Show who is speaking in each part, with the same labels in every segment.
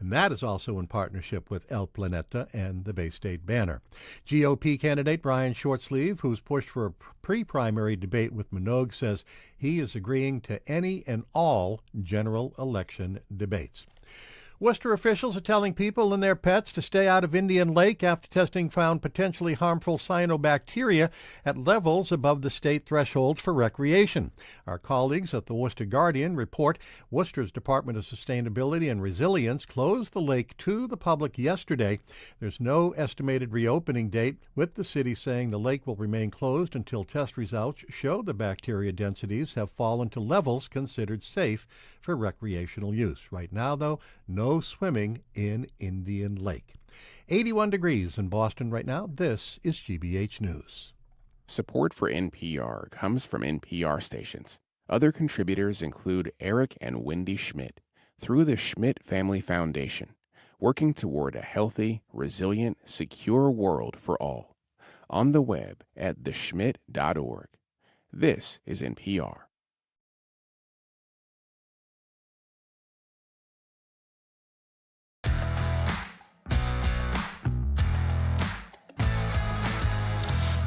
Speaker 1: And that is also in partnership with El Planeta and the Bay State Banner. GOP candidate Brian Shortsleeve, who's pushed for a pre-primary debate with Minogue, says he is agreeing to any and all general election debates. Worcester officials are telling people and their pets to stay out of Indian Lake after testing found potentially harmful cyanobacteria at levels above the state thresholds for recreation. Our colleagues at the Worcester Guardian report Worcester's Department of Sustainability and Resilience closed the lake to the public yesterday. There's no estimated reopening date, with the city saying the lake will remain closed until test results show the bacteria densities have fallen to levels considered safe for recreational use. Right now, though, no swimming in Indian Lake. 81 degrees in Boston right now. This is GBH News.
Speaker 2: Support for NPR comes from NPR stations. Other contributors include Eric and Wendy Schmidt through the Schmidt Family Foundation, working toward a healthy, resilient, secure world for all. On the web at theschmidt.org. This is NPR.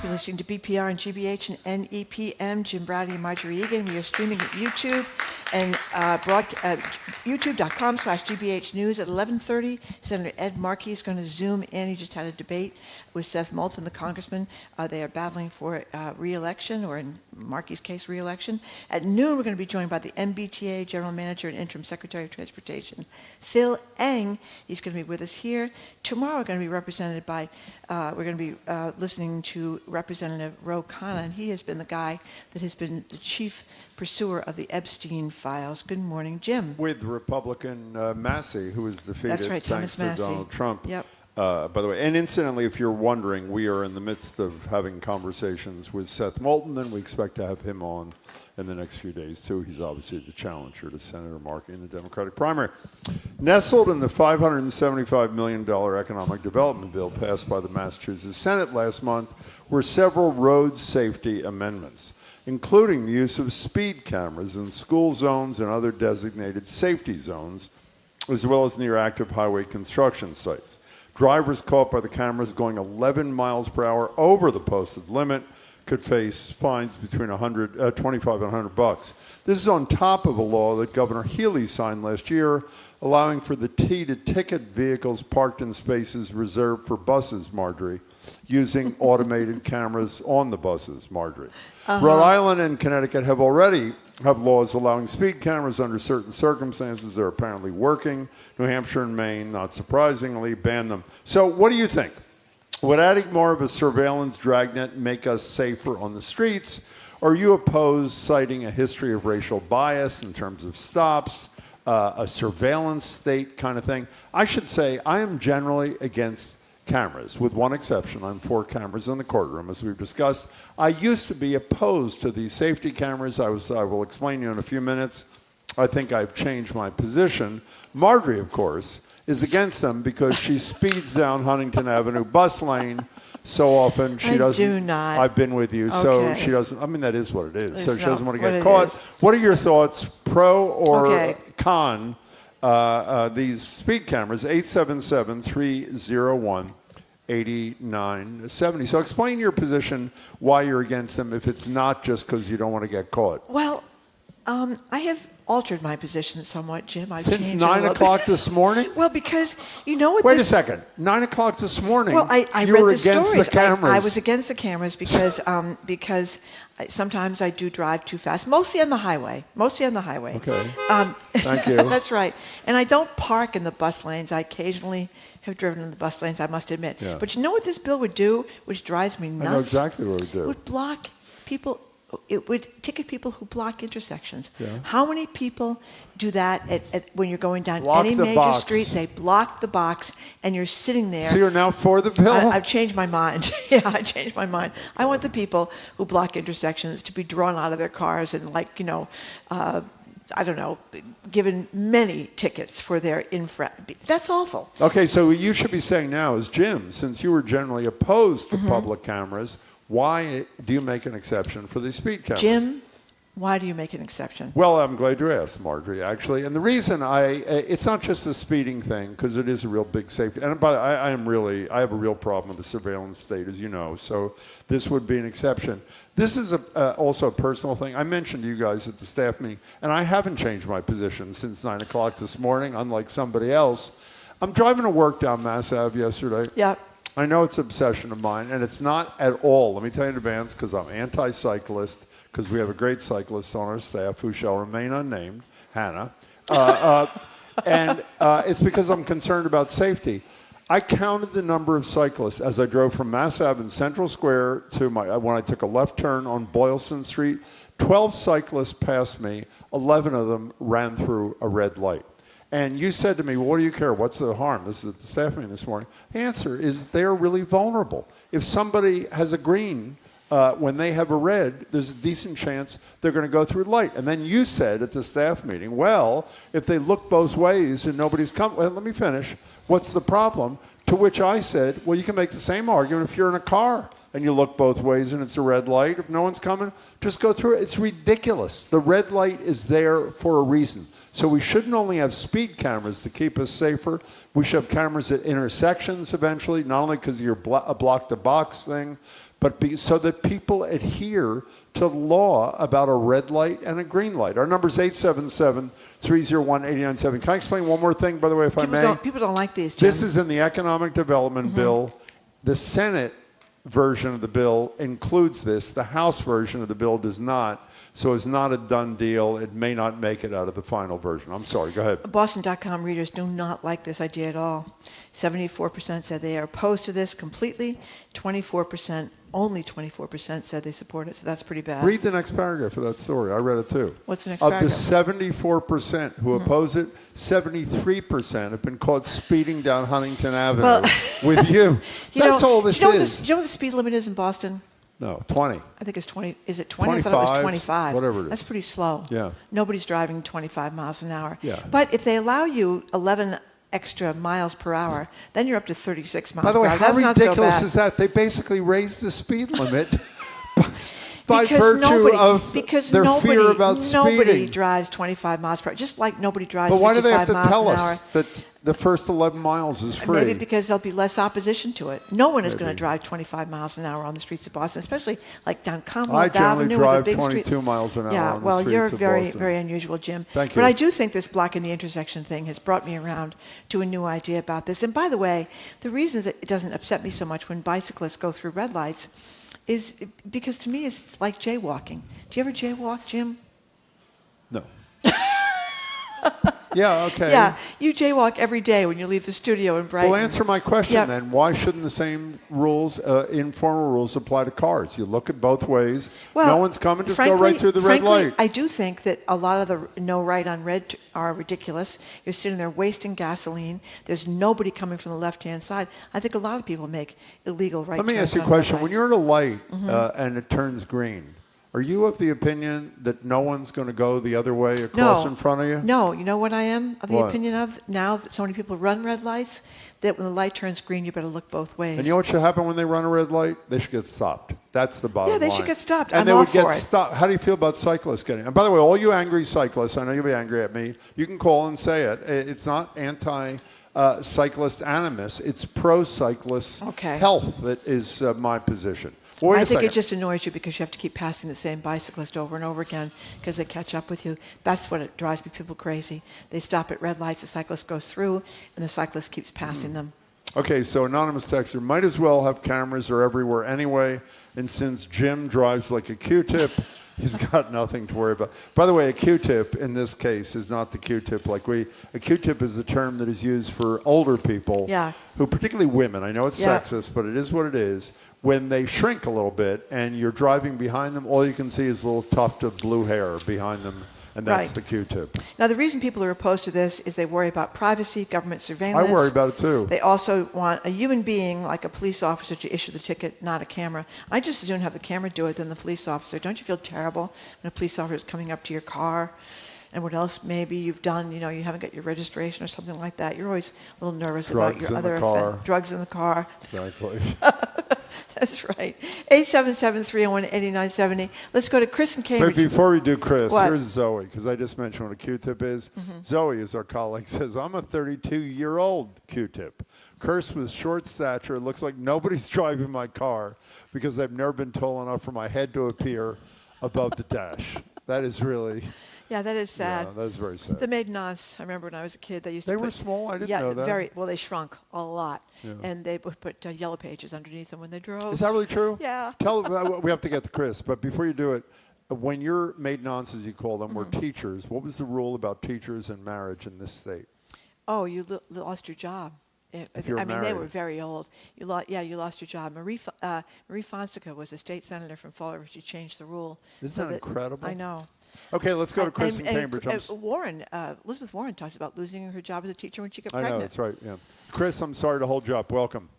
Speaker 3: You're listening to BPR and GBH and NEPM. Jim Brady and Marjorie Egan. We are streaming at YouTube and youtube.com/GBH News at 11:30. Senator Ed Markey is going to Zoom in. He just had a debate with Seth Moulton, the congressman. They are battling for re-election, or in Markey's case, re-election. At noon, we're going to be joined by the MBTA General Manager and Interim Secretary of Transportation, Phil Eng. He's going to be with us here. Tomorrow, we're going to be represented by, we're going to be listening to Representative Ro Khanna, and he has been the guy that has been the chief pursuer of the Epstein files. Good morning, Jim.
Speaker 4: With Republican Massey, who was defeated
Speaker 3: That's right,
Speaker 4: thanks
Speaker 3: Thomas Massey.
Speaker 4: to Donald Trump.
Speaker 3: Yep.
Speaker 4: By the way, and incidentally, if you're wondering, we are in the midst of having conversations with Seth Moulton, and we expect to have him on in the next few days, too. He's obviously the challenger to Senator Markey in the Democratic primary. Nestled in the $575 million economic development bill passed by the Massachusetts Senate last month were several road safety amendments, including the use of speed cameras in school zones and other designated safety zones, as well as near active highway construction sites. Drivers caught by the cameras going 11 miles per hour over the posted limit could face fines between $25 and $100. This is on top of a law that Governor Healy signed last year, allowing for the T-to-ticket vehicles parked in spaces reserved for buses, Marjorie, using automated cameras on the buses, Marjorie. Rhode Island and Connecticut have already laws allowing speed cameras under certain circumstances. They're apparently working. New Hampshire and Maine, not surprisingly, ban them. So what do you think? Would adding more of a surveillance dragnet make us safer on the streets? Or are you opposed citing a history of racial bias in terms of stops, a surveillance state kind of thing? I should say I am generally against cameras, with one exception. I'm for cameras in the courtroom, as we've discussed. I used to be opposed to these safety cameras. I will explain to you in a few minutes. I think I've changed my position. Marjorie, of course, is against them because she speeds down Huntington Avenue bus lane so often. She doesn't.
Speaker 3: I do not.
Speaker 4: I've been with you,
Speaker 3: Okay.
Speaker 4: so she doesn't. I mean, that is what it is. So
Speaker 3: It's
Speaker 4: she doesn't want to
Speaker 3: not
Speaker 4: get
Speaker 3: what it
Speaker 4: caught.
Speaker 3: is.
Speaker 4: What are your thoughts, pro or
Speaker 3: Okay.
Speaker 4: con, these speed cameras? 877-301-8970. So explain your position, why you're against them, if it's not just because you don't want to get caught.
Speaker 3: Well, I have altered my position somewhat, Jim. I've
Speaker 4: Since
Speaker 3: changed it a
Speaker 4: 9
Speaker 3: little
Speaker 4: o'clock
Speaker 3: bit.
Speaker 4: this morning?
Speaker 3: Well, because you know what?
Speaker 4: Wait a second. 9 o'clock this morning,
Speaker 3: Well, I
Speaker 4: you
Speaker 3: read
Speaker 4: were
Speaker 3: the
Speaker 4: against
Speaker 3: stories.
Speaker 4: the cameras.
Speaker 3: I was against the cameras because sometimes I do drive too fast, mostly on the highway.
Speaker 4: Okay. Thank you.
Speaker 3: That's right. And I don't park in the bus lanes. I occasionally have driven in the bus lanes, I must admit.
Speaker 4: Yeah.
Speaker 3: But you know what this bill would do, which drives me nuts?
Speaker 4: I know exactly what it would do.
Speaker 3: It would block people. It would ticket people who block intersections.
Speaker 4: Yeah.
Speaker 3: How many people do that when you're going down
Speaker 4: Block
Speaker 3: any
Speaker 4: the
Speaker 3: major
Speaker 4: box.
Speaker 3: street? They block the box, and you're sitting there.
Speaker 4: So you're now for the bill?
Speaker 3: I've changed my mind. Yeah, I changed my mind. I want the people who block intersections to be drawn out of their cars and, I don't know, given many tickets for their That's awful.
Speaker 4: Okay, so what you should be saying now is, Jim, since you were generally opposed to public cameras, why do you make an exception for the speed cameras?
Speaker 3: Jim, Why do you make an exception?
Speaker 4: Well, I'm glad you asked, Marjorie, actually. And the reason it's not just the speeding thing, because it is a real big safety. And I have a real problem with the surveillance state, as you know. So this would be an exception. This is also a personal thing. I mentioned to you guys at the staff meeting, and I haven't changed my position since 9 o'clock this morning, unlike somebody else. I'm driving to work down Mass Ave yesterday.
Speaker 3: Yeah.
Speaker 4: I know it's an obsession of mine, and it's not at all, let me tell you in advance, because I'm anti-cyclist, because we have a great cyclist on our staff who shall remain unnamed, Hannah. And it's because I'm concerned about safety. I counted the number of cyclists as I drove from Mass Ave in Central Square to when I took a left turn on Boylston Street. 12 cyclists passed me. 11 of them ran through a red light. And you said to me, well, what do you care? What's the harm? This is at the staff meeting this morning. The answer is they're really vulnerable. If somebody has a green, when they have a red, there's a decent chance they're going to go through light. And then you said at the staff meeting, well, if they look both ways and nobody's come, well, let me finish. What's the problem? To which I said, well, you can make the same argument if you're in a car and you look both ways and it's a red light. If no one's coming, just go through it. It's ridiculous. The red light is there for a reason. So we shouldn't only have speed cameras to keep us safer. We should have cameras at intersections eventually, not only because of your block-the-box thing, but so that people adhere to law about a red light and a green light. Our number is 877-301-897. Can I explain one more thing, by the way, if I may?
Speaker 3: People don't like these, Jim.
Speaker 4: This is in the Economic Development Bill. The Senate version of the bill includes this. The House version of the bill does not. So it's not a done deal. It may not make it out of the final version. I'm sorry. Go ahead.
Speaker 3: Boston.com readers do not like this idea at all. 74% said they are opposed to this completely. Only 24% said they support it. So that's pretty bad.
Speaker 4: Read the next paragraph of that story. I read it too.
Speaker 3: What's the next
Speaker 4: paragraph?
Speaker 3: paragraph?
Speaker 4: Of the 74% who oppose it, 73% have been caught speeding down Huntington Avenue with you. That's all this is.
Speaker 3: Do you know what the speed limit is in Boston?
Speaker 4: No, 20.
Speaker 3: I think it's 20. Is it 20?
Speaker 4: 25,
Speaker 3: I thought it was 25.
Speaker 4: whatever it is.
Speaker 3: That's pretty slow.
Speaker 4: Yeah.
Speaker 3: Nobody's driving 25 miles an hour.
Speaker 4: Yeah.
Speaker 3: But if they allow you 11 extra miles per hour, then you're up to 36 miles per hour.
Speaker 4: By the way, how ridiculous
Speaker 3: so
Speaker 4: is that? They basically raised the speed limit by virtue of their fear about speeding.
Speaker 3: Nobody drives 25 miles per hour, just like nobody drives 55 miles an hour.
Speaker 4: But why do they have to tell us that the first 11 miles is free?
Speaker 3: Maybe because there'll be less opposition to it. No one is going to drive 25 miles an hour on the streets of Boston, especially like down Commonwealth Avenue.
Speaker 4: I generally drive
Speaker 3: with a big
Speaker 4: 22 miles an hour on the streets of Boston.
Speaker 3: Yeah, well, you're very, very unusual, Jim.
Speaker 4: Thank you.
Speaker 3: But I do think this blocking the intersection thing has brought me around to a new idea about this. And by the way, the reason that it doesn't upset me so much when bicyclists go through red lights is because to me it's like jaywalking. Do you ever jaywalk, Jim?
Speaker 4: No. Yeah, okay.
Speaker 3: Yeah, you jaywalk every day when you leave the studio in Brighton.
Speaker 4: Well, answer my question then. Why shouldn't the same rules, informal rules, apply to cars? You look at both ways.
Speaker 3: Well,
Speaker 4: no one's coming, just go right through the red light.
Speaker 3: I do think that a lot of the no right on red are ridiculous. You're sitting there wasting gasoline. There's nobody coming from the left-hand side. I think a lot of people make illegal right turns.
Speaker 4: Let me ask you a question. When you're at a light and it turns green, are you of the opinion that no one's going to go the other way across in front of you?
Speaker 3: No. You know what I am of the opinion of? Now that so many people run red lights, that when the light turns green, you better look both ways.
Speaker 4: And you know what should happen when they run a red light? They should get stopped. That's the bottom line.
Speaker 3: Yeah, they should get stopped.
Speaker 4: And
Speaker 3: I'm
Speaker 4: they
Speaker 3: all
Speaker 4: would get
Speaker 3: for it.
Speaker 4: stopped. How do you feel about cyclists getting? And by the way, all you angry cyclists, I know you'll be angry at me. You can call and say it. It's not anti-cyclist animus. It's pro-cyclist health that is my position. Well,
Speaker 3: I think it just annoys you because you have to keep passing the same bicyclist over and over again because they catch up with you. That's what it drives people crazy. They stop at red lights, the cyclist goes through, and the cyclist keeps passing them.
Speaker 4: Okay, so anonymous texter, might as well have cameras are everywhere anyway, and since Jim drives like a Q-tip, he's got nothing to worry about. By the way, a Q-tip in this case is not the Q-tip a Q-tip is a term that is used for older people, who particularly women, I know it's sexist, but it is what it is. When they shrink a little bit and you're driving behind them, all you can see is a little tuft of blue hair behind them, and that's the Q-tip.
Speaker 3: Now, the reason people are opposed to this is they worry about privacy, government surveillance.
Speaker 4: I worry about it too.
Speaker 3: They also want a human being, like a police officer, to issue the ticket, not a camera. I just as soon have the camera do it than the police officer. Don't you feel terrible when a police officer is coming up to your car? And what else maybe you've done, you haven't got your registration or something like that. You're always a little nervous about your other offense. Drugs in the car.
Speaker 4: Exactly.
Speaker 3: That's right. 877-301-8970. Let's go to Chris in Cambridge.
Speaker 4: But before we do Chris,
Speaker 3: What?
Speaker 4: here's Zoe, because I just mentioned what a Q-tip is. Zoe, as our colleague says, I'm a 32-year-old Q-tip. Cursed with short stature. It looks like nobody's driving my car because I've never been tall enough for my head to appear above the dash. That is really...
Speaker 3: Yeah, that is sad.
Speaker 4: Yeah, that is very sad.
Speaker 3: The maiden aunts, I remember when I was a kid, they used to
Speaker 4: They
Speaker 3: put,
Speaker 4: were small? I didn't
Speaker 3: yeah,
Speaker 4: know that.
Speaker 3: Well, they shrunk a lot.
Speaker 4: Yeah.
Speaker 3: And they would put yellow pages underneath them when they drove.
Speaker 4: Is that really true?
Speaker 3: Yeah.
Speaker 4: We have to get to Chris, but before you do it, when your maiden aunts, as you call them, were teachers, what was the rule about teachers and marriage in this state?
Speaker 3: Oh, you lost your job.
Speaker 4: If you're
Speaker 3: I mean, they
Speaker 4: married.
Speaker 3: were very old. You lost your job. Marie Fonseca was a state senator from Fall River. She changed the rule.
Speaker 4: Isn't that incredible?
Speaker 3: I know.
Speaker 4: Okay, let's go to Chris in Cambridge.
Speaker 3: Elizabeth Warren talks about losing her job as a teacher when she got pregnant.
Speaker 4: I know, that's right, yeah. Chris, I'm sorry to hold you up. Welcome.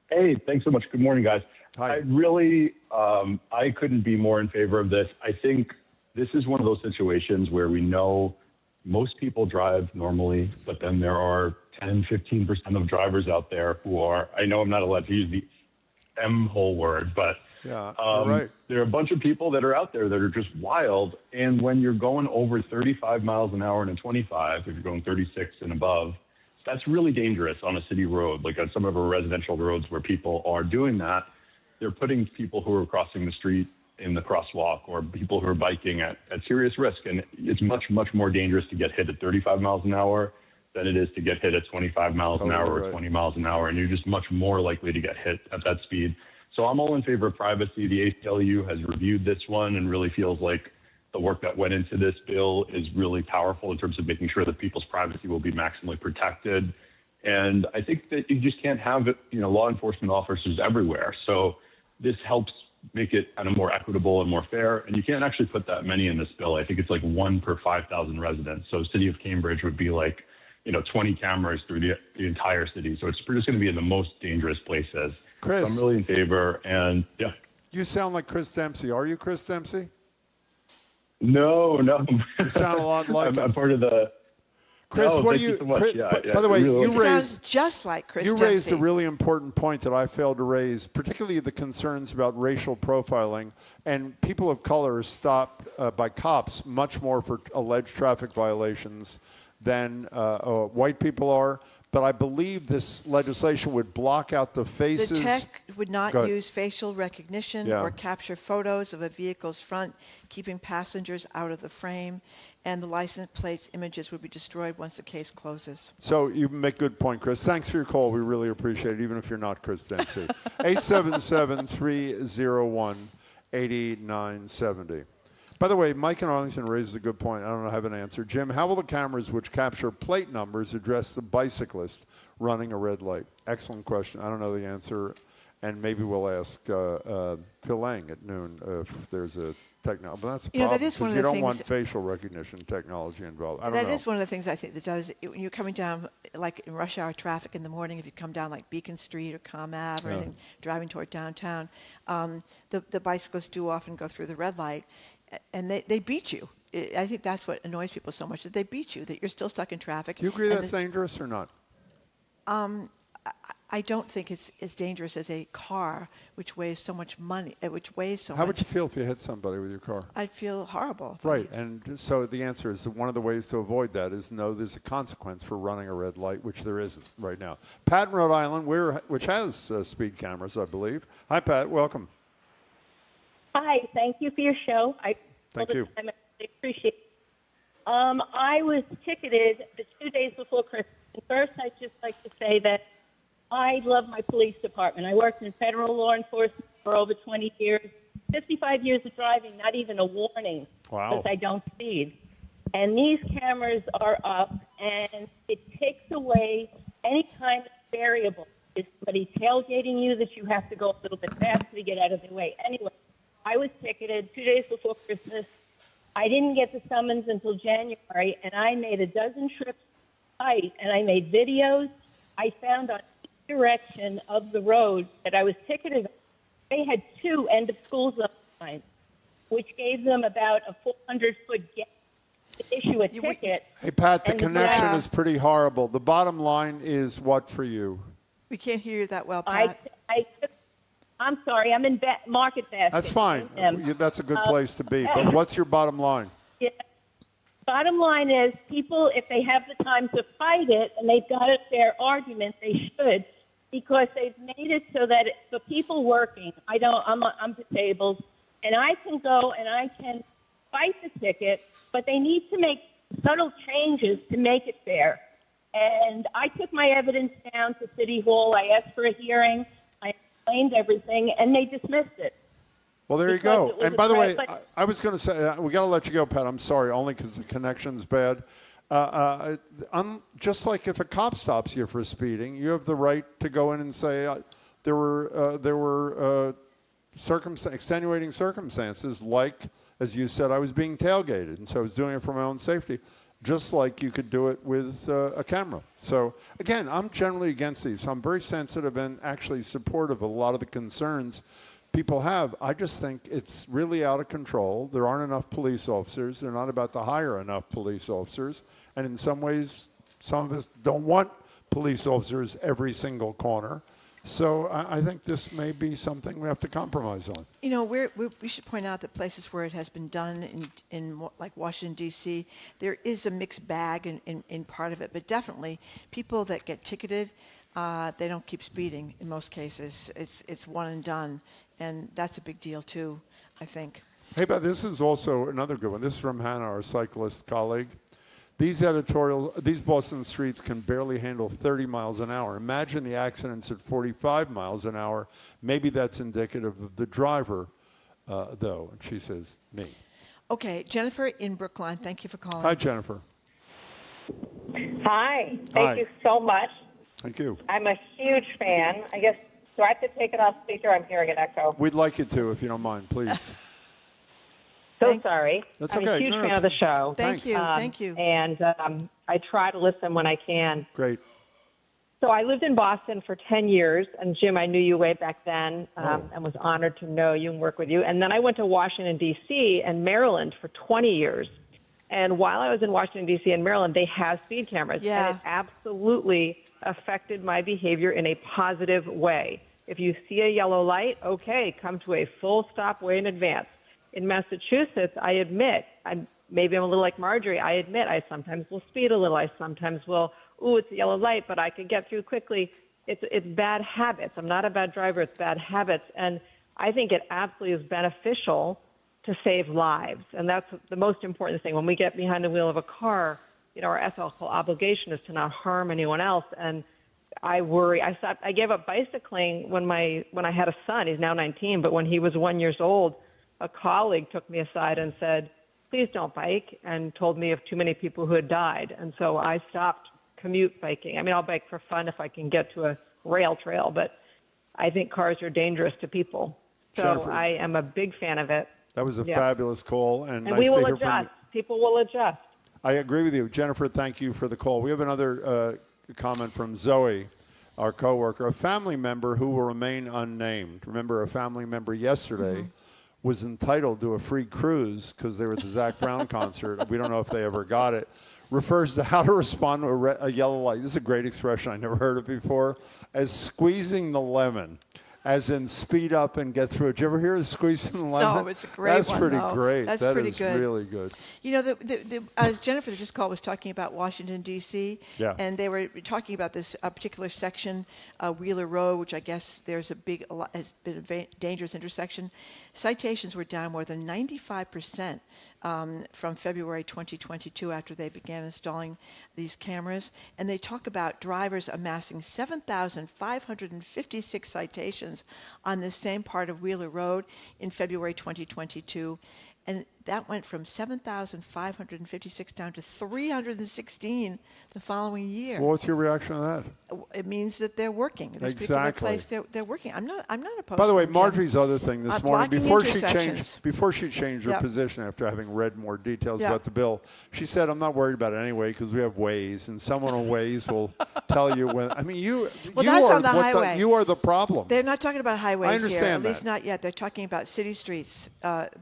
Speaker 5: Hey, thanks so much. Good morning, guys.
Speaker 4: Hi.
Speaker 5: I really, I couldn't be more in favor of this. I think this is one of those situations where we know most people drive normally, but then there are 10, 15% of drivers out there who are, I know I'm not allowed to use the M whole word, but
Speaker 4: Yeah, you're right.
Speaker 5: there are a bunch of people that are out there that are just wild. And when you're going over 35 miles an hour in a 25, if you're going 36 and above, that's really dangerous on a city road, like on some of our residential roads where people are doing that. They're putting people who are crossing the street in the crosswalk or people who are biking at serious risk. And it's much, much more dangerous to get hit at 35 miles an hour than it is to get hit at 25 miles an hour or 20 miles an hour. And you're just much more likely to get hit at that speed. So I'm all in favor of privacy. The ACLU has reviewed this one and really feels like the work that went into this bill is really powerful in terms of making sure that people's privacy will be maximally protected. And I think that you just can't have law enforcement officers everywhere. So this helps make it kind of more equitable and more fair. And you can't actually put that many in this bill. I think it's like 1 per 5,000 residents. So city of Cambridge would be like, 20 cameras through the entire city. So it's just going to be in the most dangerous places.
Speaker 4: Chris.
Speaker 5: So I'm really in favor. And yeah.
Speaker 4: You sound like Chris Dempsey. Are you Chris Dempsey?
Speaker 5: No.
Speaker 4: You sound a lot like him.
Speaker 5: I'm part of the...
Speaker 4: Chris,
Speaker 5: no,
Speaker 4: what do you...
Speaker 5: so much.
Speaker 4: Chris,
Speaker 5: Yeah,
Speaker 4: by the way,
Speaker 5: really
Speaker 4: you raised...
Speaker 3: sounds just like Chris
Speaker 4: You
Speaker 3: Dempsey.
Speaker 4: raised a really important point that I failed to raise, particularly the concerns about racial profiling. And people of color are stopped by cops much more for alleged traffic violations than white people are. But I believe this legislation would block out the faces.
Speaker 3: The tech would not use facial recognition or capture photos of a vehicle's front, keeping passengers out of the frame, and the license plates images would be destroyed once the case closes.
Speaker 4: So you make a good point, Chris. Thanks for your call. We really appreciate it, even if you're not Chris Dempsey. 877-301-8970. By the way, Mike in Arlington raises a good point. I don't have an answer. Jim, how will the cameras which capture plate numbers address the bicyclist running a red light? Excellent question. I don't know the answer. And maybe we'll ask Phil Eng at noon if there's a technology. But that's a problem,
Speaker 3: that is one of
Speaker 4: you
Speaker 3: the
Speaker 4: don't
Speaker 3: things,
Speaker 4: want facial recognition technology involved. I don't know.
Speaker 3: That is one of the things I think that does, when you're coming down, like in rush hour traffic in the morning, if you come down like Beacon Street or Comm Ave or anything, driving toward downtown, the bicyclists do often go through the red light, and they beat you. I think that's what annoys people so much, that they beat you, that you're still stuck in traffic.
Speaker 4: Do you agree that's dangerous or not?
Speaker 3: I don't think it's as dangerous as a car, which weighs so much money, which weighs so much.
Speaker 4: How would you feel if you hit somebody with your car?
Speaker 3: I'd feel horrible.
Speaker 4: Right, and so the answer is that one of the ways to avoid that is know there's a consequence for running a red light, which there isn't right now. Pat in Rhode Island, which has speed cameras, I believe. Hi, Pat. Welcome.
Speaker 6: Hi. Thank you for your show.
Speaker 4: Thank you.
Speaker 6: I appreciate it. I was ticketed the 2 days before Christmas. And first, I'd just like to say that I love my police department. I worked in federal law enforcement for over 20 years, 55 years of driving, not even a warning because I don't speed. And these cameras are up, and it takes away any kind of variable. Is somebody tailgating you that you have to go a little bit faster to get out of their way? Anyway, I was ticketed 2 days before Christmas. I didn't get the summons until January, and I made a dozen trips to the site, and I made videos. I found on each direction of the road that I was ticketed. They had 2 end-of-school zone signs, which gave them about a 400-foot gap to issue a ticket.
Speaker 4: Hey, Pat, the connection is pretty horrible. The bottom line is what for you?
Speaker 3: We can't hear you that well, Pat.
Speaker 6: I took I'm sorry, I'm in Market Basket.
Speaker 4: That's fine. That's a good place to be. But what's your bottom line?
Speaker 6: Yeah. Bottom line is, people, if they have the time to fight it and they've got a fair argument, they should, because they've made it so that for people working, I'm disabled, and I can go and I can fight the ticket, but they need to make subtle changes to make it fair. And I took my evidence down to City Hall. I asked for a hearing. I explained everything, and they dismissed it.
Speaker 4: Well, there you go. And by the way, I was going to say, we got to let you go, Pat. I'm sorry, only because the connection's bad. Just like if a cop stops you for speeding, you have the right to go in and say there were extenuating circumstances, like, as you said, I was being tailgated, and so I was doing it for my own safety, just like you could do it with a camera. So, again, I'm generally against these. So I'm very sensitive and actually supportive of a lot of the concerns people have. I just think it's really out of control. There aren't enough police officers. They're not about to hire enough police officers. And in some ways, some of us don't want police officers every single corner. So I think this may be something we have to compromise on.
Speaker 3: You know, we should point out that places where it has been done in like Washington, D.C., there is a mixed bag in part of it. But definitely, people that get ticketed, they don't keep speeding in most cases. It's one and done. And that's a big deal, too, I think.
Speaker 4: Hey, but this is also another good one. This is from Hannah, our cyclist colleague. These Boston streets can barely handle 30 miles an hour. Imagine the accidents at 45 miles an hour. Maybe that's indicative of the driver, though. And she says, me.
Speaker 3: Okay, Jennifer in Brookline, thank you for calling.
Speaker 4: Hi, Jennifer.
Speaker 7: Hi. Thank you so much.
Speaker 4: Thank you.
Speaker 7: I'm a huge fan. I guess, do I have to take it off speaker? I'm hearing an echo.
Speaker 4: We'd like you to, if you don't mind, please.
Speaker 7: Sorry.
Speaker 4: That's
Speaker 7: I'm
Speaker 4: okay.
Speaker 7: a huge fan of the show.
Speaker 3: Thank you. Thank you.
Speaker 7: And I try to listen when I can.
Speaker 4: Great.
Speaker 7: So I lived in Boston for 10 years. And, Jim, I knew you way back then and was honored to know you and work with you. And then I went to Washington, D.C. and Maryland for 20 years. And while I was in Washington, D.C. and Maryland, they have speed cameras.
Speaker 3: Yeah.
Speaker 7: And it absolutely affected my behavior in a positive way. If you see a yellow light, okay, come to a full stop way in advance. In Massachusetts, I admit, maybe I'm a little like Marjorie. I admit I sometimes will speed a little. I sometimes will, it's a yellow light, but I can get through quickly. It's bad habits. I'm not a bad driver. It's bad habits. And I think it absolutely is beneficial to save lives. And that's the most important thing. When we get behind the wheel of a car, our ethical obligation is to not harm anyone else. And I worry. I gave up bicycling when I had a son. He's now 19, but when he was 1 year old, a colleague took me aside and said, please don't bike, and told me of too many people who had died. And so I stopped commute biking. I mean, I'll bike for fun if I can get to a rail trail, but I think cars are dangerous to people. So
Speaker 4: Jennifer,
Speaker 7: I am a big fan of it.
Speaker 4: That was a fabulous call. And nice
Speaker 7: we will
Speaker 4: to hear
Speaker 7: adjust.
Speaker 4: from you.
Speaker 7: People will adjust.
Speaker 4: I agree with you. Jennifer, thank you for the call. We have another comment from Zoe, our coworker, a family member who will remain unnamed. Remember, a family member yesterday was entitled to a free cruise because they were at the Zac Brown concert. We don't know if they ever got it. Refers to how to respond to a yellow light. This is a great expression. I never heard it before. As squeezing the lemon, as in speed up and get through it. Did you ever hear of squeezing the lemon?
Speaker 3: No, it's a great
Speaker 4: That's
Speaker 3: one,
Speaker 4: pretty
Speaker 3: though.
Speaker 4: great.
Speaker 3: That's
Speaker 4: that
Speaker 3: pretty
Speaker 4: is
Speaker 3: good.
Speaker 4: really good.
Speaker 3: You know, as Jennifer just called was talking about Washington, D.C., and they were talking about this particular section, Wheeler Road, which I guess has been a dangerous intersection. Citations were down more than 95% from February 2022 after they began installing these cameras. And they talk about drivers amassing 7,556 citations on this same part of Wheeler Road in February 2022. And that went from 7,556 down to 316 the following year.
Speaker 4: Well, what's your reaction to that?
Speaker 3: It means that they're working. This particular place, they're working. I'm not opposed.
Speaker 4: By the way,
Speaker 3: to
Speaker 4: Marjorie's other thing this morning, before she changed her
Speaker 3: Yep.
Speaker 4: position after having read more details about the bill, she said, "I'm not worried about it anyway because we have Waze, and someone on Waze will tell you when." I mean,
Speaker 3: that's on the highway.
Speaker 4: You are the problem.
Speaker 3: They're not talking about highways
Speaker 4: I understand
Speaker 3: here, at least
Speaker 4: that.
Speaker 3: not yet. They're talking about city streets,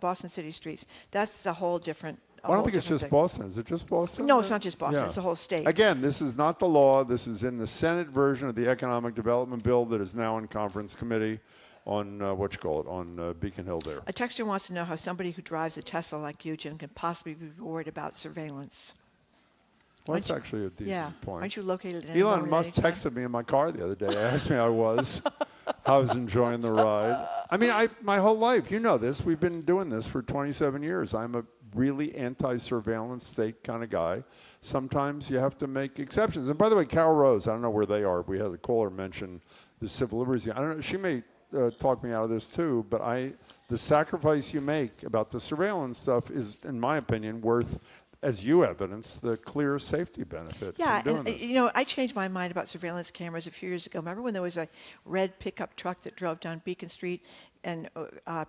Speaker 3: Boston city streets. That's a whole different.
Speaker 4: I don't think it's just Boston. Is it just Boston?
Speaker 3: No, it's not just Boston.
Speaker 4: Yeah.
Speaker 3: It's the whole state.
Speaker 4: Again, this is not the law. This is in the Senate version of the Economic Development Bill that is now in conference committee. on Beacon Hill there.
Speaker 3: A texter wants to know how somebody who drives a Tesla like you, Jim, can possibly be worried about surveillance.
Speaker 4: Well, that's actually a decent point.
Speaker 3: Aren't you located in
Speaker 4: Elon Musk texted me in my car the other day. Asked me how I was enjoying the ride. I mean, my whole life, you know this. We've been doing this for 27 years. I'm a really anti-surveillance state kind of guy. Sometimes you have to make exceptions. And by the way, Carol Rose, I don't know where they are. We had a caller mention the civil liberties. I don't know. She may talk me out of this too, but the sacrifice you make about the surveillance stuff is, in my opinion, worth, as you evidence, the clear safety benefit.
Speaker 3: Yeah,
Speaker 4: from doing
Speaker 3: and
Speaker 4: this.
Speaker 3: you know, I changed my mind about surveillance cameras a few years ago. Remember when there was a red pickup truck that drove down Beacon Street and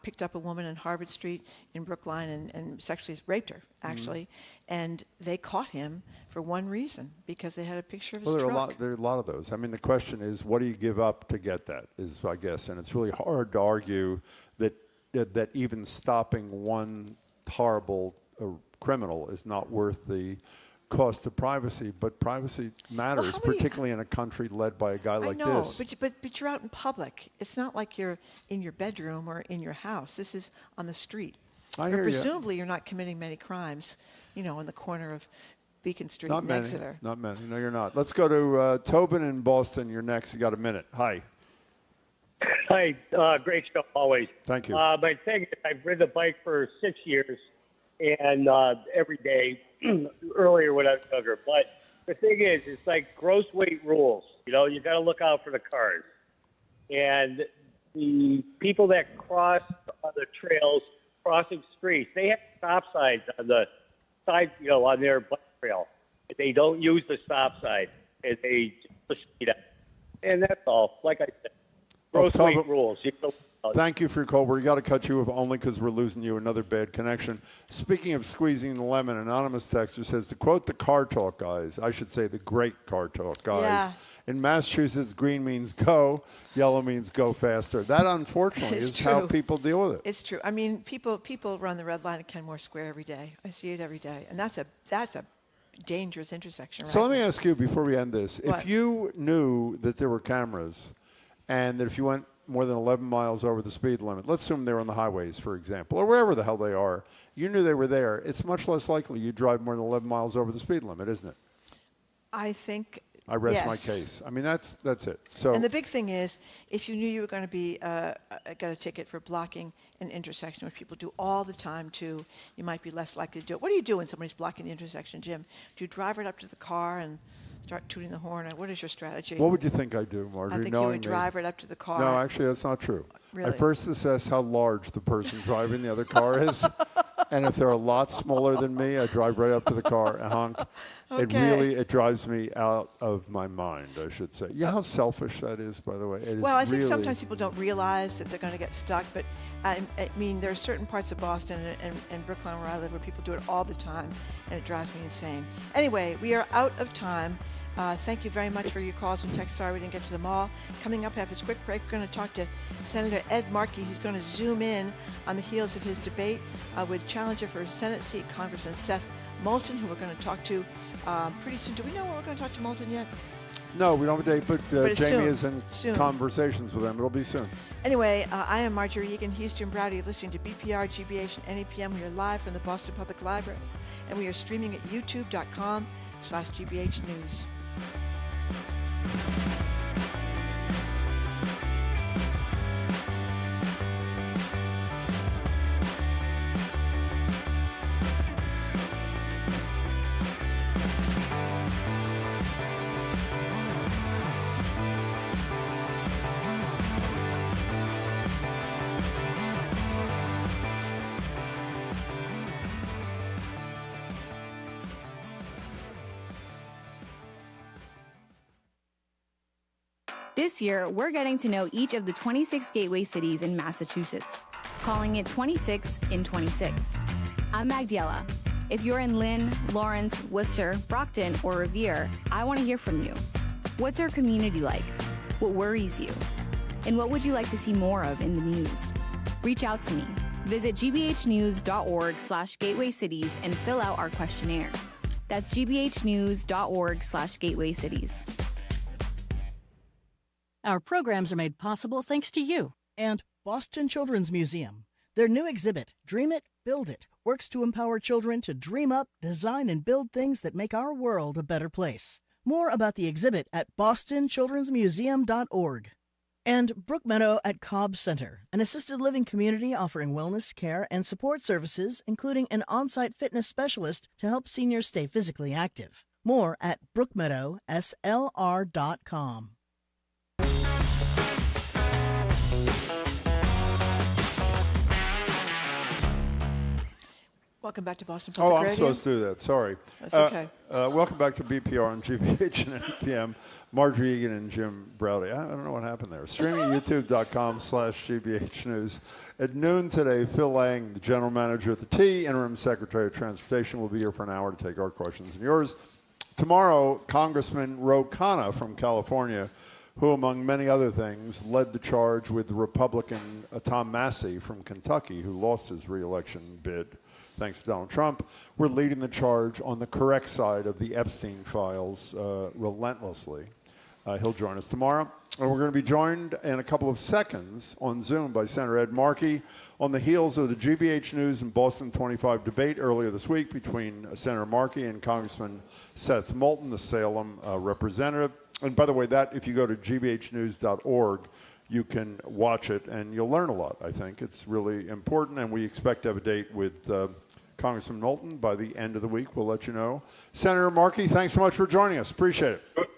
Speaker 3: picked up a woman in Harvard Street in Brookline and sexually raped her, actually, and they caught him for one reason, because they had a picture of his truck.
Speaker 4: There are a lot of those. I mean, the question is, what do you give up to get that? Is, I guess, and it's really hard to argue that even stopping one horrible criminal is not worth the cost of privacy, but privacy matters, particularly in a country led by a guy like this.
Speaker 3: I know, but you're out in public. It's not like you're in your bedroom or in your house. This is on the street.
Speaker 4: I hear you.
Speaker 3: Presumably you're not committing many crimes, you know, in the corner of Beacon Street and Exeter.
Speaker 4: Not many. No, you're not. Let's go to Tobin in Boston. You're next. You got a minute. Hi.
Speaker 8: Hi. Great show, always.
Speaker 4: Thank you.
Speaker 8: My thing is, I've ridden a bike for 6 years, and every day, earlier when I was younger. But the thing is, it's like gross weight rules. You know, you got to look out for the cars. And the people that cross on the trails, crossing streets, they have stop signs on the side, you know, on their bike trail. They don't use the stop sign, and they just speed up. And that's all. Like I said, gross weight rules.
Speaker 4: Thank you for your call. We got to cut you off only because we're losing you. Another bad connection. Speaking of squeezing the lemon, anonymous texter says, to quote the car talk guys, I should say the great car talk guys, in Massachusetts, green means go, yellow means go faster. That, unfortunately, is how people deal with it.
Speaker 3: It's true. I mean, people run the red line at Kenmore Square every day. I see it every day. And that's a dangerous intersection, right?
Speaker 4: So let me ask you, before we end this,
Speaker 3: What?
Speaker 4: if you knew that there were cameras and that if you went more than 11 miles over the speed limit, let's assume they were on the highways, for example, or wherever the hell they are, you knew they were there, it's much less likely you drive more than 11 miles over the speed limit, isn't it?
Speaker 3: I think,
Speaker 4: I rest
Speaker 3: yes.
Speaker 4: my case. I mean, that's it. So,
Speaker 3: and the big thing is, if you knew you were going to be got a ticket for blocking an intersection, which people do all the time too, you might be less likely to do it. What do you do when somebody's blocking the intersection, Jim? Do you drive right up to the car and start tooting the horn? What is your strategy?
Speaker 4: what would you think I'd do, Marjorie?
Speaker 3: I think you would drive right up to the car.
Speaker 4: No, actually, that's not true.
Speaker 3: Really?
Speaker 4: I first assess how large the person driving the other car is. And if they're a lot smaller than me, I drive right up to the car and honk.
Speaker 3: Okay.
Speaker 4: It drives me out of my mind, I should say. You know how selfish that is, by the way?
Speaker 3: Well, I think sometimes people don't realize that they're going to get stuck, but I mean, there are certain parts of Boston and Brookline where I live where people do it all the time, and it drives me insane. Anyway, we are out of time. Thank you very much for your calls and texts. Sorry we didn't get to them all. Coming up after this quick break, we're going to talk to Senator Ed Markey. He's going to zoom in on the heels of his debate with challenger for his Senate seat, Congressman Seth Moulton, who we're going to talk to pretty soon. Do we know when we're going to talk to Moulton yet?
Speaker 4: No, we don't have a date, but Jamie is in
Speaker 3: Soon.
Speaker 4: conversations with him. It'll be soon.
Speaker 3: Anyway, I am Marjorie Egan. He's Jim Browdy. You're listening to BPR, GBH, and NEPM. We are live from the Boston Public Library, and we are streaming at youtube.com/GBH News.
Speaker 9: This year, we're getting to know each of the 26 gateway cities in Massachusetts, calling it 26 in 26. I'm Magdiela. If you're in Lynn, Lawrence, Worcester, Brockton, or Revere, I want to hear from you. What's our community like? What worries you? And what would you like to see more of in the news? Reach out to me. Visit gbhnews.org/gateway cities and fill out our questionnaire. That's gbhnews.org/gateway cities.
Speaker 10: Our programs are made possible thanks to you. And Boston Children's Museum. Their new exhibit, Dream It, Build It, works to empower children to dream up, design, and build things that make our world a better place. More about the exhibit at bostonchildrensmuseum.org. And Brookmeadow at Cobb Center, an assisted living community offering wellness care and support services, including an on-site fitness specialist to help seniors stay physically active. More at brookmeadowslr.com.
Speaker 3: Welcome back to Boston Public Radio.
Speaker 4: I'm supposed to do that. Sorry.
Speaker 3: That's okay.
Speaker 4: Welcome back to BPR on GBH and NPM. Marjorie Egan and Jim Browdy. I don't know what happened there. Streaming at youtube.com/GBH News. At noon today, Phil Eng, the general manager at the T, interim secretary of transportation, will be here for an hour to take our questions and yours. Tomorrow, Congressman Ro Khanna from California, who, among many other things, led the charge with the Republican Tom Massey from Kentucky, who lost his re-election bid thanks to Donald Trump. We're leading the charge on the correct side of the Epstein files relentlessly. He'll join us tomorrow. And we're going to be joined in a couple of seconds on Zoom by Senator Ed Markey on the heels of the GBH News and Boston 25 debate earlier this week between Senator Markey and Congressman Seth Moulton, the Salem representative. And by the way, that if you go to gbhnews.org, you can watch it and you'll learn a lot, I think. It's really important, and we expect to have a date with Congressman Moulton by the end of the week. We'll let you know. Senator Markey, thanks so much for joining us. Appreciate it.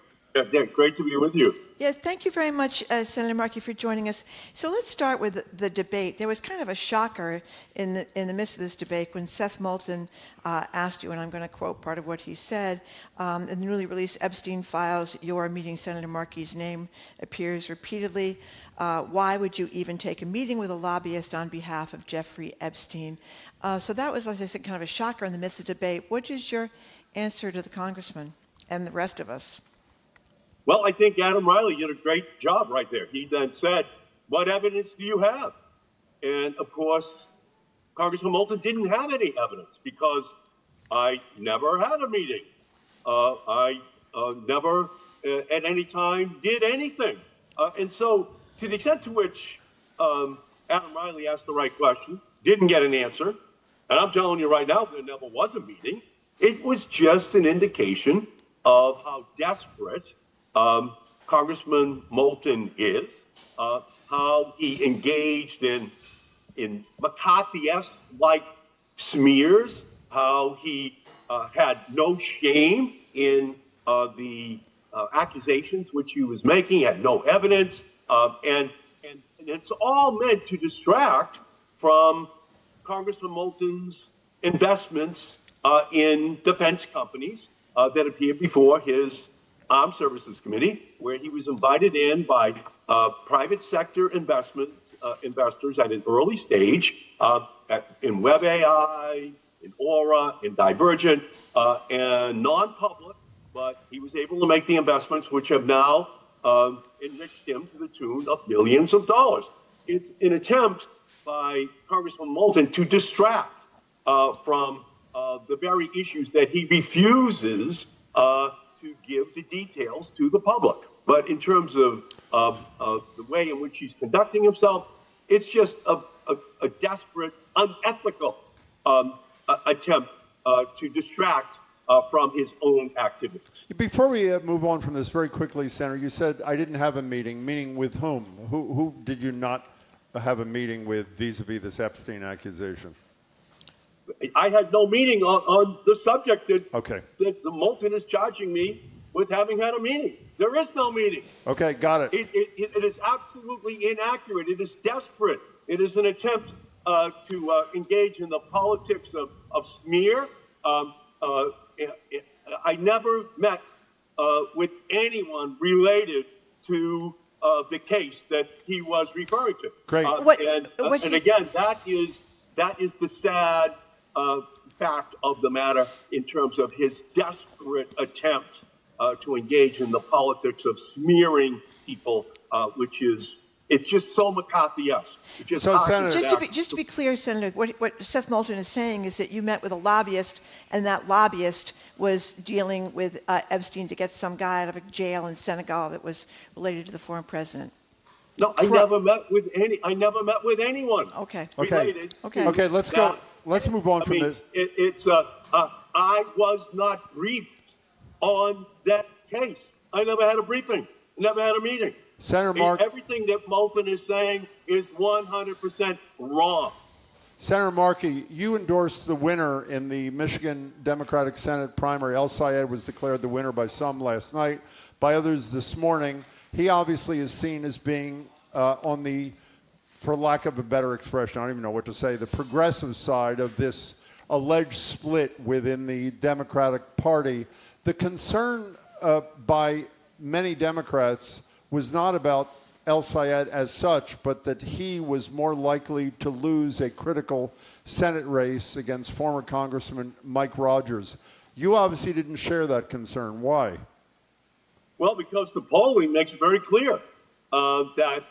Speaker 11: Yeah, great to be with you.
Speaker 3: Yes, thank you very much, Senator Markey, for joining us. So let's start with the debate. There was kind of a shocker in the midst of this debate when Seth Moulton asked you, and I'm going to quote part of what he said, in the newly released Epstein files, your meeting Senator Markey's name appears repeatedly. Why would you even take a meeting with a lobbyist on behalf of Jeffrey Epstein? So that was, as I said, kind of a shocker in the midst of the debate. What is your answer to the congressman and the rest of us?
Speaker 11: Well, I think Adam Riley did a great job right there. He then said, what evidence do you have? And of course, Congressman Moulton didn't have any evidence because I never had a meeting. I never at any time did anything. And so to the extent to which Adam Riley asked the right question, didn't get an answer, and I'm telling you right now, there never was a meeting. It was just an indication of how desperate Congressman Moulton is, how he engaged in McCarthy-esque-like smears, how he had no shame in the accusations which he was making, had no evidence, and it's all meant to distract from Congressman Moulton's investments in defense companies that appeared before his Armed Services Committee, where he was invited in by private sector investors at an early stage in WebAI, in Aura, in Divergent, and non-public, but he was able to make the investments which have now enriched him to the tune of millions of dollars. It's an attempt by Congressman Moulton to distract from the very issues that he refuses to give the details to the public. But in terms of the way in which he's conducting himself, it's just a desperate, unethical attempt to distract from his own activities.
Speaker 4: Before we move on from this very quickly, Senator, you said I didn't have a meeting. Meeting with whom? Who did you not have a meeting with vis-a-vis this Epstein accusation?
Speaker 11: I had no meeting on the subject that the Moulton is charging me with having had a meeting. There is no meeting.
Speaker 4: Okay, got it.
Speaker 11: It is absolutely inaccurate. It is desperate. It is an attempt to engage in the politics of smear. I never met with anyone related to the case that he was referring to.
Speaker 4: Great.
Speaker 11: And again, that is the sad fact of the matter in terms of his desperate attempt to engage in the politics of smearing people, which is, it's just so McCarthy-esque.
Speaker 4: So, Senator,
Speaker 3: just to be clear, Senator, what Seth Moulton is saying is that you met with a lobbyist, and that lobbyist was dealing with Epstein to get some guy out of a jail in Senegal that was related to the former president.
Speaker 11: No, I never met with anyone.
Speaker 3: Okay.
Speaker 11: Related.
Speaker 4: Okay. Let's go. Let's move on from this.
Speaker 11: I was not briefed on that case. I never had a briefing. Never had a meeting.
Speaker 4: Senator Mark,
Speaker 11: everything that Moulton is saying is 100% wrong.
Speaker 4: Senator Markey, you endorsed the winner in the Michigan Democratic Senate primary. El Sayed was declared the winner by some last night, by others this morning. He obviously is seen as being on the, for lack of a better expression, I don't even know what to say, the progressive side of this alleged split within the Democratic Party. The concern by many Democrats was not about El Sayed as such, but that he was more likely to lose a critical Senate race against former Congressman Mike Rogers. You obviously didn't share that concern. Why?
Speaker 11: Well, because the polling makes it very clear that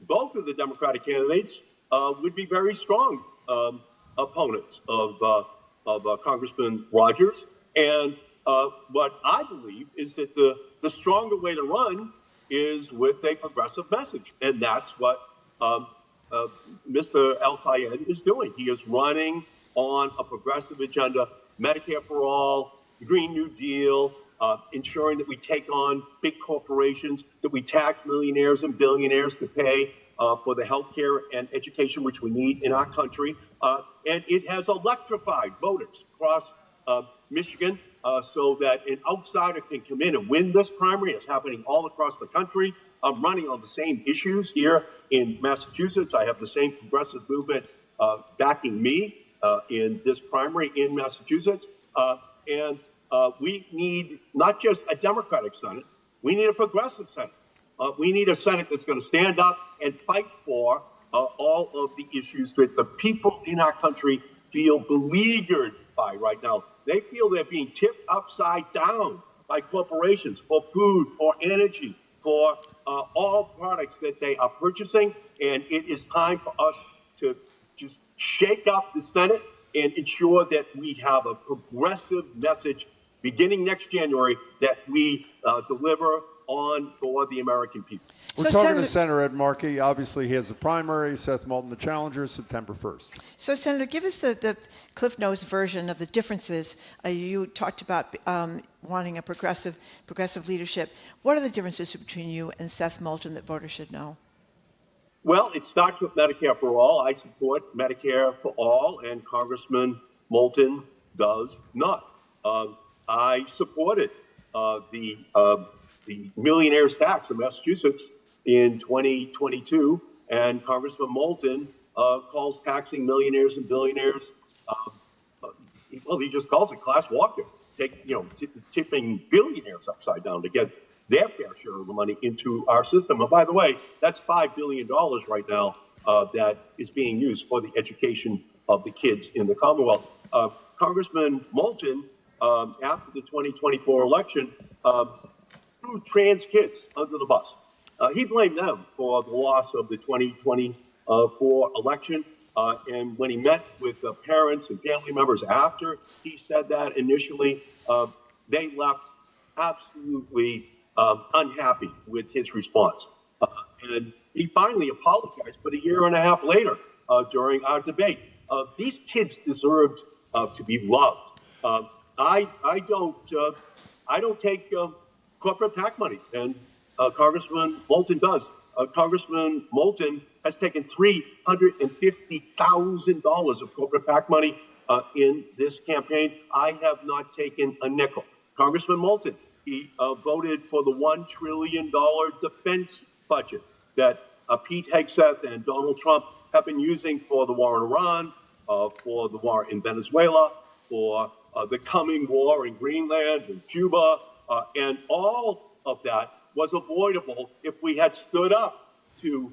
Speaker 11: both of the Democratic candidates would be very strong opponents of Congressman Rogers. And what I believe is that the stronger way to run is with a progressive message. And that's what Mr. El Sayed is doing. He is running on a progressive agenda, Medicare for all, the Green New Deal, ensuring that we take on big corporations, that we tax millionaires and billionaires to pay for the health care and education which we need in our country. And it has electrified voters across Michigan so that an outsider can come in and win this primary. It's happening all across the country. I'm running on the same issues here in Massachusetts. I have the same progressive movement backing me in this primary in Massachusetts. And we need not just a Democratic Senate, we need a progressive Senate. We need a Senate that's going to stand up and fight for all of the issues that the people in our country feel beleaguered by right now. They feel they're being tipped upside down by corporations for food, for energy, for all products that they are purchasing. And it is time for us to just shake up the Senate and ensure that we have a progressive message beginning next January that we deliver on for the American people.
Speaker 4: We're talking to Senator Ed Markey. Obviously, he has a primary. Seth Moulton, the challenger, September 1st.
Speaker 3: So, Senator, give us the Cliff Notes version of the differences. You talked about wanting a progressive leadership. What are the differences between you and Seth Moulton that voters should know?
Speaker 11: Well, it starts with Medicare for all. I support Medicare for all, and Congressman Moulton does not. I supported the millionaire's tax in Massachusetts in 2022, and Congressman Moulton calls taxing millionaires and billionaires, well, he just calls it class warfare, tipping billionaires upside down to get their fair share of the money into our system. And by the way, that's $5 billion right now that is being used for the education of the kids in the Commonwealth. Congressman Moulton, after the 2024 election, threw trans kids under the bus. He blamed them for the loss of the 2024 election. And when he met with parents and family members after he said that initially, they left absolutely unhappy with his response. And he finally apologized, but a year and a half later, during our debate, these kids deserved to be loved. I don't take corporate PAC money, and Congressman Moulton does. Congressman Moulton has taken $350,000 of corporate PAC money in this campaign. I have not taken a nickel. Congressman Moulton, he voted for the $1 trillion defense budget that Pete Hegseth and Donald Trump have been using for the war in Iran, for the war in Venezuela, for the coming war in Greenland and Cuba, and all of that was avoidable if we had stood up to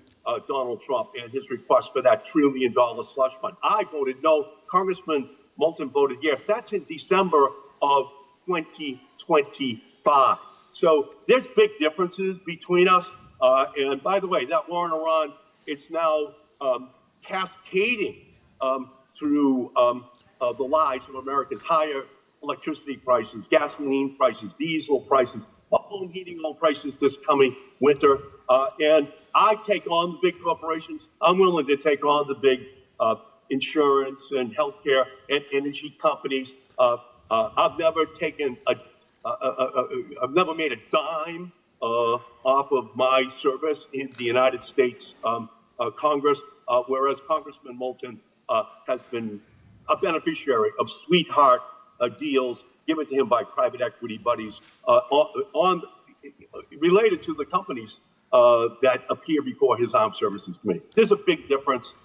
Speaker 11: Donald Trump and his request for that $1 trillion slush fund. I voted no. Congressman Moulton voted yes. That's in December of 2025. So there's big differences between us. And by the way, that war in Iran, it's now cascading through the lives of Americans. Higher electricity prices, gasoline prices, diesel prices, home heating oil prices this coming winter. And I take on the big corporations. I'm willing to take on the big insurance and healthcare and energy companies. I've never taken I've never made a dime off of my service in the United States Congress, whereas Congressman Moulton has been a beneficiary of sweetheart deals given to him by private equity buddies related to the companies that appear before his Armed Services Committee. There's a big difference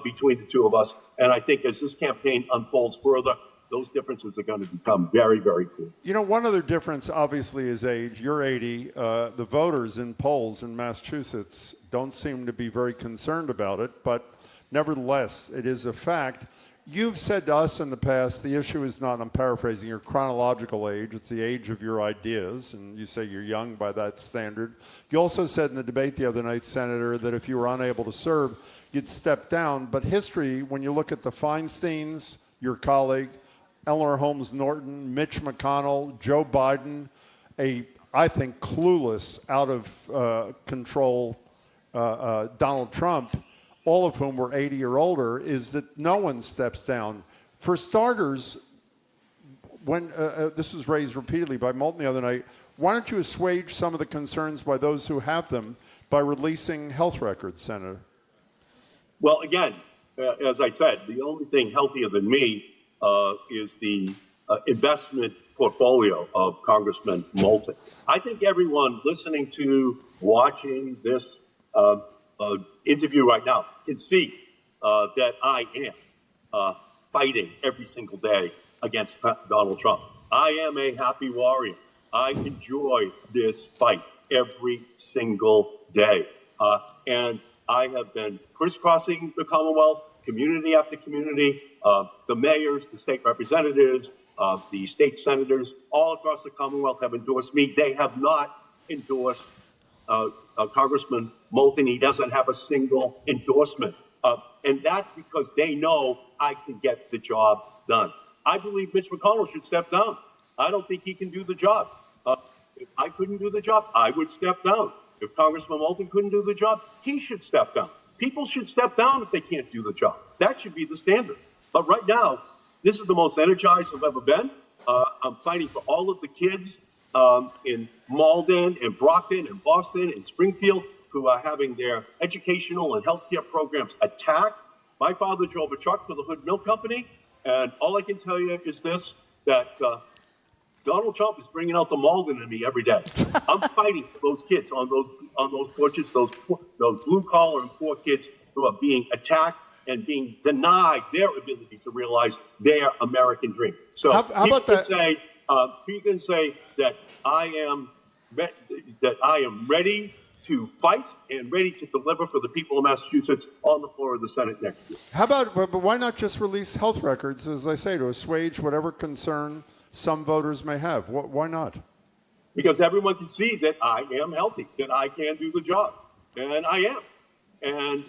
Speaker 11: between the two of us, and I think as this campaign unfolds further, those differences are going to become very, very clear.
Speaker 4: You know, one other difference, obviously, is age. You're 80. The voters in polls in Massachusetts don't seem to be very concerned about it, but nevertheless, it is a fact. You've said to us in the past, the issue is not, I'm paraphrasing, your chronological age. It's the age of your ideas, and you say you're young by that standard. You also said in the debate the other night, Senator, that if you were unable to serve, you'd step down. But history, when you look at the Feinsteins, your colleague, Eleanor Holmes Norton, Mitch McConnell, Joe Biden, I think, clueless, out of control Donald Trump, all of whom were 80 or older, is that no one steps down. For starters, when this was raised repeatedly by Moulton the other night, why don't you assuage some of the concerns by those who have them by releasing health records, Senator?
Speaker 11: Well, again, as I said, the only thing healthier than me is the investment portfolio of Congressman Moulton. I think everyone listening to, watching this interview right now can see that I am fighting every single day against Donald Trump. I am a happy warrior. I enjoy this fight every single day. And I have been crisscrossing the Commonwealth, community after community, the mayors, the state representatives, the state senators, all across the Commonwealth have endorsed me. They have not endorsed Congressman Moulton. He doesn't have a single endorsement. And that's because they know I can get the job done. I believe Mitch McConnell should step down. I don't think he can do the job. If I couldn't do the job, I would step down. If Congressman Moulton couldn't do the job, he should step down. People should step down if they can't do the job. That should be the standard. But right now, this is the most energized I've ever been. I'm fighting for all of the kids in Malden and Brockton and Boston and Springfield who are having their educational and healthcare programs attacked. My father drove a truck for the Hood Milk Company, and all I can tell you is this, that Donald Trump is bringing out the Malden in me every day. I'm fighting for those kids on those porches, those blue collar and poor kids who are being attacked and being denied their ability to realize their American dream. So
Speaker 4: how about that?
Speaker 11: You can say that I am ready to fight and ready to deliver for the people of Massachusetts on the floor of the Senate next year.
Speaker 4: How about, but why not just release health records, as I say, to assuage whatever concern some voters may have? Why not?
Speaker 11: Because everyone can see that I am healthy, that I can do the job, and I am. And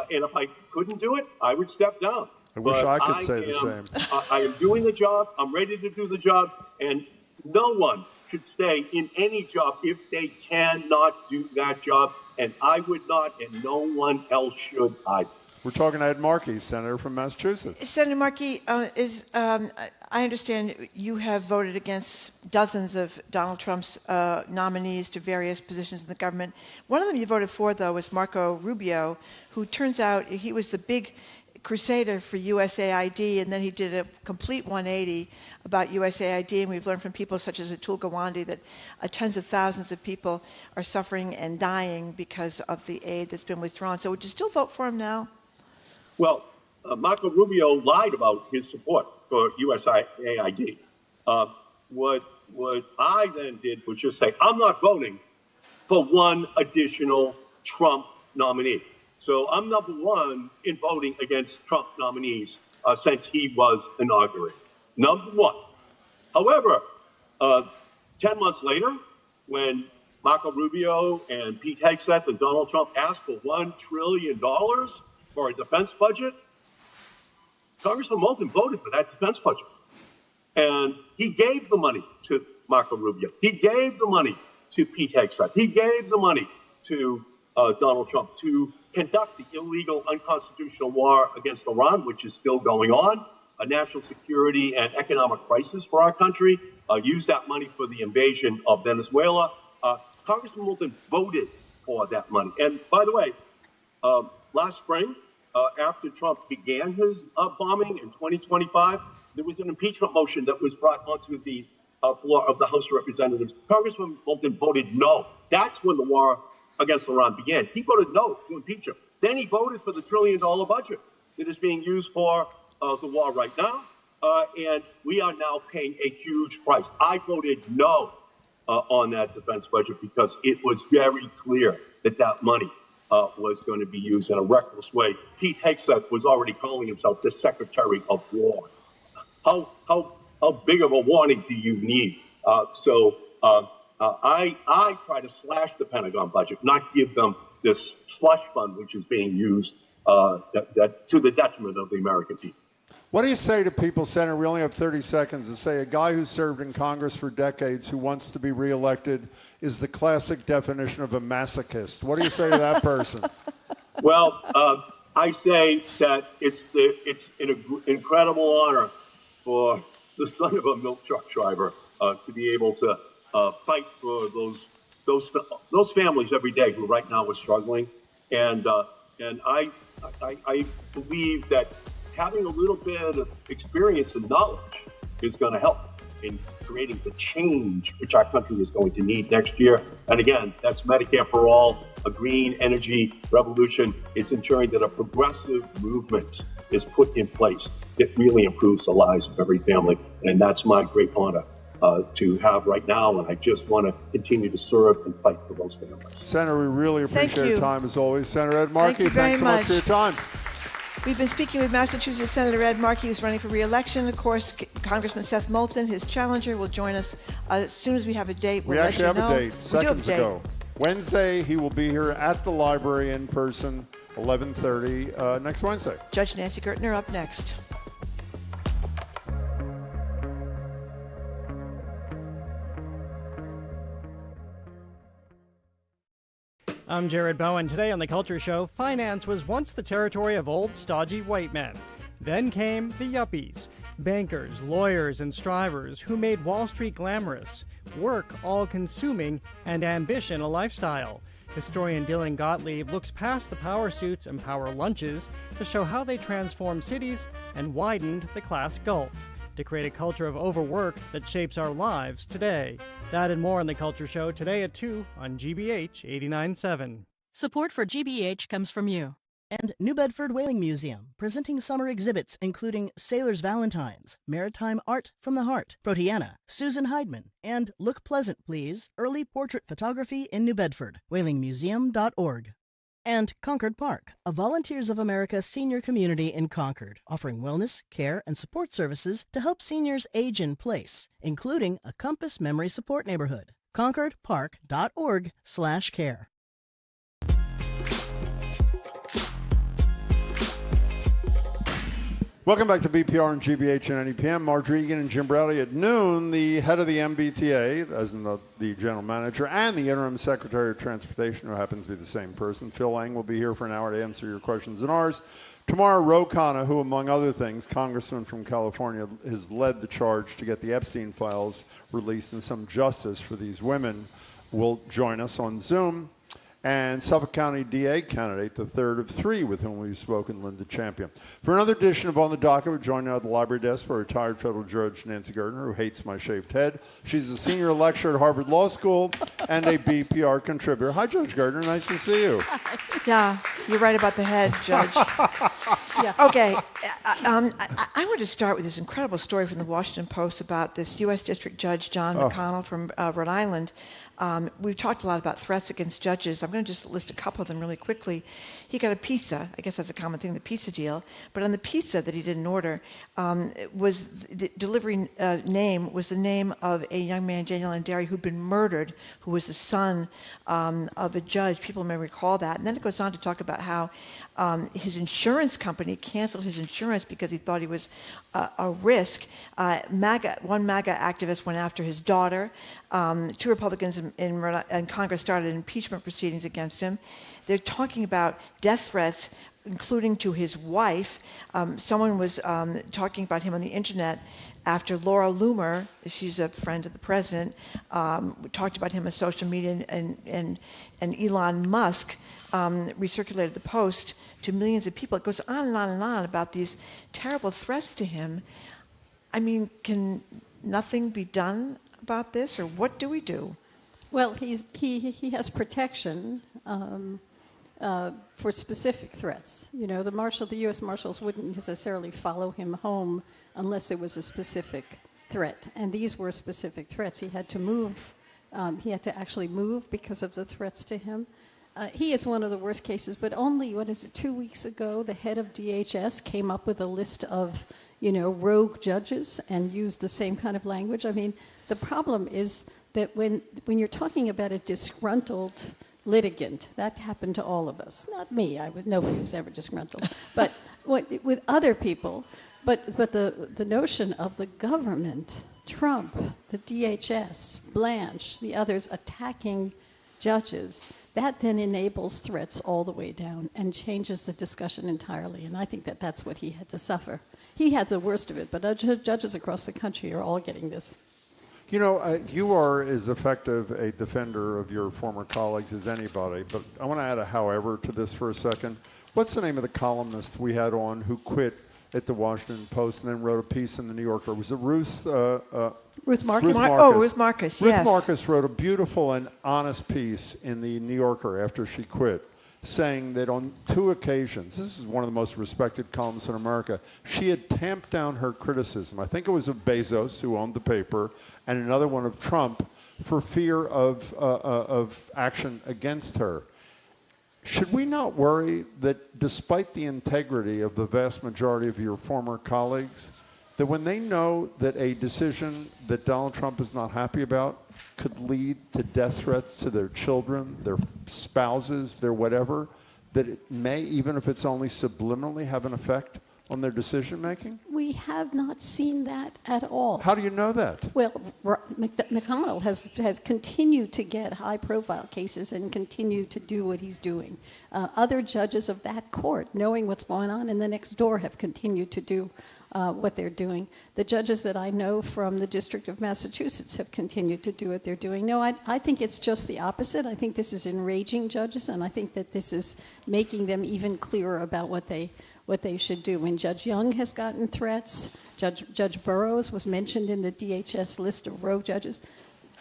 Speaker 11: if I couldn't do it, I would step down.
Speaker 4: I wish I could say the same.
Speaker 11: I am doing the job. I'm ready to do the job. And no one should stay in any job if they cannot do that job. And I would not, and no one else should either.
Speaker 4: We're talking to Ed Markey, Senator from Massachusetts.
Speaker 3: Senator Markey, I understand you have voted against dozens of Donald Trump's nominees to various positions in the government. One of them you voted for, though, was Marco Rubio, who turns out he was the big crusader for USAID, and then he did a complete 180 about USAID, and we've learned from people such as Atul Gawande that tens of thousands of people are suffering and dying because of the aid that's been withdrawn. So would you still vote for him now?
Speaker 11: Well, Marco Rubio lied about his support for USAID. What I then did was just say, I'm not voting for one additional Trump nominee. So I'm number one in voting against Trump nominees since he was inaugurated. Number one. However, 10 months later, when Marco Rubio and Pete Hegseth and Donald Trump asked for $1 trillion for a defense budget, Congressman Moulton voted for that defense budget. And he gave the money to Marco Rubio. He gave the money to Pete Hegseth. He gave the money to Donald Trump to conduct the illegal, unconstitutional war against Iran, which is still going on, a national security and economic crisis for our country, use that money for the invasion of Venezuela. Congressman Moulton voted for that money. And by the way, last spring, after Trump began his bombing in 2025, there was an impeachment motion that was brought onto the floor of the House of Representatives. Congressman Moulton voted no. That's when the war against Iran began. He voted no to impeach him. Then he voted for the $1 trillion budget that is being used for the war right now. And we are now paying a huge price. I voted no on that defense budget because it was very clear that that money was going to be used in a reckless way. Pete Hegseth was already calling himself the Secretary of War. How big of a warning do you need? I try to slash the Pentagon budget, not give them this slush fund, which is being used that to the detriment of the American people.
Speaker 4: What do you say to people, Senator, we only have 30 seconds, to say a guy who served in Congress for decades who wants to be reelected is the classic definition of a masochist? What do you say to that person?
Speaker 11: Well, I say that it's an incredible honor for the son of a milk truck driver to be able to fight for those families every day who right now are struggling. And I believe that having a little bit of experience and knowledge is going to help in creating the change which our country is going to need next year. And again, that's Medicare for all, a green energy revolution. It's ensuring that a progressive movement is put in place that really improves the lives of every family. And that's my great honor to have right now. And I just want to continue to serve and fight for those families.
Speaker 4: Senator, we really appreciate your time as always. Senator Ed Markey, thanks so much for your time.
Speaker 3: We've been speaking with Massachusetts Senator Ed Markey, who's running for re-election. Of course, Congressman Seth Moulton, his challenger, will join us as soon as we have a date.
Speaker 4: We actually have a date seconds ago. Wednesday, he will be here at the library in person, 11:30 next Wednesday.
Speaker 3: Judge Nancy Gertner up next.
Speaker 12: I'm Jared Bowen. Today on The Culture Show, finance was once the territory of old, stodgy white men. Then came the Yuppies, bankers, lawyers, and strivers who made Wall Street glamorous, work all-consuming, and ambition a lifestyle. Historian Dylan Gottlieb looks past the power suits and power lunches to show how they transformed cities and widened the class gulf to create a culture of overwork that shapes our lives today. That and more on The Culture Show today at 2 on GBH 89.7.
Speaker 13: Support for GBH comes from you.
Speaker 10: And New Bedford Whaling Museum, presenting summer exhibits including Sailor's Valentines, Maritime Art from the Heart, Proteana, Susan Heidman, and Look Pleasant, Please, Early Portrait Photography in New Bedford, whalingmuseum.org. And Concord Park, a Volunteers of America senior community in Concord, offering wellness, care, and support services to help seniors age in place, including a Compass Memory Support Neighborhood. concordpark.org/care.
Speaker 4: Welcome back to BPR and GBH and NEPM. Marge Regan and Jim Bradley at noon. The head of the MBTA, as in the general manager, and the interim secretary of transportation, who happens to be the same person, Phil Eng, will be here for an hour to answer your questions and ours. Tomorrow, Ro Khanna, who, among other things, congressman from California, has led the charge to get the Epstein files released and some justice for these women, will join us on Zoom. And Suffolk County DA candidate, the third of three with whom we've spoken, Linda Champion. For another edition of On the Docket, we're joined now at the library desk by retired federal judge Nancy Gertner, who hates my shaved head. She's a senior lecturer at Harvard Law School and a BPR contributor. Hi, Judge Gertner. Nice to see you.
Speaker 3: Yeah, you're right about the head, Judge. Yeah. Okay. I want to start with this incredible story from the Washington Post about this U.S. District Judge John McConnell from Rhode Island. We've talked a lot about threats against judges. I'm going to just list a couple of them really quickly. He got a pizza. I guess that's a common thing, the pizza deal. But on the pizza that he didn't order, was the delivery name was the name of a young man, Daniel Landeri, who'd been murdered, who was the son of a judge. People may recall that. And then it goes on to talk about how his insurance company canceled his insurance because he thought he was a risk. One MAGA activist went after his daughter. Two Republicans in and Congress started impeachment proceedings against him. They're talking about death threats, including to his wife. Someone was talking about him on the internet after Laura Loomer, she's a friend of the president, talked about him on social media, and Elon Musk recirculated the post to millions of people. It goes on and on and on about these terrible threats to him. I mean, can nothing be done about this, or what do we do?
Speaker 14: Well, he has protection for specific threats. You know, the U.S. Marshals wouldn't necessarily follow him home unless it was a specific threat, and these were specific threats. He had to move. He had to actually move because of the threats to him. He is one of the worst cases, but only, 2 weeks ago, the head of DHS came up with a list of, rogue judges and used the same kind of language. I mean, the problem is that when you're talking about a disgruntled litigant, that happened to all of us. Not me. Nobody was ever disgruntled. But with other people, but the notion of the government, Trump, the DHS, Blanche, the others attacking judges, that then enables threats all the way down and changes the discussion entirely. And I think that that's what he had to suffer. He had the worst of it, but judges across the country are all getting this.
Speaker 4: You know, you are as effective a defender of your former colleagues as anybody, but I want to add a however to this for a second. What's the name of the columnist we had on who quit at the Washington Post and then wrote a piece in the New Yorker? Was it Ruth?
Speaker 3: Ruth Marcus.
Speaker 4: Ruth Marcus.
Speaker 3: Ruth Marcus,
Speaker 4: Ruth
Speaker 3: yes.
Speaker 4: Marcus wrote a beautiful and honest piece in the New Yorker after she quit, saying that on 2 occasions, this is one of the most respected columnists in America, she had tamped down her criticism. I think it was of Bezos, who owned the paper, and another one of Trump, for fear of action against her. Should we not worry that despite the integrity of the vast majority of your former colleagues, that when they know that a decision that Donald Trump is not happy about could lead to death threats to their children, their spouses, their whatever, that it may, even if it's only subliminally, have an effect on their decision making?
Speaker 14: We have not seen that at all.
Speaker 4: How do you know that?
Speaker 14: Well, McConnell has continued to get high-profile cases and continue to do what he's doing. Other judges of that court, knowing what's going on in the next door, have continued to do what they're doing. The judges that I know from the District of Massachusetts have continued to do what they're doing. No, I think it's just the opposite. I think this is enraging judges, and I think that this is making them even clearer about what they should do. When Judge Young has gotten threats, Judge Burroughs was mentioned in the DHS list of rogue judges.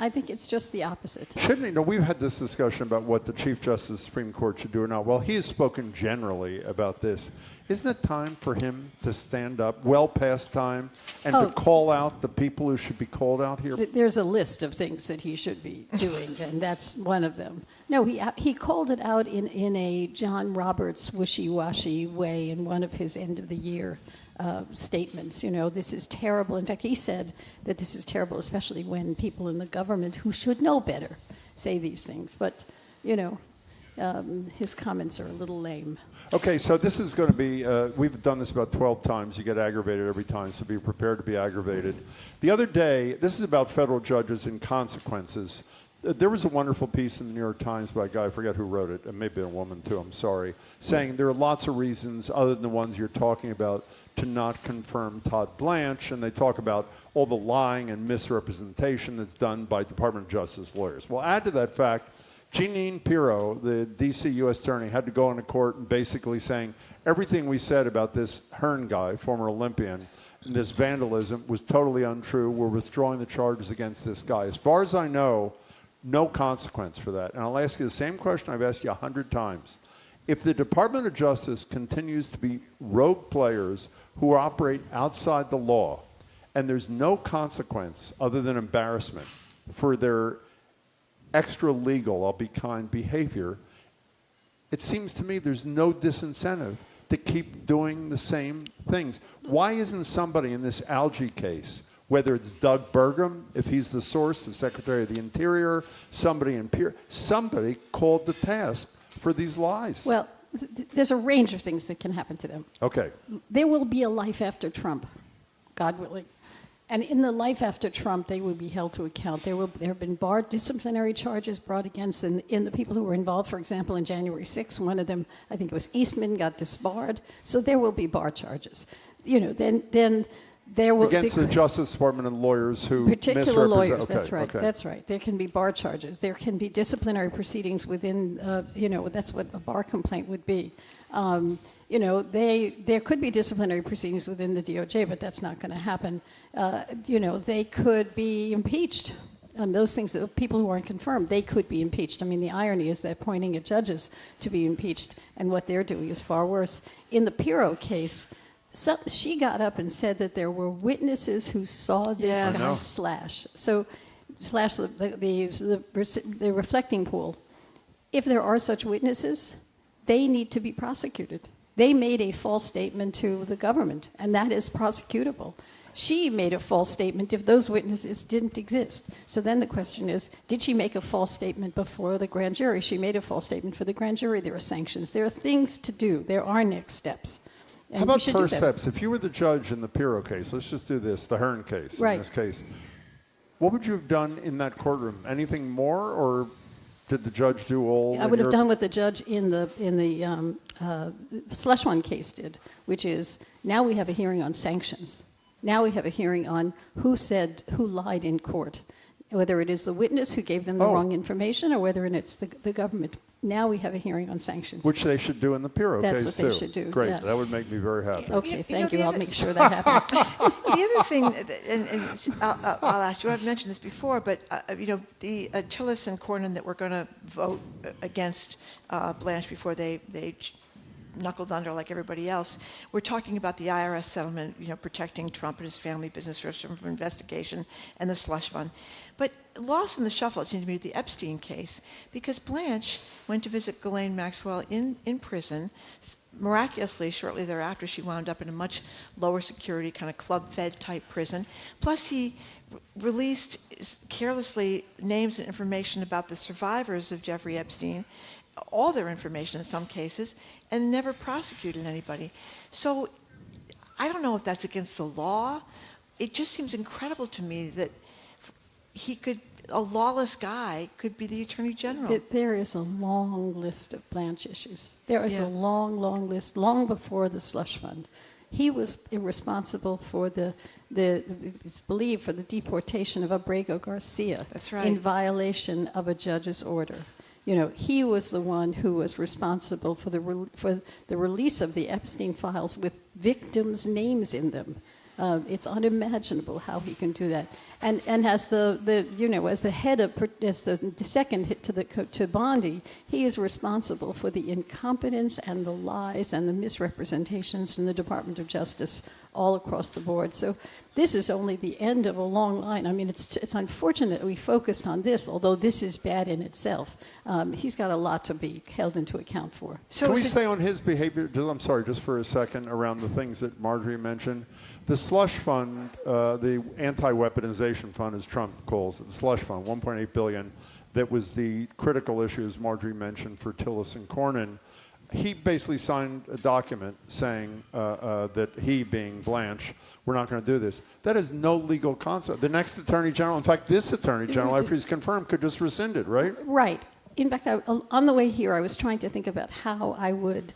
Speaker 14: I think it's just the opposite.
Speaker 4: Shouldn't he? No, we've had this discussion about what the Chief Justice of the Supreme Court should do or not. Well, he has spoken generally about this. Isn't it time for him to stand up, well past time, and to call out the people who should be called out here?
Speaker 14: There's a list of things that he should be doing, and that's one of them. No, he called it out in a John Roberts wishy-washy way in one of his end-of-the-year statements. You know, this is terrible. In fact, he said that this is terrible, especially when people in the government who should know better say these things. But, you know, his comments are a little lame.
Speaker 4: Okay, so this is going to be, we've done this about 12 times. You get aggravated every time, so be prepared to be aggravated. The other day, this is about federal judges and consequences. There was a wonderful piece in the New York Times by a guy, I forget who wrote it, and maybe a woman too, I'm sorry, saying there are lots of reasons other than the ones you're talking about to not confirm Todd Blanche, and they talk about all the lying and misrepresentation that's done by Department of Justice lawyers. Well, add to that fact, Jeanine Pirro, the D.C. U.S. Attorney, had to go into court and basically saying everything we said about this Hearn guy, former Olympian, and this vandalism was totally untrue. We're withdrawing the charges against this guy. As far as I know, no consequence for that. And I'll ask you the same question I've asked you 100 times. If the Department of Justice continues to be rogue players who operate outside the law, and there's no consequence other than embarrassment for their extra legal, I'll be kind, behavior, it seems to me there's no disincentive to keep doing the same things. Why isn't somebody in this algae case, whether it's Doug Burgum, if he's the source, the Secretary of the Interior, somebody in Pierre, somebody called the task for these lies?
Speaker 14: Well, there's a range of things that can happen to them.
Speaker 4: Okay.
Speaker 14: There will be a life after Trump, God willing. And in the life after Trump, they will be held to account. There have been disciplinary charges brought against in the people who were involved. For example, in January 6th, one of them, I think it was Eastman, got disbarred. So there will be bar charges. Then there will
Speaker 4: against the Justice Department and lawyers who
Speaker 14: particular lawyers.
Speaker 4: Okay,
Speaker 14: that's right.
Speaker 4: okay.
Speaker 14: That's right. There can be bar charges. There can be disciplinary proceedings within. That's what a bar complaint would be. There could be disciplinary proceedings within the DOJ, but that's not going to happen. They could be impeached. Those things, that people who aren't confirmed, they could be impeached. I mean, the irony is that pointing at judges to be impeached, and what they're doing is far worse. In the Pirro case, she got up and said that there were witnesses who saw this guy slash. So, slash the reflecting pool. If there are such witnesses, they need to be prosecuted. They made a false statement to the government, and that is prosecutable. She made a false statement if those witnesses didn't exist. So then the question is, did she make a false statement before the grand jury? She made a false statement for the grand jury. There are sanctions. There are things to do. There are next steps. And
Speaker 4: how about first steps? If you were the judge in the Pirro case, let's just do this, the Hearn case, in this case, what would you have done in that courtroom? Anything more, or did the judge do all?
Speaker 14: I would have done what the judge in the Schleswig case did, which is now we have a hearing on sanctions. Now we have a hearing on who lied in court, whether it is the witness who gave them the wrong information or whether it's the government. Now we have a hearing on sanctions.
Speaker 4: Which they should do in the Pirro case,
Speaker 14: too. That's what they should do.
Speaker 4: Great.
Speaker 14: Yeah.
Speaker 4: That would make me very happy.
Speaker 14: Okay, thank you. I'll make sure that happens.
Speaker 3: The other thing, and I'll ask you, I've mentioned this before, but the Tillis and Cornyn that were going to vote against Blanche before they knuckled under like everybody else. We're talking about the IRS settlement, protecting Trump and his family business from investigation and the slush fund. But lost in the shuffle, it seems to me, the Epstein case, because Blanche went to visit Ghislaine Maxwell in prison. Miraculously, shortly thereafter, she wound up in a much lower security, kind of club-fed type prison. Plus, he released carelessly names and information about the survivors of Jeffrey Epstein, all their information in some cases, and never prosecuted anybody. So I don't know if that's against the law. It just seems incredible to me that a lawless guy could be the Attorney General.
Speaker 14: There is a long list of Blanche issues. There is a long, long list, long before the slush fund. He was responsible for it's believed, for the deportation of Abrego Garcia.
Speaker 3: That's right.
Speaker 14: In violation of a judge's order. He was the one who was responsible for the release of the Epstein files with victims' names in them. It's unimaginable how he can do that. And as as the second hit to Bondi, he is responsible for the incompetence and the lies and the misrepresentations from the Department of Justice all across the board. So this is only the end of a long line. I mean, it's unfortunate that we focused on this, although this is bad in itself. He's got a lot to be held into account for.
Speaker 4: So can we stay on his behavior? I'm sorry, just for a second, around the things that Marjorie mentioned. The slush fund, the anti-weaponization fund, as Trump calls it, the slush fund, $1.8 billion, that was the critical issue, as Marjorie mentioned, for Tillis and Cornyn. He basically signed a document saying that he, being Blanche, we're not going to do this. That is no legal concept. The next Attorney General, in fact, this Attorney General, after he's confirmed, could just rescind it, right?
Speaker 14: Right. In fact, on the way here, I was trying to think about how I would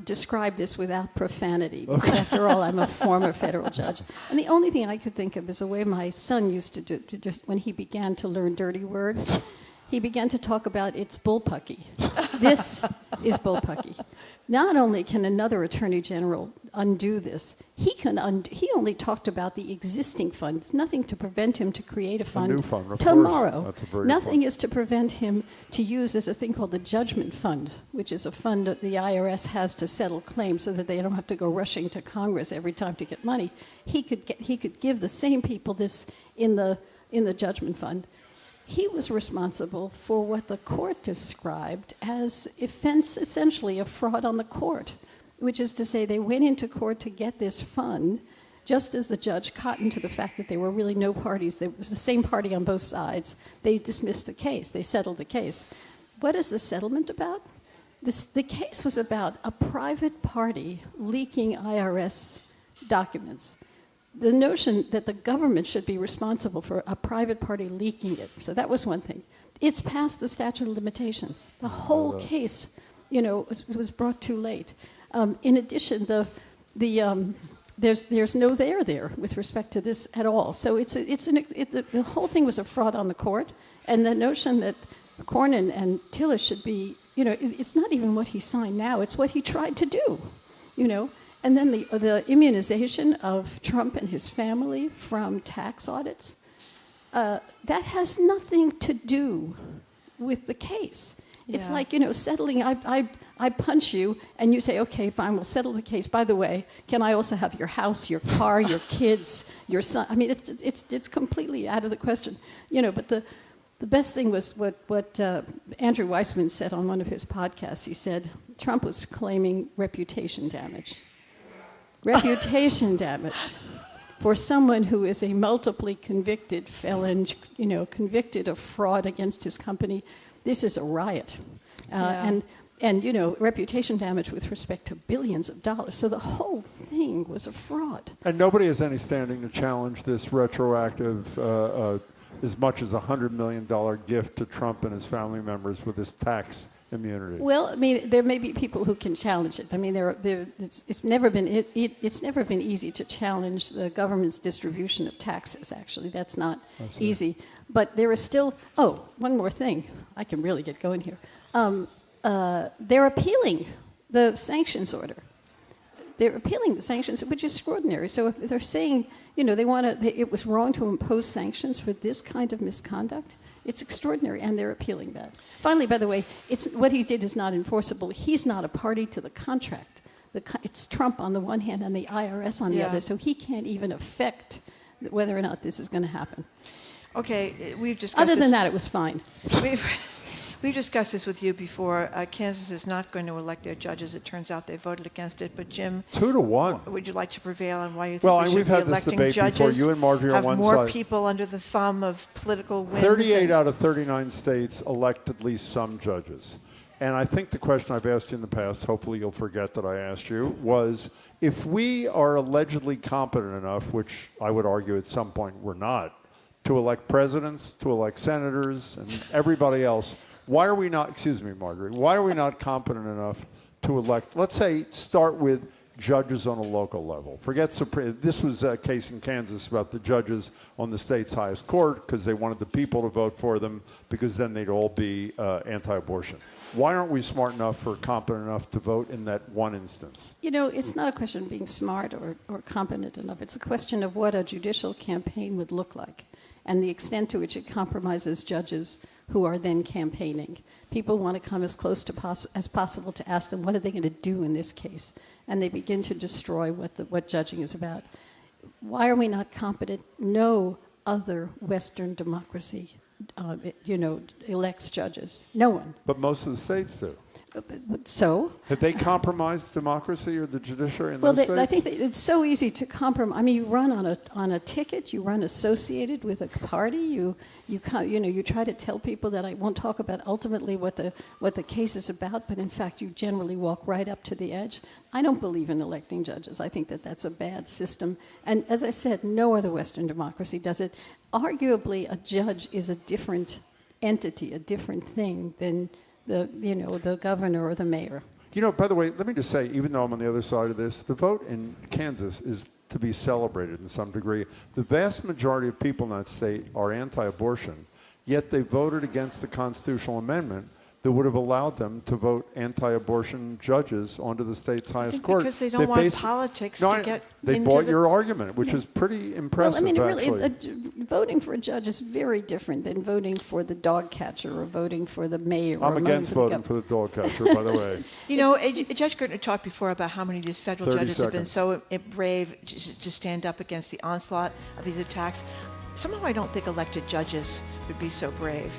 Speaker 14: describe this without profanity. Because after all, I'm a former federal judge. And the only thing I could think of is the way my son used to do, just when he began to learn dirty words. He began to talk about it's bullpucky. This is bullpucky. Not only can another attorney general undo this, he only talked about the existing fund. There's nothing to prevent him to create a fund,
Speaker 4: new fund of
Speaker 14: tomorrow.
Speaker 4: Course. That's a very
Speaker 14: nothing is to prevent him to use this a thing called the judgment fund, which is a fund that the IRS has to settle claims so that they don't have to go rushing to Congress every time to get money. He could give the same people this in the judgment fund. He was responsible for what the court described as essentially a fraud on the court, which is to say they went into court to get this fund, just as the judge cottoned to the fact that there were really no parties. There was the same party on both sides. They dismissed the case. They settled the case. What is the settlement about? The case was about a private party leaking IRS documents. the notion that the government should be responsible for a private party leaking it. So that was one thing. It's past the statute of limitations. The whole case, was brought too late. In addition, there's no there with respect to this at all. So the whole thing was a fraud on the court, and the notion that Cornyn and Tillis should be, it's not even what he signed now; it's what he tried to do, And then the immunization of Trump and his family from tax audits, that has nothing to do with the case. Yeah. It's like, settling, I punch you, and you say, okay, fine, we'll settle the case. By the way, can I also have your house, your car, your kids, your son? I mean, it's completely out of the question. But the best thing was what Andrew Weissman said on one of his podcasts. He said Trump was claiming reputation damage. Reputation damage for someone who is a multiply convicted felon, convicted of fraud against his company. This is a riot. And reputation damage with respect to billions of dollars. So the whole thing was a fraud.
Speaker 4: And nobody has any standing to challenge this retroactive, as much as $100 million gift to Trump and his family members with his tax immunity.
Speaker 14: Well, I mean, there may be people who can challenge it. I mean, it's never been easy to challenge the government's distribution of taxes. Actually, that's not easy. But there is still. Oh, one more thing. I can really get going here. They're appealing the sanctions order. They're appealing the sanctions, which is extraordinary. So if they're saying, it was wrong to impose sanctions for this kind of misconduct, it's extraordinary, and they're appealing that. Finally, by the way, what he did is not enforceable. He's not a party to the contract. It's Trump on the one hand and the IRS on the other, so he can't even affect whether or not this is going to happen.
Speaker 3: Okay, we've discussed
Speaker 14: Other than that, it was fine.
Speaker 3: We've discussed this with you before. Kansas is not going to elect their judges. It turns out they voted against it. But Jim,
Speaker 4: 2-1.
Speaker 3: Would you like to prevail on why you think we should
Speaker 4: we've
Speaker 3: be
Speaker 4: had this
Speaker 3: electing
Speaker 4: debate
Speaker 3: judges?
Speaker 4: Before. You and Marjorie
Speaker 3: have
Speaker 4: on one
Speaker 3: more
Speaker 4: side.
Speaker 3: People under the thumb of political wins.
Speaker 4: 38 out of 39 states elect at least some judges. And I think the question I've asked you in the past, hopefully you'll forget that I asked you, was if we are allegedly competent enough, which I would argue at some point we're not, to elect presidents, to elect senators, and everybody else, why are we not, excuse me, Marjorie, why are we not competent enough to elect, let's say, start with judges on a local level? Forget Supreme. This was a case in Kansas about the judges on the state's highest court because they wanted the people to vote for them because then they'd all be anti-abortion. Why aren't we smart enough or competent enough to vote in that one instance?
Speaker 14: It's not a question of being smart or competent enough. It's a question of what a judicial campaign would look like and the extent to which it compromises judges who are then campaigning. People want to come as close to as possible to ask them, what are they going to do in this case? And they begin to destroy what judging is about. Why are we not competent? No other Western democracy, elects judges. No one.
Speaker 4: But most of the states do.
Speaker 14: So?
Speaker 4: Have they compromised democracy or the judiciary in those states?
Speaker 14: I think that it's so easy to compromise. I mean, you run on a ticket. You run associated with a party. You try to tell people that I won't talk about ultimately what the case is about, but in fact, you generally walk right up to the edge. I don't believe in electing judges. I think that that's a bad system. And as I said, no other Western democracy does it. Arguably, a judge is a different entity, a different thing than the governor or the mayor.
Speaker 4: By the way, let me just say, even though I'm on the other side of this, the vote in Kansas is to be celebrated in some degree. The vast majority of people in that state are anti-abortion, yet they voted against the constitutional amendment that would have allowed them to vote anti-abortion judges onto the state's highest court.
Speaker 3: Because they don't want politics to get
Speaker 4: They
Speaker 3: into
Speaker 4: bought your argument, which is pretty impressive,
Speaker 14: voting for a judge is very different than voting for the dog catcher or voting for the mayor.
Speaker 4: I'm against voting for the dog catcher, by the way.
Speaker 3: Judge Gertner talked before about how many of these federal judges have been so brave to stand up against the onslaught of these attacks. Somehow I don't think elected judges would be so brave.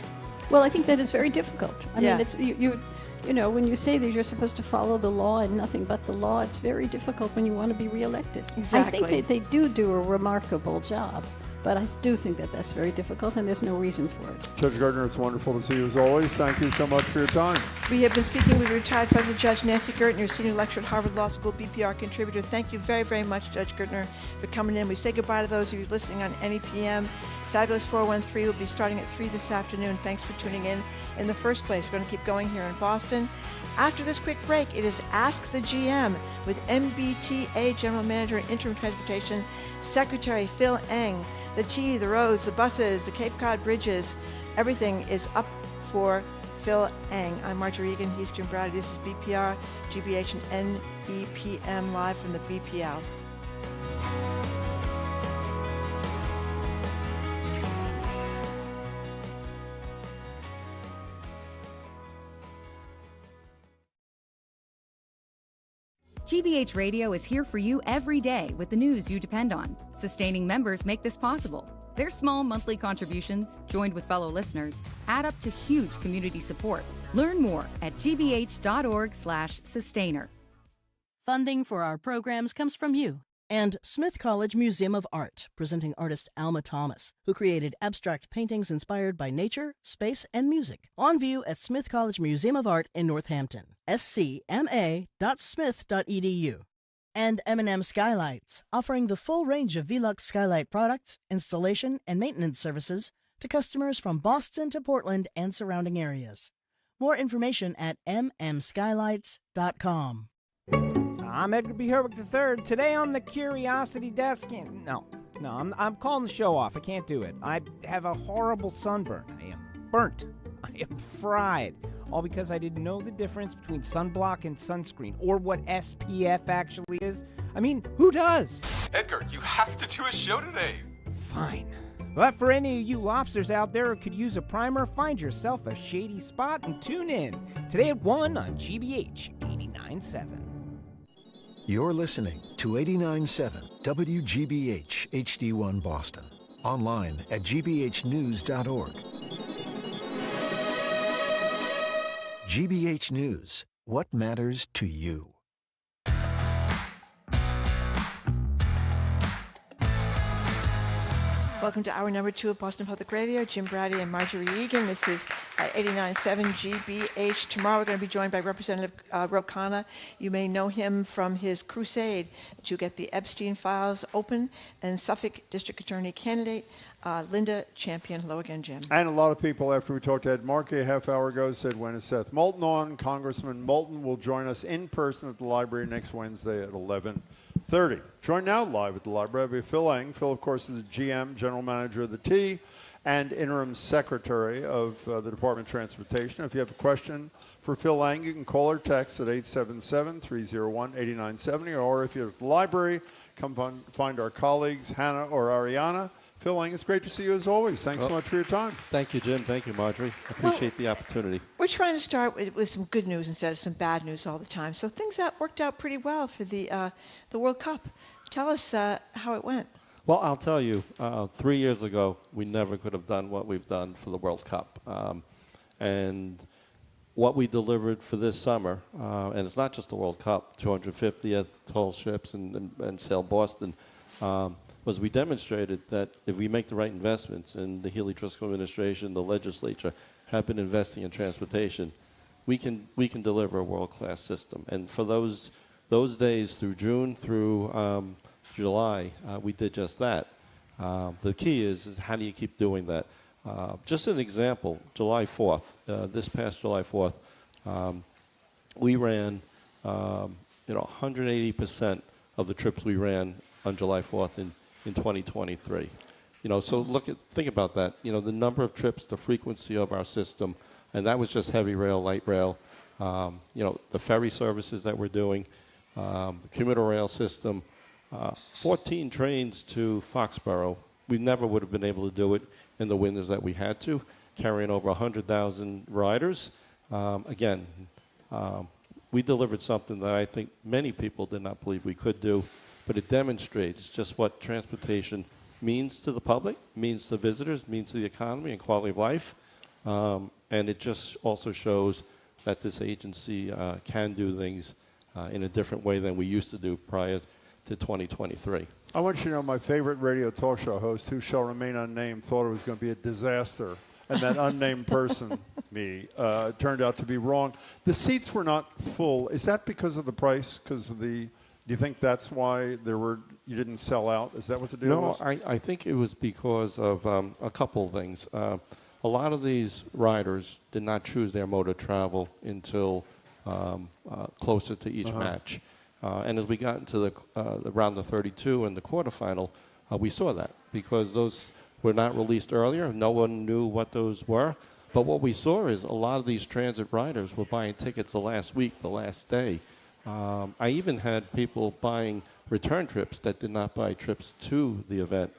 Speaker 14: Well, I think that is very difficult. I mean, it's when you say that you're supposed to follow the law and nothing but the law, it's very difficult when you want to be reelected.
Speaker 3: Exactly.
Speaker 14: I think they do a remarkable job. But I do think that that's very difficult, and there's no reason for it.
Speaker 4: Judge Gertner, it's wonderful to see you as always. Thank you so much for your time.
Speaker 3: We have been speaking with retired Federal Judge Nancy Gertner, senior lecturer at Harvard Law School, BPR contributor. Thank you very, very much, Judge Gertner, for coming in. We say goodbye to those of you listening on NEPM. Fabulous 413 will be starting at 3 this afternoon. Thanks for tuning in the first place. We're going to keep going here in Boston. After this quick break, it is Ask the GM with MBTA General Manager and Interim Transportation Secretary Phil Eng. The T, the roads, the buses, the Cape Cod bridges, everything is up for Phil Eng. I'm Marjorie Egan. He's Jim Browdy. This is BPR, GBH, and NEPM live from the BPL.
Speaker 9: GBH Radio is here for you every day with the news you depend on. Sustaining members make this possible. Their small monthly contributions, joined with fellow listeners, add up to huge community support. Learn more at gbh.org/sustainer.
Speaker 13: Funding for our programs comes from you.
Speaker 10: And Smith College Museum of Art, presenting artist Alma Thomas, who created abstract paintings inspired by nature, space, and music. On view at Smith College Museum of Art in Northampton, scma.smith.edu. And M&M Skylights, offering the full range of Velux skylight products, installation, and maintenance services to customers from Boston to Portland and surrounding areas. More information at mmskylights.com.
Speaker 15: I'm Edgar B. Herwick III. Today on the Curiosity Desk. I'm calling the show off. I can't do it. I have a horrible sunburn. I am burnt. I am fried. All because I didn't know the difference between sunblock and sunscreen, or what SPF actually is. I mean, who does?
Speaker 16: Edgar, you have to do a show today.
Speaker 15: Fine. But for any of you lobsters out there who could use a primer, find yourself a shady spot and tune in. Today at 1 on GBH 89.7.
Speaker 17: You're listening to 89.7 WGBH HD1 Boston. Online at gbhnews.org. GBH News. What matters to you?
Speaker 3: Welcome to hour number 2 of Boston Public Radio. Jim Brady and Marjorie Egan. This is 89.7 GBH. Tomorrow we're going to be joined by Representative Ro Khanna. You may know him from his crusade to get the Epstein files open, and Suffolk District Attorney candidate Linda Champion. Hello again, Jim.
Speaker 4: And a lot of people, after we talked to Ed Markey a half hour ago, said, when is Seth Moulton on? Congressman Moulton will join us in person at the library next Wednesday at 11:30. Joined now live at the library by Phil Eng. Phil, of course, is the GM, General Manager of the T, and Interim Secretary of the Department of Transportation. If you have a question for Phil Eng, you can call or text at 877-301-8970, or if you're at the library, come find our colleagues, Hannah or Ariana. Phil Eng, it's great to see you as always. Thanks so much for your time.
Speaker 18: Thank you, Jim. Thank you, Marjorie. I appreciate the opportunity.
Speaker 3: We're trying to start with some good news instead of some bad news all the time. So things worked out pretty well for the World Cup. Tell us how it went.
Speaker 18: Well, I'll tell you, 3 years ago, we never could have done what we've done for the World Cup. And what we delivered for this summer, and it's not just the World Cup, 250th tall ships and Sail Boston, was we demonstrated that if we make the right investments, and the Healy-Driscoll administration, the legislature have been investing in transportation, we can deliver a world-class system. And for those days through June through July, we did just that. The key is how do you keep doing that? Just an example, July 4th, this past July 4th, we ran 180% of the trips we ran on July 4th in 2023. So think about that. The number of trips, the frequency of our system, and that was just heavy rail, light rail. The ferry services that we're doing, the commuter rail system, 14 trains to Foxborough. We never would have been able to do it in the winters that we had to, carrying over 100,000 riders. We delivered something that I think many people did not believe we could do, but it demonstrates just what transportation means to the public, means to visitors, means to the economy and quality of life. And it just also shows that this agency can do things in a different way than we used to do prior to 2023.
Speaker 4: I want you to know my favorite radio talk show host, who shall remain unnamed, thought it was going to be a disaster. And that unnamed person, me, turned out to be wrong. The seats were not full. Is that because of the price? Because of the... Do you think that's why you didn't sell out? Is that what the deal was?
Speaker 18: No, I think it was because of a couple of things. A lot of these riders did not choose their mode of travel until closer to each match. And as we got into the round of 32 and the quarterfinal, we saw that because those were not released earlier. No one knew what those were. But what we saw is a lot of these transit riders were buying tickets the last week, the last day. I even had people buying return trips that did not buy trips to the event.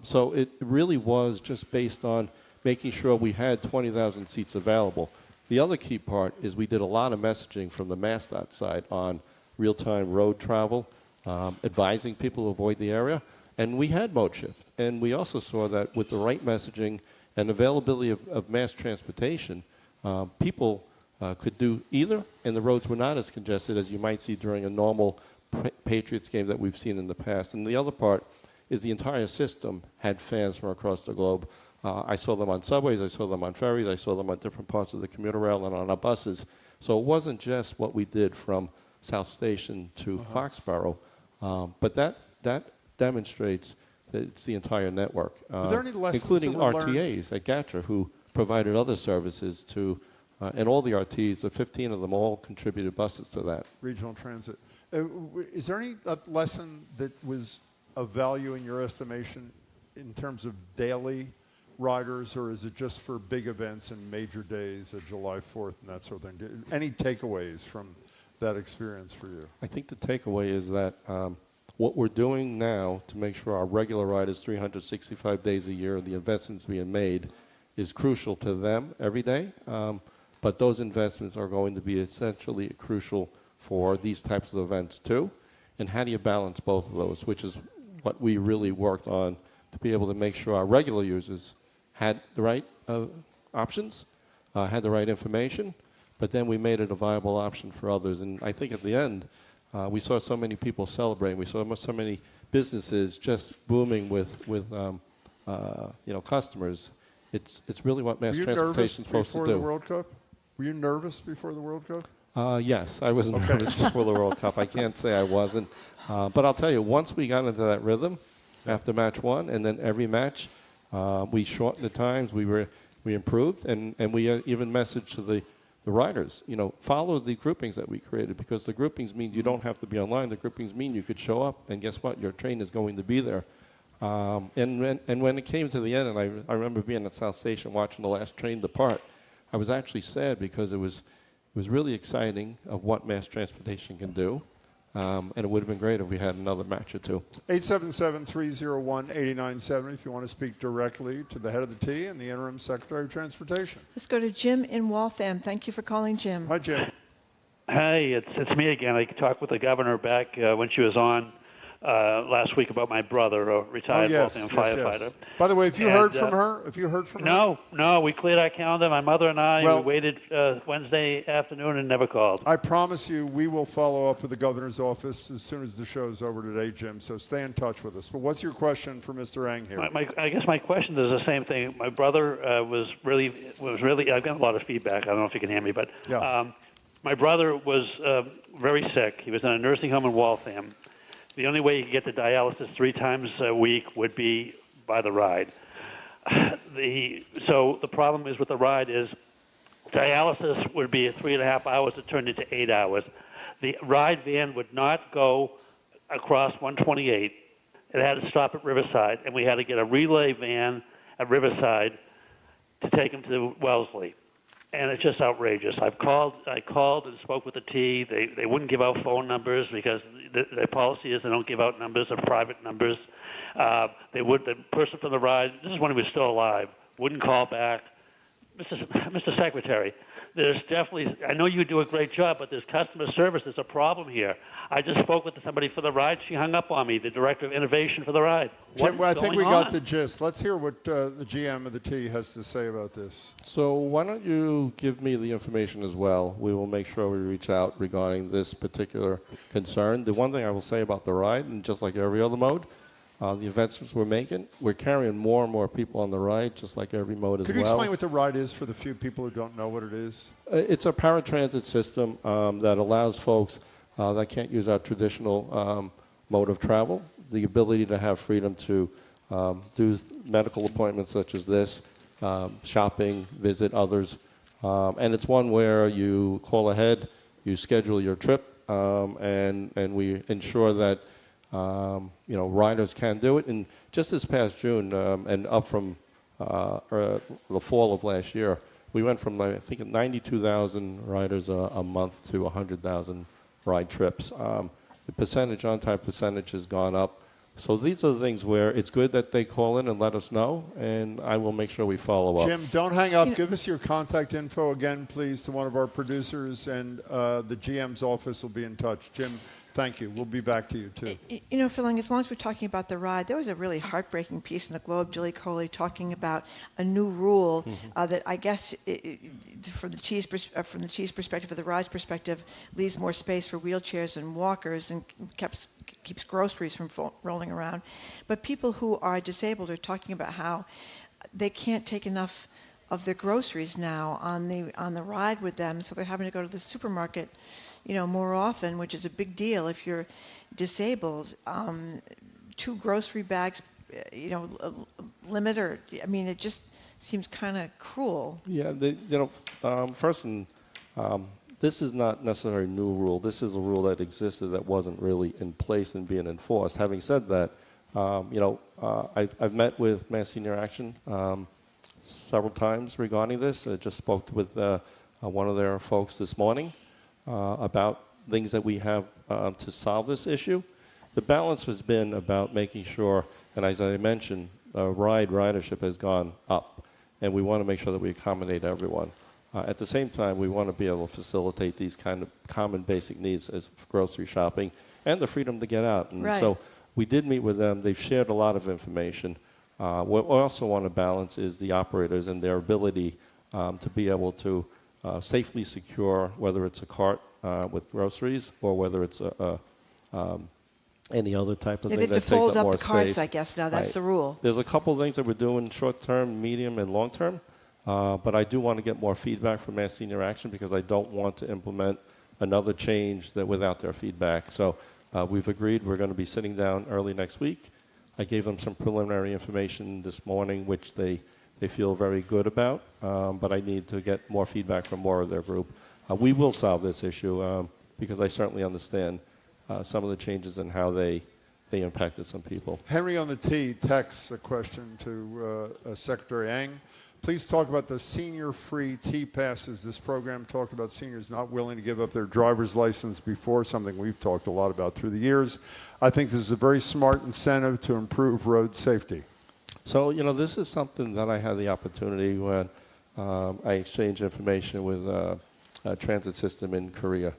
Speaker 18: So it really was just based on making sure we had 20,000 seats available. The other key part is we did a lot of messaging from the MassDOT side on real-time road travel, advising people to avoid the area, and we had mode shift. And we also saw that with the right messaging and availability of mass transportation, people could do either, and the roads were not as congested as you might see during a normal Patriots game that we've seen in the past. And the other part is the entire system had fans from across the globe. I saw them on subways, I saw them on ferries, I saw them on different parts of the commuter rail and on our buses. So it wasn't just what we did from South Station to Foxborough, but that demonstrates that it's the entire network,
Speaker 4: Are there any lessons
Speaker 18: including
Speaker 4: that were
Speaker 18: RTAs at GATRA who provided other services to, and all the RTs, the 15 of them all contributed buses to that.
Speaker 4: Regional transit. Is there any lesson that was of value in your estimation in terms of daily riders, or is it just for big events and major days, July 4th and that sort of thing? Any takeaways from that experience for you?
Speaker 18: I think the takeaway is that what we're doing now to make sure our regular riders 365 days a year, the investments being made, is crucial to them every day. But those investments are going to be essentially crucial for these types of events too. And how do you balance both of those, which is what we really worked on to be able to make sure our regular users had the right options, had the right information, but then we made it a viable option for others. And I think at the end, we saw so many people celebrating. We saw so many businesses just booming with customers. It's really what mass transportation is supposed to do.
Speaker 4: Were you nervous before the World Cup? Were you nervous before the World Cup?
Speaker 18: Yes, I was nervous before the World Cup. I can't say I wasn't. But I'll tell you, once we got into that rhythm after match one, and then every match, we shortened the times, we improved, and we even messaged to the riders, follow the groupings that we created, because the groupings mean you don't have to be online. The groupings mean you could show up, and guess what? Your train is going to be there. And when it came to the end, and I remember being at South Station watching the last train depart, I was actually sad because it was really exciting of what mass transportation can do. And it would have been great if we had another match or two.
Speaker 4: 877-301-8970 if you want to speak directly to the head of the T and the interim Secretary of Transportation.
Speaker 3: Let's go to Jim in Waltham. Thank you for calling, Jim.
Speaker 4: Hi, Jim.
Speaker 19: Hey, it's me again. I talked with the governor back when she was on last week about my brother, a retired Waltham firefighter.
Speaker 4: Yes. By the way, have you heard from her? Have you heard from her?
Speaker 19: No. We cleared our calendar. My mother and I we waited Wednesday afternoon and never called.
Speaker 4: I promise you we will follow up with the governor's office as soon as the show's over today, Jim, so stay in touch with us. But what's your question for Mr. Eng here?
Speaker 19: I guess my question is the same thing. My brother was really I've got a lot of feedback. I don't know if you can hear me, but my brother was very sick. He was in a nursing home in Waltham. The only way you could get to dialysis 3 times a week would be by the ride. So the problem is with the ride is dialysis would be 3.5 hours. It turned into 8 hours. The ride van would not go across 128. It had to stop at Riverside, and we had to get a relay van at Riverside to take him to Wellesley. And it's just outrageous. I called and spoke with the T. They wouldn't give out phone numbers because their policy is they don't give out numbers or private numbers. The person from the ride, this is when he was still alive, wouldn't call back. Mr. Secretary, there's definitely, I know you do a great job, but there's customer service. There's a problem here. I just spoke with somebody for the ride. She hung up on me, the director of innovation for the ride.
Speaker 4: Jim, well, I think we
Speaker 19: going
Speaker 4: got
Speaker 19: on?
Speaker 4: the gist. Let's hear what the GM of the T has to say about this.
Speaker 18: So why don't you give me the information as well? We will make sure we reach out regarding this particular concern. The one thing I will say about the ride, and just like every other mode, the investments we're making, we're carrying more and more people on the ride, just like every mode as well.
Speaker 4: Could you explain what the ride is for the few people who don't know what it is?
Speaker 18: It's a paratransit system that allows folks that can't use our traditional mode of travel the ability to have freedom to do medical appointments such as this, shopping, visit others. And it's one where you call ahead, you schedule your trip, and we ensure that riders can do it. And just this past June, and up from the fall of last year, we went from, I think, 92,000 riders a month to 100,000 ride trips. The percentage, on-time percentage has gone up. So these are the things where it's good that they call in and let us know, and I will make sure we follow up.
Speaker 4: Jim, don't hang up. Give us your contact info again, please, to one of our producers, and the GM's office will be in touch. Jim, thank you. We'll be back to you, too.
Speaker 3: You know, Phil Eng, as long as we're talking about the ride, there was a really heartbreaking piece in the Globe, Julie Coley, talking about a new rule that I guess, from the Chief's perspective, or the ride's perspective, leaves more space for wheelchairs and walkers and keeps groceries from rolling around. But people who are disabled are talking about how they can't take enough of their groceries now on the ride with them, so they're having to go to the supermarket, more often, which is a big deal if you're disabled. 2 grocery bags, limit, or it just seems kind of cruel.
Speaker 18: Yeah, first, this is not necessarily a new rule. This is a rule that existed that wasn't really in place and being enforced. Having said that, I've met with Mass Senior Action several times regarding this. I just spoke with one of their folks this morning about things that we have to solve this issue. The balance has been about making sure, and as I mentioned, ridership has gone up, and we want to make sure that we accommodate everyone. At the same time, we want to be able to facilitate these kind of common basic needs as grocery shopping and the freedom to get out. And so we did meet with them. They've shared a lot of information. What we also want to balance is the operators and their ability to be able to safely secure, whether it's a cart with groceries or whether it's any other type of thing that takes up more space.
Speaker 3: They have to fold up the carts, I guess, now. That's the rule.
Speaker 18: There's a couple of things that we're doing short-term, medium, and long-term. But I do want to get more feedback from Mass Senior Action because I don't want to implement another change without their feedback. So we've agreed we're going to be sitting down early next week. I gave them some preliminary information this morning, which they feel very good about, but I need to get more feedback from more of their group. We will solve this issue because I certainly understand some of the changes in how they impacted some people.
Speaker 4: Henry on the T texts a question to Secretary Eng. Please talk about the senior-free T-passes. This program talked about seniors not willing to give up their driver's license before, something we've talked a lot about through the years. I think this is a very smart incentive to improve road safety.
Speaker 18: So, this is something that I had the opportunity when I exchanged information with a transit system in Korea.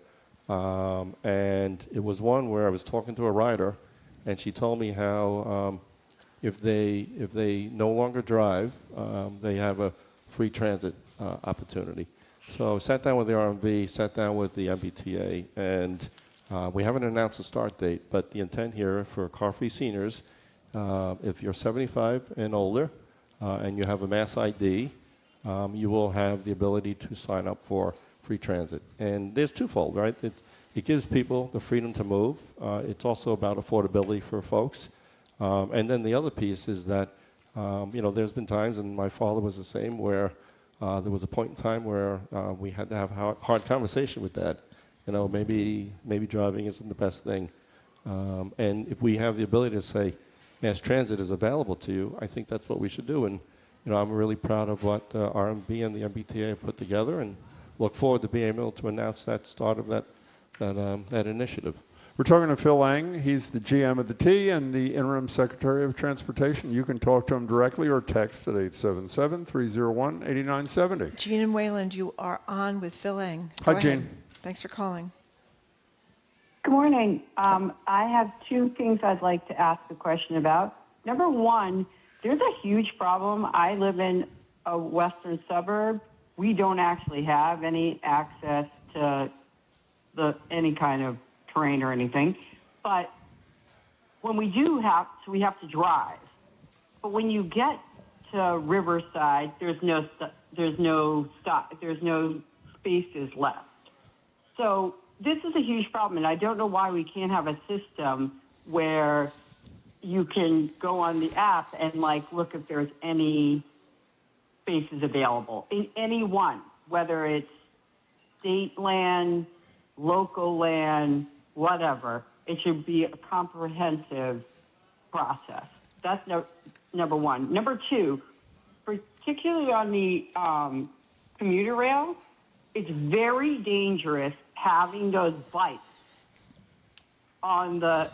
Speaker 18: And it was one where I was talking to a rider, and she told me how if they no longer drive, they have a free transit opportunity. So sat down with the RMV, sat down with the MBTA, and we haven't announced a start date, but the intent here for car-free seniors, if you're 75 and older and you have a mass ID, you will have the ability to sign up for free transit. And there's twofold, right? It gives people the freedom to move. It's also about affordability for folks. And then the other piece is that, there's been times, and my father was the same, where there was a point in time where we had to have a hard conversation with Dad. Maybe driving isn't the best thing. And if we have the ability to say, mass transit is available to you, I think that's what we should do. And, I'm really proud of what RMB and the MBTA have put together and look forward to being able to announce that start of that initiative.
Speaker 4: We're talking to Phil Eng. He's the GM of the T and the Interim Secretary of Transportation. You can talk to him directly or text at 877-301-8970.
Speaker 3: Jean and Wayland, you are on with Phil Eng.
Speaker 4: Hi,
Speaker 3: Go
Speaker 4: Jean.
Speaker 3: ahead. Thanks for calling.
Speaker 20: Good morning. I have two things I'd like to ask a question about. Number one, there's a huge problem. I live in a western suburb. We don't actually have any access to any kind of terrain or anything. But when we do have, so we have to drive. But when you get to Riverside, there's no spaces left. So this is a huge problem, and I don't know why we can't have a system where you can go on the app and look if there's any spaces available in any one, whether it's state land, local land, whatever. It should be a comprehensive process. That's number one. Number two, particularly on the commuter rail, it's very dangerous having those bikes on the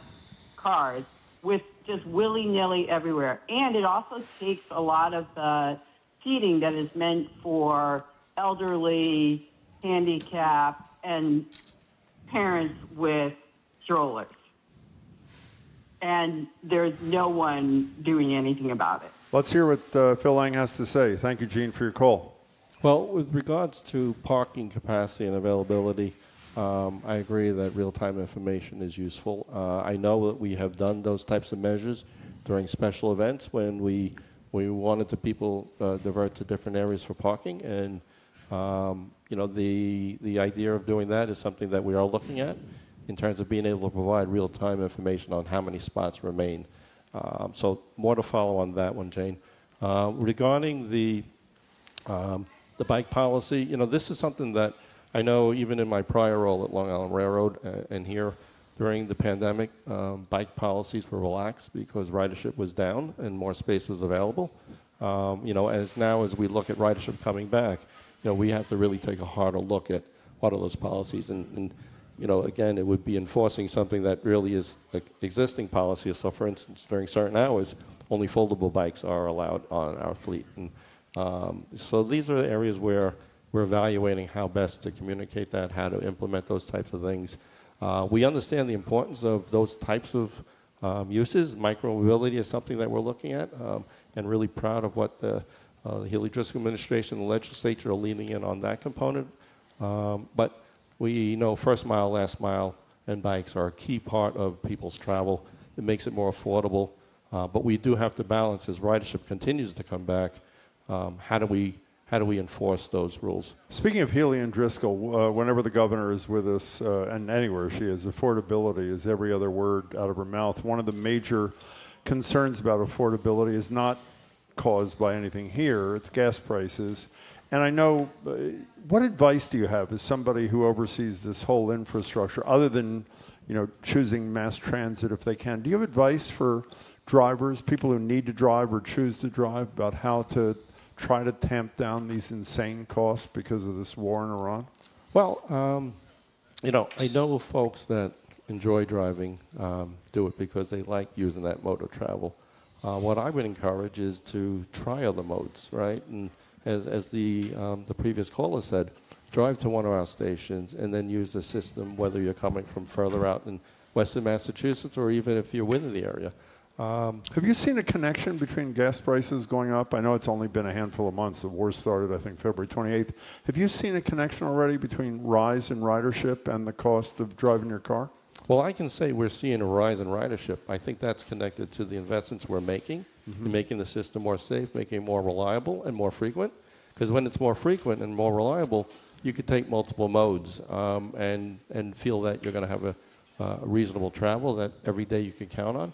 Speaker 20: cars with just willy-nilly everywhere. And it also takes a lot of the seating that is meant for elderly, handicapped, and parents with strollers. And there's no one doing anything about it.
Speaker 4: Let's hear what Phil Eng has to say. Thank you, Gene, for your call.
Speaker 18: Well, with regards to parking capacity and availability, I agree that real-time information is useful. I know that we have done those types of measures during special events when we wanted to people divert to different areas for parking, and the idea of doing that is something that we are looking at in terms of being able to provide real-time information on how many spots remain. So more to follow on that one, Jane. Regarding the bike policy, this is something that I know even in my prior role at Long Island Railroad and here during the pandemic, bike policies were relaxed because ridership was down and more space was available. As we look at ridership coming back, we have to really take a harder look at what are those policies. And again, it would be enforcing something that really is an existing policy. So, for instance, during certain hours, only foldable bikes are allowed on our fleet. And so these are areas where we're evaluating how best to communicate that, how to implement those types of things. We understand the importance of those types of uses. Micromobility is something that we're looking at, and really proud of what the Healy Driscoll administration and the legislature are leaning in on that component. But we know first mile, last mile, and bikes are a key part of people's travel. It makes it more affordable. But we do have to balance as ridership continues to come back. How do we enforce those rules?
Speaker 4: Speaking of Healy and Driscoll, whenever the governor is with us, and anywhere she is, affordability is every other word out of her mouth. One of the major concerns about affordability is not caused by anything here, it's gas prices. And I know, what advice do you have as somebody who oversees this whole infrastructure, other than choosing mass transit if they can? Do you have advice for drivers, people who need to drive or choose to drive, about how to try to tamp down these insane costs because of this war in Iran?
Speaker 18: Well, I know folks that enjoy driving do it because they like using that mode of travel. What I would encourage is to try other modes, right? And as the previous caller said, drive to one of our stations and then use the system, whether you're coming from further out in western Massachusetts or even if you're within the area.
Speaker 4: Have you seen a connection between gas prices going up? I know it's only been a handful of months. The war started, I think, February 28th. Have you seen a connection already between rise in ridership and the cost of driving your car?
Speaker 18: Well, I can say we're seeing a rise in ridership. I think that's connected to the investments we're making, in making the system more safe, making it more reliable and more frequent. Because when it's more frequent and more reliable, you could take multiple modes and feel that you're going to have a reasonable travel that every day you can count on.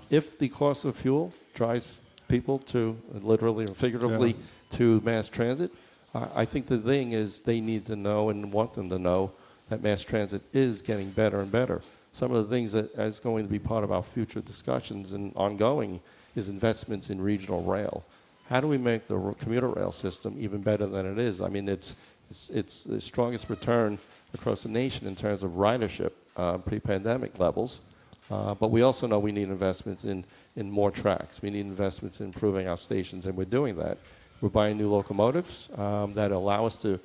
Speaker 18: If the cost of fuel drives people to, literally or figuratively, to mass transit, I think the thing is they need to know and want them to know that mass transit is getting better and better. Some of the things that is going to be part of our future discussions and ongoing is investments in regional rail. How do we make the commuter rail system even better than it is? I mean, it's It's the strongest return across the nation in terms of ridership, pre-pandemic levels. But we also know we need investments in more tracks. We need investments in improving our stations, and we're doing that. We're buying new locomotives that allow us to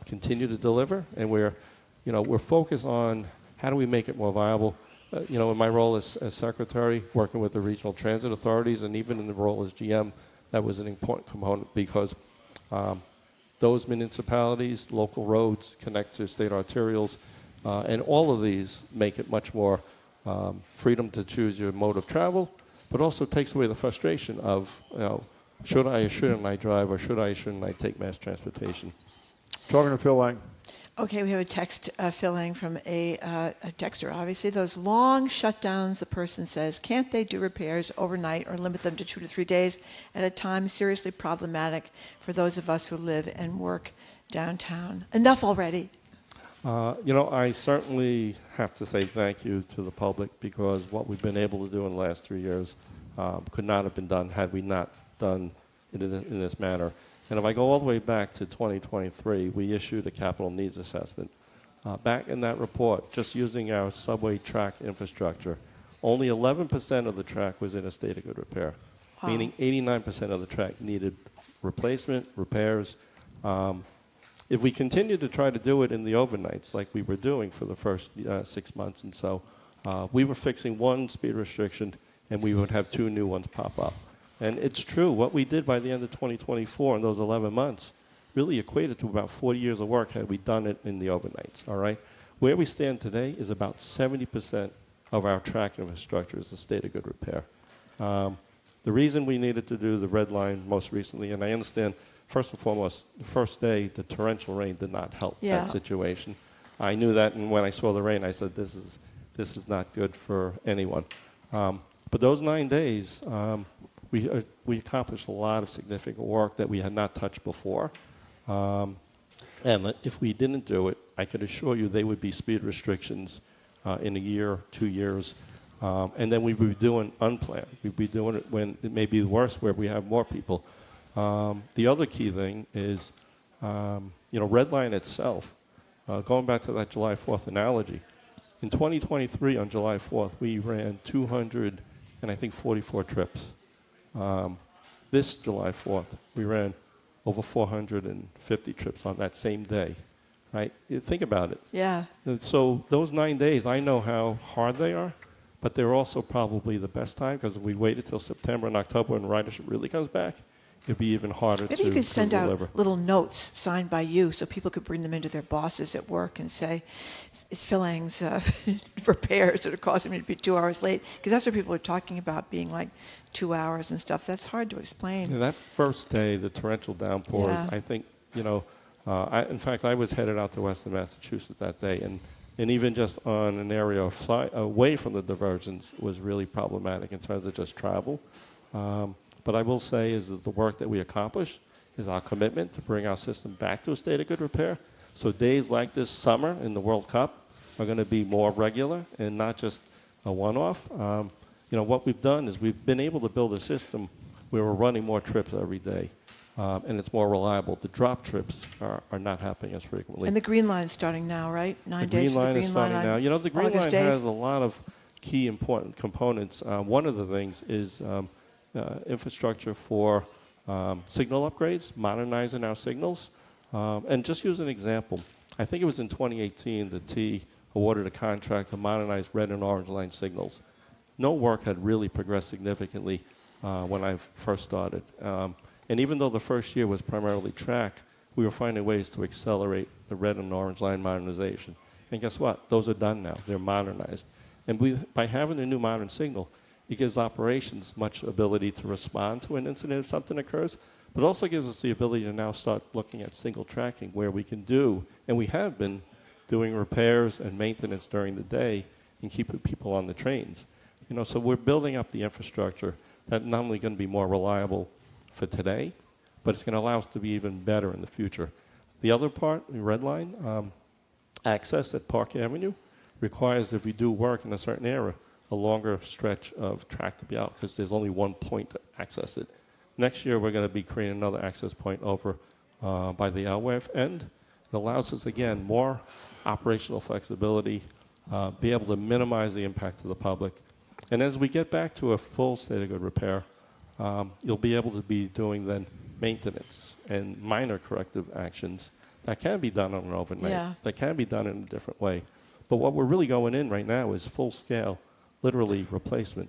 Speaker 18: continue to deliver, and we're focused on how do we make it more viable. In my role as secretary, working with the regional transit authorities, and even in the role as GM, that was an important component because those municipalities, local roads connect to state arterials, and all of these make it much more freedom to choose your mode of travel, but also takes away the frustration of, should I or shouldn't I drive, or should I or shouldn't I take mass transportation?
Speaker 4: Talking to Phil Eng.
Speaker 3: Okay, we have a text, Phil Eng, from a texter. Obviously, those long shutdowns, the person says, can't they do repairs overnight or limit them to 2 to 3 days at a time? Seriously problematic for those of us who live and work downtown. Enough already.
Speaker 18: I certainly have to say thank you to the public, because what we've been able to do in the last 3 years could not have been done had we not done it in this manner. And if I go all the way back to 2023, we issued a capital needs assessment. Back in that report, just using our subway track infrastructure, only 11% of the track was in a state of good repair, meaning 89% of the track needed replacement, repairs. If we continue to try to do it in the overnights like we were doing for the first 6 months and so, we were fixing one speed restriction and we would have 2 new ones pop up. And it's true, what we did by the end of 2024 in those 11 months really equated to about 40 years of work had we done it in the overnights, all right? Where we stand today is about 70% of our track infrastructure is a state of good repair. The reason we needed to do the red line most recently, and I understand, first and foremost, the first day, the torrential rain did not help that situation. I knew that, and when I saw the rain, I said, this is not good for anyone. But those 9 days, we accomplished a lot of significant work that we had not touched before. And if we didn't do it, I could assure you they would be speed restrictions in a year, 2 years. And then we would be doing unplanned. We'd be doing it when it may be worse, where we have more people. The other key thing is, red line itself, going back to that July 4th analogy, in 2023 on July 4th, we ran 244 trips. This July 4th, we ran over 450 trips on that same day, right? Think about it.
Speaker 3: Yeah.
Speaker 18: And so those 9 days, I know how hard they are, but they're also probably the best time, because if we waited till September and October when ridership really comes back, it'd be even harder to deliver.
Speaker 3: Maybe you could send out little notes signed by you so people could bring them into their bosses at work and say, it's Phil Eng's repairs that are causing me to be 2 hours late. Because that's what people are talking about, being like 2 hours and stuff. That's hard to explain.
Speaker 18: Yeah, that first day, the torrential downpours, I think, in fact, I was headed out to Western Massachusetts that day, and even just on an area away from the divergence was really problematic in terms of just travel. But I will say is that the work that we accomplished is our commitment to bring our system back to a state of good repair. So days like this summer in the World Cup are going to be more regular and not just a one-off. What we've done is we've been able to build a system where we're running more trips every day, and it's more reliable. The drop trips are not happening as frequently.
Speaker 3: And the Green Line's starting now, right? 9 days for the Green Line.
Speaker 18: The Green Line is starting now. The Green Line
Speaker 3: 8th.
Speaker 18: has a lot of key important components. One of the things is infrastructure for signal upgrades, modernizing our signals. And just use an example. I think it was in 2018 that T awarded a contract to modernize red and orange line signals. No work had really progressed significantly when I first started. And even though the first year was primarily track, we were finding ways to accelerate the red and orange line modernization. And guess what? Those are done now. They're modernized. And by having a new modern signal, it gives operations much ability to respond to an incident if something occurs, but also gives us the ability to now start looking at single tracking, where we can do, and we have been doing repairs and maintenance during the day and keeping people on the trains. So we're building up the infrastructure that not only going to be more reliable for today, but it's going to allow us to be even better in the future. The other part, the red line, access at Park Avenue requires, if we do work in a certain area, a longer stretch of track to be out, because there's only one point to access it. Next year, we're going to be creating another access point over by the LWAF end. It allows us, again, more operational flexibility, be able to minimize the impact to the public. And as we get back to a full state of good repair, you'll be able to be doing then maintenance and minor corrective actions that can be done on an overnight, that can be done in a different way. But what we're really going in right now is full-scale, literally replacement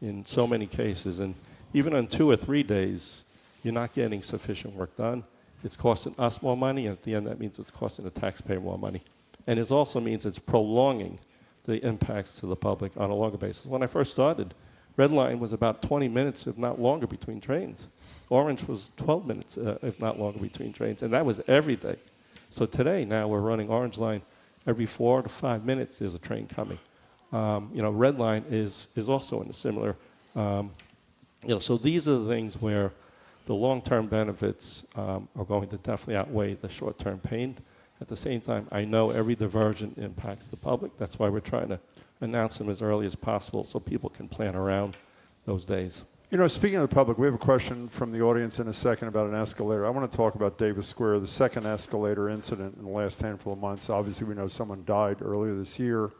Speaker 18: in so many cases. And even on 2 or 3 days, you're not getting sufficient work done. It's costing us more money, and at the end that means it's costing the taxpayer more money. And it also means it's prolonging the impacts to the public on a longer basis. When I first started, Red Line was about 20 minutes, if not longer, between trains. Orange was 12 minutes, if not longer, between trains, and that was every day. So today, now we're running Orange Line every 4 to 5 minutes. There's a train coming. Red Line is also in a similar. So these are the things where the long-term benefits are going to definitely outweigh the short-term pain. At the same time, I know every diversion impacts the public. That's why we're trying to announce them as early as possible so people can plan around those days.
Speaker 4: Speaking of the public, we have a question from the audience in a second about an escalator. I want to talk about Davis Square, the second escalator incident in the last handful of months. Obviously, we know someone died earlier this year.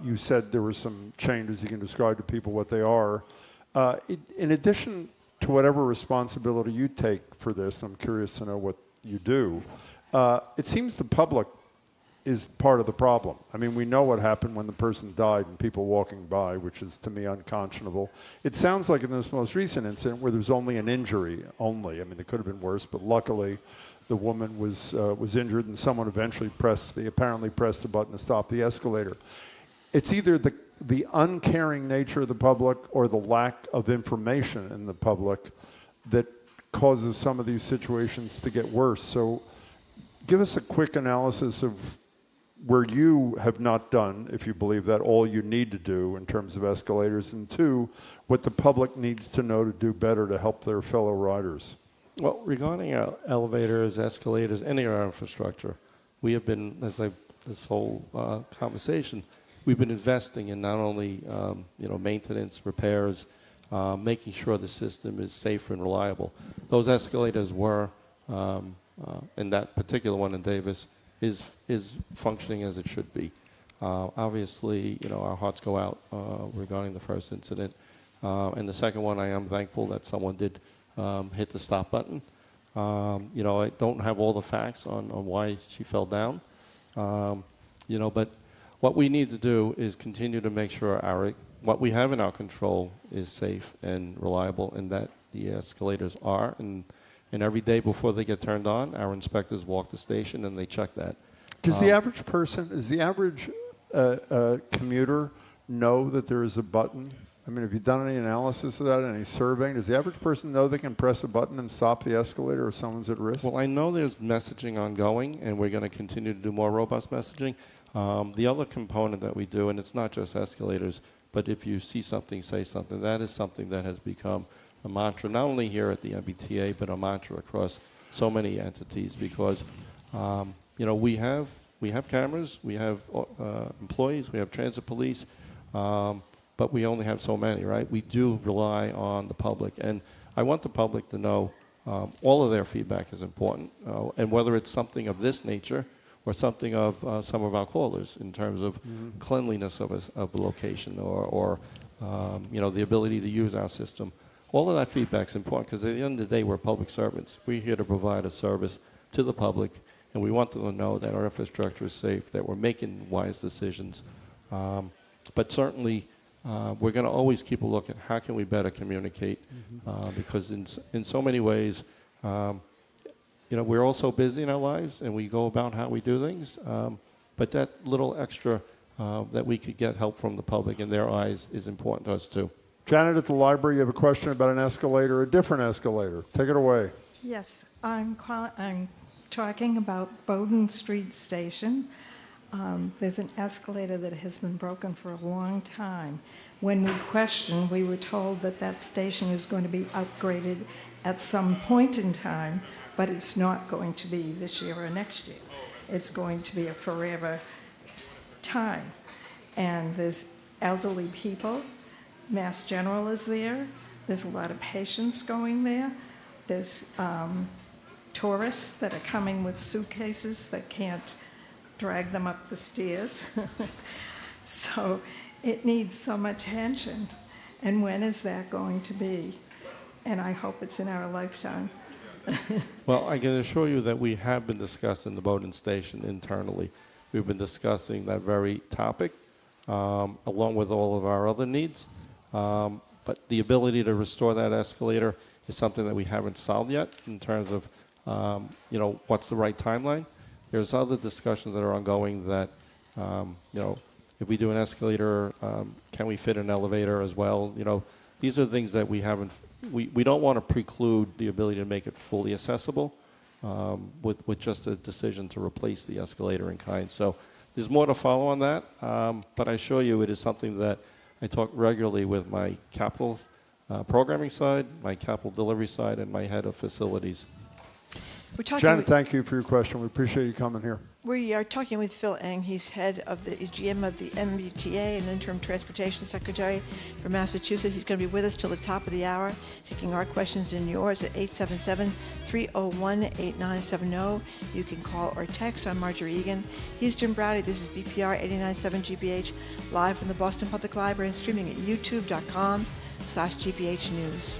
Speaker 4: You said there were some changes. You can describe to people what they are. In addition to whatever responsibility you take for this, I'm curious to know what you do. It seems the public is part of the problem. I mean, we know what happened when the person died and people walking by, which is, to me, unconscionable. It sounds like in this most recent incident where there's only an injury, it could have been worse, but luckily the woman was injured and someone eventually apparently pressed a button to stop the escalator. It's either the uncaring nature of the public or the lack of information in the public that causes some of these situations to get worse. So give us a quick analysis of where you have not done, if you believe that, all you need to do in terms of escalators, and 2, what the public needs to know to do better to help their fellow riders.
Speaker 18: Well, regarding our elevators, escalators, any of our infrastructure, we have been, this whole conversation, we've been investing in not only maintenance, repairs, making sure the system is safe and reliable. Those escalators were, and that particular one in Davis is functioning as it should be. Obviously, our hearts go out regarding the first incident. And the second one, I am thankful that someone did hit the stop button. I don't have all the facts on why she fell down. But what we need to do is continue to make sure what we have in our control is safe and reliable, and that the escalators are. And every day before they get turned on, our inspectors walk the station and they check that. Does the average
Speaker 4: commuter know that there is a button? Have you done any analysis of that, any surveying? Does the average person know they can press a button and stop the escalator if someone's at risk?
Speaker 18: Well, I know there's messaging ongoing, and we're going to continue to do more robust messaging. The other component that we do, and it's not just escalators, but if you see something, say something, that is something that has become a mantra, not only here at the MBTA, but a mantra across so many entities, because we have cameras, we have employees, we have transit police, but we only have so many, right? We do rely on the public, and I want the public to know all of their feedback is important, and whether it's something of this nature or something of some of our callers in terms of cleanliness of a location or the ability to use our system. All of that feedback is important because at the end of the day, we're public servants. We're here to provide a service to the public, and we want them to know that our infrastructure is safe, that we're making wise decisions. But certainly, we're going to always keep a look at how can we better communicate, because in so many ways, we're all so busy in our lives, and we go about how we do things. But that little extra that we could get help from the public in their eyes is important to us too.
Speaker 4: Janet at the library, you have a question about an escalator, a different escalator. Take it away.
Speaker 21: Yes, I'm talking about Bowdoin Street Station. There's an escalator that has been broken for a long time. When we questioned, we were told that station is going to be upgraded at some point in time, but it's not going to be this year or next year. It's going to be a forever time. And there's elderly people. Mass General is there. There's a lot of patients going there. There's tourists that are coming with suitcases that can't drag them up the stairs. So it needs some attention. And when is that going to be? And I hope it's in our lifetime.
Speaker 18: Well, I can assure you that we have been discussing the Bowdoin Station internally. We've been discussing that very topic, along with all of our other needs. But the ability to restore that escalator is something that we haven't solved yet in terms of, what's the right timeline. There's other discussions that are ongoing that, if we do an escalator, can we fit an elevator as well? These are things that we haven't. We don't want to preclude the ability to make it fully accessible with just a decision to replace the escalator in kind. So there's more to follow on that, but I assure you it is something that I talk regularly with my capital programming side, my capital delivery side, and my head of facilities.
Speaker 4: Janet, thank you for your question. We appreciate you coming here.
Speaker 3: We are talking with Phil Eng. He's he's GM of the MBTA and interim transportation secretary for Massachusetts. He's going to be with us till the top of the hour, taking our questions and yours at 877-301-8970. You can call or text. I'm Marjorie Egan. He's Jim Browdy. This is BPR 89.7 GBH, live from the Boston Public Library and streaming at youtube.com/GBH News.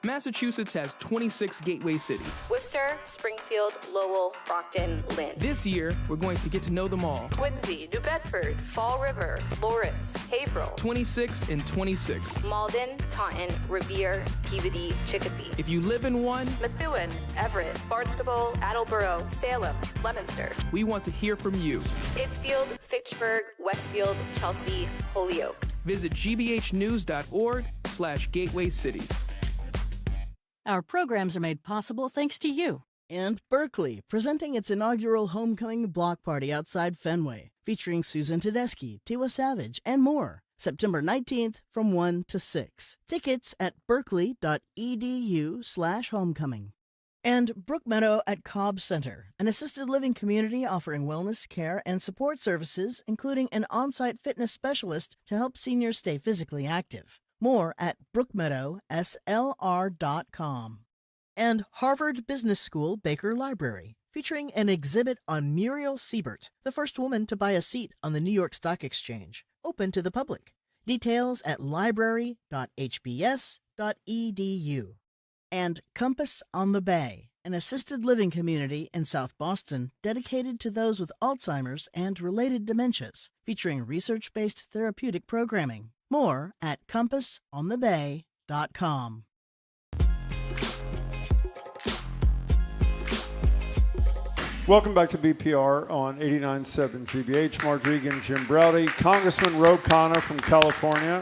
Speaker 1: Massachusetts has 26 gateway cities.
Speaker 22: Worcester, Springfield, Lowell, Brockton, Lynn.
Speaker 1: This year, we're going to get to know them all.
Speaker 22: Quincy, New Bedford, Fall River, Lawrence, Haverhill.
Speaker 1: 26 and 26.
Speaker 22: Malden, Taunton, Revere, Peabody, Chicopee.
Speaker 1: If you live in one,
Speaker 22: Methuen, Everett, Barnstable, Attleboro, Salem, Leominster.
Speaker 1: We want to hear from you.
Speaker 22: Pittsfield, Fitchburg, Westfield, Chelsea, Holyoke.
Speaker 1: Visit gbhnews.org/gateway cities.
Speaker 13: Our programs are made possible thanks to you.
Speaker 10: And Berkeley, presenting its inaugural homecoming block party outside Fenway, featuring Susan Tedeschi, Tiwa Savage, and more. September 19th from 1 to 6. Tickets at berkeley.edu/homecoming. And Brookmeadow at Cobb Center, an assisted living community offering wellness, care, and support services, including an on-site fitness specialist to help seniors stay physically active. More at brookmeadowslr.com. And Harvard Business School Baker Library, featuring an exhibit on Muriel Siebert, the first woman to buy a seat on the New York Stock Exchange, open to the public. Details at library.hbs.edu. And Compass on the Bay, an assisted living community in South Boston dedicated to those with Alzheimer's and related dementias, featuring research-based therapeutic programming. More at compassonthebay.com.
Speaker 4: Welcome back to BPR on 89.7 GBH. Mark Regan, Jim Browdy, Congressman Ro Khanna from California,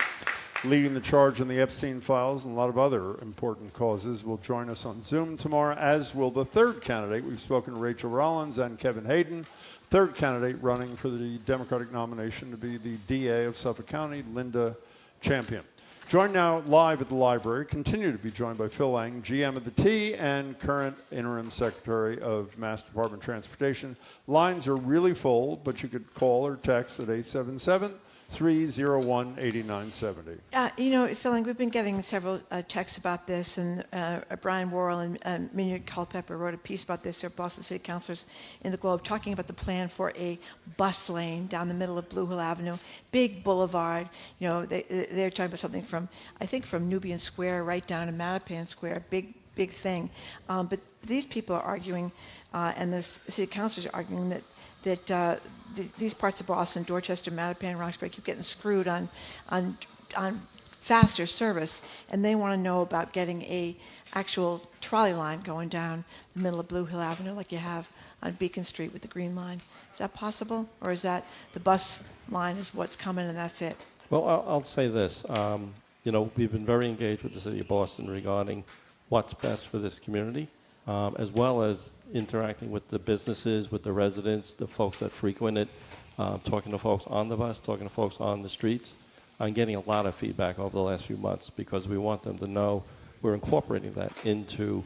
Speaker 4: leading the charge on the Epstein files and a lot of other important causes, will join us on Zoom tomorrow, as will the third candidate. We've spoken to Rachel Rollins and Kevin Hayden. Third candidate running for the Democratic nomination to be the DA of Suffolk County, Linda Champion. Joined now live at the library, continue to be joined by Phil Eng, GM of the T and current interim secretary of Mass Department Transportation. Lines are really full, but you could call or text at 877-301-8970.
Speaker 3: Phil Eng, we've been getting several texts about this, and Brian Worrell and Minyard Culpepper wrote a piece about this. They're Boston City councilors in the Globe, talking about the plan for a bus lane down the middle of Blue Hill Avenue, big boulevard. They're talking about something from Nubian Square right down to Mattapan Square, big thing. But these people are arguing, and the city councilors are arguing that these parts of Boston, Dorchester, Mattapan, Roxbury, keep getting screwed on faster service, and they want to know about getting a actual trolley line going down the middle of Blue Hill Avenue like you have on Beacon Street with the Green Line. Is that possible, or is that the bus line is what's coming and that's it?
Speaker 18: Well, I'll say this. We've been very engaged with the city of Boston regarding what's best for this community, as well as interacting with the businesses, with the residents, the folks that frequent it, talking to folks on the bus, talking to folks on the streets, and getting a lot of feedback over the last few months, because we want them to know we're incorporating that into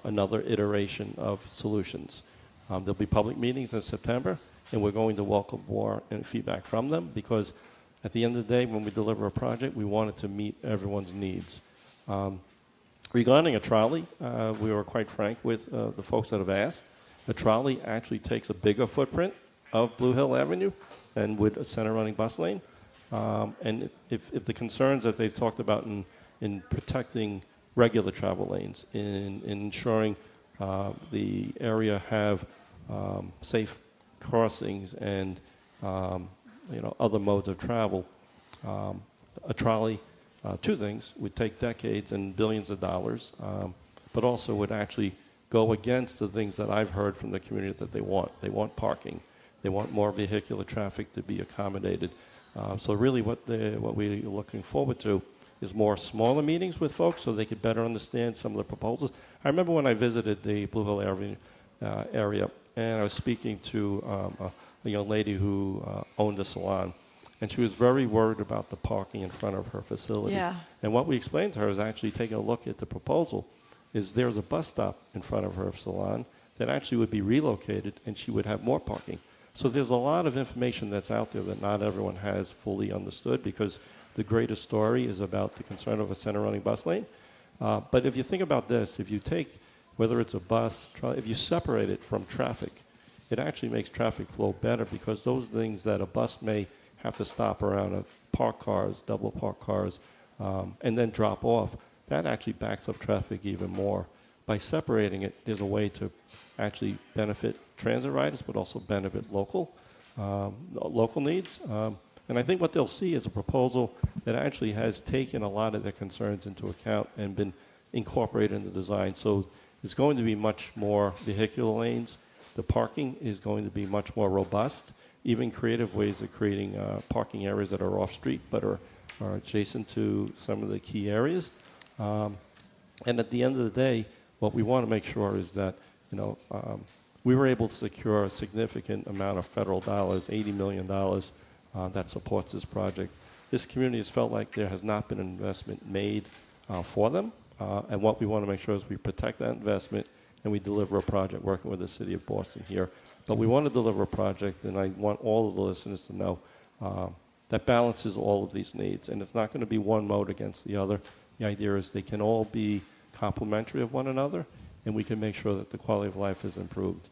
Speaker 18: another iteration of solutions. There'll be public meetings in September, and we're going to welcome more feedback from them, because At the end of the day, when we deliver a project, we want it to meet everyone's needs. Regarding a trolley, we were quite frank with the folks that have asked. A trolley actually takes a bigger footprint of Blue Hill Avenue than would a center running bus lane. And if the concerns that they've talked about in protecting regular travel lanes, in ensuring the area have safe crossings and other modes of travel, a trolley, two things, would take decades and billions of dollars, but also would actually go against the things that I've heard from the community that they want. They want parking. They want more vehicular traffic to be accommodated. So really what we're looking forward to is more smaller meetings with folks so they could better understand some of the proposals. I remember when I visited the Blue Hill area, and I was speaking to a young lady who owned a salon, and she was very worried about the parking in front of her facility.
Speaker 3: Yeah.
Speaker 18: And what we explained to her is actually taking a look at the proposal is there's a bus stop in front of her salon that actually would be relocated, and she would have more parking. So there's a lot of information that's out there that not everyone has fully understood, because the greatest story is about the concern of a center running bus lane. But if you think about this, if you take, whether it's a bus, if you separate it from traffic, it actually makes traffic flow better, because those things that a bus may have to stop around, park cars, double park cars, and then drop off, that actually backs up traffic even more. By separating it, there's a way to actually benefit transit riders, but also benefit local needs. And I think what they'll see is a proposal that actually has taken a lot of their concerns into account and been incorporated in the design. So there's going to be much more vehicular lanes. The parking is going to be much more robust, even creative ways of creating parking areas that are off-street but are adjacent to some of the key areas. And at the end of the day, what we want to make sure is that, we were able to secure a significant amount of federal dollars, $80 million, that supports this project. This community has felt like there has not been an investment made for them. And what we want to make sure is we protect that investment and we deliver a project working with the city of Boston here. But we want to deliver a project, and I want all of the listeners to know that balances all of these needs. And it's not going to be one mode against the other. The idea is they can all be complementary of one another, and we can make sure that the quality of life is improved,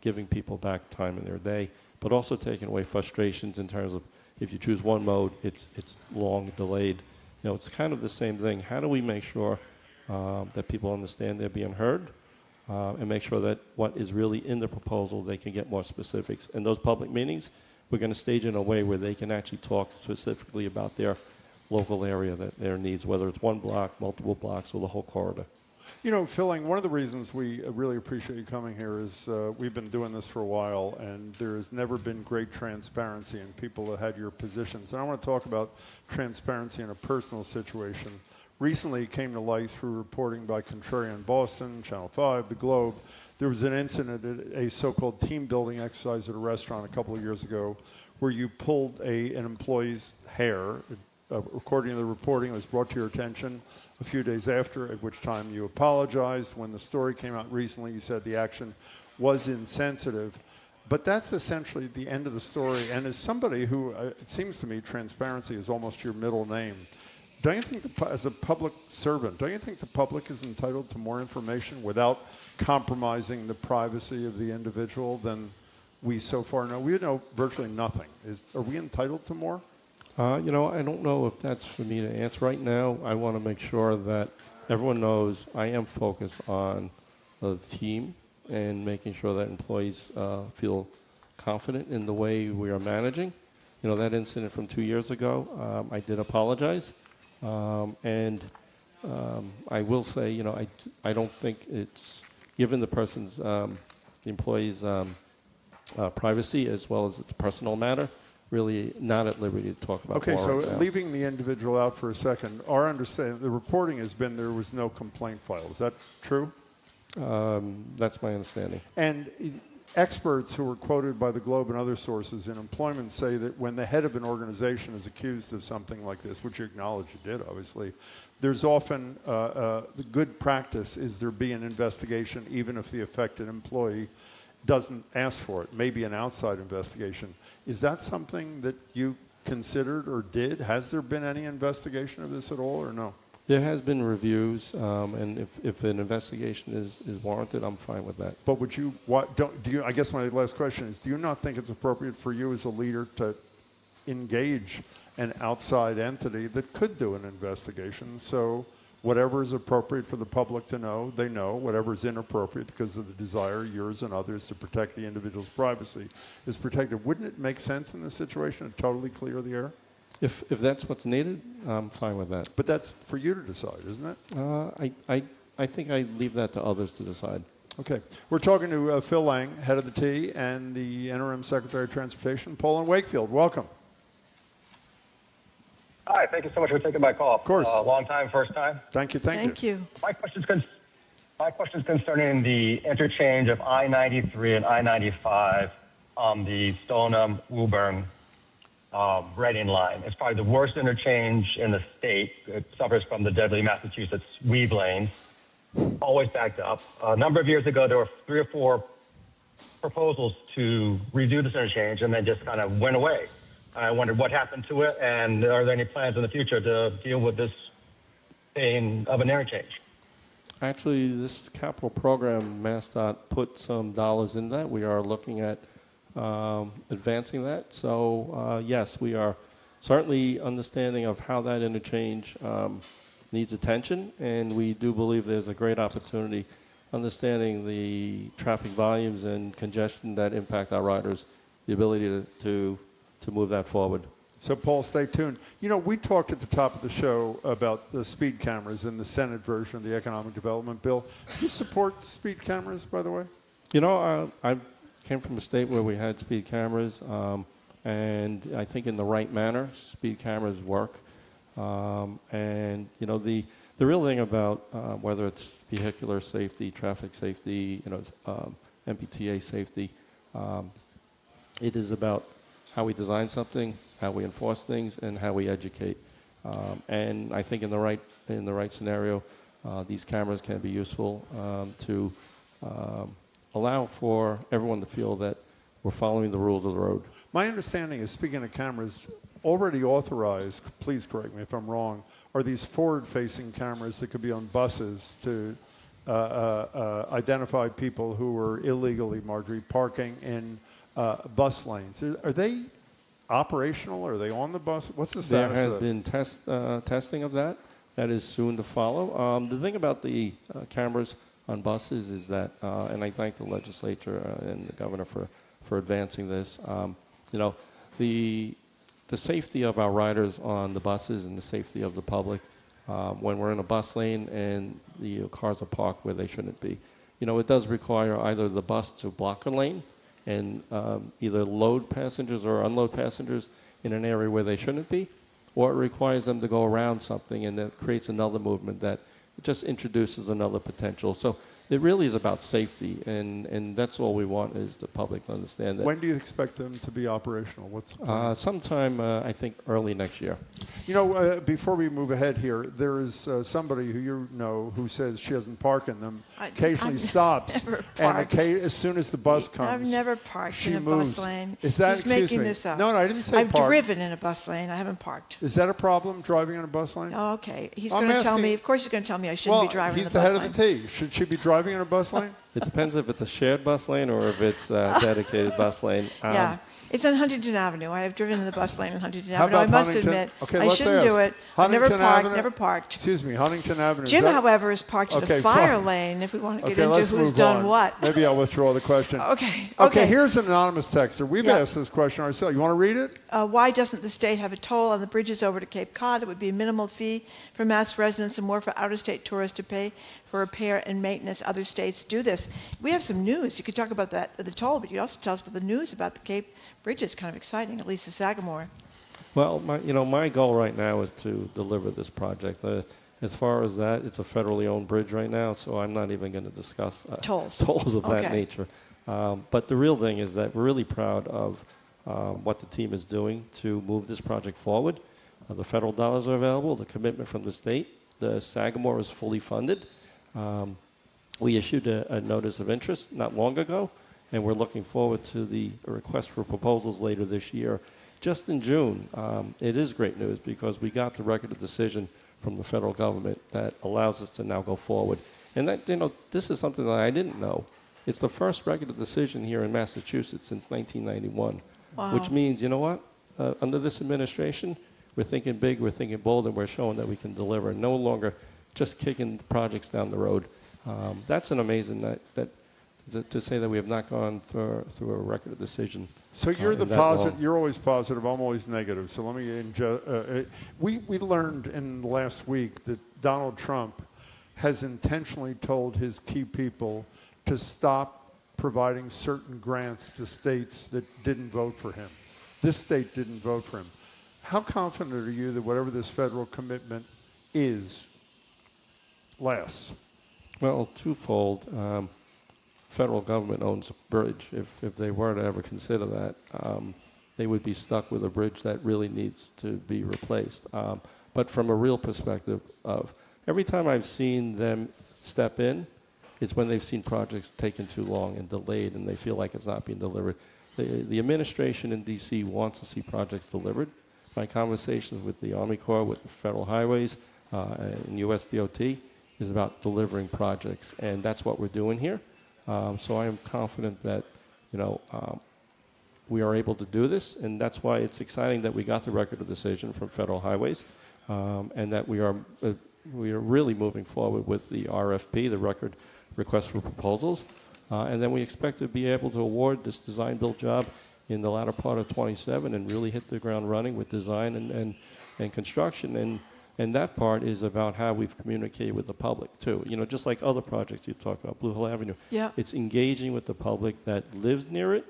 Speaker 18: giving people back time in their day, but also taking away frustrations in terms of if you choose one mode, it's long delayed. It's kind of the same thing. How do we make sure that people understand they're being heard, and make sure that what is really in the proposal, they can get more specifics. In those public meetings, we're going to stage in a way where they can actually talk specifically about their local area, their needs, whether it's one block, multiple blocks, or the whole corridor.
Speaker 4: Phil Eng, one of the reasons we really appreciate you coming here is we've been doing this for a while, and there has never been great transparency in people that had your positions. And I want to talk about transparency in a personal situation. Recently, it came to light through reporting by Contrarian Boston, Channel 5, The Globe. There was an incident at a so-called team building exercise at a restaurant a couple of years ago where you pulled an employee's hair. According to the reporting, it was brought to your attention a few days after, at which time you apologized. When the story came out recently, you said the action was insensitive. But that's essentially the end of the story. And as somebody who, it seems to me, transparency is almost your middle name. Don't you think, as a public servant, don't you think the public is entitled to more information without compromising the privacy of the individual than we so far know? We know virtually nothing. Are we entitled to more?
Speaker 18: I don't know if that's for me to answer right now. I want to make sure that everyone knows I am focused on the team and making sure that employees feel confident in the way we are managing. That incident from 2 years ago, I did apologize. And I will say, I don't think it's, given the person's, the employee's privacy as well as its personal matter, really not at liberty to talk about.
Speaker 4: Okay,
Speaker 18: more
Speaker 4: so
Speaker 18: right now.
Speaker 4: Leaving the individual out for a second, our understanding, the reporting has been there was no complaint filed. Is that true?
Speaker 18: That's my understanding.
Speaker 4: And experts who were quoted by the Globe and other sources in employment say that when the head of an organization is accused of something like this, which you acknowledge you did, obviously, there's often the good practice is there be an investigation even if the affected employee doesn't ask for it, maybe an outside investigation. Is that something that you considered or did? Has there been any investigation of this at all, or no?
Speaker 18: There has been reviews, and if an investigation is warranted, I'm fine with that.
Speaker 4: But would you, I guess my last question is, do you not think it's appropriate for you as a leader to engage an outside entity that could do an investigation? So whatever is appropriate for the public to know, they know. Whatever is inappropriate because of the desire, yours and others, to protect the individual's privacy is protected. Wouldn't it make sense in this situation to totally clear the air?
Speaker 18: If that's what's needed, I'm fine with that.
Speaker 4: But that's for you to decide, isn't it?
Speaker 18: I think I leave that to others to decide.
Speaker 4: Okay. We're talking to Phil Eng, head of the T, and the interim Secretary of Transportation, Paul in Wakefield. Welcome.
Speaker 2: Hi, thank you so much for taking my call.
Speaker 4: Of course.
Speaker 2: Long time, first time.
Speaker 4: Thank you.
Speaker 3: Thank you.
Speaker 2: My question is concerning the interchange of I-93 and I-95 on the Stoneham-Woburn Reading line. It's probably the worst interchange in the state. It suffers from the deadly Massachusetts weave lanes, always backed up. A number of years ago, there were 3 or 4 proposals to redo this interchange, and then just kind of went away. I wondered what happened to it, and are there any plans in the future to deal with this pain of an interchange?
Speaker 18: Actually, this capital program, MassDOT put some dollars in that. We are looking at advancing that. So, yes, we are certainly understanding of how that interchange needs attention, and we do believe there's a great opportunity understanding the traffic volumes and congestion that impact our riders, the ability to move that forward.
Speaker 4: So, Paul, stay tuned. You know, we talked at the top of the show about the speed cameras in the Senate version of the Economic Development Bill. Do you support speed cameras, by the way?
Speaker 18: You know, I came from a state where we had speed cameras, and I think in the right manner, speed cameras work. And, you know, the real thing about whether it's vehicular safety, traffic safety, you know, MBTA safety, it is about how we design something, how we enforce things, and how we educate. And I think in the right scenario, these cameras can be useful to allow for everyone to feel that we're following the rules of the road.
Speaker 4: My understanding is, speaking of cameras, already authorized, please correct me if I'm wrong, are these forward-facing cameras that could be on buses to identify people who are illegally, Marjorie, parking in bus lanes. Are they operational? Are they on the bus? What's the status
Speaker 18: There
Speaker 4: of
Speaker 18: has
Speaker 4: that?
Speaker 18: been testing of that. That is soon to follow. The thing about the cameras on buses is that, and I thank the legislature and the governor for advancing this. You know, the safety of our riders on the buses and the safety of the public when we're in a bus lane and the cars are parked where they shouldn't be. You know, it does require either the bus to block a lane and either load passengers or unload passengers in an area where they shouldn't be, or it requires them to go around something, and that creates another movement that just introduces another potential. So it really is about safety, and that's all we want is the public to understand that.
Speaker 4: When do you expect them to be operational? What's the plan?
Speaker 18: Sometime, I think, early next year.
Speaker 4: You know, before we move ahead here, there is somebody who you know who says she doesn't park in them, occasionally stops, and as soon as the bus comes,
Speaker 3: I've never parked
Speaker 4: she
Speaker 3: in a
Speaker 4: moves.
Speaker 3: bus lane.
Speaker 4: Is that,
Speaker 3: He's making this up.
Speaker 4: No, I didn't say
Speaker 3: I've
Speaker 4: park.
Speaker 3: driven in a bus lane. I haven't parked.
Speaker 4: Is that a problem, driving in a bus lane?
Speaker 3: Oh, okay. He's going to tell me, of course he's going to tell me I shouldn't be driving in a bus lane.
Speaker 4: He's the head of the T. Should she be driving in a bus lane?
Speaker 18: It depends if it's a shared bus lane or if it's a dedicated bus lane.
Speaker 3: Yeah. It's on Huntington Avenue. I have driven in the bus lane on Huntington
Speaker 4: How
Speaker 3: Avenue. I
Speaker 4: about
Speaker 3: must
Speaker 4: Huntington?
Speaker 3: admit,
Speaker 4: Okay,
Speaker 3: I
Speaker 4: let's
Speaker 3: shouldn't do
Speaker 4: ask.
Speaker 3: it. I
Speaker 4: Huntington
Speaker 3: never parked.
Speaker 4: Excuse me, Huntington Avenue.
Speaker 3: Jim, however, is parked in a fire lane if we want to get into
Speaker 4: let's
Speaker 3: who's
Speaker 4: move
Speaker 3: done
Speaker 4: on.
Speaker 3: what.
Speaker 4: Maybe I'll withdraw the question.
Speaker 3: Okay.
Speaker 4: Here's an anonymous texter. We've asked this question ourselves. You want to read it?
Speaker 3: Why doesn't the state have a toll on the bridges over to Cape Cod? It would be a minimal fee for Mass residents and more for out-of-state tourists to pay for repair and maintenance. Other states do this. We have some news. You could talk about that, the toll, but you also tell us about the news about the Cape Bridge. Is kind of exciting, at least the Sagamore.
Speaker 18: Well, my goal right now is to deliver this project. As far as that, it's a federally owned bridge right now, so I'm not even going to discuss tolls of that nature. But the real thing is that we're really proud of what the team is doing to move this project forward. The federal dollars are available, the commitment from the state. The Sagamore is fully funded. We issued a notice of interest not long ago, and we're looking forward to the request for proposals later this year. Just in June, it is great news because we got the record of decision from the federal government that allows us to now go forward. And that, this is something that I didn't know. It's the first record of decision here in Massachusetts since 1991,
Speaker 3: Wow.
Speaker 18: which means, you know what? Under this administration, we're thinking big, we're thinking bold, and we're showing that we can deliver, no longer just kicking projects down the road. That's an amazing to say that we have not gone through a record of decision.
Speaker 4: So you're the positive. You're always positive. I'm always negative. So let me. We learned in the last week that Donald Trump has intentionally told his key people to stop providing certain grants to states that didn't vote for him. This state didn't vote for him. How confident are you that whatever this federal commitment is lasts?
Speaker 18: Well, twofold. Federal government owns a bridge. If they were to ever consider that, they would be stuck with a bridge that really needs to be replaced. But from a real perspective of every time I've seen them step in, it's when they've seen projects taken too long and delayed and they feel like it's not being delivered. The administration in D.C. wants to see projects delivered. My conversations with the Army Corps, with the Federal Highways, and U.S. DOT is about delivering projects, and that's what we're doing here. So I am confident that, we are able to do this, and that's why it's exciting that we got the record of decision from Federal Highways, and that we are really moving forward with the RFP, the record request for proposals, and then we expect to be able to award this design-build job in the latter part of 27 and really hit the ground running with design and construction. And that part is about how we've communicated with the public, too. Just like other projects you talk about, Blue Hill Avenue.
Speaker 3: Yeah.
Speaker 18: It's engaging with the public that lives near it,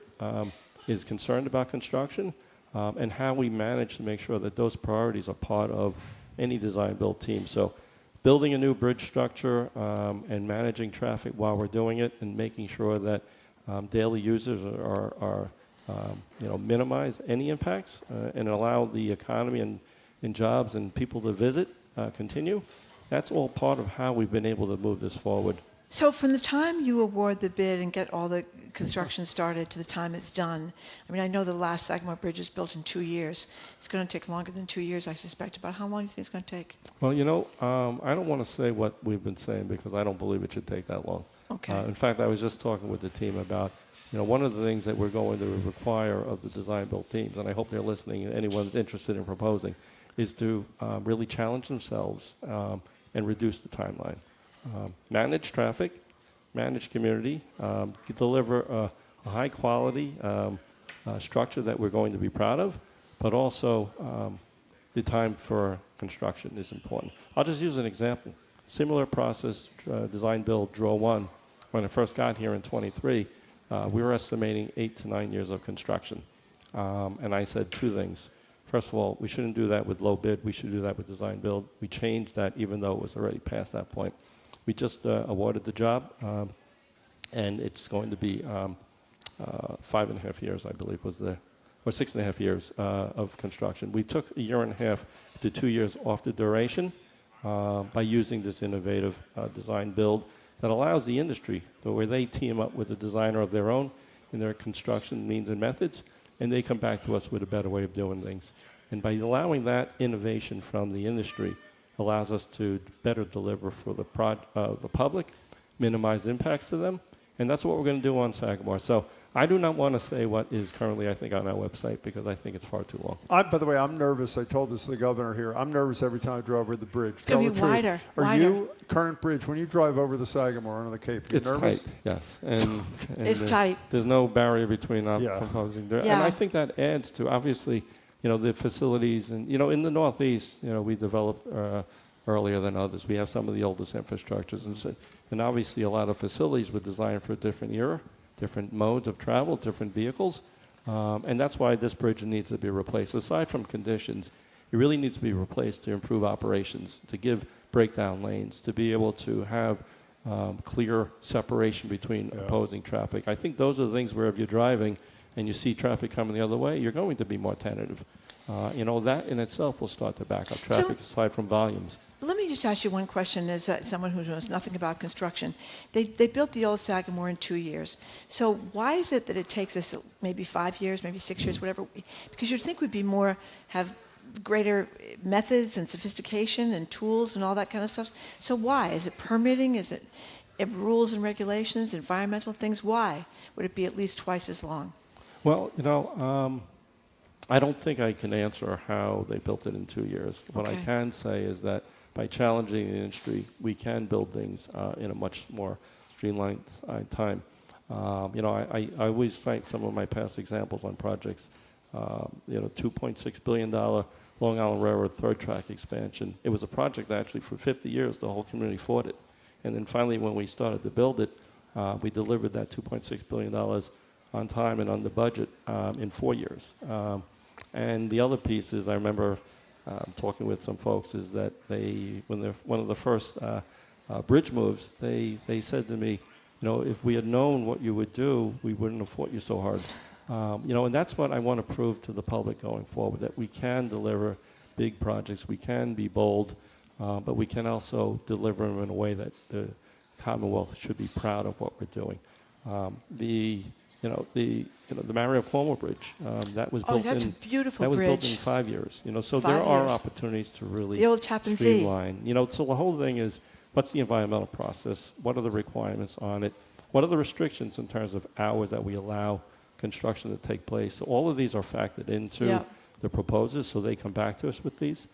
Speaker 18: is concerned about construction, and how we manage to make sure that those priorities are part of any design-build team. So building a new bridge structure and managing traffic while we're doing it and making sure that daily users are minimize any impacts and allow the economy and jobs and people to visit continue. That's all part of how we've been able to move this forward.
Speaker 3: So from the time you award the bid and get all the construction started to the time it's done, I know the last Sagamore Bridge was built in 2 years. It's going to take longer than 2 years, I suspect. About how long do you think it's going to take?
Speaker 18: Well, I don't want to say what we've been saying because I don't believe it should take that long.
Speaker 3: Okay.
Speaker 18: In fact, I was just talking with the team about, one of the things that we're going to require of the design-build teams, and I hope they're listening, and anyone's interested in proposing, is to really challenge themselves and reduce the timeline. Manage traffic, manage community, deliver a high-quality structure that we're going to be proud of, but also the time for construction is important. I'll just use an example. Similar process, design-build, draw one. When I first got here in 23, we were estimating 8 to 9 years of construction. And I said two things. First of all, we shouldn't do that with low bid. We should do that with design build. We changed that even though it was already past that point. We just awarded the job, and it's going to be 5.5 years, I believe, or 6.5 years of construction. We took 1.5 years to 2 years off the duration by using this innovative design build that allows the industry, where they team up with a designer of their own in their construction means and methods, and they come back to us with a better way of doing things. And by allowing that innovation from the industry allows us to better deliver for the public, minimize impacts to them, and that's what we're going to do on Sagamore. So I do not want to say what is currently, I think, on our website because I think it's far too long.
Speaker 4: By the way, I'm nervous. I told this to the governor here. I'm nervous every time I drive over the bridge.
Speaker 3: It's going to be wider.
Speaker 4: Are you, current bridge, when you drive over the Sagamore on the Cape, you're nervous?
Speaker 18: It's tight, yes. And
Speaker 3: it's tight.
Speaker 18: There's no barrier between proposing.
Speaker 3: Yeah.
Speaker 18: And I think that adds to, obviously, the facilities. And, in the Northeast, we developed earlier than others. We have some of the oldest infrastructures. And obviously, a lot of facilities were designed for a different era, different modes of travel, different vehicles. And that's why this bridge needs to be replaced. Aside from conditions, it really needs to be replaced to improve operations, to give breakdown lanes, to be able to have clear separation between opposing traffic. I think those are the things where if you're driving and you see traffic coming the other way, you're going to be more tentative. That in itself will start to back up traffic aside from volumes.
Speaker 3: Let me just ask you one question as someone who knows nothing about construction. They built the old Sagamore in 2 years. So why is it that it takes us maybe 5 years, maybe 6 years, whatever? Because you'd think we'd be have greater methods and sophistication and tools and all that kind of stuff. So why? Is it permitting? Is it rules and regulations, environmental things? Why would it be at least twice as long?
Speaker 18: Well, I don't think I can answer how they built it in 2 years. What I can say is that by challenging the industry, we can build things in a much more streamlined time. I always cite some of my past examples on projects. $2.6 billion Long Island Railroad third track expansion. It was a project that actually for 50 years the whole community fought it. And then finally when we started to build it, we delivered that $2.6 billion on time and under budget in 4 years. And the other piece is, I remember talking with some folks, is that one of the first bridge moves, they said to me, if we had known what you would do, we wouldn't have fought you so hard. And that's what I want to prove to the public going forward, that we can deliver big projects, we can be bold, but we can also deliver them in a way that the Commonwealth should be proud of what we're doing. The Mario Cuomo Bridge that was built
Speaker 3: that's
Speaker 18: in
Speaker 3: a beautiful
Speaker 18: that was
Speaker 3: bridge.
Speaker 18: built in 5 years. So
Speaker 3: 5
Speaker 18: there are
Speaker 3: years.
Speaker 18: opportunities to really
Speaker 3: The old Tappan Zee.
Speaker 18: streamline. So the whole thing is, what's the environmental process? What are the requirements on it? What are the restrictions in terms of hours that we allow construction to take place? So all of these are factored into the proposals, so they come back to us with these.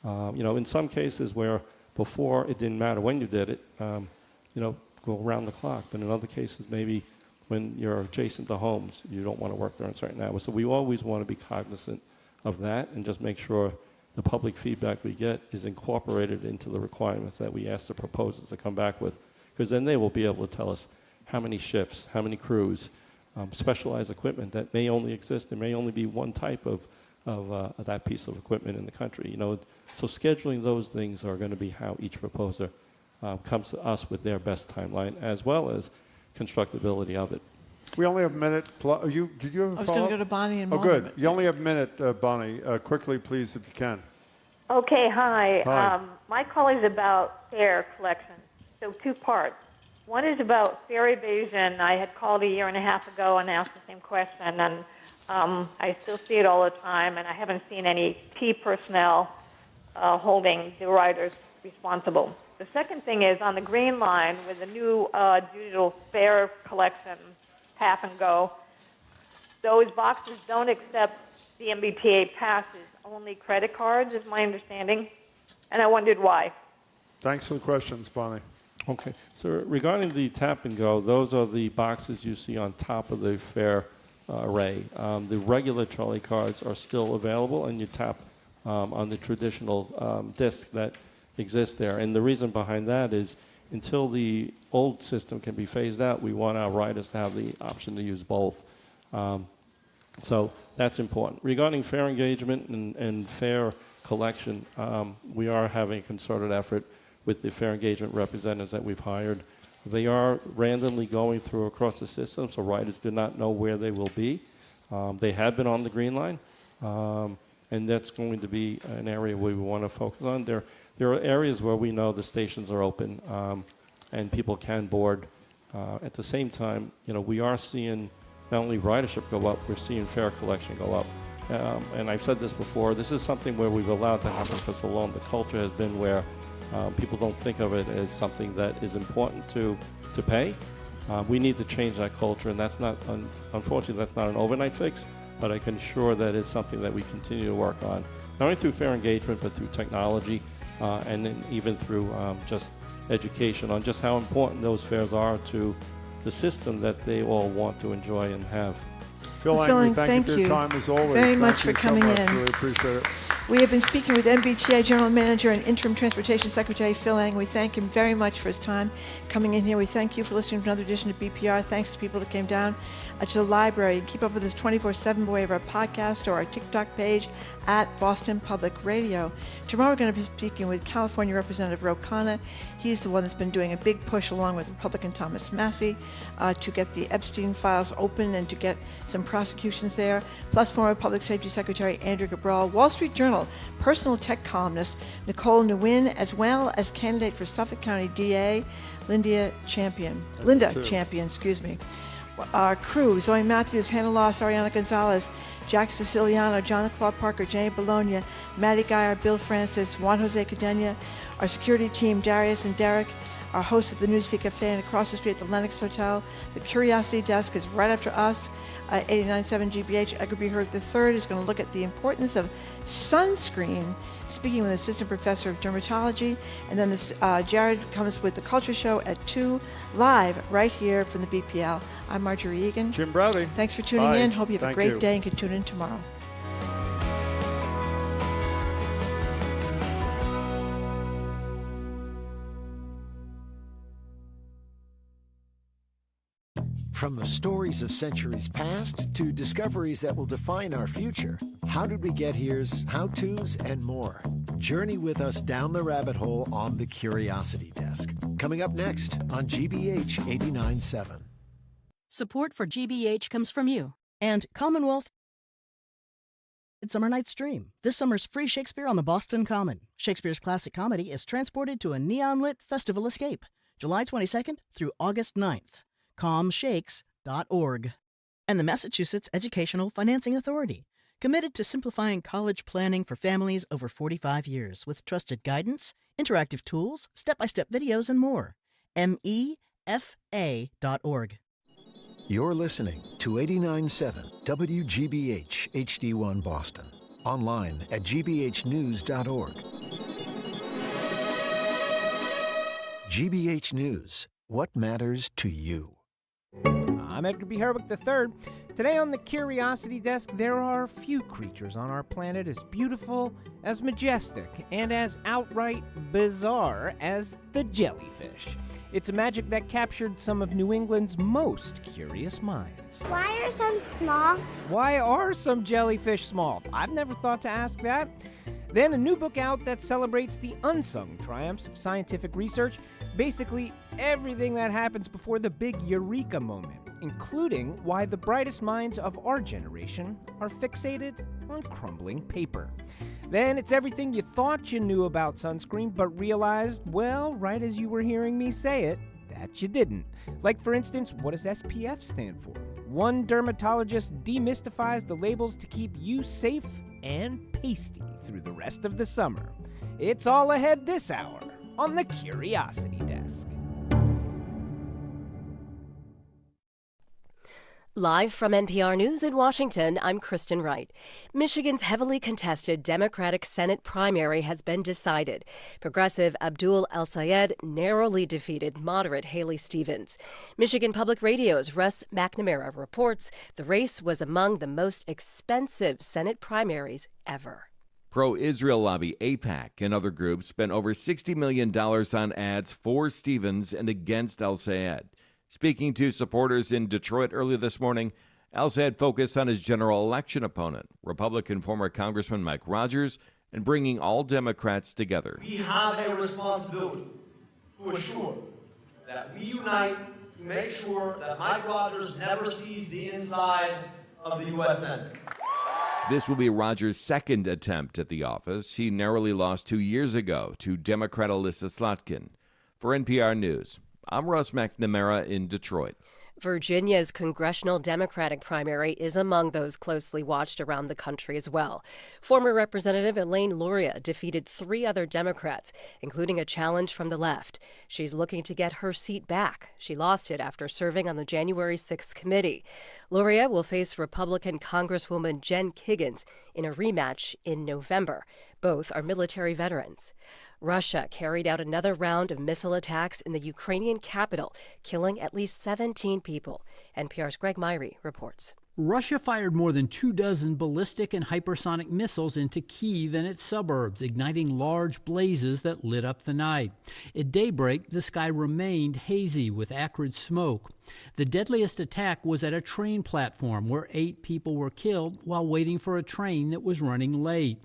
Speaker 18: In some cases where before it didn't matter when you did it, go around the clock. But in other cases, maybe when you're adjacent to homes, you don't want to work during certain hours. So we always want to be cognizant of that and just make sure the public feedback we get is incorporated into the requirements that we ask the proposals to come back with. Because then they will be able to tell us how many shifts, how many crews, specialized equipment that may only exist. There may only be one type of that piece of equipment in the country. So scheduling those things are going to be how each proposer comes to us with their best timeline, as well as constructability of it.
Speaker 4: We only have a minute. Did you have a follow-up?
Speaker 3: I was going to go to Bonnie in a
Speaker 4: Oh,
Speaker 3: moment.
Speaker 4: good. You only have a minute, Bonnie. Quickly, please, if you can.
Speaker 5: Okay, hi.
Speaker 4: Hi.
Speaker 5: My call is about fair collection. So 2 parts. One is about fair evasion. I had called a year and a half ago and asked the same question, and I still see it all the time, and I haven't seen any key personnel holding the riders responsible. The second thing is on the Green Line with the new digital fare collection tap and go, those boxes don't accept the MBTA passes, only credit cards is my understanding, and I wondered why.
Speaker 4: Thanks for the questions, Bonnie.
Speaker 18: Okay. So regarding the tap and go, those are the boxes you see on top of the fare array. The regular trolley cards are still available, and you tap on the traditional disc that exists there. And the reason behind that is until the old system can be phased out, we want our riders to have the option to use both. So that's important. Regarding fare engagement and fare collection, we are having a concerted effort with the fare engagement representatives that we've hired. They are randomly going through across the system, so riders do not know where they will be. They have been on the Green Line, and that's going to be an area we want to focus on. There are areas where we know the stations are open and people can board. At the same time, we are seeing not only ridership go up, we're seeing fare collection go up. And I've said this before, this is something where we've allowed to happen for so long. The culture has been where people don't think of it as something that is important to pay. We need to change that culture, and that's not, unfortunately, that's not an overnight fix, but I can assure that it's something that we continue to work on, not only through fare engagement, but through technology, and then even through just education on just how important those fares are to the system that they all want to enjoy and have.
Speaker 4: Phil Eng, thank you for your time as always.
Speaker 3: Very much for coming in.
Speaker 4: Really appreciate it.
Speaker 3: We have been speaking with MBTA General Manager and Interim Transportation Secretary Phil Eng. We thank him very much for his time coming in here. We thank you for listening to another edition of BPR. Thanks to people that came down to the library. Keep up with us 24/7 by way of our podcast or our TikTok page at Boston Public Radio. Tomorrow we're going to be speaking with California Representative Ro Khanna. He's the one that's been doing a big push along with Republican Thomas Massie to get the Epstein files open and to get some prosecutions there. Plus former Public Safety Secretary Andrew Cabral. Wall Street Journal Journal personal tech columnist Nicole Nguyen, as well as candidate for Suffolk County DA Linda Champion. Our crew: Zoe Matthews, Hannah Loss, Ariana Gonzalez, Jack Siciliano, John Claude Parker, Jane Bologna, Maddie Geyer, Bill Francis, Juan Jose Cadena. Our security team: Darius and Derek. Our host at the Newsfeed Cafe and across the street at the Lenox Hotel. The Curiosity Desk is right after us. 89.7 GBH. Edgar B. Hurd III is going to look at the importance of sunscreen, speaking with Assistant Professor of Dermatology. And then Jared comes with the Culture Show at 2, live right here from the BPL. I'm Marjorie Egan.
Speaker 4: Jim Browdy.
Speaker 3: Thanks for tuning
Speaker 4: Bye.
Speaker 3: in. Hope you have a
Speaker 4: Thank
Speaker 3: great
Speaker 4: you.
Speaker 3: day and can tune in tomorrow.
Speaker 17: From the stories of centuries past to discoveries that will define our future, How Did We Get Here's, how-tos, and more. Journey with us down the rabbit hole on the Curiosity Desk. Coming up next on GBH 89.7.
Speaker 13: Support for GBH comes from you.
Speaker 10: And Commonwealth Midsummer Night's Dream. This summer's free Shakespeare on the Boston Common. Shakespeare's classic comedy is transported to a neon-lit festival escape, July 22nd through August 9th. comshakes.org. And the Massachusetts Educational Financing Authority, committed to simplifying college planning for families over 45 years with trusted guidance, interactive tools, step-by-step videos, and more. MEFA.org.
Speaker 17: You're listening to 89.7 WGBH HD1 Boston. Online at gbhnews.org. GBH News. What matters to you?
Speaker 15: I'm Edgar B. Herwick III. Today on the Curiosity Desk, there are few creatures on our planet as beautiful, as majestic, and as outright bizarre as the jellyfish. It's a magic that captured some of New England's most curious minds.
Speaker 6: Why are some small?
Speaker 15: Why are some jellyfish small? I've never thought to ask that. Then a new book out that celebrates the unsung triumphs of scientific research, basically everything that happens before the big eureka moment, including why the brightest minds of our generation are fixated on crumbling paper. Then it's everything you thought you knew about sunscreen, but realized, well, right as you were hearing me say it, that you didn't. Like, for instance, what does SPF stand for? One dermatologist demystifies the labels to keep you safe and pasty through the rest of the summer. It's all ahead this hour on the Curiosity Desk.
Speaker 7: Live from NPR News in Washington, I'm Kristen Wright. Michigan's heavily contested Democratic Senate primary has been decided. Progressive Abdul El-Sayed narrowly defeated moderate Haley Stevens. Michigan Public Radio's Russ McNamara reports the race was among the most expensive Senate primaries ever.
Speaker 23: Pro-Israel lobby AIPAC and other groups spent over $60 million on ads for Stevens and against El-Sayed. Speaking to supporters in Detroit earlier this morning, El-Sayed focused on his general election opponent, Republican former Congressman Mike Rogers, and bringing all Democrats together.
Speaker 24: We have a responsibility to assure that we unite to make sure that Mike Rogers never sees the inside of the U.S. Senate.
Speaker 23: This will be Rogers' second attempt at the office. He narrowly lost 2 years ago to Democrat Alyssa Slotkin. For NPR News, I'm Russ McNamara in Detroit.
Speaker 7: Virginia's congressional Democratic primary is among those closely watched around the country as well. Former Representative Elaine Luria defeated 3 other Democrats, including a challenge from the left. She's looking to get her seat back. She lost it after serving on the January 6th committee. Luria will face Republican Congresswoman Jen Kiggins in a rematch in November. Both are military veterans. Russia carried out another round of missile attacks in the Ukrainian capital, killing at least 17 people. NPR's Greg Myrie reports.
Speaker 25: Russia fired more than 24 ballistic and hypersonic missiles into Kyiv and its suburbs, igniting large blazes that lit up the night. At daybreak, the sky remained hazy with acrid smoke. The deadliest attack was at a train platform where 8 people were killed while waiting for a train that was running late.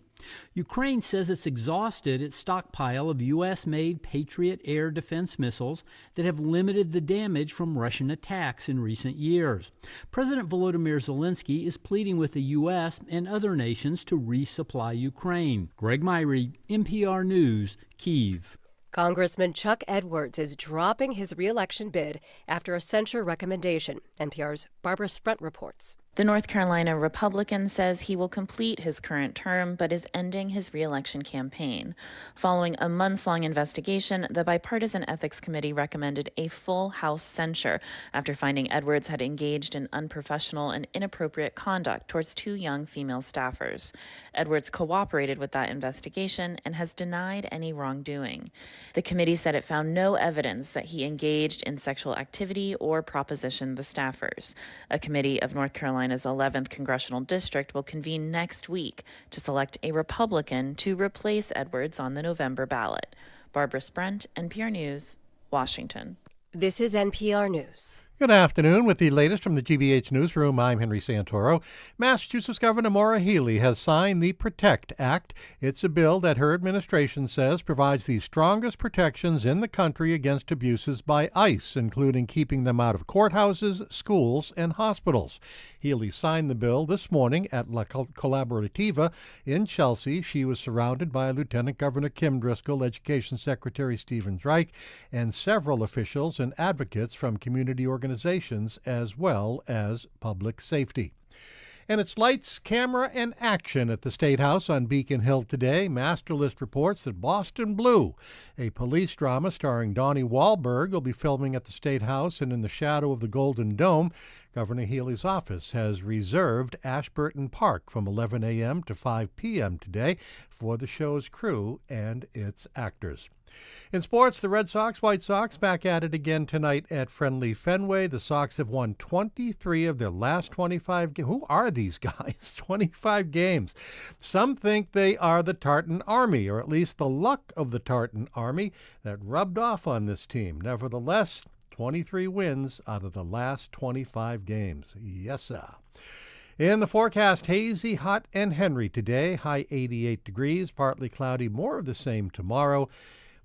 Speaker 25: Ukraine says it's exhausted its stockpile of U.S.-made Patriot air defense missiles that have limited the damage from Russian attacks in recent years. President Volodymyr Zelensky is pleading with the U.S. and other nations to resupply Ukraine. Greg Myrie, NPR News, Kyiv.
Speaker 7: Congressman Chuck Edwards is dropping his re-election bid after a censure recommendation. NPR's Barbara Sprent reports.
Speaker 6: The North Carolina Republican says he will complete his current term but is ending his re-election campaign. Following a months-long investigation, the Bipartisan Ethics Committee recommended a full House censure after finding Edwards had engaged in unprofessional and inappropriate conduct towards 2 young female staffers. Edwards cooperated with that investigation and has denied any wrongdoing. The committee said it found no evidence that he engaged in sexual activity or propositioned the staffers. A committee of North Carolina's 11th Congressional District will convene next week to select a Republican to replace Edwards on the November ballot. Barbara Sprent, NPR News, Washington.
Speaker 7: This is NPR News.
Speaker 8: Good afternoon. With the latest from the GBH Newsroom, I'm Henry Santoro. Massachusetts Governor Maura Healey has signed the PROTECT Act. It's a bill that her administration says provides the strongest protections in the country against abuses by ICE, including keeping them out of courthouses, schools, and hospitals. Healey signed the bill this morning at La Collaborativa in Chelsea. She was surrounded by Lieutenant Governor Kim Driscoll, Education Secretary Stephen Drake, and several officials and advocates from community organizations as well as public safety. And it's lights, camera, and action at the State House on Beacon Hill today. Masterlist reports that Boston Blue, a police drama starring Donnie Wahlberg, will be filming at the State House and in the shadow of the Golden Dome. Governor Healey's office has reserved Ashburton Park from 11 a.m. to 5 p.m. today for the show's crew and its actors. In sports, the Red Sox, White Sox back at it again tonight at friendly Fenway. The Sox have won 23 of their last 25 games. Who are these guys? 25 games. Some think they are the Tartan Army, or at least the luck of the Tartan Army that rubbed off on this team. Nevertheless, 23 wins out of the last 25 games. Yes, sir. In the forecast, hazy, hot, and Henry today. High 88 degrees, partly cloudy, more of the same tomorrow.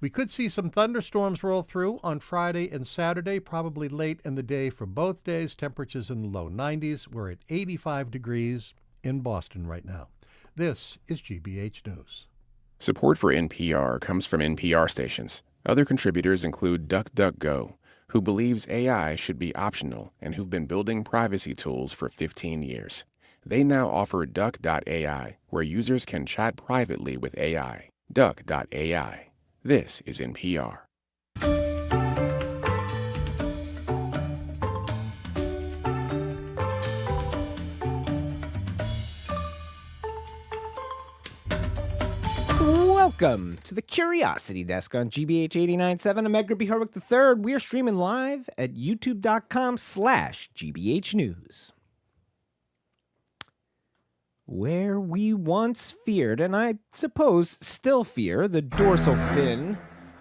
Speaker 8: We could see some thunderstorms roll through on Friday and Saturday, probably late in the day for both days. Temperatures in the low 90s. We're at 85 degrees in Boston right now. This is GBH News.
Speaker 11: Support for NPR comes from NPR stations. Other contributors include DuckDuckGo, who believes AI should be optional and who've been building privacy tools for 15 years. They now offer Duck.ai, where users can chat privately with AI. Duck.ai. This is NPR.
Speaker 15: Welcome to the Curiosity Desk on GBH 89.7. I'm Edgar B. Herwick III. We're streaming live at youtube.com/GBH News. Where we once feared, and I suppose still fear, the dorsal fin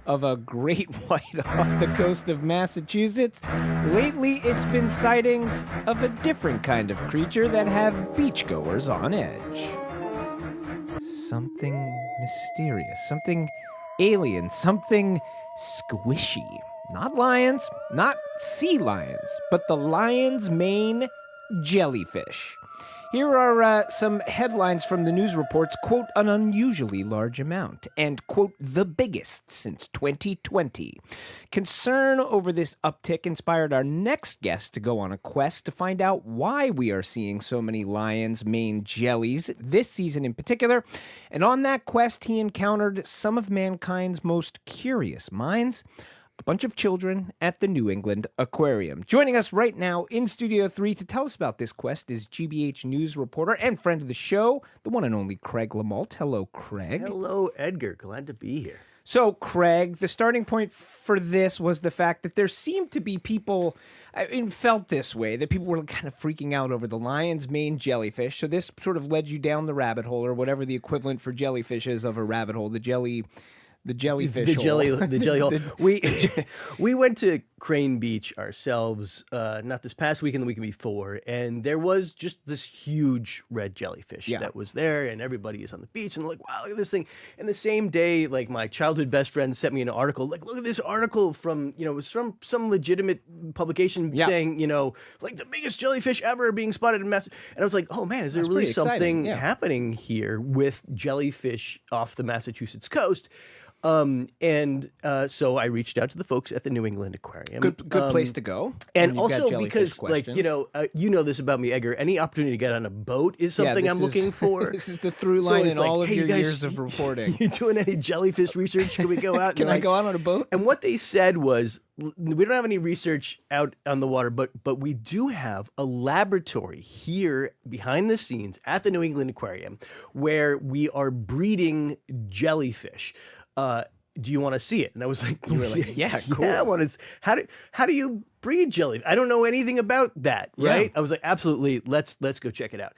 Speaker 15: of a great white off the coast of Massachusetts, lately it's been sightings of a different kind of creature that have beachgoers on edge. Something mysterious, something alien, something squishy. Not lions, not sea lions, but the lion's mane jellyfish. Here are some headlines from the news reports. Quote, an unusually large amount, and, quote, the biggest since 2020. Concern over this uptick inspired our next guest to go on a quest to find out why we are seeing so many lion's mane jellies this season in particular. And on that quest, he encountered some of mankind's most curious minds. A bunch of children at the New England Aquarium. Joining us right now in Studio 3 to tell us about this quest is GBH News reporter and friend of the show, the one and only Craig LeMoult. Hello, Craig.
Speaker 12: Hello, Edgar. Glad to be here.
Speaker 15: So, Craig, the starting point for this was the fact that there seemed to be people, it felt this way, that people were kind of freaking out over the lion's mane jellyfish. So this sort of led you down the rabbit hole, or whatever the equivalent for jellyfish is of a rabbit hole, the jelly The jellyfish
Speaker 12: the
Speaker 15: hole.
Speaker 12: the jelly hole. We went to Crane Beach ourselves, not this past weekend, the weekend before, and there was just this huge red jellyfish that was there, and everybody is on the beach, and they're like, wow, look at this thing. And the same day, like, my childhood best friend sent me an article, like, look at this article from, it was from some legitimate publication saying, like, the biggest jellyfish ever being spotted in Massachusetts. And I was like, oh man, is there really something happening here with jellyfish off the Massachusetts coast? So I reached out to the folks at the New England Aquarium.
Speaker 15: Good place to go.
Speaker 12: And also because, like, you know this about me, Edgar, any opportunity to get on a boat is something I'm looking for.
Speaker 15: This is the through line in all of your
Speaker 12: guys,
Speaker 15: years of reporting.
Speaker 12: You doing any jellyfish research? Can we go out?
Speaker 15: Can I go out on a boat?
Speaker 12: And what they said was, we don't have any research out on the water, but we do have a laboratory here behind the scenes at the New England Aquarium where we are breeding jellyfish. Do you want to see it? And I was like,
Speaker 15: you were like, yeah, cool.
Speaker 12: Yeah, I want to. How do you breed jellyfish? I don't know anything about that, right? I was like, absolutely. Let's go check it out.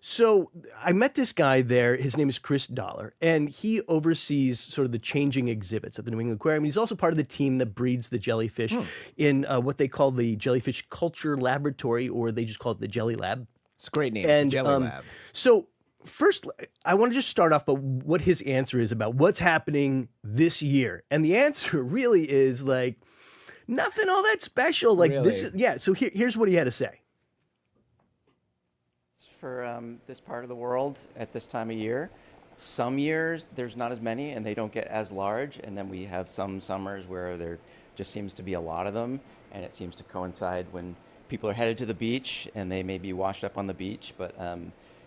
Speaker 12: So I met this guy there. His name is Chris Dollar, and he oversees sort of the changing exhibits at the New England Aquarium. He's also part of the team that breeds the jellyfish in what they call the Jellyfish Culture Laboratory, or they just call it the Jelly Lab.
Speaker 15: It's a great name,
Speaker 12: and,
Speaker 15: the Jelly Lab.
Speaker 12: So first, I want to just start off by what his answer is about what's happening this year. And the answer really is like nothing all that special. Like this is, so here's what he had to say.
Speaker 9: For this part of the world at this time of year, some years there's not as many and they don't get as large. And then we have some summers where there just seems to be a lot of them. And it seems to coincide when people are headed to the beach and they may be washed up on the beach. But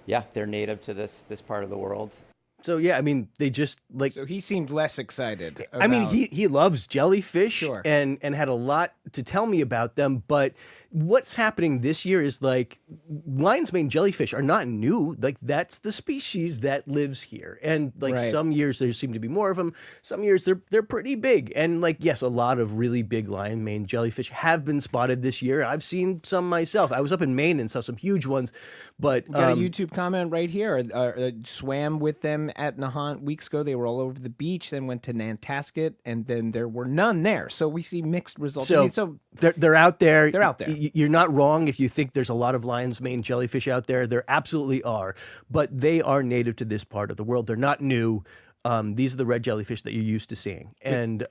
Speaker 9: yeah, they're native to this part of the world.
Speaker 12: So yeah, I mean, they just like.
Speaker 15: So he seemed less excited.
Speaker 12: I mean, he loves jellyfish and had a lot to tell me about them. But what's happening this year is like lion's mane jellyfish are not new. Like that's the species that lives here. And like some years there seem to be more of them. Some years they're pretty big. And like yes, a lot of really big lion mane jellyfish have been spotted this year. I've seen some myself. I was up in Maine and saw some huge ones. But
Speaker 15: we got a YouTube comment right here. Swam with them at Nahant weeks ago. They were all over the beach, then went to Nantasket, and then there were none there. So we see mixed results.
Speaker 12: So they're out there.
Speaker 15: They're out there.
Speaker 12: You're not wrong if you think there's a lot of lion's mane jellyfish out there. There absolutely are. But they are native to this part of the world. They're not new. These are the red jellyfish that you're used to seeing. And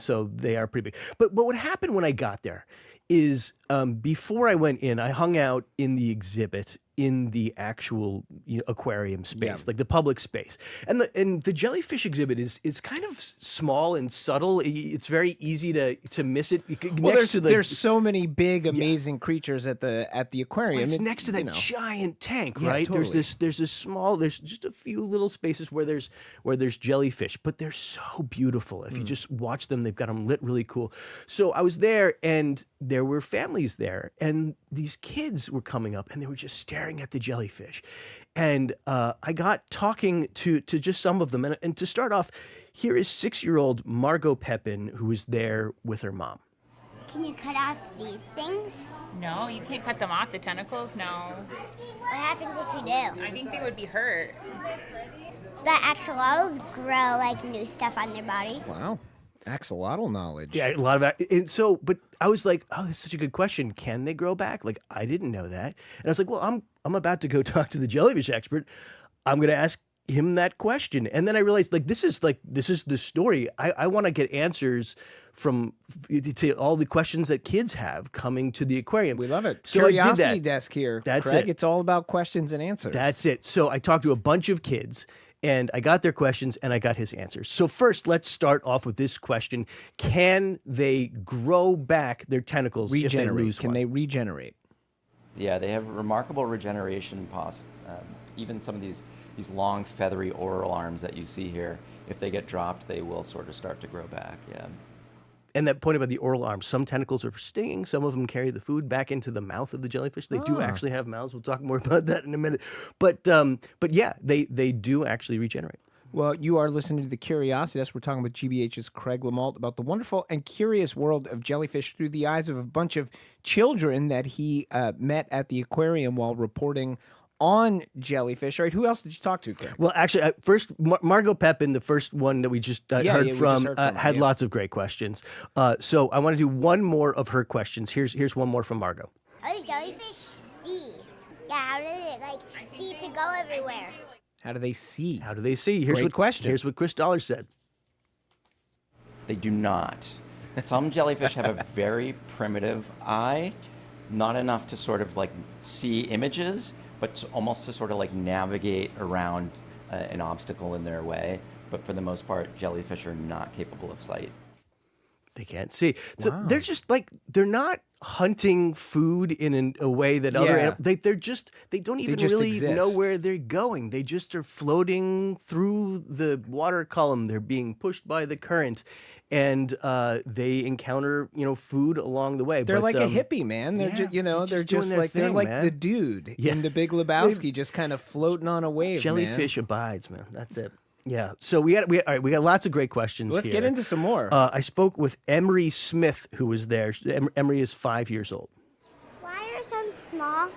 Speaker 12: so they are pretty big. But what happened when I got there is before I went in, I hung out in the exhibit in the actual aquarium space, like the public space. And the jellyfish exhibit is kind of small and subtle. It's very easy to miss it.
Speaker 15: Well, there's so many big, amazing creatures at the aquarium.
Speaker 12: Well, it's next to that giant tank,
Speaker 15: Yeah,
Speaker 12: right?
Speaker 15: totally.
Speaker 12: There's just a few little spaces where there's jellyfish, but they're so beautiful. If you just watch them, they've got them lit really cool. So I was there, and there were families there, and these kids were coming up, and they were just staring at the jellyfish. And I got talking to just some of them. And to start off, here is 6-year-old Margot Pepin, who was there with her mom.
Speaker 14: Can you cut off these things?
Speaker 16: No, you can't cut them off, the tentacles, no.
Speaker 14: What happens if you do?
Speaker 16: I think they would be hurt.
Speaker 14: The axolotls grow like new stuff on their body.
Speaker 15: Wow. Axolotl knowledge.
Speaker 12: Yeah, a lot of that. And so, but I was like, oh, that's such a good question. Can they grow back? Like, I didn't know that. And I was like, well, I'm about to go talk to the jellyfish expert. I'm going to ask him that question. And then I realized, this is the story. I want to get answers to all the questions that kids have coming to the aquarium.
Speaker 15: We love it.
Speaker 12: So
Speaker 15: Curiosity
Speaker 12: I did that.
Speaker 15: desk here.
Speaker 12: That's
Speaker 15: Craig.
Speaker 12: it.
Speaker 15: It's all about questions and answers.
Speaker 12: That's it. So I talked to a bunch of kids, and I got their questions, and I got his answers. So first, let's start off with this question. Can they grow back their tentacles if they lose
Speaker 15: Can
Speaker 12: one?
Speaker 15: they regenerate?
Speaker 9: Yeah, they have remarkable regeneration even some of these long feathery oral arms that you see here, if they get dropped, they will sort of start to grow back, yeah.
Speaker 12: And that point about the oral arms, some tentacles are for stinging, some of them carry the food back into the mouth of the jellyfish. They do actually have mouths. We'll talk more about that in a minute. But yeah, they do actually regenerate.
Speaker 15: Well, you are listening to The Curiosity Desk. We're talking with GBH's Craig LeMoult about the wonderful and curious world of jellyfish through the eyes of a bunch of children that he met at the aquarium while reporting on jellyfish. All right, who else did you talk to, Craig?
Speaker 12: Well, actually, first, Margot Pepin, the first one that we just heard from, had lots of great questions. So I want to do one more of her questions. Here's one more from Margot.
Speaker 14: How does jellyfish see? Yeah, how does it see to go everywhere?
Speaker 15: How do they see?
Speaker 12: How do they see? Here's
Speaker 15: Great question.
Speaker 12: Here's what Chris Dollar said.
Speaker 9: They do not. Some jellyfish have a very primitive eye, not enough to sort of see images, but almost to sort of navigate around an obstacle in their way. But for the most part, jellyfish are not capable of sight.
Speaker 12: They can't see. So they're just they're not hunting food in a way that other they don't even really
Speaker 15: exist.
Speaker 12: know where they're going. They just are floating through the water column. They're being pushed by the current, and they encounter food along the way.
Speaker 15: They're
Speaker 12: but,
Speaker 15: like a hippie, man. They're just they're
Speaker 12: doing their thing, man.
Speaker 15: the dude in The Big Lebowski, just kind of floating on a wave.
Speaker 12: Jellyfish abides, man. That's it. Yeah. So we got lots of great questions.
Speaker 15: Let's get into some more.
Speaker 12: I spoke with Emery Smith, who was there. Emery is 5 years old.
Speaker 14: Why are some small?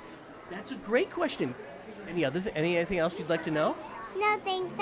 Speaker 12: That's a great question. Anything else you'd like to know?
Speaker 14: No, thanks.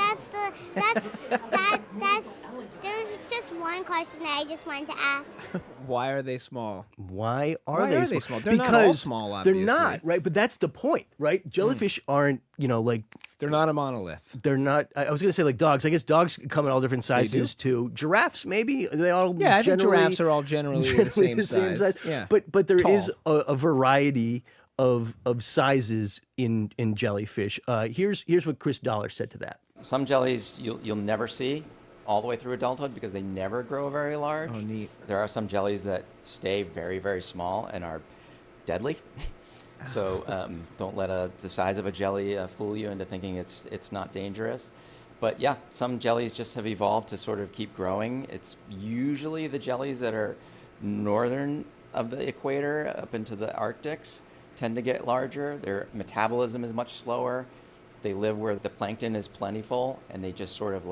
Speaker 14: There's just one question that I just wanted to ask.
Speaker 15: Why are they small?
Speaker 12: Why are they small?
Speaker 15: They're not all small, obviously.
Speaker 12: They're not, right? But that's the point, right? Jellyfish aren't,
Speaker 15: they're not a monolith.
Speaker 12: They're not. I was going to say dogs. I guess dogs come in all different sizes too. Giraffes, maybe they all.
Speaker 15: Yeah, I think giraffes are all generally the same size. Yeah,
Speaker 12: but there is a variety of sizes in jellyfish. Here's what Chris Dollar said to that.
Speaker 9: Some jellies you'll never see all the way through adulthood because they never grow very large.
Speaker 15: Oh, neat.
Speaker 9: There are some jellies that stay very, very small and are deadly. So don't let the size of a jelly fool you into thinking it's not dangerous. But yeah, some jellies just have evolved to sort of keep growing. It's usually the jellies that are northern of the equator up into the Arctics tend to get larger. Their metabolism is much slower. They live where the plankton is plentiful, and they just sort of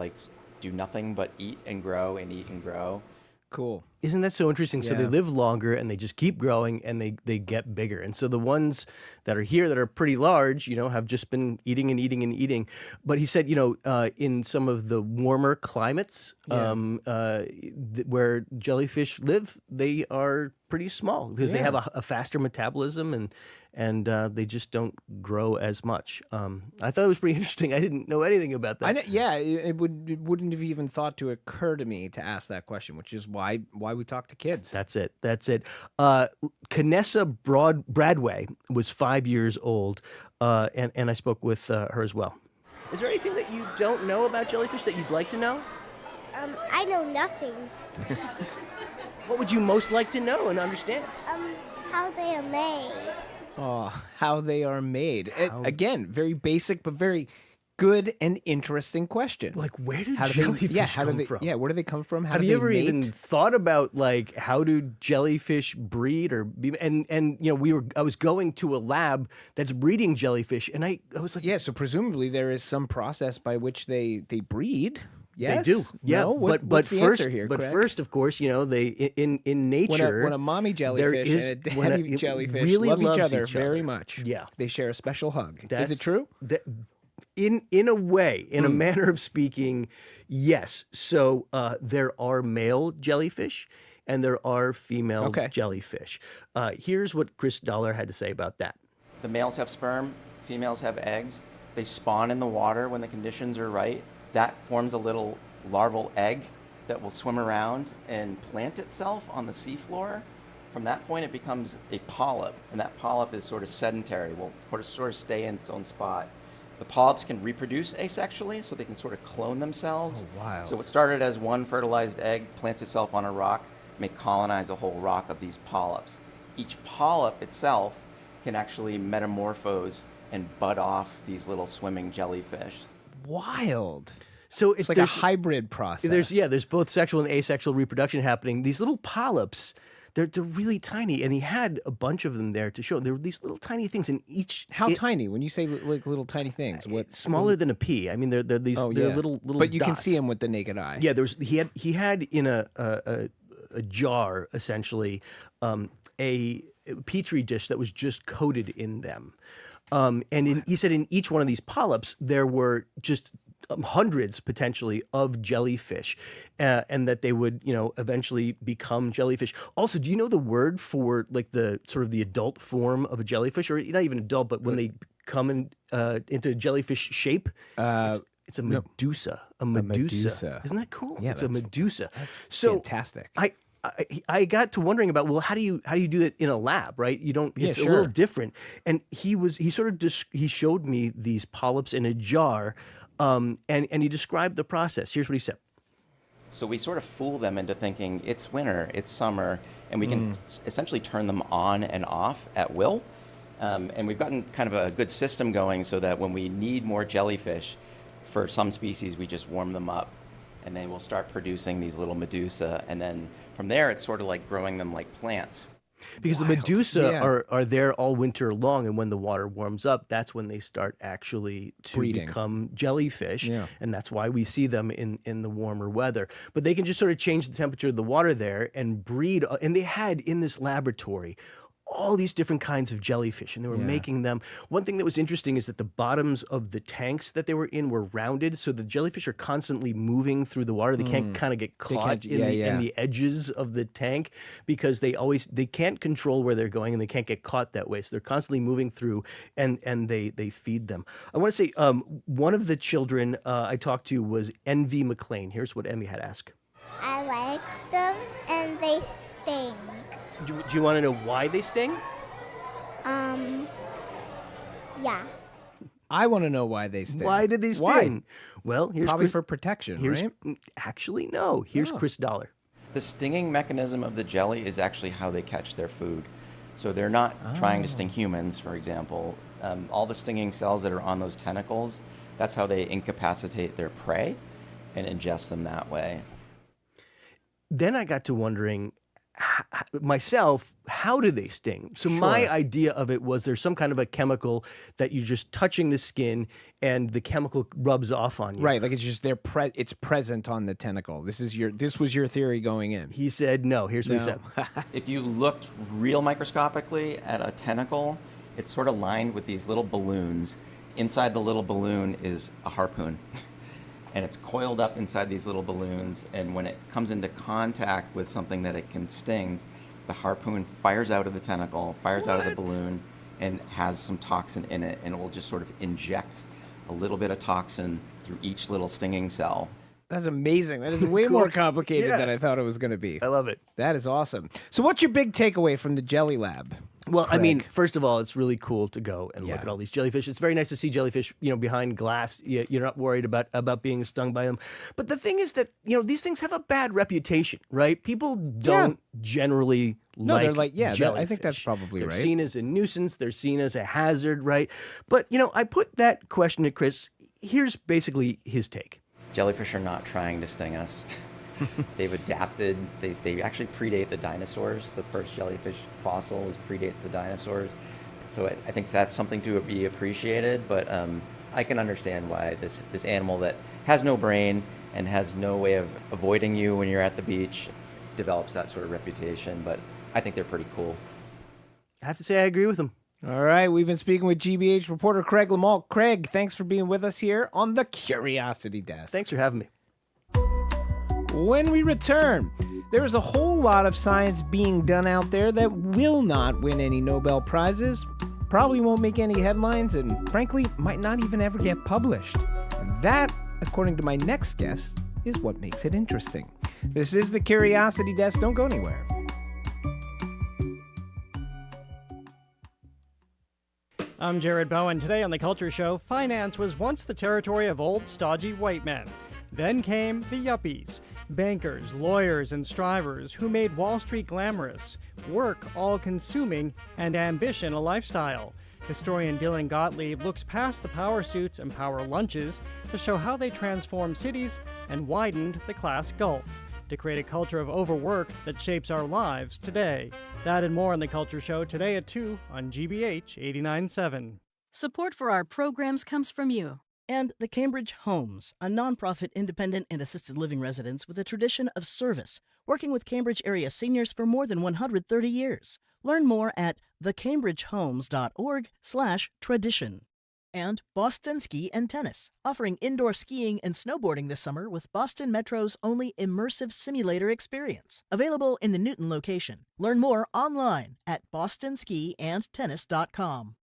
Speaker 9: do nothing but eat and grow and eat and grow.
Speaker 15: Cool.
Speaker 12: Isn't that so interesting?
Speaker 15: Yeah.
Speaker 12: So they live longer and they just keep growing and they get bigger. And so the ones that are here that are pretty large, have just been eating and eating and eating. But he said, in some of the warmer climates where jellyfish live, they are pretty small because they have a faster metabolism and they just don't grow as much. I thought it was pretty interesting. I didn't know anything about that.
Speaker 15: It wouldn't have even thought to occur to me to ask that question, which is why we talk to kids.
Speaker 12: That's it. Canessa Bradway was 5 years old, and I spoke with her as well. Is there anything that you don't know about jellyfish that you'd like to know?
Speaker 14: I know nothing.
Speaker 12: What would you most like to know and understand?
Speaker 14: How they are made.
Speaker 15: Oh, how they are made. Again, very basic, but very good and interesting question.
Speaker 12: Where do jellyfish come from?
Speaker 15: Yeah, where do they come from?
Speaker 12: Have you ever even thought about how do jellyfish breed or be? And I was going to a lab that's breeding jellyfish, and I was like,
Speaker 15: yeah. So presumably there is some process by which they breed. Yes?
Speaker 12: They do. Yeah.
Speaker 15: No? What's the
Speaker 12: first,
Speaker 15: answer here, Craig?
Speaker 12: first, of course, they in nature
Speaker 15: when a mommy jellyfish and a daddy jellyfish
Speaker 12: really
Speaker 15: love each
Speaker 12: loves
Speaker 15: other very much.
Speaker 12: Yeah.
Speaker 15: They share a special hug. Is it true?
Speaker 12: In a way, in a manner of speaking, yes. So there are male jellyfish and there are female jellyfish. Here's what Chris Dollar had to say about that.
Speaker 9: The males have sperm, females have eggs. They spawn in the water when the conditions are right. That forms a little larval egg that will swim around and plant itself on the seafloor. From that point, it becomes a polyp, and that polyp is sort of sedentary, will sort of stay in its own spot. The polyps can reproduce asexually, so they can sort of clone themselves.
Speaker 12: Oh, wow.
Speaker 9: So what started as one fertilized egg plants itself on a rock, may colonize a whole rock of these polyps. Each polyp itself can actually metamorphose and bud off these little swimming jellyfish.
Speaker 15: Wild.
Speaker 12: So
Speaker 15: it's like a hybrid process.
Speaker 12: There's both sexual and asexual reproduction happening. These little polyps, they're really tiny, and he had a bunch of them there to show. There were these little tiny things in each.
Speaker 15: How tiny? When you say little tiny things, what?
Speaker 12: Smaller than a pea. I mean, they're these they're little.
Speaker 15: But you
Speaker 12: dots.
Speaker 15: can see them with the naked eye.
Speaker 12: Yeah, he had in a jar essentially a petri dish that was just coated in them. He said in each one of these polyps, there were just hundreds potentially of jellyfish, and that they would, eventually become jellyfish. Also, do you know the word for like the sort of the adult form of a jellyfish, or not even adult, but when they come into jellyfish shape? It's a medusa. A medusa. Isn't that cool?
Speaker 15: Yeah,
Speaker 12: it's a medusa.
Speaker 15: That's fantastic.
Speaker 12: I got to wondering about, well, how do you do it in a lab, right? You don't. It's a little different. And he showed me these polyps in a jar, and he described the process. Here's what he said.
Speaker 9: So we sort of fool them into thinking it's winter, it's summer, and we can essentially turn them on and off at will. And we've gotten kind of a good system going so that when we need more jellyfish, for some species, we just warm them up, and then we'll start producing these little medusa, and then from there, it's sort of like growing them like plants.
Speaker 12: Because the medusa are there all winter long, and when the water warms up, that's when they start actually to become jellyfish, and that's why we see them in the warmer weather. But they can just sort of change the temperature of the water there and breed, and they had in this laboratory all these different kinds of jellyfish, and they were making them. One thing that was interesting is that the bottoms of the tanks that they were in were rounded, so the jellyfish are constantly moving through the water. They can't kind of get caught in the edges of the tank, because they can't control where they're going, and they can't get caught that way. So they're constantly moving through, and they feed them. I want to say one of the children I talked to was Envy McLean. Here's what Envy had asked.
Speaker 14: I like them, and they sting.
Speaker 12: Do you want to know why they sting?
Speaker 14: Yeah.
Speaker 15: I want to know why they sting.
Speaker 12: Why did they sting?
Speaker 15: Why?
Speaker 12: Well, here's
Speaker 15: probably for protection, right?
Speaker 12: Actually, no. Here's Chris Dollar.
Speaker 9: The stinging mechanism of the jelly is actually how they catch their food. So they're not trying to sting humans, for example. All the stinging cells that are on those tentacles, that's how they incapacitate their prey and ingest them that way.
Speaker 12: Then I got to wondering, myself, how do they sting? So my idea of it was there's some kind of a chemical that you're just touching the skin and the chemical rubs off on you.
Speaker 15: Right, like it's just it's present on the tentacle. This was your theory going in.
Speaker 12: He said no. Here's what he said.
Speaker 9: If you looked real microscopically at a tentacle, it's sort of lined with these little balloons. Inside the little balloon is a harpoon. And it's coiled up inside these little balloons, and when it comes into contact with something that it can sting, the harpoon fires out of the tentacle, fires out of the balloon, and has some toxin in it, and it will just sort of inject a little bit of toxin through each little stinging cell.
Speaker 15: That's amazing. That is way more complicated than I thought it was going to be.
Speaker 12: I love it.
Speaker 15: That is awesome. So what's your big takeaway from the Jelly Lab?
Speaker 12: Well,
Speaker 15: Craig?
Speaker 12: I mean, first of all, it's really cool to go and look at all these jellyfish. It's very nice to see jellyfish, behind glass. You're not worried about being stung by them. But the thing is that, these things have a bad reputation, right? People don't generally
Speaker 15: they're like,
Speaker 12: jellyfish.
Speaker 15: I think that's probably
Speaker 12: they're
Speaker 15: right.
Speaker 12: They're seen as a nuisance. They're seen as a hazard, right? But, I put that question to Chris. Here's basically his take.
Speaker 9: Jellyfish are not trying to sting us. They've adapted. They actually predate the dinosaurs. The first jellyfish fossil predates the dinosaurs. So I think that's something to be appreciated. But I can understand why this animal that has no brain and has no way of avoiding you when you're at the beach develops that sort of reputation. But I think they're pretty cool.
Speaker 12: I have to say I agree with him.
Speaker 15: All right, we've been speaking with GBH reporter Craig LeMoult. Craig, thanks for being with us here on the Curiosity Desk.
Speaker 12: Thanks for having me.
Speaker 15: When we return, there is a whole lot of science being done out there that will not win any Nobel Prizes, probably won't make any headlines, and frankly, might not even ever get published. And that, according to my next guest, is what makes it interesting. This is the Curiosity Desk. Don't go anywhere.
Speaker 1: I'm Jared Bowen. Today on The Culture Show, finance was once the territory of old, stodgy white men. Then came the Yuppies, bankers, lawyers, and strivers who made Wall Street glamorous, work all-consuming, and ambition a lifestyle. Historian Dylan Gottlieb looks past the power suits and power lunches to show how they transformed cities and widened the class gulf to create a culture of overwork that shapes our lives today. That and more on The Culture Show today at 2 on GBH 89.7.
Speaker 13: Support for our programs comes from you.
Speaker 10: And the Cambridge Homes, a nonprofit independent and assisted living residence with a tradition of service, working with Cambridge area seniors for more than 130 years. Learn more at thecambridgehomes.org/tradition. And Boston Ski and Tennis, offering indoor skiing and snowboarding this summer with Boston Metro's only immersive simulator experience. Available in the Newton location. Learn more online at bostonskiandtennis.com.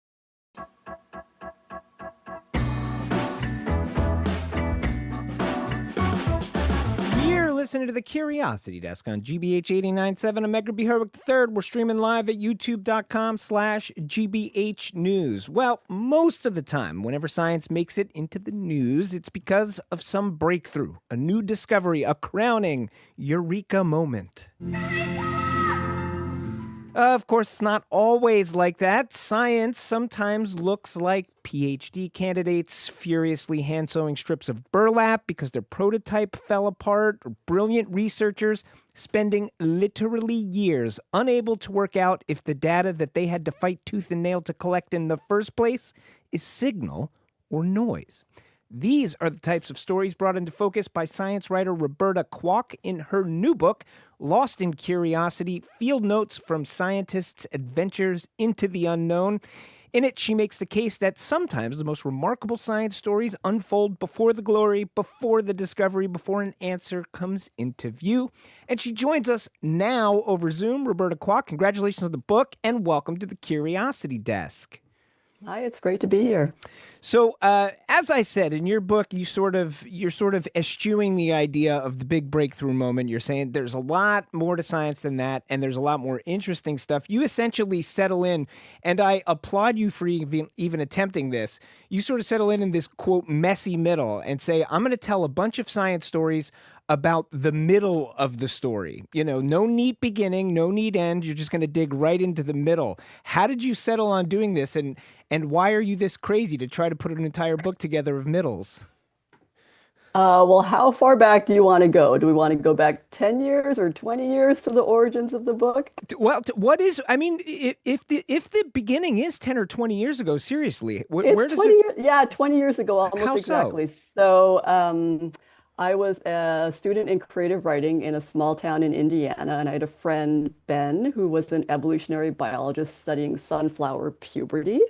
Speaker 15: You're listening to the Curiosity Desk on GBH 89.7. I'm Edgar B. Herwick III. We're streaming live at youtube.com/GBH News. Well, most of the time, whenever science makes it into the news, it's because of some breakthrough, a new discovery, a crowning eureka moment. Of course, it's not always like that. Science sometimes looks like PhD candidates furiously hand-sewing strips of burlap because their prototype fell apart, or brilliant researchers spending literally years unable to work out if the data that they had to fight tooth and nail to collect in the first place is signal or noise. These are the types of stories brought into focus by science writer Roberta Kwok in her new book, Lost in Curiosity, Field Notes from Scientists' Adventures into the Unknown. In it, she makes the case that sometimes the most remarkable science stories unfold before the glory, before the discovery, before an answer comes into view. And she joins us now over Zoom. Roberta Kwok, congratulations on the book, and welcome to the Curiosity Desk.
Speaker 2: Hi, it's great to be here.
Speaker 15: So, as I said, in your book, you're sort of eschewing the idea of the big breakthrough moment. You're saying there's a lot more to science than that, and there's a lot more interesting stuff. You essentially settle in, and I applaud you for even attempting this. You sort of settle in this, quote, messy middle and say, I'm going to tell a bunch of science stories about the middle of the story. You know, no neat beginning, no neat end. You're just going to dig right into the middle. How did you settle on doing this, and why are you this crazy to try to put an entire book together of middles?
Speaker 2: Well, how far back do you want to go? Do we want to go back 10 years or 20 years to the origins of the book?
Speaker 15: Well, what is, I mean, if the beginning is 10 or 20 years ago, seriously, where does
Speaker 2: 20
Speaker 15: it?
Speaker 2: years, yeah, 20 years ago, almost
Speaker 15: How
Speaker 2: exactly. So, I was a student in creative writing in a small town in Indiana, and I had a friend, Ben, who was an evolutionary biologist studying sunflower puberty.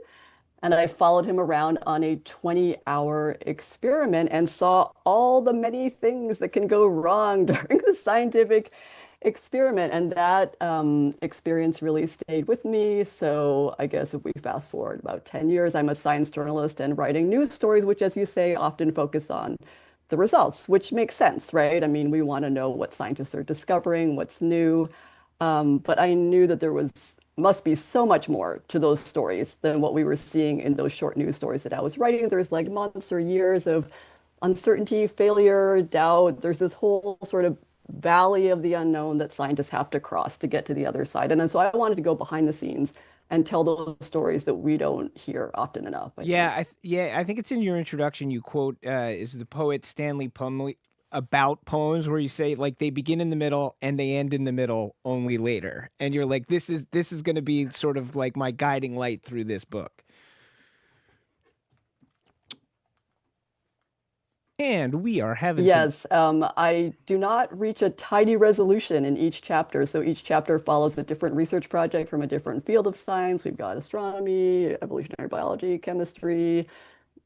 Speaker 2: And I followed him around on a 20-hour experiment and saw all the many things that can go wrong during the scientific experiment. And that experience really stayed with me. So I guess if we fast forward about 10 years, I'm a science journalist and writing news stories, which, as you say, often focus on the results, which makes sense, right? I mean, we want to know what scientists are discovering, what's new. But I knew that there must be so much more to those stories than what we were seeing in those short news stories that I was writing. There's like months or years of uncertainty, failure, doubt. There's this whole sort of valley of the unknown that scientists have to cross to get to the other side. And then so I wanted to go behind the scenes and tell those stories that we don't hear often enough. I
Speaker 15: think it's in your introduction. You quote is the poet Stanley Plumley about poems where you say like they begin in the middle and they end in the middle only later, and you're like, this is going to be sort of like my guiding light through this book. And we are having
Speaker 2: I do not reach a tidy resolution in each chapter. So each chapter follows a different research project from a different field of science. We've got astronomy, evolutionary biology, chemistry,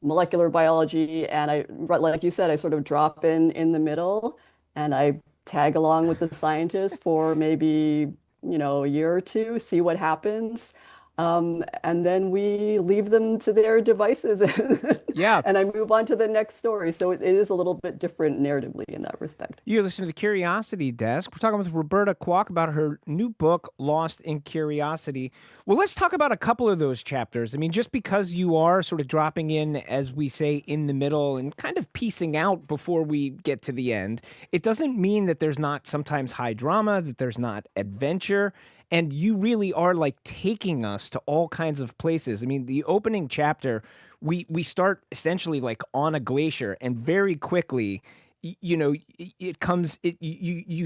Speaker 2: molecular biology. And like you said, I sort of drop in the middle and I tag along with the scientists for maybe, a year or two, see what happens. And then we leave them to their devices and I move on to the next story. So it is a little bit different narratively in that respect.
Speaker 15: You're listening to the Curiosity Desk. We're talking with Roberta Kwok about her new book, Lost in Curiosity. Well, let's talk about a couple of those chapters. I mean, just because you are sort of dropping in, as we say, in the middle and kind of piecing out before we get to the end, it doesn't mean that there's not sometimes high drama, that there's not adventure. And you really are like taking us to all kinds of places. I mean, the opening chapter, we start essentially like on a glacier, and very quickly, you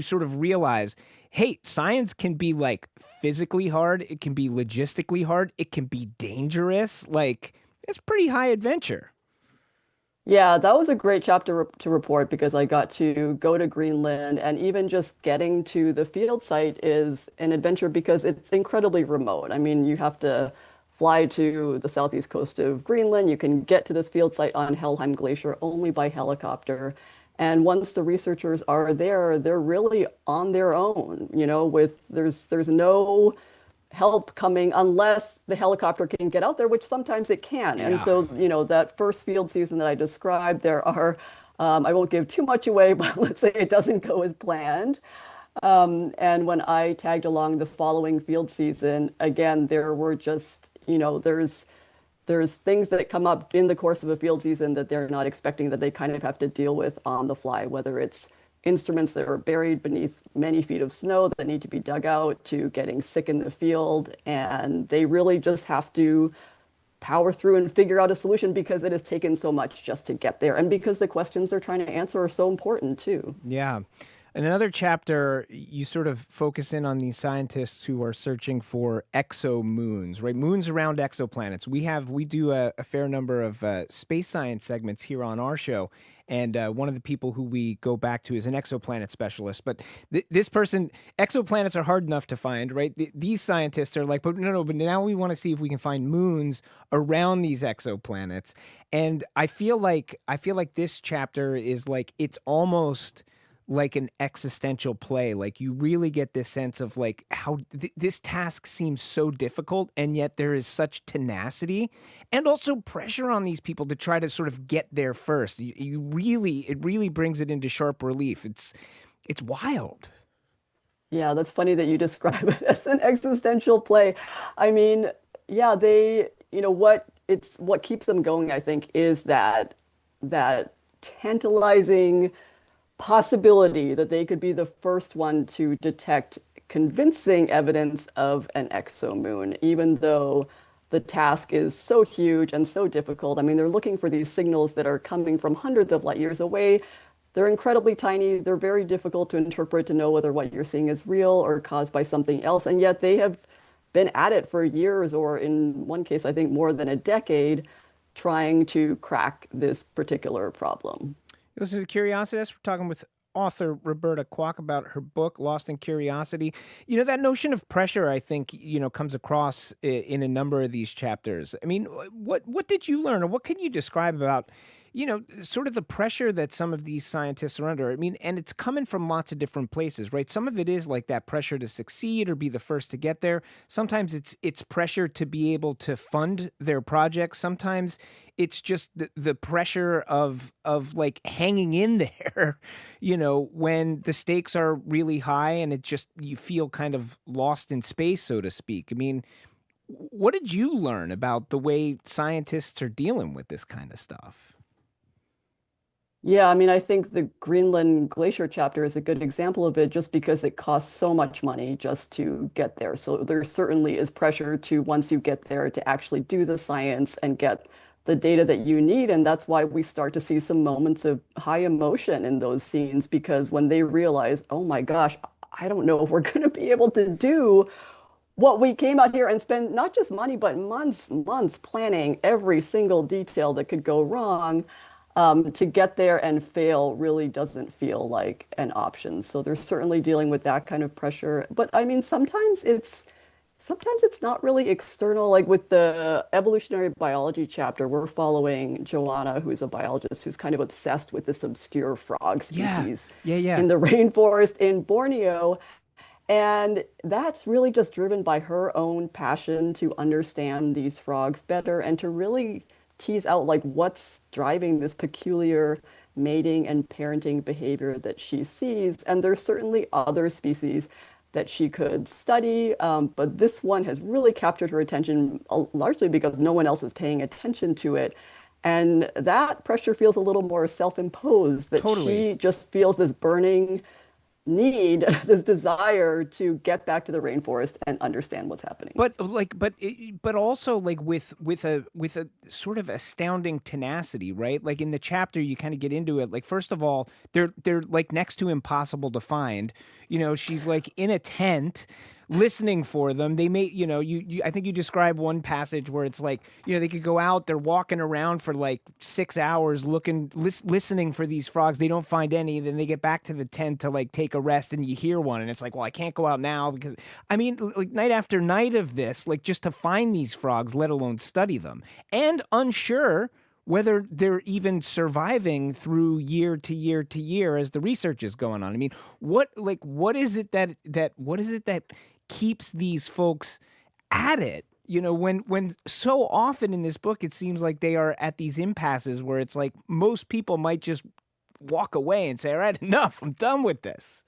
Speaker 15: sort of realize, hey, science can be like physically hard. It can be logistically hard. It can be dangerous. Like, it's pretty high adventure.
Speaker 2: Yeah, that was a great chapter to report because I got to go to Greenland, and even just getting to the field site is an adventure because it's incredibly remote. I mean, you have to fly to the southeast coast of Greenland. You can get to this field site on Helheim Glacier only by helicopter. And once the researchers are there, they're really on their own, with there's no help coming unless the helicopter can get out there, which sometimes it can. And
Speaker 15: Yeah.
Speaker 2: so, that first field season that I described, there are, I won't give too much away, but let's say it doesn't go as planned. And when I tagged along the following field season, again, there were just, there's things that come up in the course of a field season that they're not expecting, that they kind of have to deal with on the fly, whether it's instruments that are buried beneath many feet of snow that need to be dug out, to getting sick in the field. And they really just have to power through and figure out a solution because it has taken so much just to get there. And because the questions they're trying to answer are so important too.
Speaker 15: Yeah. In another chapter, you sort of focus in on these scientists who are searching for exomoons, right? Moons around exoplanets. We do a fair number of space science segments here on our show. And one of the people who we go back to is an exoplanet specialist. But this person, exoplanets are hard enough to find, right? These scientists are like, but no, but now we want to see if we can find moons around these exoplanets. And I feel like this chapter is like, it's almost like an existential play. Like, you really get this sense of like how this task seems so difficult, and yet there is such tenacity and also pressure on these people to try to sort of get there first. It really brings it into sharp relief. It's wild.
Speaker 2: Yeah, that's funny that you describe it as an existential play. I mean, yeah, what keeps them going, I think, is that tantalizing possibility that they could be the first one to detect convincing evidence of an exomoon, even though the task is so huge and so difficult. I mean, they're looking for these signals that are coming from hundreds of light years away. They're incredibly tiny. They're very difficult to interpret, to know whether what you're seeing is real or caused by something else. And yet they have been at it for years, or in one case, I think more than a decade, trying to crack this particular problem.
Speaker 15: Listen to Curiosity. We're talking with author Roberta Kwok about her book, Lost in Curiosity. That notion of pressure, I think, comes across in a number of these chapters. I mean, what did you learn, or what can you describe about, sort of the pressure that some of these scientists are under? I mean, and it's coming from lots of different places, right? Some of it is like that pressure to succeed or be the first to get there. Sometimes it's pressure to be able to fund their projects. Sometimes it's just the pressure of like hanging in there, when the stakes are really high and you feel kind of lost in space, so to speak. I mean, what did you learn about the way scientists are dealing with this kind of stuff?
Speaker 2: Yeah, I mean, I think the Greenland Glacier chapter is a good example of it, just because it costs so much money just to get there. So there certainly is pressure to, once you get there, to actually do the science and get the data that you need. And that's why we start to see some moments of high emotion in those scenes, because when they realize, oh my gosh, I don't know if we're going to be able to do what we came out here and spend not just money, but months planning every single detail that could go wrong. To get there and fail really doesn't feel like an option. So they're certainly dealing with that kind of pressure. But I mean, sometimes it's not really external. Like with the evolutionary biology chapter, we're following Joanna, who's a biologist who's kind of obsessed with this obscure frog species in the rainforest in Borneo. And that's really just driven by her own passion to understand these frogs better and to really tease out like what's driving this peculiar mating and parenting behavior that she sees. And there's certainly other species that she could study, but this one has really captured her attention, largely because no one else is paying attention to it. And that pressure feels a little more self-imposed, that she just feels this burning need, this desire to get back to the rainforest and understand what's happening.
Speaker 15: But also like with a sort of astounding tenacity, right? Like in the chapter, you kind of get into it. Like, first of all, they're like next to impossible to find. She's like in a tent listening for them. They may, I think you described one passage where it's like, they could go out, they're walking around for like 6 hours listening for these frogs. They don't find any. Then they get back to the tent to like take a rest and you hear one and it's like, well, I can't go out now because, like night after night of this, like just to find these frogs, let alone study them, and unsure whether they're even surviving through year to year to year as the research is going on. What is it that keeps these folks at it? When so often in this book, it seems like they are at these impasses where it's like most people might just walk away and say, all right, enough, I'm done with this.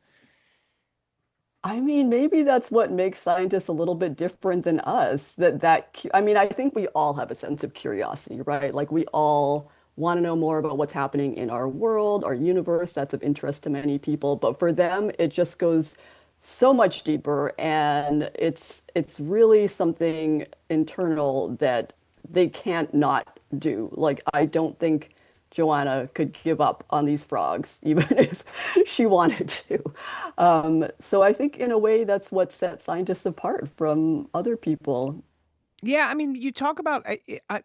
Speaker 2: Maybe that's what makes scientists a little bit different than us. I think we all have a sense of curiosity, right? Like we all want to know more about what's happening in our world, our universe. That's of interest to many people. But for them, it just goes so much deeper, and it's really something internal that they can't not do. Like I don't think Joanna could give up on these frogs, even if she wanted to. So I think in a way that's what sets scientists apart from other people.
Speaker 15: Yeah, you talk about,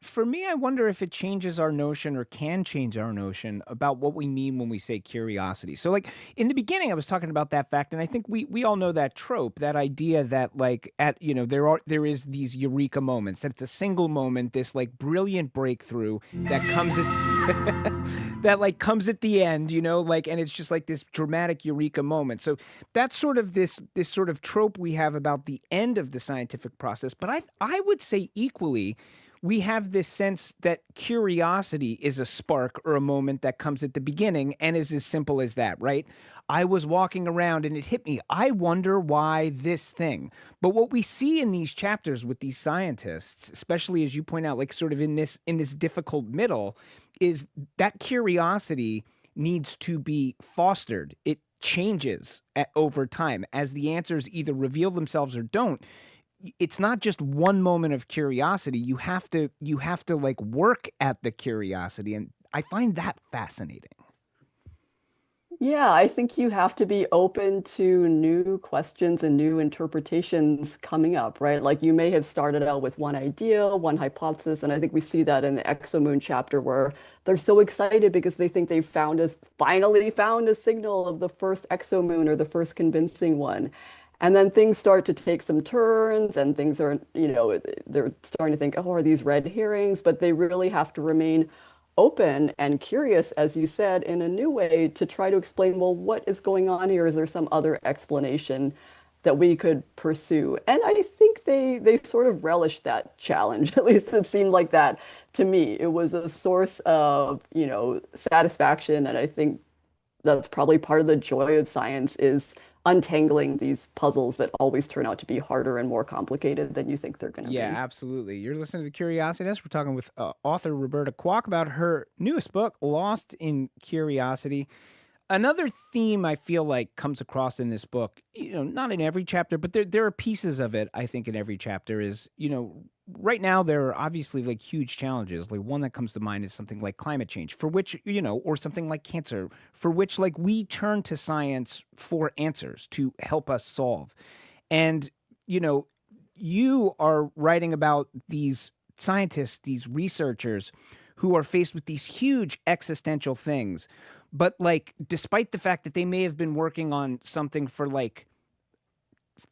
Speaker 15: for me, I wonder if it changes our notion or can change our notion about what we mean when we say curiosity. So like in the beginning, I was talking about that fact, and I think we all know that trope, that idea that like there is these eureka moments, that it's a single moment, this like brilliant breakthrough that comes at that like comes at the end, and it's just like this dramatic eureka moment. So that's sort of this sort of trope we have about the end of the scientific process. But I would say equally, we have this sense that curiosity is a spark or a moment that comes at the beginning and is as simple as that, right? I was walking around and it hit me. I wonder why this thing. But what we see in these chapters with these scientists, especially as you point out, like sort of in this difficult middle, is that curiosity needs to be fostered. It changes over time as the answers either reveal themselves or don't. It's not just one moment of curiosity. You have to like work at the curiosity, and I find that fascinating.
Speaker 2: Yeah, I think you have to be open to new questions and new interpretations coming up, right? Like you may have started out with one idea, one hypothesis, and I think we see that in the exomoon chapter where they're so excited because they think they've finally found a signal of the first exomoon or the first convincing one. And then things start to take some turns and things are, they're starting to think, oh, are these red herrings? But they really have to remain open and curious, as you said, in a new way to try to explain, well, what is going on here? Is there some other explanation that we could pursue? And I think they sort of relished that challenge. At least it seemed like that to me. It was a source of, satisfaction. And I think that's probably part of the joy of science is untangling these puzzles that always turn out to be harder and more complicated than you think they're going to be.
Speaker 15: Yeah, absolutely. You're listening to Curiosity Desk. We're talking with author Roberta Kwok about her newest book, Lost in Curiosity. Another theme I feel like comes across in this book, not in every chapter, but there are pieces of it, I think, in every chapter is, right now there are obviously like huge challenges. Like one that comes to mind is something like climate change, for which, or something like cancer, for which like we turn to science for answers to help us solve. And, you are writing about these scientists, these researchers who are faced with these huge existential things. But like, despite the fact that they may have been working on something for like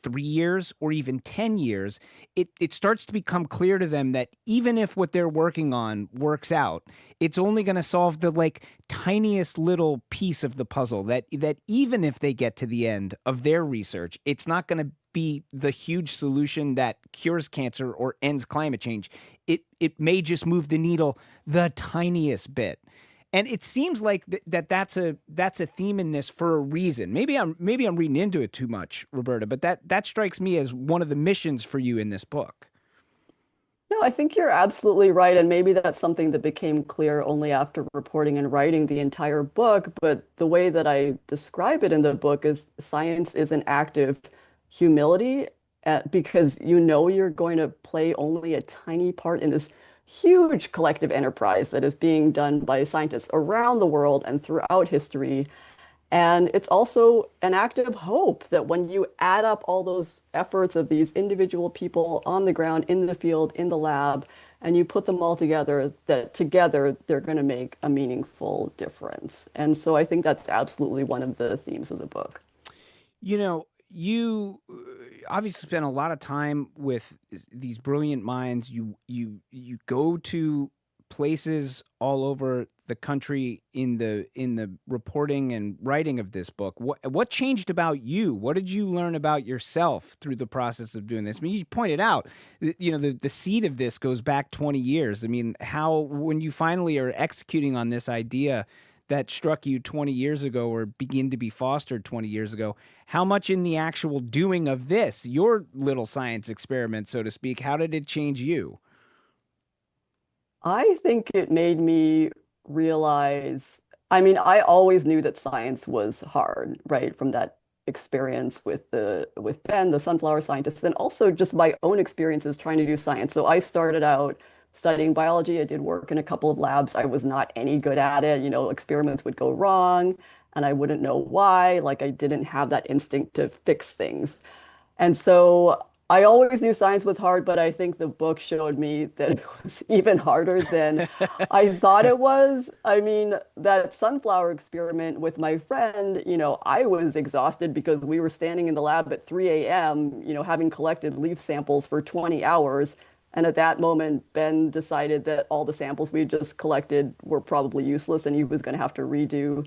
Speaker 15: 3 years or even 10 years, it starts to become clear to them that even if what they're working on works out, it's only going to solve the like tiniest little piece of the puzzle, that even if they get to the end of their research, it's not going to be the huge solution that cures cancer or ends climate change. It may just move the needle the tiniest bit. And it seems like that's a theme in this for a reason. Maybe I'm reading into it too much, Roberta, but that strikes me as one of the missions for you in this book.
Speaker 2: No, I think you're absolutely right. And maybe that's something that became clear only after reporting and writing the entire book. But the way that I describe it in the book is science is an act of humility because you're going to play only a tiny part in this huge collective enterprise that is being done by scientists around the world and throughout history. And it's also an act of hope that when you add up all those efforts of these individual people on the ground, in the field, in the lab, and you put them all together, that together they're going to make a meaningful difference. And so I think that's absolutely one of the themes of the book.
Speaker 15: You know, you obviously spend a lot of time with these brilliant minds. You go to places all over the country in the reporting and writing of this book. What changed about you? What did you learn about yourself through the process of doing this? I mean, you pointed out, you know, the seed of this goes back 20 years. I mean, how, when you finally are executing on this idea that struck you 20 years ago or begin to be fostered 20 years ago, how much in the actual doing of this, your little science experiment, so to speak, how did it change you?
Speaker 2: I think it made me realize, I mean, I always knew that science was hard, right? From that experience with Ben, the sunflower scientist, and also just my own experiences trying to do science. So I started out studying biology. I did work in a couple of labs. I was not any good at it. You know, experiments would go wrong and I wouldn't know why. Like I didn't have that instinct to fix things. And so I always knew science was hard, but I think the book showed me that it was even harder than I thought it was. I mean, that sunflower experiment with my friend, you know, I was exhausted because we were standing in the lab at 3 a.m., you know, having collected leaf samples for 20 hours. And at that moment, Ben decided that all the samples we had just collected were probably useless and he was going to have to redo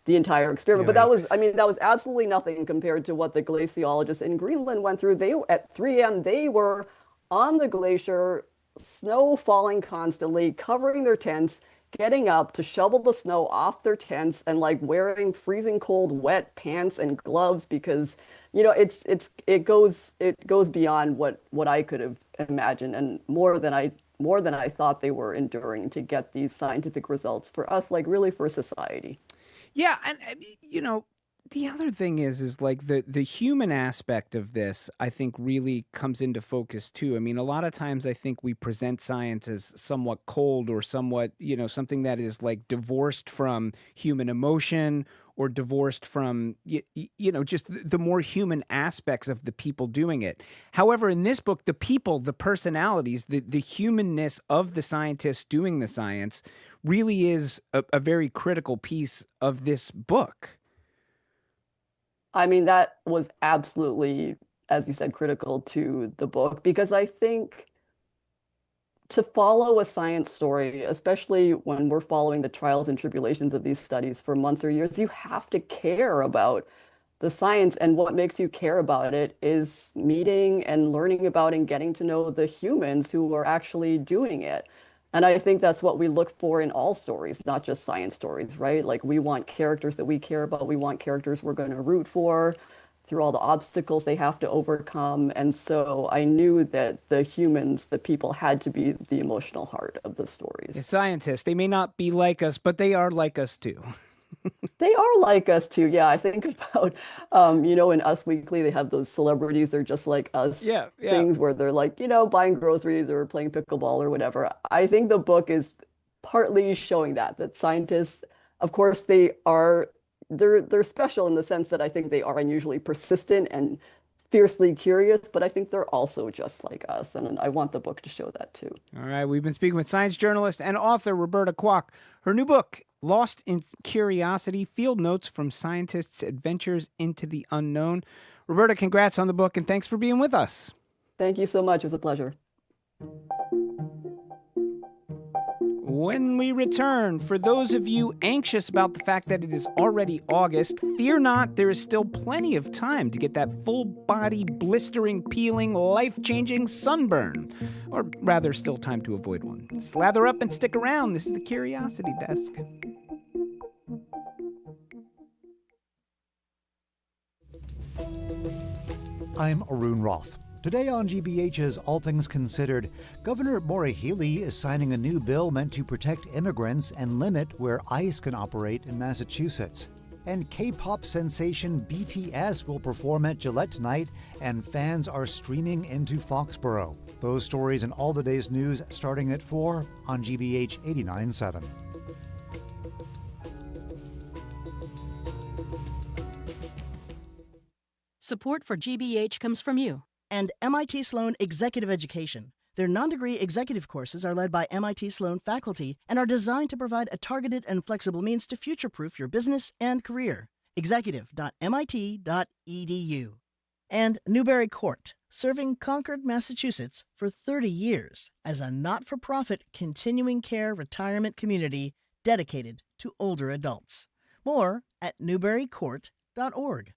Speaker 2: the entire experiment. But that was, I mean, that was absolutely nothing compared to what the glaciologists in Greenland went through. They, at 3 a.m., they were on the glacier, snow falling constantly, covering their tents, getting up to shovel the snow off their tents and like wearing freezing cold, wet pants and gloves because, you know, it goes beyond what I could have imagined and more than I thought they were enduring to get these scientific results for us, like really for society.
Speaker 15: Yeah, and you know, the other thing is like the human aspect of this, I think, really comes into focus too. I mean, a lot of times I think we present science as somewhat cold or somewhat, you know, something that is like divorced from human emotion or divorced from, you know, just the more human aspects of the people doing it. However, in this book, the people, the personalities, the humanness of the scientists doing the science really is a very critical piece of this book.
Speaker 2: I mean, that was absolutely, as you said, critical to the book because I think to follow a science story, especially when we're following the trials and tribulations of these studies for months or years, you have to care about the science. And what makes you care about it is meeting and learning about and getting to know the humans who are actually doing it. And I think that's what we look for in all stories, not just science stories, right? Like we want characters that we care about. We want characters we're going to root for through all the obstacles they have to overcome. And so I knew that the humans, the people, had to be the emotional heart of the stories.
Speaker 15: The scientists, they may not be like us, but they are like us too.
Speaker 2: They are like us too. Yeah, I think about, you know, in Us Weekly, they have those celebrities, they're just like us things where they're like, you know, buying groceries or playing pickleball or whatever. I think the book is partly showing that scientists, of course, they're special in the sense that I think they are unusually persistent and fiercely curious, but I think they're also just like us. And I want the book to show that too.
Speaker 15: All right. We've been speaking with science journalist and author Roberta Kwok. Her new book, Lost in Curiosity, Field Notes from Scientists' Adventures into the Unknown. Roberta, congrats on the book and thanks for being with us.
Speaker 2: Thank you so much. It was a pleasure.
Speaker 15: When we return, for those of you anxious about the fact that it is already August, fear not, there is still plenty of time to get that full-body, blistering, peeling, life-changing sunburn. Or rather, still time to avoid one. Slather up and stick around. This is the Curiosity Desk.
Speaker 5: I'm Arun Roth. Today on GBH's All Things Considered, Governor Maura Healey is signing a new bill meant to protect immigrants and limit where ICE can operate in Massachusetts. And K-pop sensation BTS will perform at Gillette tonight, and fans are streaming into Foxborough. Those stories and all the day's news starting at 4 on GBH 89.7.
Speaker 13: Support for GBH comes from you.
Speaker 10: And MIT Sloan Executive Education. Their non-degree executive courses are led by MIT Sloan faculty and are designed to provide a targeted and flexible means to future-proof your business and career. Executive.mit.edu. And Newbury Court, serving Concord, Massachusetts for 30 years as a not-for-profit continuing care retirement community dedicated to older adults. More at newburycourt.org.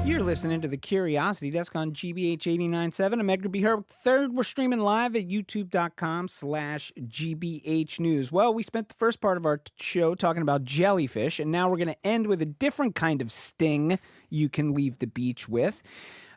Speaker 15: You're listening to the Curiosity Desk on GBH 89.7. I'm Edgar B. Herwick III. We're streaming live at youtube.com/GBH News. Well, we spent the first part of our show talking about jellyfish, and now we're going to end with a different kind of sting you can leave the beach with.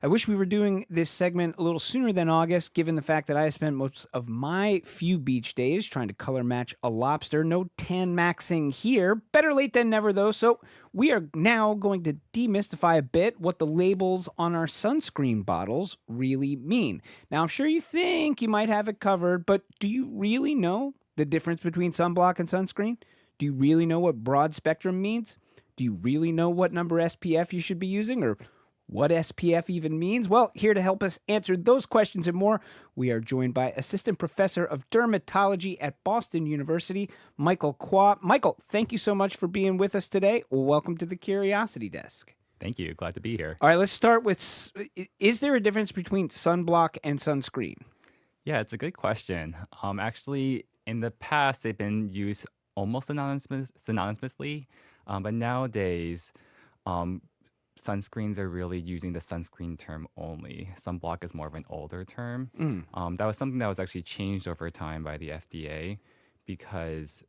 Speaker 15: I wish we were doing this segment a little sooner than August, given the fact that I spent most of my few beach days trying to color match a lobster. No tan maxing here. Better late than never, though. So we are now going to demystify a bit what the labels on our sunscreen bottles really mean. Now, I'm sure you think you might have it covered, but do you really know the difference between sunblock and sunscreen? Do you really know what broad spectrum means? Do you really know what number SPF you should be using, or what SPF even means? Well, here to help us answer those questions and more, we are joined by Assistant Professor of Dermatology at Boston University, Michael Kwok. Michael, thank you so much for being with us today. Welcome to the Curiosity Desk.
Speaker 18: Thank you. Glad to be here.
Speaker 15: All right, let's start with, is there a difference between sunblock and sunscreen?
Speaker 18: Yeah, it's a good question. Actually, in the past, they've been used almost synonymously, but nowadays, sunscreens are really using the sunscreen term only. Sunblock is more of an older term. That was something that was actually changed over time by the FDA because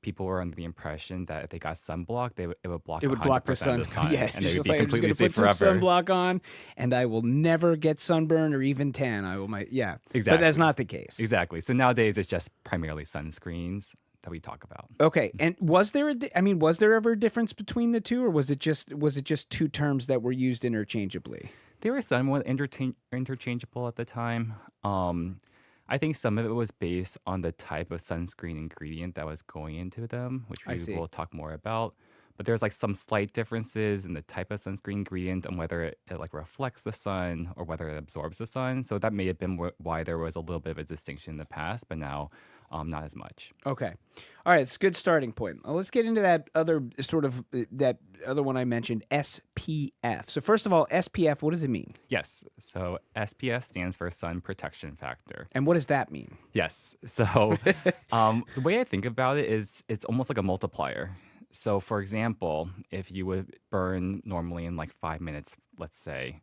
Speaker 18: people were under the impression that if they got sunblock, it would block 100%
Speaker 15: the sun.
Speaker 18: of the sun.
Speaker 15: Yeah,
Speaker 18: and they
Speaker 15: just
Speaker 18: would be
Speaker 15: like,
Speaker 18: completely
Speaker 15: I'm just gonna
Speaker 18: safe
Speaker 15: put
Speaker 18: forever.
Speaker 15: some sunblock on, and I will never get sunburn or even tan.
Speaker 18: Exactly.
Speaker 15: But that's not the case.
Speaker 18: Exactly. So nowadays, it's just primarily sunscreens that we talk about.
Speaker 15: Okay, and was there ever a difference between the two, or was it just two terms that were used interchangeably?
Speaker 18: They were somewhat interchangeable at the time. I think some of it was based on the type of sunscreen ingredient that was going into them, which we will talk more about. But there's like some slight differences in the type of sunscreen ingredient and whether it like reflects the sun or whether it absorbs the sun. So that may have been why there was a little bit of a distinction in the past, but now not as much.
Speaker 15: Okay. All right, it's a good starting point. Well, let's get into that other one I mentioned, SPF. So first of all, SPF, what does it mean?
Speaker 18: Yes. So SPF stands for sun protection factor.
Speaker 15: And what does that mean?
Speaker 18: Yes. So the way I think about it is it's almost like a multiplier. So for example, if you would burn normally in like 5 minutes, let's say,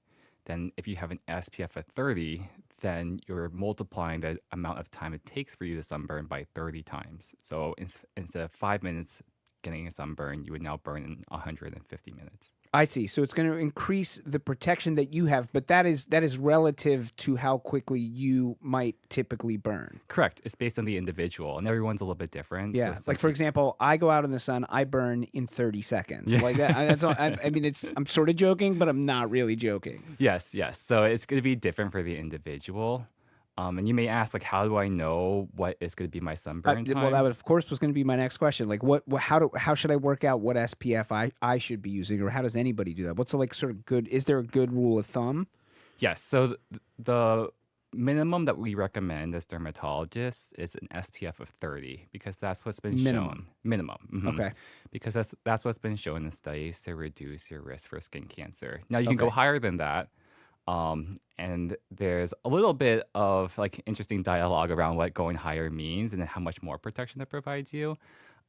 Speaker 18: then if you have an SPF at 30, then you're multiplying the amount of time it takes for you to sunburn by 30 times. So instead of 5 minutes getting a sunburn, you would now burn in 150 minutes.
Speaker 15: I see. So it's going to increase the protection that you have, but that is relative to how quickly you might typically burn.
Speaker 18: Correct. It's based on the individual, and everyone's a little bit different.
Speaker 15: Yeah.
Speaker 18: So
Speaker 15: like, for example, I go out in the sun, I burn in 30 seconds.
Speaker 18: Yeah.
Speaker 15: Like that. That's all, I mean, I'm sort of joking, but I'm not really joking.
Speaker 18: Yes. So it's going to be different for the individual. And you may ask, like, how do I know what is going to be my sunburn time?
Speaker 15: Well, that of course was going to be my next question. Like, how should I work out what SPF I should be using, or how does anybody do that? What's the sort of good? Is there a good rule of thumb?
Speaker 18: Yes. So the minimum that we recommend as dermatologists is an SPF of 30 because that's what's been shown. Minimum. Mm-hmm.
Speaker 15: Okay.
Speaker 18: Because that's what's been shown in studies to reduce your risk for skin cancer. Now you can go higher than that. And there's a little bit of like interesting dialogue around what going higher means and how much more protection it provides you.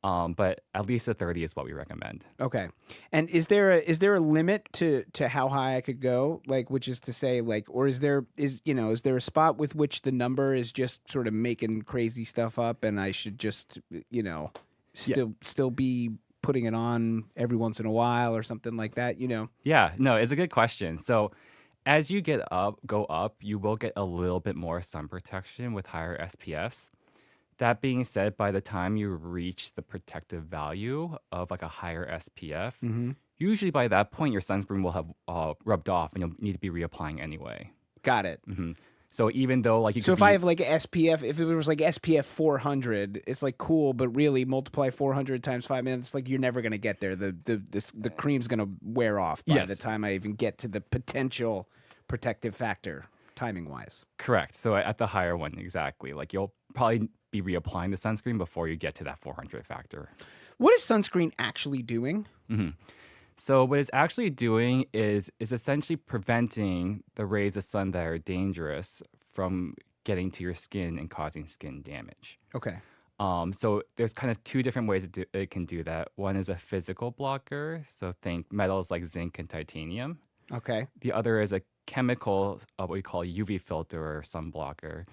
Speaker 18: But at least a 30 is what we recommend.
Speaker 15: Okay. And is there a limit to how high I could go? Like, which is to say, like, or is there a spot with which the number is just sort of making crazy stuff up and I should just, still be putting it on every once in a while or something like that,
Speaker 18: Yeah, no, it's a good question. So as you go up, you will get a little bit more sun protection with higher SPFs. That being said, by the time you reach the protective value of like a higher SPF, usually by that point, your sunscreen will have rubbed off and you'll need to be reapplying anyway.
Speaker 15: Got it.
Speaker 18: Mm-hmm. So even though like you
Speaker 15: So
Speaker 18: could
Speaker 15: if I have like a SPF, if it was like SPF 400, it's like cool, but really multiply 400 times 5 minutes, like you're never gonna get there. The cream's gonna wear off by
Speaker 18: Yes.
Speaker 15: the time I even get to the potential protective factor, timing wise.
Speaker 18: correct. So at the higher one, exactly. Like you'll probably be reapplying the sunscreen before you get to that 400 factor.
Speaker 15: What is sunscreen actually doing?
Speaker 18: hmm So what it's actually doing is essentially preventing the rays of sun that are dangerous from getting to your skin and causing skin damage.
Speaker 15: Okay.
Speaker 18: So there's kind of two different ways it can do that. One is a physical blocker, so think metals like zinc and titanium.
Speaker 15: Okay.
Speaker 18: The other is a chemical, what we call UV filter or sun blocker,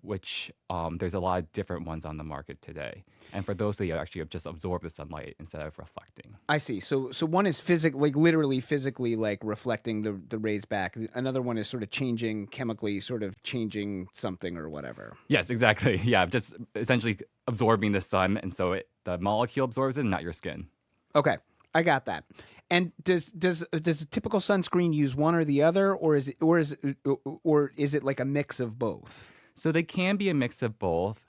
Speaker 18: which there's a lot of different ones on the market today. And for those, they actually just absorb the sunlight instead of reflecting.
Speaker 15: I see. So one is like literally physically like reflecting the rays back. Another one is sort of changing chemically, sort of changing something or whatever.
Speaker 18: Yes, exactly. Yeah, just essentially absorbing the sun, and so the molecule absorbs it, not your skin.
Speaker 15: Okay, I got that. And does a typical sunscreen use one or the other, or is it like a mix of both?
Speaker 18: So they can be a mix of both.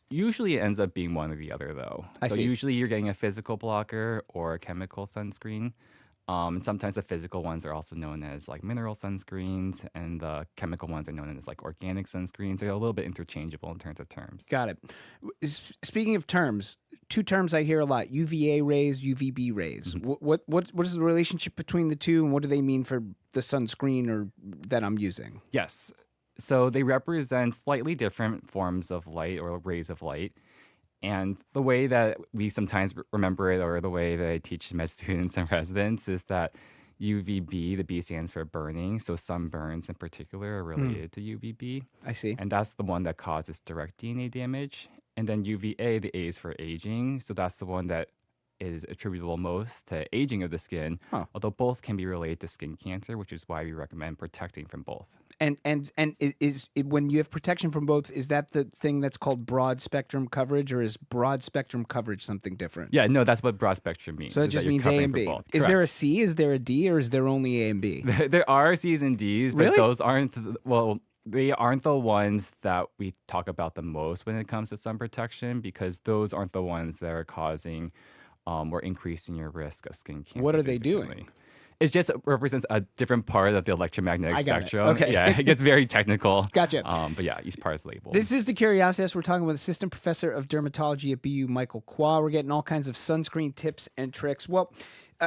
Speaker 18: Usually it ends up being one or the other, though.
Speaker 15: I
Speaker 18: So
Speaker 15: see.
Speaker 18: usually you're getting a physical blocker or a chemical sunscreen. And sometimes the physical ones are also known as like mineral sunscreens, and the chemical ones are known as like organic sunscreens. They're a little bit interchangeable in terms of terms.
Speaker 15: Got it. Speaking of terms, two terms I hear a lot: UVA rays, UVB rays. What is the relationship between the two, and what do they mean for the sunscreen or that I'm using?
Speaker 18: Yes. So they represent slightly different forms of light or rays of light. And the way that we sometimes remember it, or the way that I teach med students and residents, is that UVB, the B stands for burning. So sunburns in particular are related to UVB.
Speaker 15: I see.
Speaker 18: And that's the one that causes direct DNA damage. And then UVA, the A is for aging. So that's the one that is attributable most to aging of the skin, although both can be related to skin cancer, which is why we recommend protecting from both.
Speaker 15: And is it, when you have protection from both, is that the thing that's called broad spectrum coverage, or is broad spectrum coverage something different?
Speaker 18: Yeah, no, that's what broad spectrum means.
Speaker 15: So it
Speaker 18: is
Speaker 15: just
Speaker 18: that you're
Speaker 15: means A
Speaker 18: covering
Speaker 15: and
Speaker 18: for
Speaker 15: B.
Speaker 18: both.
Speaker 15: Is there a
Speaker 18: Correct.
Speaker 15: C? Is there a D? Or is there only A and B?
Speaker 18: There are C's and D's, but
Speaker 15: Really?
Speaker 18: those aren't, they aren't the ones that we talk about the most when it comes to sun protection, because those aren't the ones that are causing or increasing your risk of skin cancer.
Speaker 15: What are they
Speaker 18: significantly.
Speaker 15: doing?
Speaker 18: It just represents a different part of the electromagnetic
Speaker 15: I got it.
Speaker 18: spectrum.
Speaker 15: Okay.
Speaker 18: Yeah, it gets very technical.
Speaker 15: Gotcha.
Speaker 18: But yeah, each part is labeled.
Speaker 15: This is the Curiositas. We're talking with Assistant Professor of Dermatology at BU, Michael Kwok. We're getting all kinds of sunscreen tips and tricks. Well,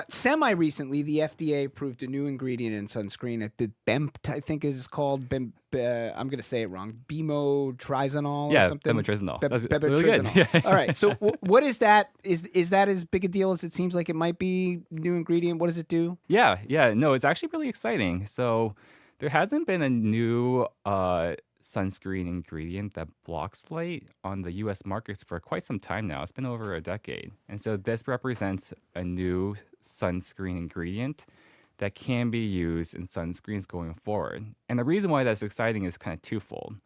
Speaker 15: semi-recently, the FDA approved a new ingredient in sunscreen. The BEMT, I think is called. I'm going to say it wrong. Bemotrizonol or something?
Speaker 18: Bemotrizonol. That's really
Speaker 15: Bemotrizonol.
Speaker 18: good. Yeah.
Speaker 15: All right. So what is that? Is that as big a deal as it seems like it might be? New ingredient. What does it do?
Speaker 18: Yeah. No, it's actually really exciting. So there hasn't been a new sunscreen ingredient that blocks light on the U.S. markets for quite some time now. It's been over a decade. And so this represents a new sunscreen ingredient that can be used in sunscreens going forward. And the reason why that's exciting is kind of twofold.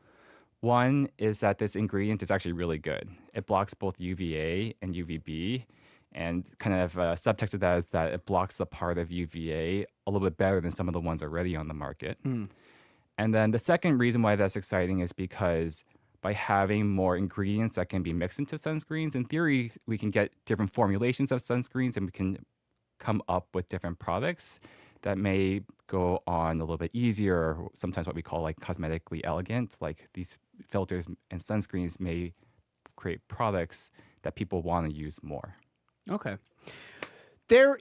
Speaker 18: One is that this ingredient is actually really good. It blocks both UVA and UVB. And kind of subtext of that is that it blocks the part of UVA a little bit better than some of the ones already on the market. And then the second reason why that's exciting is because by having more ingredients that can be mixed into sunscreens, in theory, we can get different formulations of sunscreens, and we can come up with different products that may go on a little bit easier, or sometimes what we call like cosmetically elegant. Like these filters and sunscreens may create products that people want to use more.
Speaker 15: Okay. There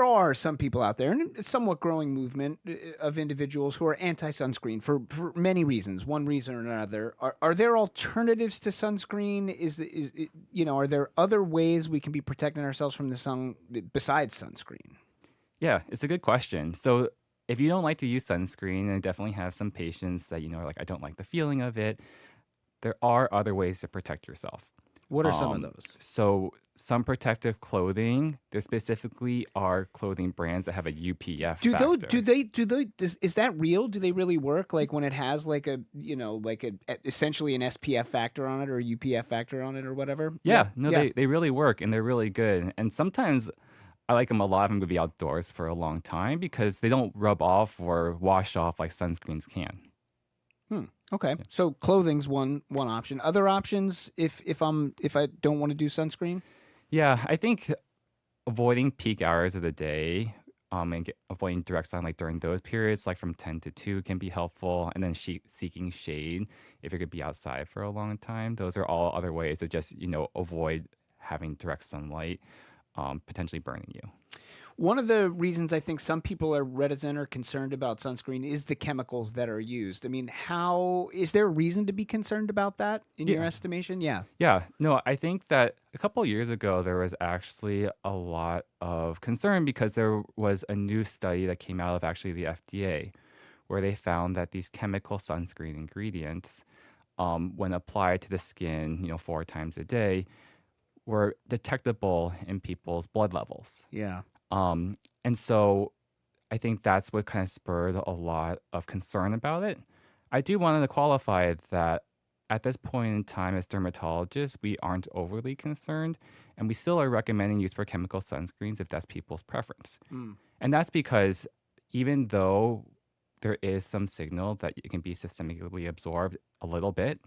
Speaker 15: are some people out there, and a somewhat growing movement of individuals who are anti-sunscreen for many reasons, one reason or another. Are there alternatives to sunscreen? Are there other ways we can be protecting ourselves from the sun besides sunscreen?
Speaker 18: Yeah, it's a good question. So if you don't like to use sunscreen, and I definitely have some patients that, are like, I don't like the feeling of it, there are other ways to protect yourself.
Speaker 15: What are some of those?
Speaker 18: So some protective clothing, there specifically are clothing brands that have a UPF factor.
Speaker 15: Is that real? Do they really work? Like when it has essentially an SPF factor on it or a UPF factor on it or whatever?
Speaker 18: Yeah. They really work, and they're really good. And sometimes I like them a lot. I'm going to be outdoors for a long time because they don't rub off or wash off like sunscreens can.
Speaker 15: Okay. So clothing's one option. Other options if I don't want to do sunscreen?
Speaker 18: Yeah, I think avoiding peak hours of the day and avoiding direct sunlight during those periods, like from 10 to 2, can be helpful. And then seeking shade if you're going to be outside for a long time. Those are all other ways to just, avoid having direct sunlight potentially burning you.
Speaker 15: One of the reasons I think some people are reticent or concerned about sunscreen is the chemicals that are used. I mean, is there a reason to be concerned about that in your estimation? Yeah.
Speaker 18: Yeah. No, I think that a couple of years ago, there was actually a lot of concern because there was a new study that came out of actually the FDA where they found that these chemical sunscreen ingredients, when applied to the skin, 4 times a day, were detectable in people's blood levels.
Speaker 15: Yeah.
Speaker 18: And so I think that's what kind of spurred a lot of concern about it. I do want to qualify that at this point in time, as dermatologists, we aren't overly concerned, and we still are recommending use for chemical sunscreens if that's people's preference. And that's because even though there is some signal that it can be systemically absorbed a little bit,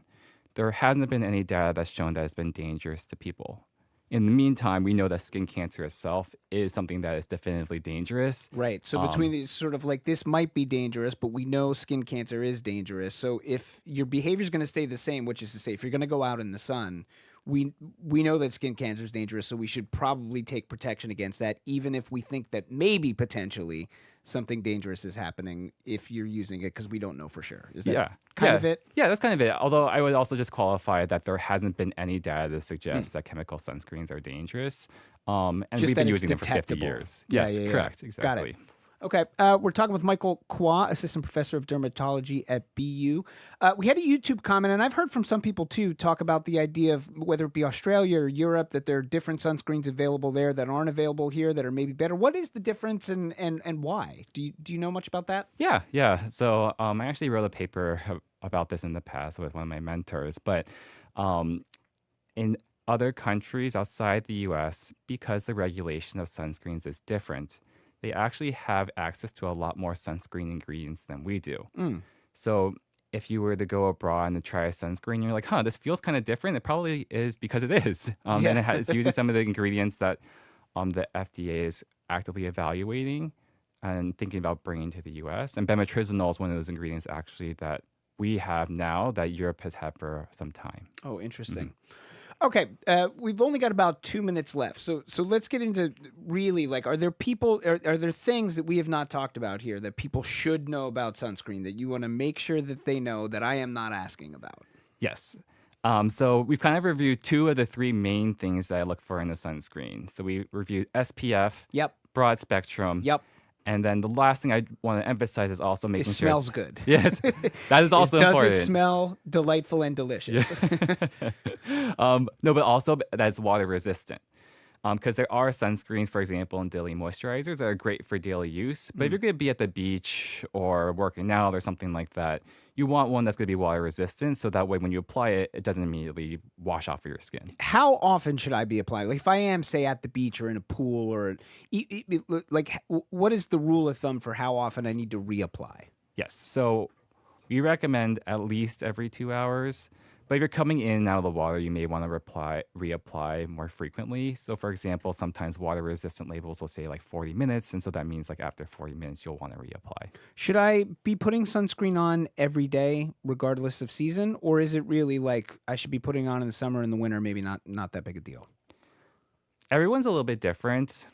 Speaker 18: there hasn't been any data that's shown that it's been dangerous to people. In the meantime, we know that skin cancer itself is something that is definitively dangerous.
Speaker 15: Right. So between these sort of like this might be dangerous, but we know skin cancer is dangerous. So if your behavior is going to stay the same, which is to say, if you're going to go out in the sun, we know that skin cancer is dangerous, so we should probably take protection against that, even if we think that maybe potentially something dangerous is happening if you're using it, because we don't know for sure. Is that kind of it?
Speaker 18: Yeah, that's kind of it. Although I would also just qualify that there hasn't been any data to suggest that chemical sunscreens are dangerous. And
Speaker 15: Just
Speaker 18: we've been
Speaker 15: that it's
Speaker 18: using them for 50
Speaker 15: detectable.
Speaker 18: years.
Speaker 15: Yeah,
Speaker 18: Yes,
Speaker 15: yeah.
Speaker 18: correct.
Speaker 15: Got
Speaker 18: Exactly.
Speaker 15: it. Okay, we're talking with Michael Kwok, assistant professor of dermatology at BU. We had a YouTube comment, and I've heard from some people too talk about the idea of whether it be Australia or Europe, that there are different sunscreens available there that aren't available here that are maybe better. What is the difference and why? Do you know much about that?
Speaker 18: Yeah. So I actually wrote a paper about this in the past with one of my mentors, but in other countries outside the U.S., because the regulation of sunscreens is different, they actually have access to a lot more sunscreen ingredients than we do. So if you were to go abroad and try a sunscreen, you're like, this feels kind of different. It probably is because it is. And it's using some of the ingredients that the FDA is actively evaluating and thinking about bringing to the U.S. And bemetrizanol is one of those ingredients actually that we have now that Europe has had for some time.
Speaker 15: Oh, interesting. Okay, we've only got about 2 minutes left, so let's get into really, like, are there things that we have not talked about here that people should know about sunscreen that you want to make sure that they know that I am not asking about?
Speaker 18: Yes. So we've kind of reviewed 2 of the 3 main things that I look for in a sunscreen. So we reviewed SPF, broad spectrum, and then the last thing I want to emphasize is also making sure
Speaker 15: it smells good.
Speaker 18: Yes, that is also important.
Speaker 15: Does it smell delightful and delicious?
Speaker 18: No, but also that it's water resistant. Because there are sunscreens, for example, and daily moisturizers that are great for daily use. But if you're going to be at the beach or working out or something like that, you want one that's going to be water resistant, so that way when you apply it, it doesn't immediately wash off of your skin.
Speaker 15: How often should I be applying? Like if I am, say, at the beach or in a pool, or like, what is the rule of thumb for how often I need to reapply?
Speaker 18: Yes, so we recommend at least every 2 hours. But if you're coming in and out of the water, you may want to reapply more frequently. So, for example, sometimes water-resistant labels will say like 40 minutes, and so that means like after 40 minutes, you'll want to reapply.
Speaker 15: Should I be putting sunscreen on every day, regardless of season, or is it really like I should be putting on in the summer and the winter, maybe not that big a deal?
Speaker 18: Everyone's a little bit different.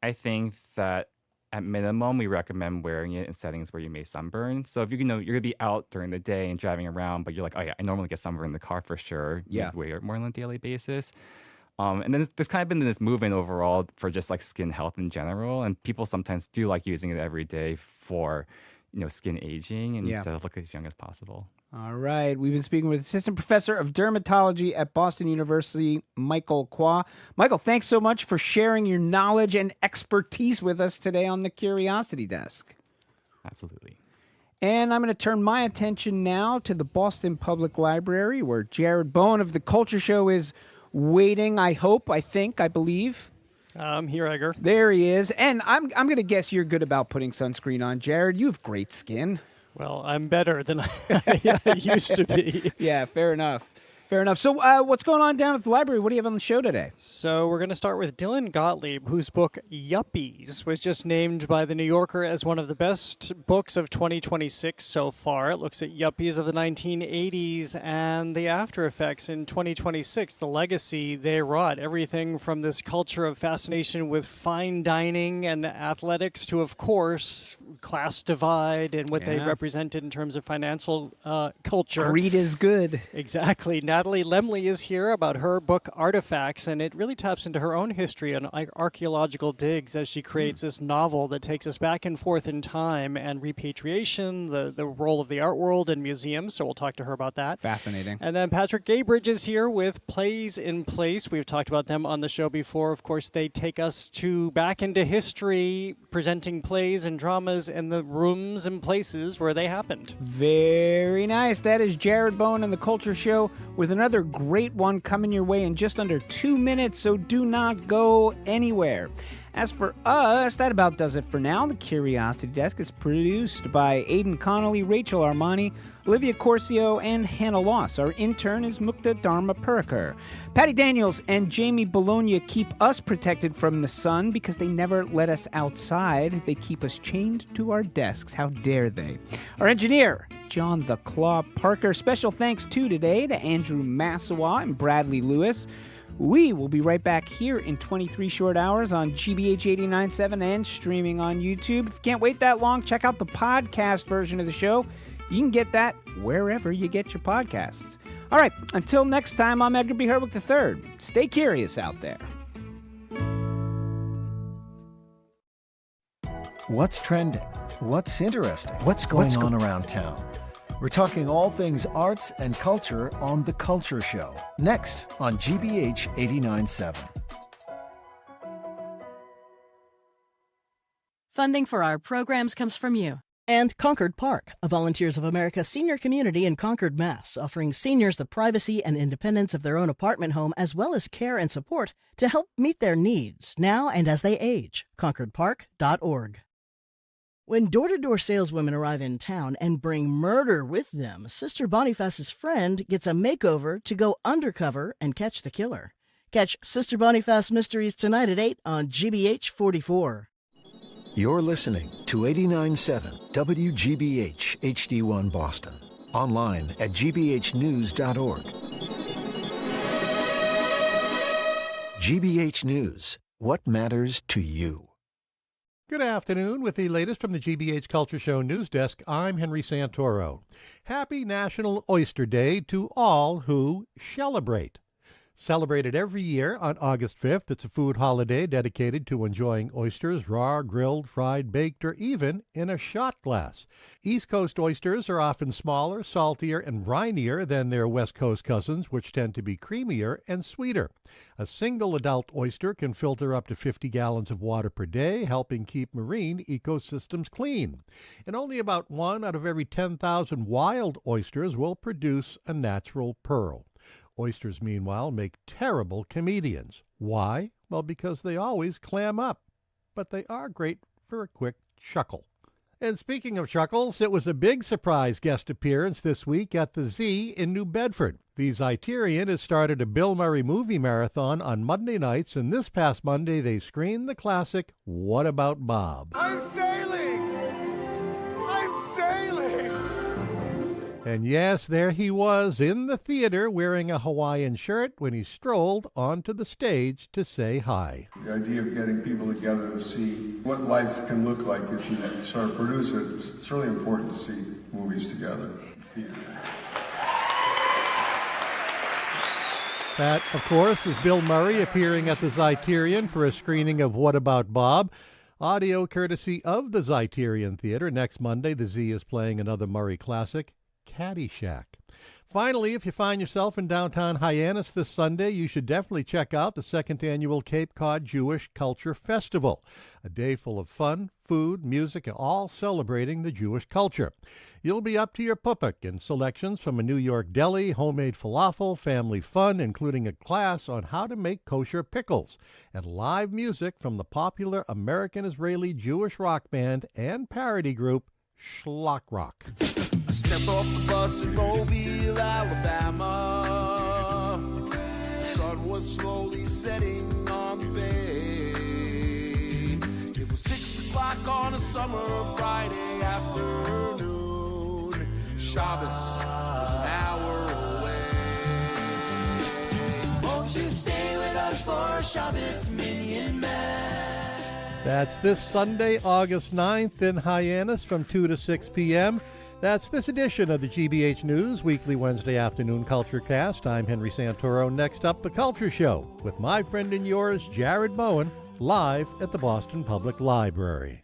Speaker 18: I think that at minimum, we recommend wearing it in settings where you may sunburn. So if you're going to be out during the day and driving around, but you're like, oh yeah, I normally get sunburned in the car for sure.
Speaker 15: Yeah.
Speaker 18: You wear it more on a daily basis. And then there's kind of been this movement overall for just like skin health in general. And people sometimes do like using it every day for, skin aging and to look as young as possible.
Speaker 15: All right. We've been speaking with Assistant Professor of Dermatology at Boston University, Michael Kwok. Michael, thanks so much for sharing your knowledge and expertise with us today on the Curiosity Desk.
Speaker 18: Absolutely.
Speaker 15: And I'm going to turn my attention now to the Boston Public Library, where Jared Bowen of The Culture Show is waiting, I believe.
Speaker 1: Here, Edgar.
Speaker 15: There he is. And I'm going to guess you're good about putting sunscreen on, Jared. You have great skin.
Speaker 1: Well, I'm better than I used to be.
Speaker 15: Yeah, fair enough. Fair enough. So what's going on down at the library? What do you have on the show today?
Speaker 1: So we're going to start with Dylan Gottlieb, whose book Yuppies was just named by The New Yorker as one of the best books of 2026 so far. It looks at yuppies of the 1980s and the after effects in 2026, the legacy they wrought, everything from this culture of fascination with fine dining and athletics to, of course, class divide and what they represented in terms of financial culture.
Speaker 15: Greed is good.
Speaker 1: Exactly. Natalie Lemle is here about her book Artifacts, and it really taps into her own history and archaeological digs as she creates this novel that takes us back and forth in time and repatriation, the role of the art world and museums. So we'll talk to her about that.
Speaker 15: Fascinating.
Speaker 1: And then Patrick Gabridge is here with Plays in Place. We've talked about them on the show before. Of course, they take us back into history, presenting plays and dramas in the rooms and places where they happened.
Speaker 15: Very nice. That is Jared Bowen and the Culture Show with another great one coming your way in just under 2 minutes, so do not go anywhere. As for us, that about does it for now. The Curiosity Desk is produced by Aidan Connolly, Rachel Armani, Olivia Corcio, and Hannah Loss. Our intern is Mukta Dharma Purkar. Patty Daniels and Jamie Bologna keep us protected from the sun because they never let us outside. They keep us chained to our desks. How dare they? Our engineer, John the Claw Parker. Special thanks today to Andrew Massawa and Bradley Lewis. We will be right back here in 23 short hours on GBH 89.7 and streaming on YouTube. If you can't wait that long, check out the podcast version of the show. You can get that wherever you get your podcasts. All right, until next time, I'm Edgar B. Herwick III. Stay curious out there.
Speaker 17: What's trending? What's interesting? What's going on around town? We're talking all things arts and culture on The Culture Show, next on GBH 89.7.
Speaker 13: Funding for our programs comes from you.
Speaker 10: And Concord Park, a Volunteers of America senior community in Concord, Mass., offering seniors the privacy and independence of their own apartment home as well as care and support to help meet their needs now and as they age. ConcordPark.org. When door-to-door saleswomen arrive in town and bring murder with them, Sister Boniface's friend gets a makeover to go undercover and catch the killer. Catch Sister Boniface Mysteries tonight at 8 on GBH 44.
Speaker 17: You're listening to 89.7 WGBH HD1 Boston. Online at gbhnews.org. GBH News. What matters to you?
Speaker 8: Good afternoon. With the latest from the GBH Culture Show News Desk, I'm Henry Santoro. Happy National Oyster Day to all who celebrate. Celebrated every year on August 5th, it's a food holiday dedicated to enjoying oysters, raw, grilled, fried, baked, or even in a shot glass. East Coast oysters are often smaller, saltier, and brinier than their West Coast cousins, which tend to be creamier and sweeter. A single adult oyster can filter up to 50 gallons of water per day, helping keep marine ecosystems clean. And only about 1 out of every 10,000 wild oysters will produce a natural pearl. Oysters, meanwhile, make terrible comedians. Why? Well, because they always clam up. But they are great for a quick chuckle. And speaking of chuckles, it was a big surprise guest appearance this week at the Z in New Bedford. The Zeiterion has started a Bill Murray movie marathon on Monday nights, and this past Monday they screened the classic What About Bob?
Speaker 4: I'm sailing! I'm sailing!
Speaker 8: And yes, there he was in the theater wearing a Hawaiian shirt when he strolled onto the stage to say hi.
Speaker 19: The idea of getting people together to see what life can look like if you sort of produce it, it's really important to see movies together.
Speaker 8: That, of course, is Bill Murray appearing at the Zeiterion for a screening of What About Bob? Audio courtesy of the Zeiterion Theater. Next Monday, the Z is playing another Murray classic, Caddyshack. Finally, if you find yourself in downtown Hyannis this Sunday, you should definitely check out the second annual Cape Cod Jewish Culture Festival, a day full of fun, food, music, and all celebrating the Jewish culture. You'll be up to your pupuk in selections from a New York deli, homemade falafel, family fun, including a class on how to make kosher pickles, and live music from the popular American-Israeli Jewish rock band and parody group Schlock Rock.
Speaker 3: I stepped off the bus in Mobile, Alabama. The sun was slowly setting on the bay. It was 6 o'clock on a summer Friday afternoon. Shabbos was an hour away. Won't you stay with us for Shabbos, Minyan Man?
Speaker 8: That's this Sunday, August 9th in Hyannis from 2 to 6 p.m. That's this edition of the GBH News Weekly Wednesday Afternoon Culture Cast. I'm Henry Santoro. Next up, The Culture Show with my friend and yours, Jared Bowen, live at the Boston Public Library.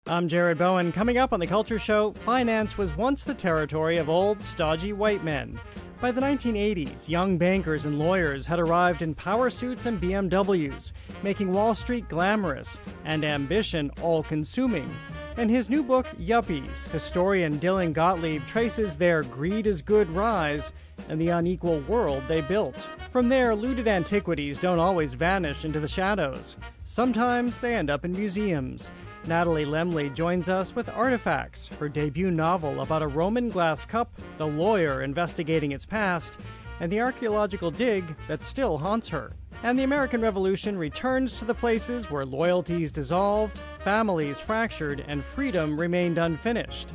Speaker 1: I'm Jared Bowen. Coming up on The Culture Show, finance was once the territory of old, stodgy white men. By the 1980s, young bankers and lawyers had arrived in power suits and BMWs, making Wall Street glamorous and ambition all-consuming. In his new book, Yuppies, historian Dylan Gottlieb traces their greed-is-good rise and the unequal world they built. From there, looted antiquities don't always vanish into the shadows. Sometimes they end up in museums. Natalie Lemle joins us with Artifacts, her debut novel about a Roman glass cup, the lawyer investigating its past, and the archaeological dig that still haunts her. And the American Revolution returns to the places where loyalties dissolved, families fractured, and freedom remained unfinished.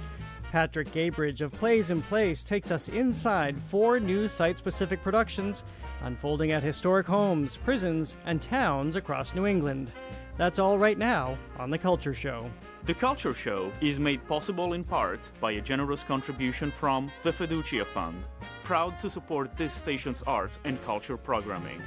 Speaker 1: Patrick Gabridge of Plays in Place takes us inside 4 new site-specific productions unfolding at historic homes, prisons, and towns across New England. That's all right now on The Culture Show.
Speaker 20: The Culture Show is made possible in part by a generous contribution from the Fiducia Fund, proud to support this station's arts and culture programming.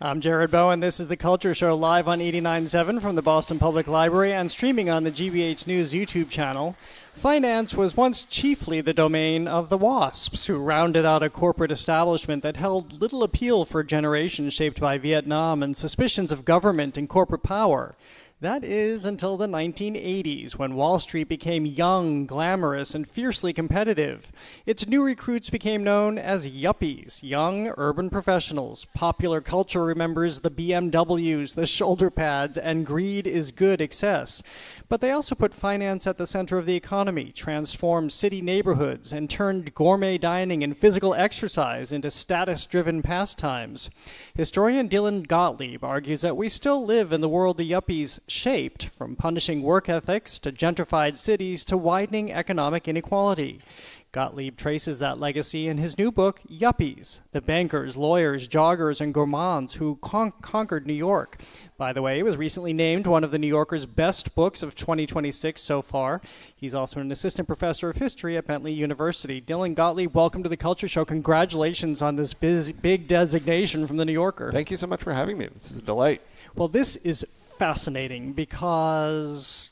Speaker 1: I'm Jared Bowen. This is The Culture Show live on 89.7 from the Boston Public Library and streaming on the GBH News YouTube channel. Finance was once chiefly the domain of the WASPs, who rounded out a corporate establishment that held little appeal for generations shaped by Vietnam and suspicions of government and corporate power. That is until the 1980s, when Wall Street became young, glamorous, and fiercely competitive. Its new recruits became known as Yuppies, young urban professionals. Popular culture remembers the BMWs, the shoulder pads, and greed is good excess. But they also put finance at the center of the economy, transformed city neighborhoods, and turned gourmet dining and physical exercise into status-driven pastimes. Historian Dylan Gottlieb argues that we still live in the world the Yuppies shaped, from punishing work ethics to gentrified cities to widening economic inequality. Gottlieb traces that legacy in his new book, Yuppies, the bankers, lawyers, joggers, and gourmands who conquered New York. By the way, it was recently named one of the New Yorker's best books of 2026 so far. He's also an assistant professor of history at Bentley University. Dylan Gottlieb, welcome to The Culture Show. Congratulations on this big designation from the New Yorker.
Speaker 21: Thank you so much for having me. This is a delight.
Speaker 1: Well, this is fascinating because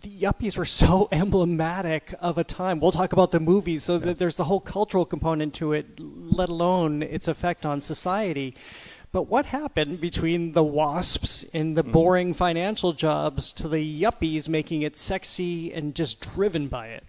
Speaker 1: the Yuppies were so emblematic of a time. We'll talk about the movies, so that there's the whole cultural component to it, let alone its effect on society. But what happened between the WASPs in the boring financial jobs to the Yuppies making it sexy and just driven by it?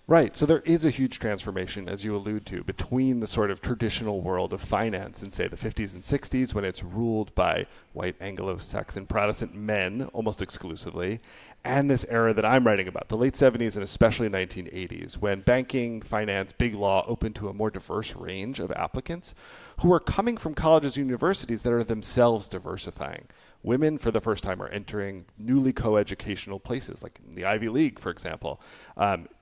Speaker 21: Right. So there is a huge transformation, as you allude to, between the sort of traditional world of finance in, say, the 50s and 60s, when it's ruled by white Anglo-Saxon Protestant men almost exclusively, and this era that I'm writing about, the late 70s and especially 1980s, when banking, finance, big law opened to a more diverse range of applicants who are coming from colleges and universities that are themselves diversifying. Women, for the first time, are entering newly co-educational places, like in the Ivy League, for example.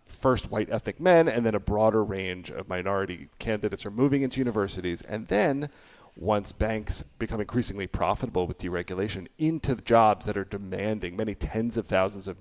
Speaker 21: First white ethnic men, and then a broader range of minority candidates are moving into universities. And then, once banks become increasingly profitable with deregulation, into the jobs that are demanding many tens of thousands of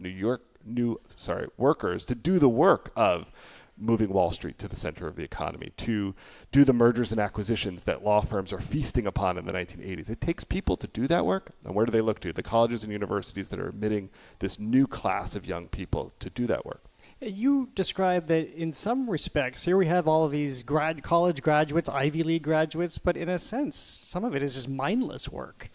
Speaker 21: workers to do the work of moving Wall Street to the center of the economy, to do the mergers and acquisitions that law firms are feasting upon in the 1980s. It takes people to do that work. And where do they look to? The colleges and universities that are admitting this new class of young people to do that work.
Speaker 1: You described that in some respects, here we have all of these college graduates, Ivy League graduates, but in a sense, some of it is just mindless work.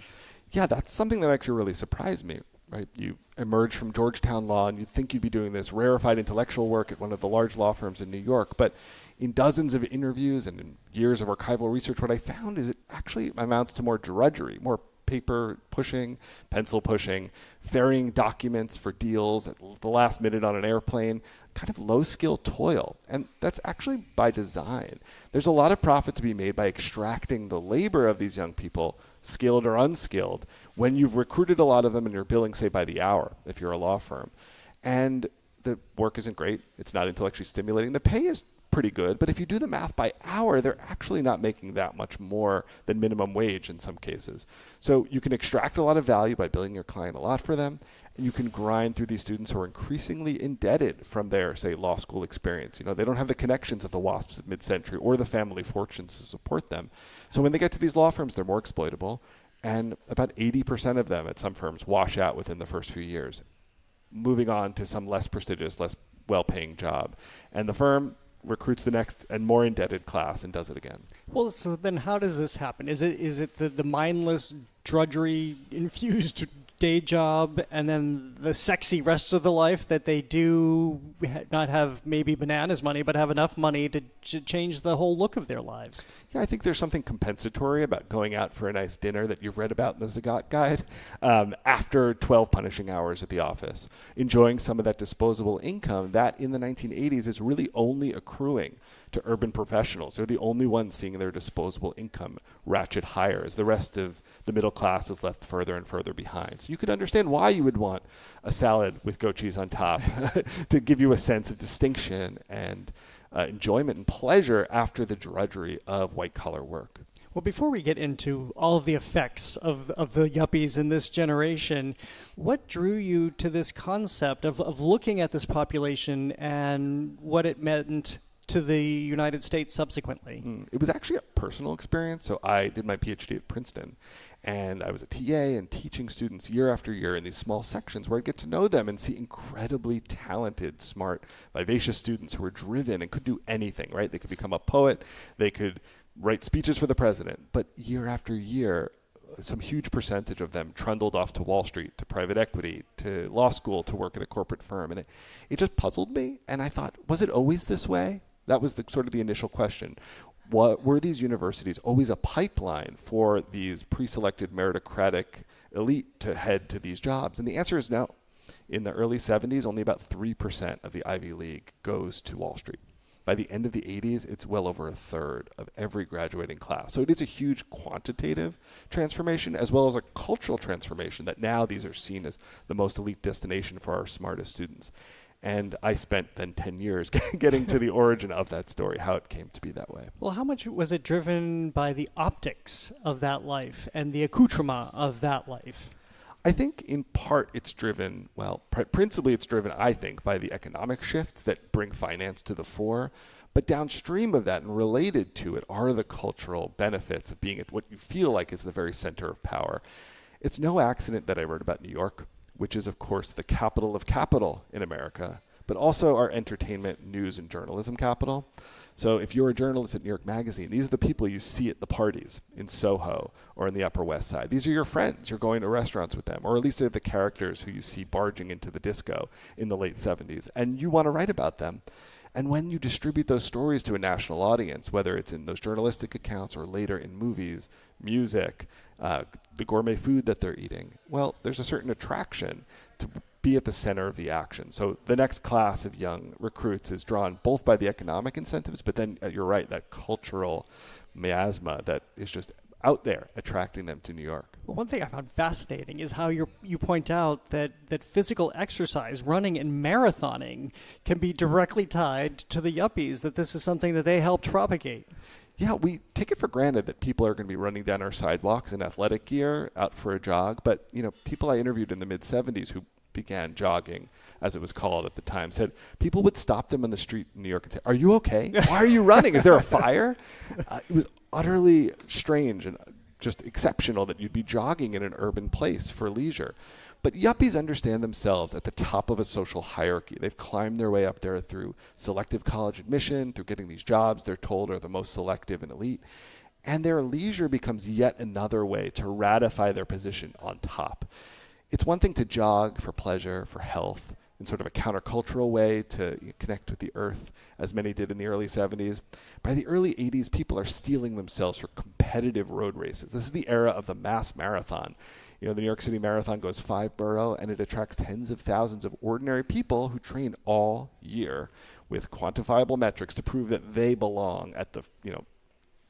Speaker 21: Yeah, that's something that actually really surprised me, right? You emerge from Georgetown Law and you'd think you'd be doing this rarefied intellectual work at one of the large law firms in New York. But in dozens of interviews and in years of archival research, what I found is it actually amounts to more drudgery, more paper pushing, pencil pushing, ferrying documents for deals at the last minute on an airplane, kind of low skill toil. And that's actually by design. There's a lot of profit to be made by extracting the labor of these young people, skilled or unskilled, when you've recruited a lot of them and you're billing, say, by the hour, if you're a law firm. And the work isn't great. It's not intellectually stimulating. The pay is pretty good, but if you do the math by hour, they're actually not making that much more than minimum wage in some cases. So you can extract a lot of value by billing your client a lot for them, and you can grind through these students who are increasingly indebted from their, say, law school experience. You know, they don't have the connections of the WASPs of mid-century or the family fortunes to support them. So when they get to these law firms, they're more exploitable, and about 80% of them at some firms wash out within the first few years, moving on to some less prestigious, less well-paying job. And the firm recruits the next and more indebted class and does it again.
Speaker 1: Well, so then how does this happen? Is it the mindless, drudgery infused day job and then the sexy rest of the life that they do not have maybe bananas money, but have enough money to change the whole look of their lives?
Speaker 21: Yeah, I think there's something compensatory about going out for a nice dinner that you've read about in the Zagat Guide after 12 punishing hours at the office, enjoying some of that disposable income that in the 1980s is really only accruing to urban professionals. They're the only ones seeing their disposable income ratchet higher as the rest of the middle class is left further and further behind. So you could understand why you would want a salad with goat cheese on top to give you a sense of distinction and enjoyment and pleasure after the drudgery of white-collar work.
Speaker 1: Well, before we get into all of the effects of the yuppies in this generation, what drew you to this concept of looking at this population and what it meant to the United States subsequently?
Speaker 21: It was actually a personal experience. So I did my PhD at Princeton, and I was a TA and teaching students year after year in these small sections where I'd get to know them and see incredibly talented, smart, vivacious students who were driven and could do anything, right? They could become a poet, they could write speeches for the president, but year after year, some huge percentage of them trundled off to Wall Street, to private equity, to law school, to work at a corporate firm. And it just puzzled me. And I thought, was it always this way? That was sort of the initial question. Were these universities always a pipeline for these pre-selected meritocratic elite to head to these jobs? And the answer is no. In the early 70s, only about 3% of the Ivy League goes to Wall Street. By the end of the 80s, it's well over a third of every graduating class. So it is a huge quantitative transformation as well as a cultural transformation that now these are seen as the most elite destination for our smartest students. And I spent then 10 years getting to the origin of that story, how it came to be that way.
Speaker 1: Well, how much was it driven by the optics of that life and the accoutrement of that life?
Speaker 21: I think in part it's driven, well, principally it's driven, I think, by the economic shifts that bring finance to the fore. But downstream of that and related to it are the cultural benefits of being at what you feel like is the very center of power. It's no accident that I wrote about New York, which is, of course, the capital of capital in America, but also our entertainment, news, and journalism capital. So if you're a journalist at New York Magazine, these are the people you see at the parties in Soho or in the Upper West Side. These are your friends. You're going to restaurants with them, or at least they're the characters who you see barging into the disco in the late 70s, and you want to write about them. And when you distribute those stories to a national audience, whether it's in those journalistic accounts or later in movies, music, the gourmet food that they're eating, well, there's a certain attraction to be at the center of the action. So the next class of young recruits is drawn both by the economic incentives, but then, you're right, that cultural miasma that is just out there attracting them to New York.
Speaker 1: Well, one thing I found fascinating is how you point out that physical exercise, running and marathoning, can be directly tied to the yuppies, that this is something that they helped propagate.
Speaker 21: Yeah, we take it for granted that people are going to be running down our sidewalks in athletic gear out for a jog. But, you know, people I interviewed in the mid-70s who began jogging, as it was called at the time, said people would stop them on the street in New York and say, "Are you okay? Why are you running? Is there a fire?" It was utterly strange and just exceptional that you'd be jogging in an urban place for leisure. But yuppies understand themselves at the top of a social hierarchy. They've climbed their way up there through selective college admission, through getting these jobs they're told are the most selective and elite. And their leisure becomes yet another way to ratify their position on top. It's one thing to jog for pleasure, for health, in sort of a countercultural way to connect with the earth, as many did in the early 70s. By the early 80s, people are steeling themselves for competitive road races. This is the era of the mass marathon. You know, the New York City Marathon goes 5 borough, and it attracts tens of thousands of ordinary people who train all year with quantifiable metrics to prove that they belong at the,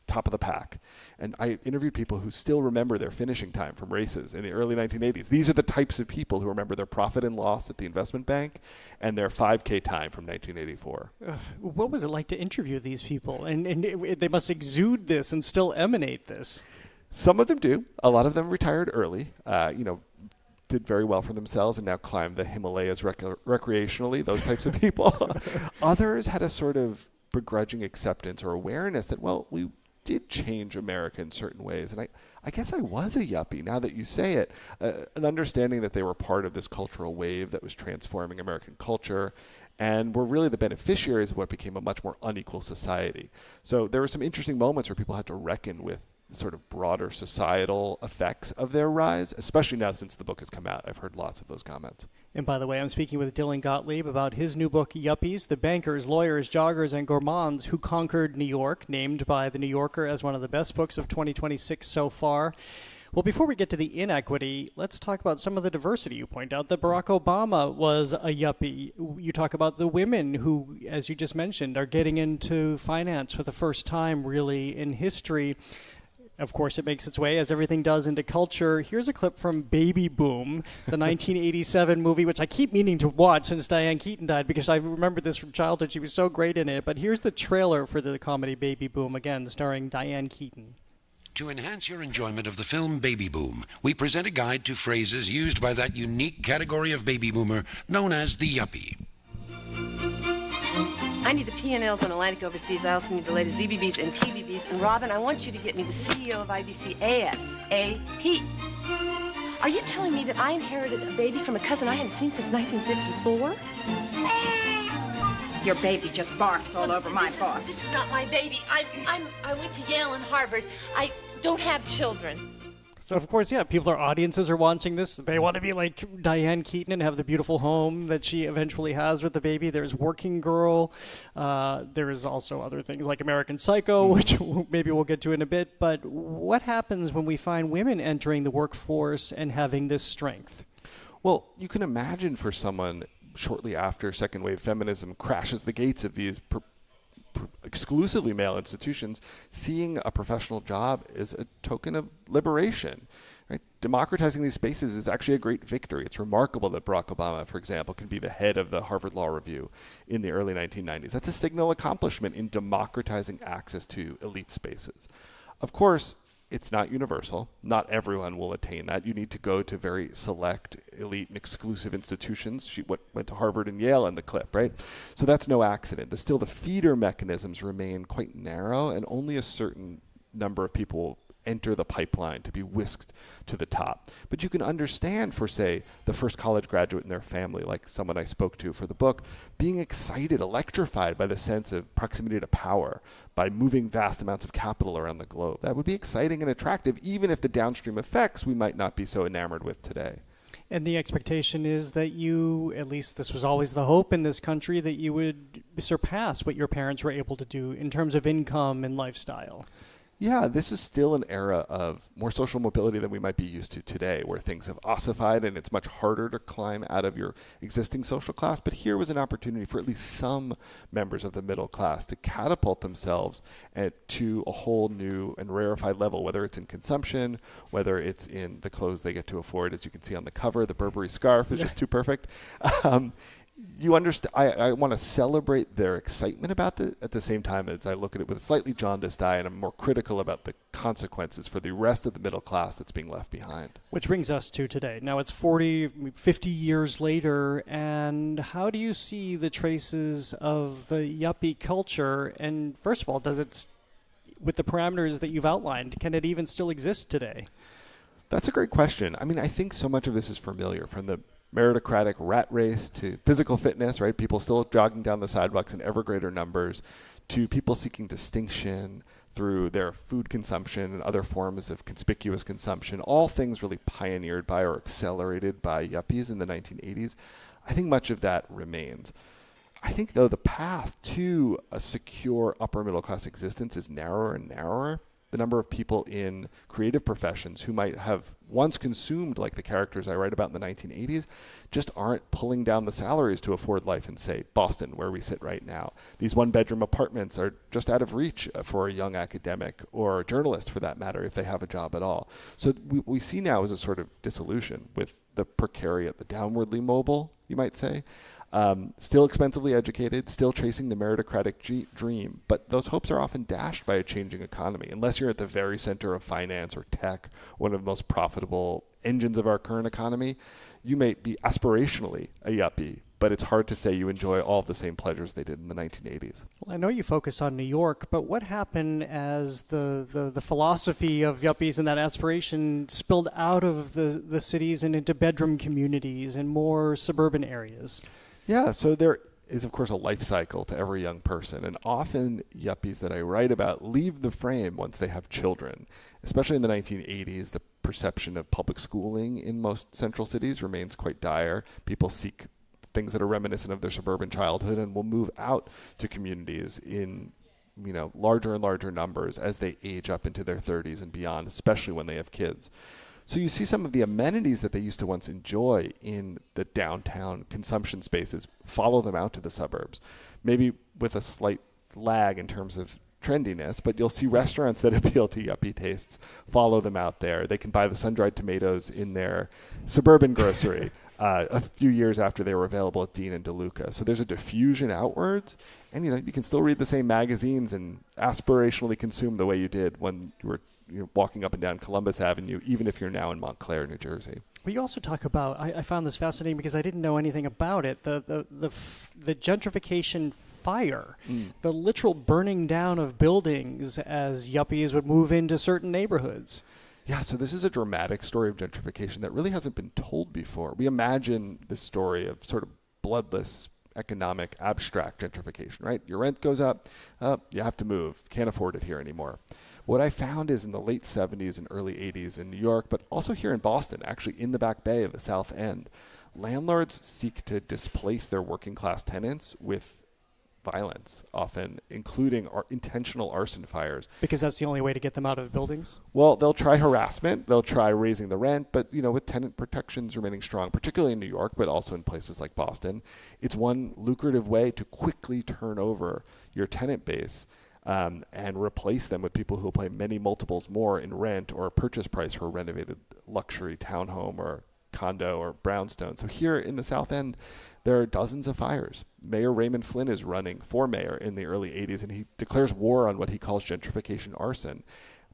Speaker 21: top of the pack. And I interviewed people who still remember their finishing time from races in the early 1980s. These are the types of people who remember their profit and loss at the investment bank and their 5K time from 1984.
Speaker 1: What was it like to interview these people? And they must exude this and still emanate this.
Speaker 21: Some of them do. A lot of them retired early, did very well for themselves and now climb the Himalayas recreationally, those types of people. Others had a sort of begrudging acceptance or awareness that, well, we did change America in certain ways. And I guess I was a yuppie now that you say it, an understanding that they were part of this cultural wave that was transforming American culture and were really the beneficiaries of what became a much more unequal society. So there were some interesting moments where people had to reckon with sort of broader societal effects of their rise, especially now since the book has come out. I've heard lots of those comments.
Speaker 1: And by the way, I'm speaking with Dylan Gottlieb about his new book, Yuppies, the bankers, lawyers, joggers, and gourmands who conquered New York, named by The New Yorker as one of the best books of 2026 so far. Well, before we get to the inequity, let's talk about some of the diversity. You point out that Barack Obama was a yuppie. You talk about the women who, as you just mentioned, are getting into finance for the first time, really, in history. Of course, it makes its way, as everything does, into culture. Here's a clip from Baby Boom, the 1987 movie, which I keep meaning to watch since Diane Keaton died, because I remember this from childhood. She was so great in it. But here's the trailer for the comedy Baby Boom, again, starring Diane Keaton.
Speaker 6: To enhance your enjoyment of the film Baby Boom, we present a guide to phrases used by that unique category of baby boomer known as the yuppie.
Speaker 22: I need the P&Ls on Atlantic Overseas. I also need the latest ZBBs and PBBs. And Robin, I want you to get me the CEO of IBC ASAP. Are you telling me that I inherited a baby from a cousin I hadn't seen since 1954?
Speaker 23: Your baby just barfed all over my boss.
Speaker 22: This is not my baby. I went to Yale and Harvard. I don't have children.
Speaker 1: So, of course, yeah, our audiences are watching this. They want to be like Diane Keaton and have the beautiful home that she eventually has with the baby. There's Working Girl. There is also other things like American Psycho, which maybe we'll get to in a bit. But what happens when we find women entering the workforce and having this strength?
Speaker 21: Well, you can imagine for someone shortly after second wave feminism crashes the gates of these exclusively male institutions, seeing a professional job is a token of liberation. Right? Democratizing these spaces is actually a great victory. It's remarkable that Barack Obama, for example, can be the head of the Harvard Law Review in the early 1990s. That's a signal accomplishment in democratizing access to elite spaces. Of course, it's not universal. Not everyone will attain that. You need to go to very select, elite, and exclusive institutions. She went to Harvard and Yale in the clip, right? So that's no accident. Still, the feeder mechanisms remain quite narrow, and only a certain number of people will enter the pipeline to be whisked to the top. But you can understand for, say, the first college graduate in their family, like someone I spoke to for the book, being excited, electrified by the sense of proximity to power, by moving vast amounts of capital around the globe. That would be exciting and attractive, even if the downstream effects we might not be so enamored with today.
Speaker 1: And the expectation is that you, at least this was always the hope in this country, that you would surpass what your parents were able to do in terms of income and lifestyle.
Speaker 21: Yeah, this is still an era of more social mobility than we might be used to today, where things have ossified and it's much harder to climb out of your existing social class. But here was an opportunity for at least some members of the middle class to catapult themselves to a whole new and rarefied level, whether it's in consumption, whether it's in the clothes they get to afford. As you can see on the cover, the Burberry scarf is just too perfect. You understand, I want to celebrate their excitement about it at the same time as I look at it with a slightly jaundiced eye, and I'm more critical about the consequences for the rest of the middle class that's being left behind.
Speaker 1: Which brings us to today. Now it's 40, 50 years later, and how do you see the traces of the yuppie culture? And first of all, does it, with the parameters that you've outlined, can it even still exist today?
Speaker 21: That's a great question. I mean, I think so much of this is familiar, from the meritocratic rat race to physical fitness, right? People still jogging down the sidewalks in ever greater numbers, to people seeking distinction through their food consumption and other forms of conspicuous consumption, all things really pioneered by or accelerated by yuppies in the 1980s. I think much of that remains. I think, though, the path to a secure upper middle class existence is narrower and narrower. The number of people in creative professions who might have once consumed like the characters I write about in the 1980s just aren't pulling down the salaries to afford life in, say, Boston, where we sit right now. These one-bedroom apartments are just out of reach for a young academic or a journalist, for that matter, if they have a job at all. So what we see now is a sort of dissolution with the precariat, the downwardly mobile, you might say. Still expensively educated, still chasing the meritocratic dream, but those hopes are often dashed by a changing economy. Unless you're at the very center of finance or tech, one of the most profitable engines of our current economy, you may be aspirationally a yuppie, but it's hard to say you enjoy all of the same pleasures they did in the 1980s.
Speaker 1: Well, I know you focus on New York, but what happened as the philosophy of yuppies and that aspiration spilled out of the cities and into bedroom communities and more suburban areas?
Speaker 21: Yeah, so there is, of course, a life cycle to every young person. And often yuppies that I write about leave the frame once they have children. Especially in the 1980s, the perception of public schooling in most central cities remains quite dire. People seek things that are reminiscent of their suburban childhood and will move out to communities in larger and larger numbers as they age up into their 30s and beyond, especially when they have kids. So you see some of the amenities that they used to once enjoy in the downtown consumption spaces follow them out to the suburbs, maybe with a slight lag in terms of trendiness, but you'll see restaurants that appeal to yuppie tastes follow them out there. They can buy the sun-dried tomatoes in their suburban grocery a few years after they were available at Dean and DeLuca. So there's a diffusion outwards, and you can still read the same magazines and aspirationally consume the way you did when you were walking up and down Columbus Avenue, even if you're now in Montclair, New Jersey.
Speaker 1: But you also talk about, I found this fascinating because I didn't know anything about it, the gentrification fire, the literal burning down of buildings as yuppies would move into certain neighborhoods.
Speaker 21: Yeah, so this is a dramatic story of gentrification that really hasn't been told before. We imagine this story of sort of bloodless, economic, abstract gentrification, right? Your rent goes up, you have to move, can't afford it here anymore. What I found is in the late 70s and early 80s in New York, but also here in Boston, actually in the Back Bay of the South End, landlords seek to displace their working class tenants with violence, often including intentional arson fires.
Speaker 1: Because that's the only way to get them out of buildings?
Speaker 21: Well, they'll try harassment, they'll try raising the rent, but with tenant protections remaining strong, particularly in New York, but also in places like Boston, it's one lucrative way to quickly turn over your tenant base and replace them with people who will pay many multiples more in rent or purchase price for a renovated luxury townhome or condo or brownstone. So here in the South End, there are dozens of fires. Mayor Raymond Flynn is running for mayor in the early 80s, and he declares war on what he calls gentrification arson,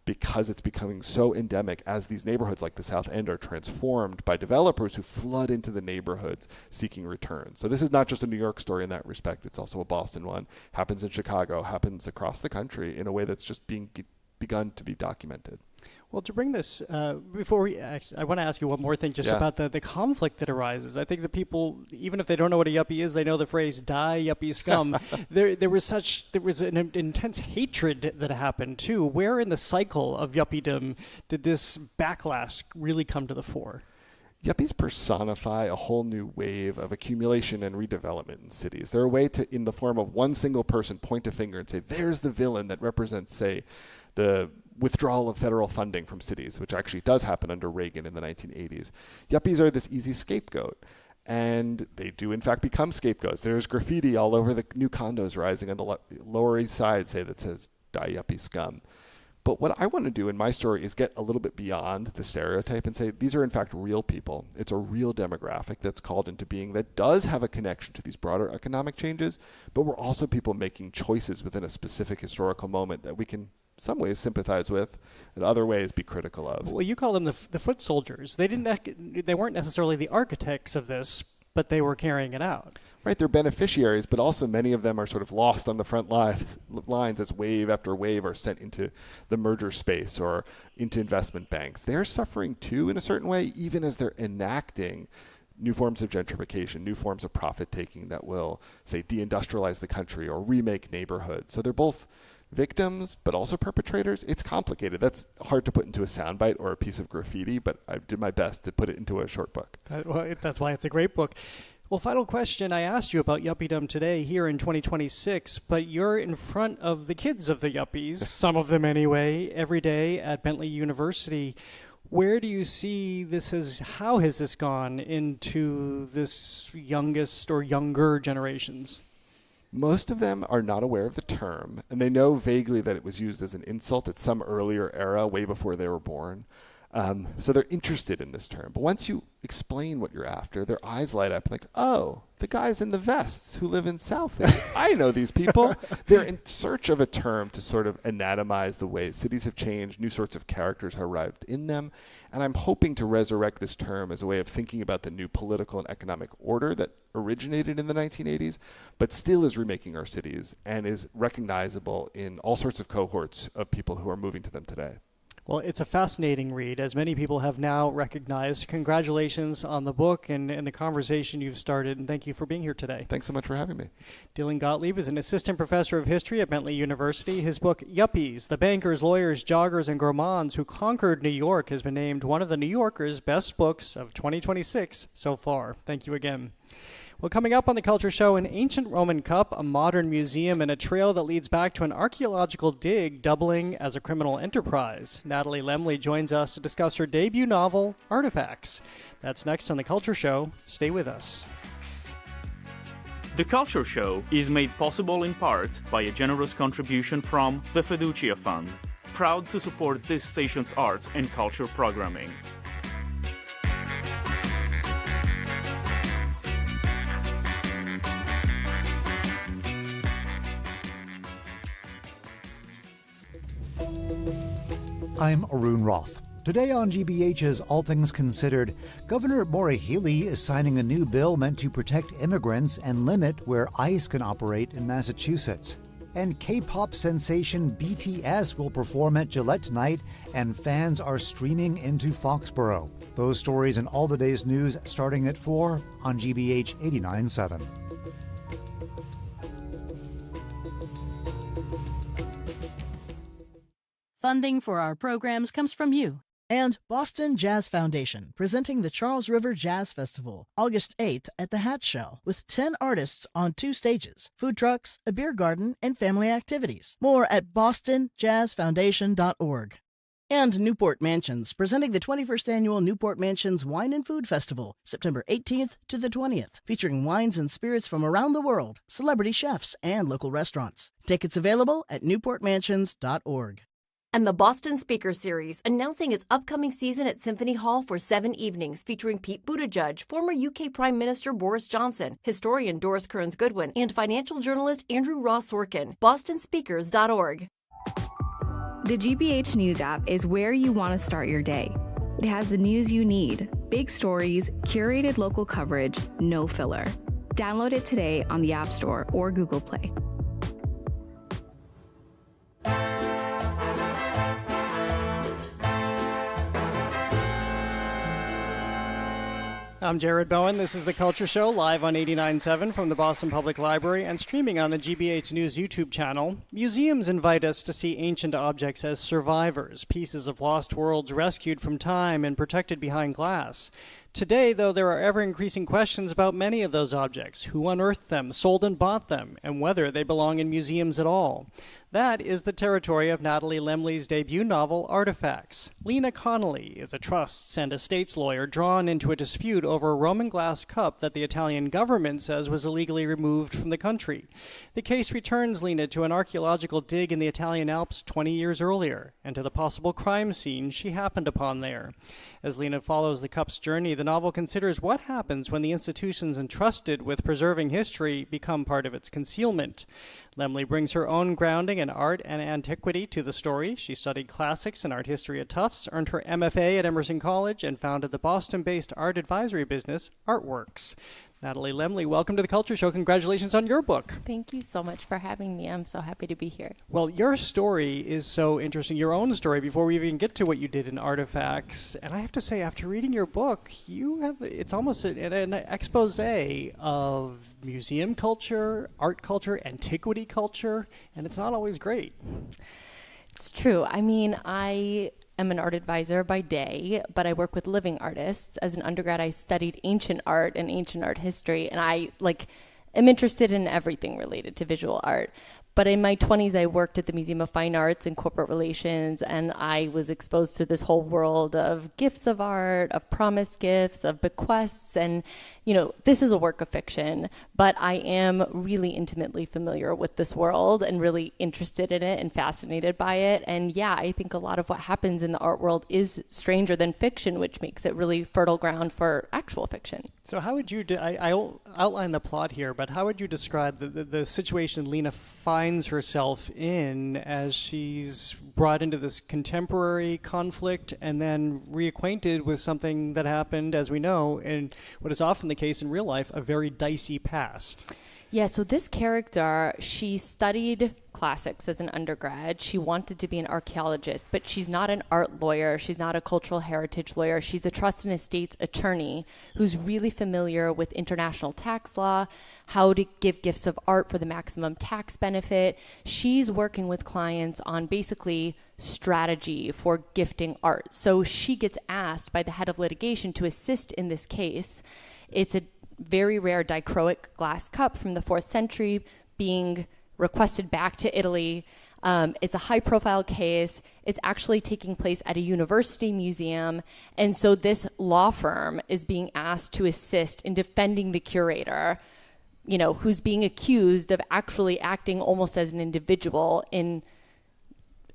Speaker 21: because it's becoming so endemic as these neighborhoods like the South End are transformed by developers who flood into the neighborhoods seeking return. So this is not just a New York story in that respect. It's also a Boston one. Happens in Chicago, happens across the country in a way that's just being begun to be documented.
Speaker 1: Well, to bring this, before we I want to ask you one more thing just about the conflict that arises. I think the people, even if they don't know what a yuppie is, they know the phrase "die yuppie scum." there was an intense hatred that happened too. Where in the cycle of yuppiedom did this backlash really come to the fore?
Speaker 21: Yuppies personify a whole new wave of accumulation and redevelopment in cities. They're a way to, in the form of one single person, point a finger and say, there's the villain that represents, say, the withdrawal of federal funding from cities, which actually does happen under Reagan in the 1980s. Yuppies are this easy scapegoat, and they do, in fact, become scapegoats. There's graffiti all over the new condos rising on the Lower East Side, say, that says, die yuppie scum. But what I want to do in my story is get a little bit beyond the stereotype and say these are in fact real people. It's a real demographic that's called into being that does have a connection to these broader economic changes, but we're also people making choices within a specific historical moment that we can in some ways sympathize with, in other ways be critical of.
Speaker 1: Well, you call them the foot soldiers. They weren't necessarily the architects of this, but they were carrying it out.
Speaker 21: Right, they're beneficiaries, but also many of them are sort of lost on the front lines as wave after wave are sent into the merger space or into investment banks. They're suffering too in a certain way, even as they're enacting new forms of gentrification, new forms of profit-taking that will, say, deindustrialize the country or remake neighborhoods. So they're both victims, but also perpetrators. It's complicated. That's hard to put into a soundbite or a piece of graffiti, but I did my best to put it into a short book.
Speaker 1: That's why it's a great book. Well, final question. I asked you about Yuppiedom today here in 2026, but you're in front of the kids of the Yuppies, some of them anyway, every day at Bentley University. Where do you see how has this gone into this youngest or younger generations?
Speaker 21: Most of them are not aware of the term, and they know vaguely that it was used as an insult at some earlier era, way before they were born. So they're interested in this term. But once you explain what you're after, their eyes light up like, oh, the guys in the vests who live in Southie. I know these people. They're in search of a term to sort of anatomize the way cities have changed, new sorts of characters have arrived in them. And I'm hoping to resurrect this term as a way of thinking about the new political and economic order that originated in the 1980s, but still is remaking our cities and is recognizable in all sorts of cohorts of people who are moving to them today.
Speaker 1: Well, it's a fascinating read, as many people have now recognized. Congratulations on the book and the conversation you've started, and thank you for being here today.
Speaker 21: Thanks so much for having me.
Speaker 1: Dylan Gottlieb is an assistant professor of history at Bentley University. His book, Yuppies, The Bankers, Lawyers, Joggers, and Gourmands Who Conquered New York, has been named one of the New Yorker's best books of 2026 so far. Thank you again. Well, coming up on the Culture Show, an ancient Roman cup, a modern museum, and a trail that leads back to an archaeological dig doubling as a criminal enterprise. Natalie Lemle joins us to discuss her debut novel, Artifacts. That's next on the Culture Show. Stay with us.
Speaker 20: The Culture Show is made possible in part by a generous contribution from the Fiducia Fund, proud to support this station's arts and culture programming.
Speaker 5: I'm Arun Roth. Today on GBH's All Things Considered, Governor Maura Healey is signing a new bill meant to protect immigrants and limit where ICE can operate in Massachusetts. And K-pop sensation BTS will perform at Gillette tonight, and fans are streaming into Foxborough. Those stories and all the day's news starting at 4 on GBH 89.7.
Speaker 13: Funding for our programs comes from you.
Speaker 10: And Boston Jazz Foundation, presenting the Charles River Jazz Festival, August 8th at the Hat Show, with 10 artists on 2 stages, food trucks, a beer garden, and family activities. More at bostonjazzfoundation.org. And Newport Mansions, presenting the 21st Annual Newport Mansions Wine and Food Festival, September 18th to the 20th, featuring wines and spirits from around the world, celebrity chefs, and local restaurants. Tickets available at newportmansions.org.
Speaker 7: And the Boston Speaker Series, announcing its upcoming season at Symphony Hall for 7 evenings, featuring Pete Buttigieg, former UK Prime Minister Boris Johnson, historian Doris Kearns Goodwin, and financial journalist Andrew Ross Sorkin. BostonSpeakers.org.
Speaker 11: The GBH News app is where you want to start your day. It has the news you need, big stories, curated local coverage, no filler. Download it today on the App Store or Google Play.
Speaker 1: I'm Jared Bowen. This is The Culture Show, live on 89.7 from the Boston Public Library and streaming on the GBH News YouTube channel. Museums invite us to see ancient objects as survivors, pieces of lost worlds rescued from time and protected behind glass. Today, though, there are ever-increasing questions about many of those objects, who unearthed them, sold and bought them, and whether they belong in museums at all. That is the territory of Natalie Lemle's debut novel, Artifacts. Lena Connolly is a trusts and estates lawyer drawn into a dispute over a Roman glass cup that the Italian government says was illegally removed from the country. The case returns Lena to an archaeological dig in the Italian Alps 20 years earlier, and to the possible crime scene she happened upon there. As Lena follows the cup's journey, the novel considers what happens when the institutions entrusted with preserving history become part of its concealment. Lemle brings her own grounding in art and antiquity to the story. She studied classics and art history at Tufts, earned her MFA at Emerson College, and founded the Boston-based art advisory business, Artworks. Natalie Lemle, welcome to the Culture Show. Congratulations on your book.
Speaker 9: Thank you so much for having me. I'm so happy to be here.
Speaker 1: Well, your story is so interesting, your own story, before we even get to what you did in Artifacts. And I have to say, after reading your book, it's almost an expose of museum culture, art culture, antiquity culture, and it's not always great.
Speaker 9: It's true. I mean, I am an art advisor by day, but I work with living artists. As an undergrad, I studied ancient art and ancient art history, and I am interested in everything related to visual art. But in my 20s, I worked at the Museum of Fine Arts and corporate relations, and I was exposed to this whole world of gifts of art, of promised gifts, of bequests. And, this is a work of fiction, but I am really intimately familiar with this world and really interested in it and fascinated by it. And yeah, I think a lot of what happens in the art world is stranger than fiction, which makes it really fertile ground for actual fiction.
Speaker 1: So how would you, I'll outline the plot here, but how would you describe the situation Lena finds herself in as she's brought into this contemporary conflict and then reacquainted with something that happened, as we know, in what is often the case in real life, a very dicey past?
Speaker 9: Yeah, so this character, she studied classics as an undergrad. She wanted to be an archaeologist, but she's not an art lawyer. She's not a cultural heritage lawyer. She's a trust and estates attorney who's really familiar with international tax law, how to give gifts of art for the maximum tax benefit. She's working with clients on basically strategy for gifting art. So she gets asked by the head of litigation to assist in this case. It's a very rare dichroic glass cup from the 4th century being requested back to Italy. It's a high-profile case. It's actually taking place at a university museum. And so this law firm is being asked to assist in defending the curator, who's being accused of actually acting almost as an individual in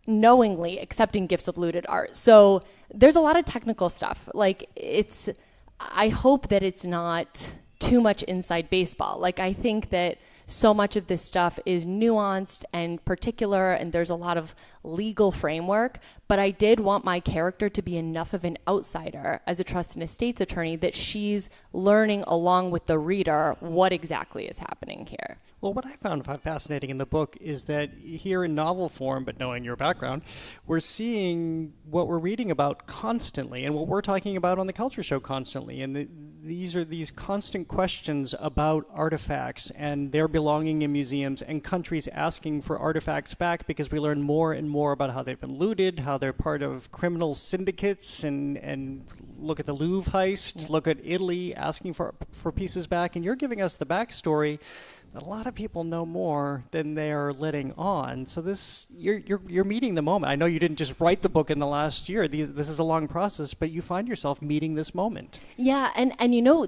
Speaker 9: knowingly accepting gifts of looted art. So there's a lot of technical stuff. I hope that it's not too much inside baseball. I think that so much of this stuff is nuanced and particular, and there's a lot of legal framework, but I did want my character to be enough of an outsider as a trust and estates attorney that she's learning along with the reader what exactly is happening here.
Speaker 1: Well, what I found fascinating in the book is that here in novel form, but knowing your background, we're seeing what we're reading about constantly and what we're talking about on the Culture Show constantly. And these are these constant questions about artifacts and their belonging in museums and countries asking for artifacts back because we learn more and more about how they've been looted, how they're part of criminal syndicates, and look at the Louvre heist, look at Italy asking for pieces back. And you're giving us the backstory that a lot of people know more than they're letting on. So you're meeting the moment. I know you didn't just write the book in the last year. This is a long process, but you find yourself meeting this moment.
Speaker 9: Yeah, and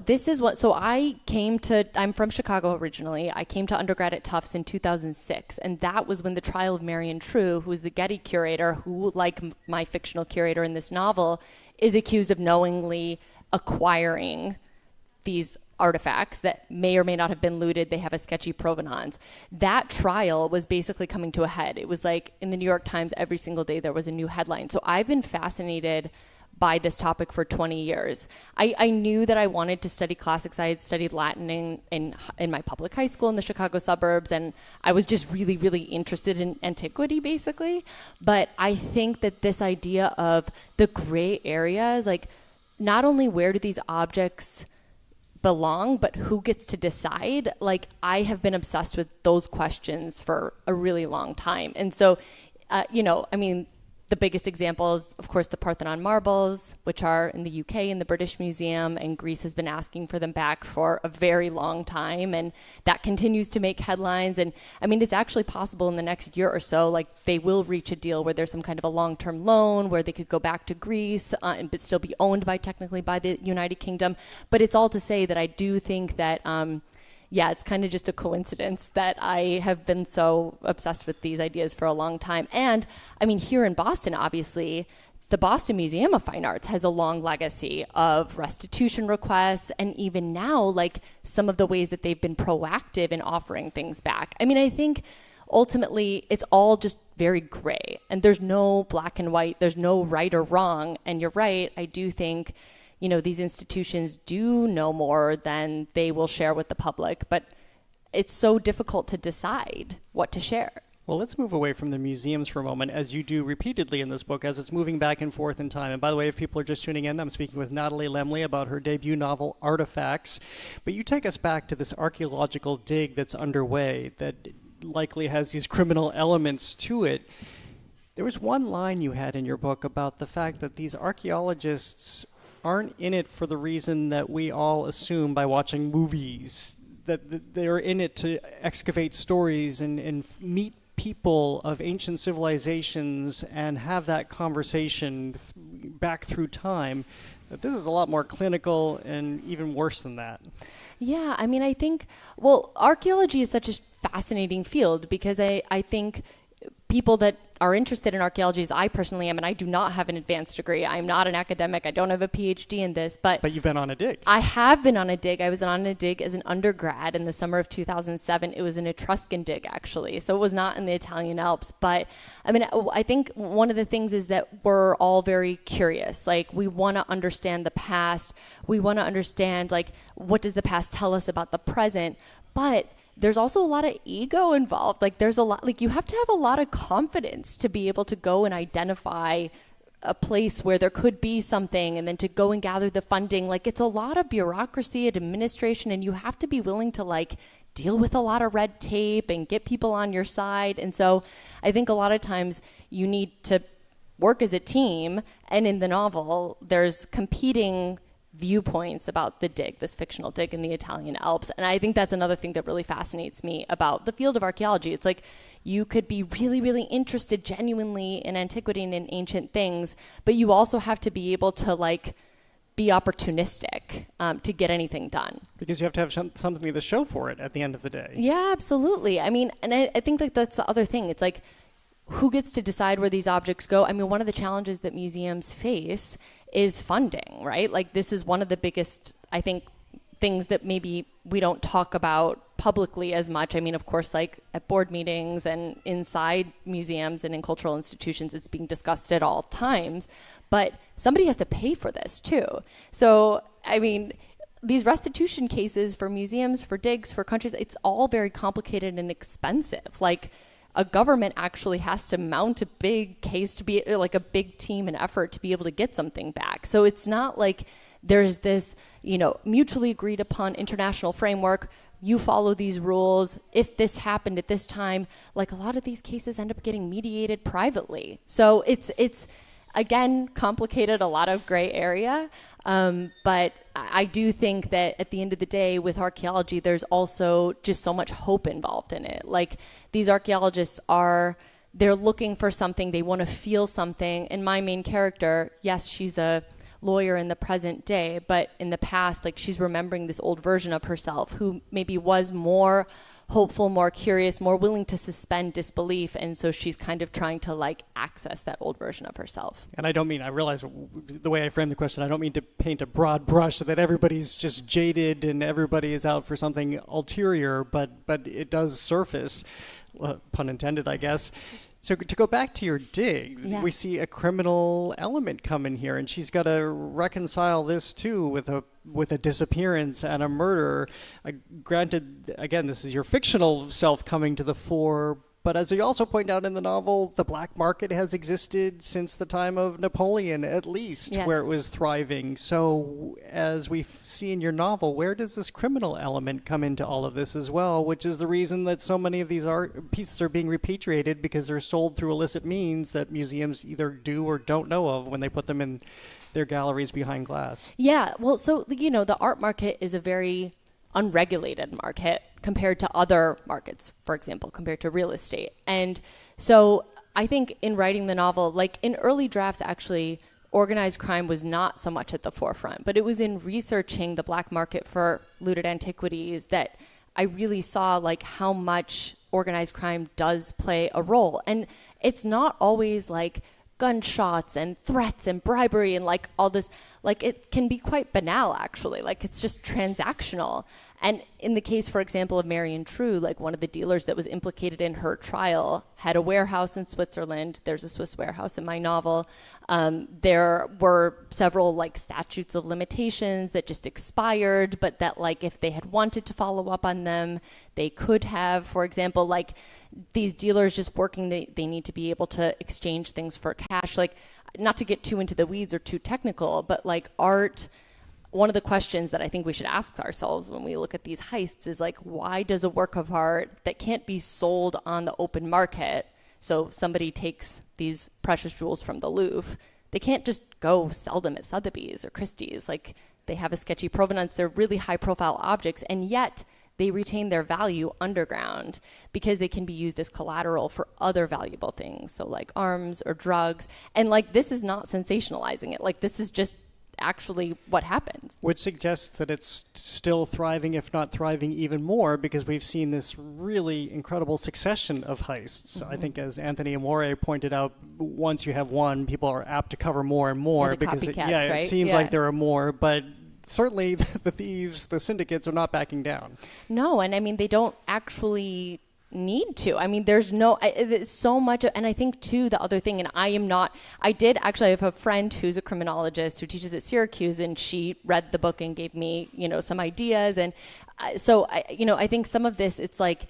Speaker 9: this is what, so I'm from Chicago originally. I came to undergrad at Tufts in 2006, and that was when the trial of Marion True, who was the Getty curator, who, like my fictional curator in this novel, is accused of knowingly acquiring these artifacts that may or may not have been looted. They have a sketchy provenance. That trial was basically coming to a head. It was like in the New York Times every single day there was a new headline. So I've been fascinated by this topic for 20 years. I knew that I wanted to study classics. I had studied Latin in my public high school in the Chicago suburbs, and I was just really, really interested in antiquity, basically. But I think that this idea of the gray areas, not only where do these objects belong, but who gets to decide? I have been obsessed with those questions for a really long time. And so, the biggest example is, of course, the Parthenon marbles, which are in the UK in the British Museum, and Greece has been asking for them back for a very long time, and that continues to make headlines. And it's actually possible in the next year or so, they will reach a deal where there's some kind of a long-term loan where they could go back to Greece but still be owned technically by the United Kingdom. But it's all to say that I do think that it's kind of just a coincidence that I have been so obsessed with these ideas for a long time. And here in Boston, obviously, the Boston Museum of Fine Arts has a long legacy of restitution requests, and even now, some of the ways that they've been proactive in offering things back. I think ultimately it's all just very gray, and there's no black and white, there's no right or wrong. And you're right, I do think these institutions do know more than they will share with the public, but it's so difficult to decide what to share.
Speaker 1: Well, let's move away from the museums for a moment, as you do repeatedly in this book, as it's moving back and forth in time. And by the way, if people are just tuning in, I'm speaking with Natalie Lemle about her debut novel, Artifacts. But you take us back to this archaeological dig that's underway that likely has these criminal elements to it. There was one line you had in your book about the fact that these archaeologists aren't in it for the reason that we all assume by watching movies, that they're in it to excavate stories and meet people of ancient civilizations and have that conversation back through time. That this is a lot more clinical and even worse than that.
Speaker 9: Yeah, I mean, I think, well, archaeology is such a fascinating field because I think people that are interested in archaeology, as I personally am, and I do not have an advanced degree. I'm not an academic. I don't have a PhD in this, but
Speaker 1: you've been on a dig.
Speaker 9: I have been on a dig. I was on a dig as an undergrad in the summer of 2007. It was an Etruscan dig, actually. So it was not in the Italian Alps. But I mean, I think one of the things is that we're all very curious. Like, we want to understand the past. We want to understand, like, what does the past tell us about the present? But there's also a lot of ego involved. Like, there's a lot, like, you have to have a lot of confidence to be able to go and identify a place where there could be something, and then to go and gather the funding. Like, it's a lot of bureaucracy and administration, and you have to be willing to, like, deal with a lot of red tape and get people on your side. And so I think a lot of times you need to work as a team, and in the novel, there's competing viewpoints about the dig, this fictional dig in the Italian Alps. And I think that's another thing that really fascinates me about the field of archaeology. It's like, you could be really, really interested genuinely in antiquity and in ancient things, but you also have to be able to, like, be opportunistic to get anything done.
Speaker 1: Because you have to have something to show for it at the end of the day.
Speaker 9: Yeah, absolutely. I mean, and I think like that's the other thing. It's like, who gets to decide where these objects go? I mean, one of the challenges that museums face is funding, right? Like, this is one of the biggest, I think, things that maybe we don't talk about publicly as much. I mean, of course, like at board meetings and inside museums and in cultural institutions, it's being discussed at all times, but somebody has to pay for this too. So, I mean, these restitution cases for museums, for digs, for countries, it's all very complicated and expensive. Like, a government actually has to mount a big case to be like a big team and effort to be able to get something back. So it's not like there's this, mutually agreed upon international framework. You follow these rules. If this happened at this time, like, a lot of these cases end up getting mediated privately. So it's again, complicated, a lot of gray area. But I do think that at the end of the day, with archaeology, there's also just so much hope involved in it. Like, these archaeologists they're looking for something, they want to feel something. And my main character, yes, she's a lawyer in the present day, but in the past, like, she's remembering this old version of herself who maybe was more hopeful, more curious, more willing to suspend disbelief. And so she's kind of trying to, like, access that old version of herself.
Speaker 1: And I realize the way I framed the question, I don't mean to paint a broad brush so that everybody's just jaded and everybody is out for something ulterior, but it does surface, pun intended, I guess. So to go back to your dig, we see a criminal element come in here, and she's got to reconcile this too with a disappearance and a murder. Granted, again, this is your fictional self coming to the fore, but as you also point out in the novel, the black market has existed since the time of Napoleon, at least, where it was thriving. So as we see in your novel, where does this criminal element come into all of this as well, which is the reason that so many of these art pieces are being repatriated, because they're sold through illicit means that museums either do or don't know of when they put them in their galleries behind glass.
Speaker 9: Yeah, well, so, the art market is a very unregulated market compared to other markets, for example, compared to real estate. And so I think in writing the novel, like, in early drafts, actually, organized crime was not so much at the forefront, but it was in researching the black market for looted antiquities that I really saw, like, how much organized crime does play a role. And it's not always like gunshots and threats and bribery and, like, all this. Like, it can be quite banal, actually. Like, it's just transactional. And in the case, for example, of Marion True, like one of the dealers that was implicated in her trial had a warehouse in Switzerland. There's a Swiss warehouse in my novel. There were several like statutes of limitations that just expired, but that like if they had wanted to follow up on them, they could have. For example, like these dealers just working, they need to be able to exchange things for cash. Like, not to get too into the weeds or too technical, but like art, one of the questions that I think we should ask ourselves when we look at these heists is like, why does a work of art that can't be sold on the open market, so somebody takes these precious jewels from the Louvre, they can't just go sell them at Sotheby's or Christie's. Like, they have a sketchy provenance, they're really high profile objects, and yet they retain their value underground because they can be used as collateral for other valuable things, so like arms or drugs. And like, this is not sensationalizing it, like this is just actually what happened.
Speaker 1: Which suggests that it's still thriving, if not thriving even more, because we've seen this really incredible succession of heists. I think, as Anthony Amore pointed out, once you have one, people are apt to cover more and more,
Speaker 9: the
Speaker 1: because
Speaker 9: copycats, right?
Speaker 1: It seems like there are more, but certainly the thieves, the syndicates, are not backing down.
Speaker 9: No, and I mean, they don't actually need to. I mean, there's so much, and I think too, the other thing, and I have a friend who's a criminologist who teaches at Syracuse, and she read the book and gave me, some ideas. And so I think some of this, it's like,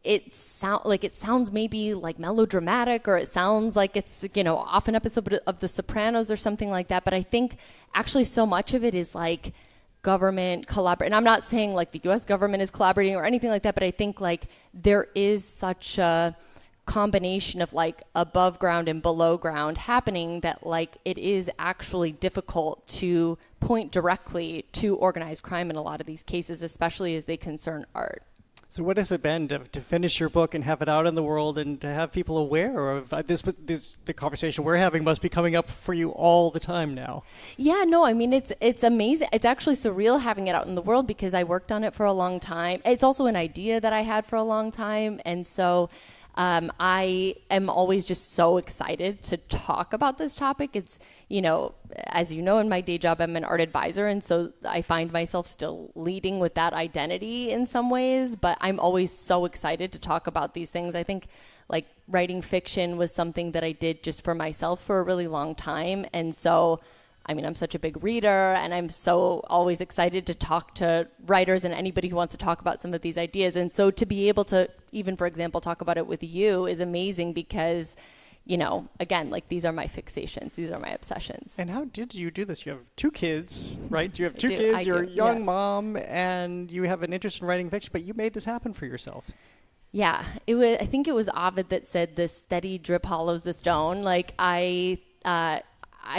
Speaker 9: it sounds maybe like melodramatic, or it sounds like it's, off an episode of The Sopranos or something like that. But I think actually so much of it is like government collaborate. And I'm not saying like the US government is collaborating or anything like that, but I think like there is such a combination of like above ground and below ground happening that like it is actually difficult to point directly to organized crime in a lot of these cases, especially as they concern art.
Speaker 1: So what has it been to finish your book and have it out in the world and to have people aware of this? The conversation we're having must be coming up for you all the time now.
Speaker 9: Yeah, no, I mean, it's amazing. It's actually surreal having it out in the world because I worked on it for a long time. It's also an idea that I had for a long time. And so I am always just so excited to talk about this topic. It's, as you know, in my day job, I'm an art advisor. And so I find myself still leading with that identity in some ways, but I'm always so excited to talk about these things. I think like writing fiction was something that I did just for myself for a really long time. And so, I mean, I'm such a big reader, and I'm so always excited to talk to writers and anybody who wants to talk about some of these ideas. And so to be able to even, for example, talk about it with you is amazing because, again, like these are my fixations. These are my obsessions.
Speaker 1: And how did you do this? You have 2 kids, right? You have 2 kids, you're a young mom, and you have an interest in writing fiction, but you made this happen for yourself.
Speaker 9: Yeah, I think it was Ovid that said the steady drip hollows the stone. Like I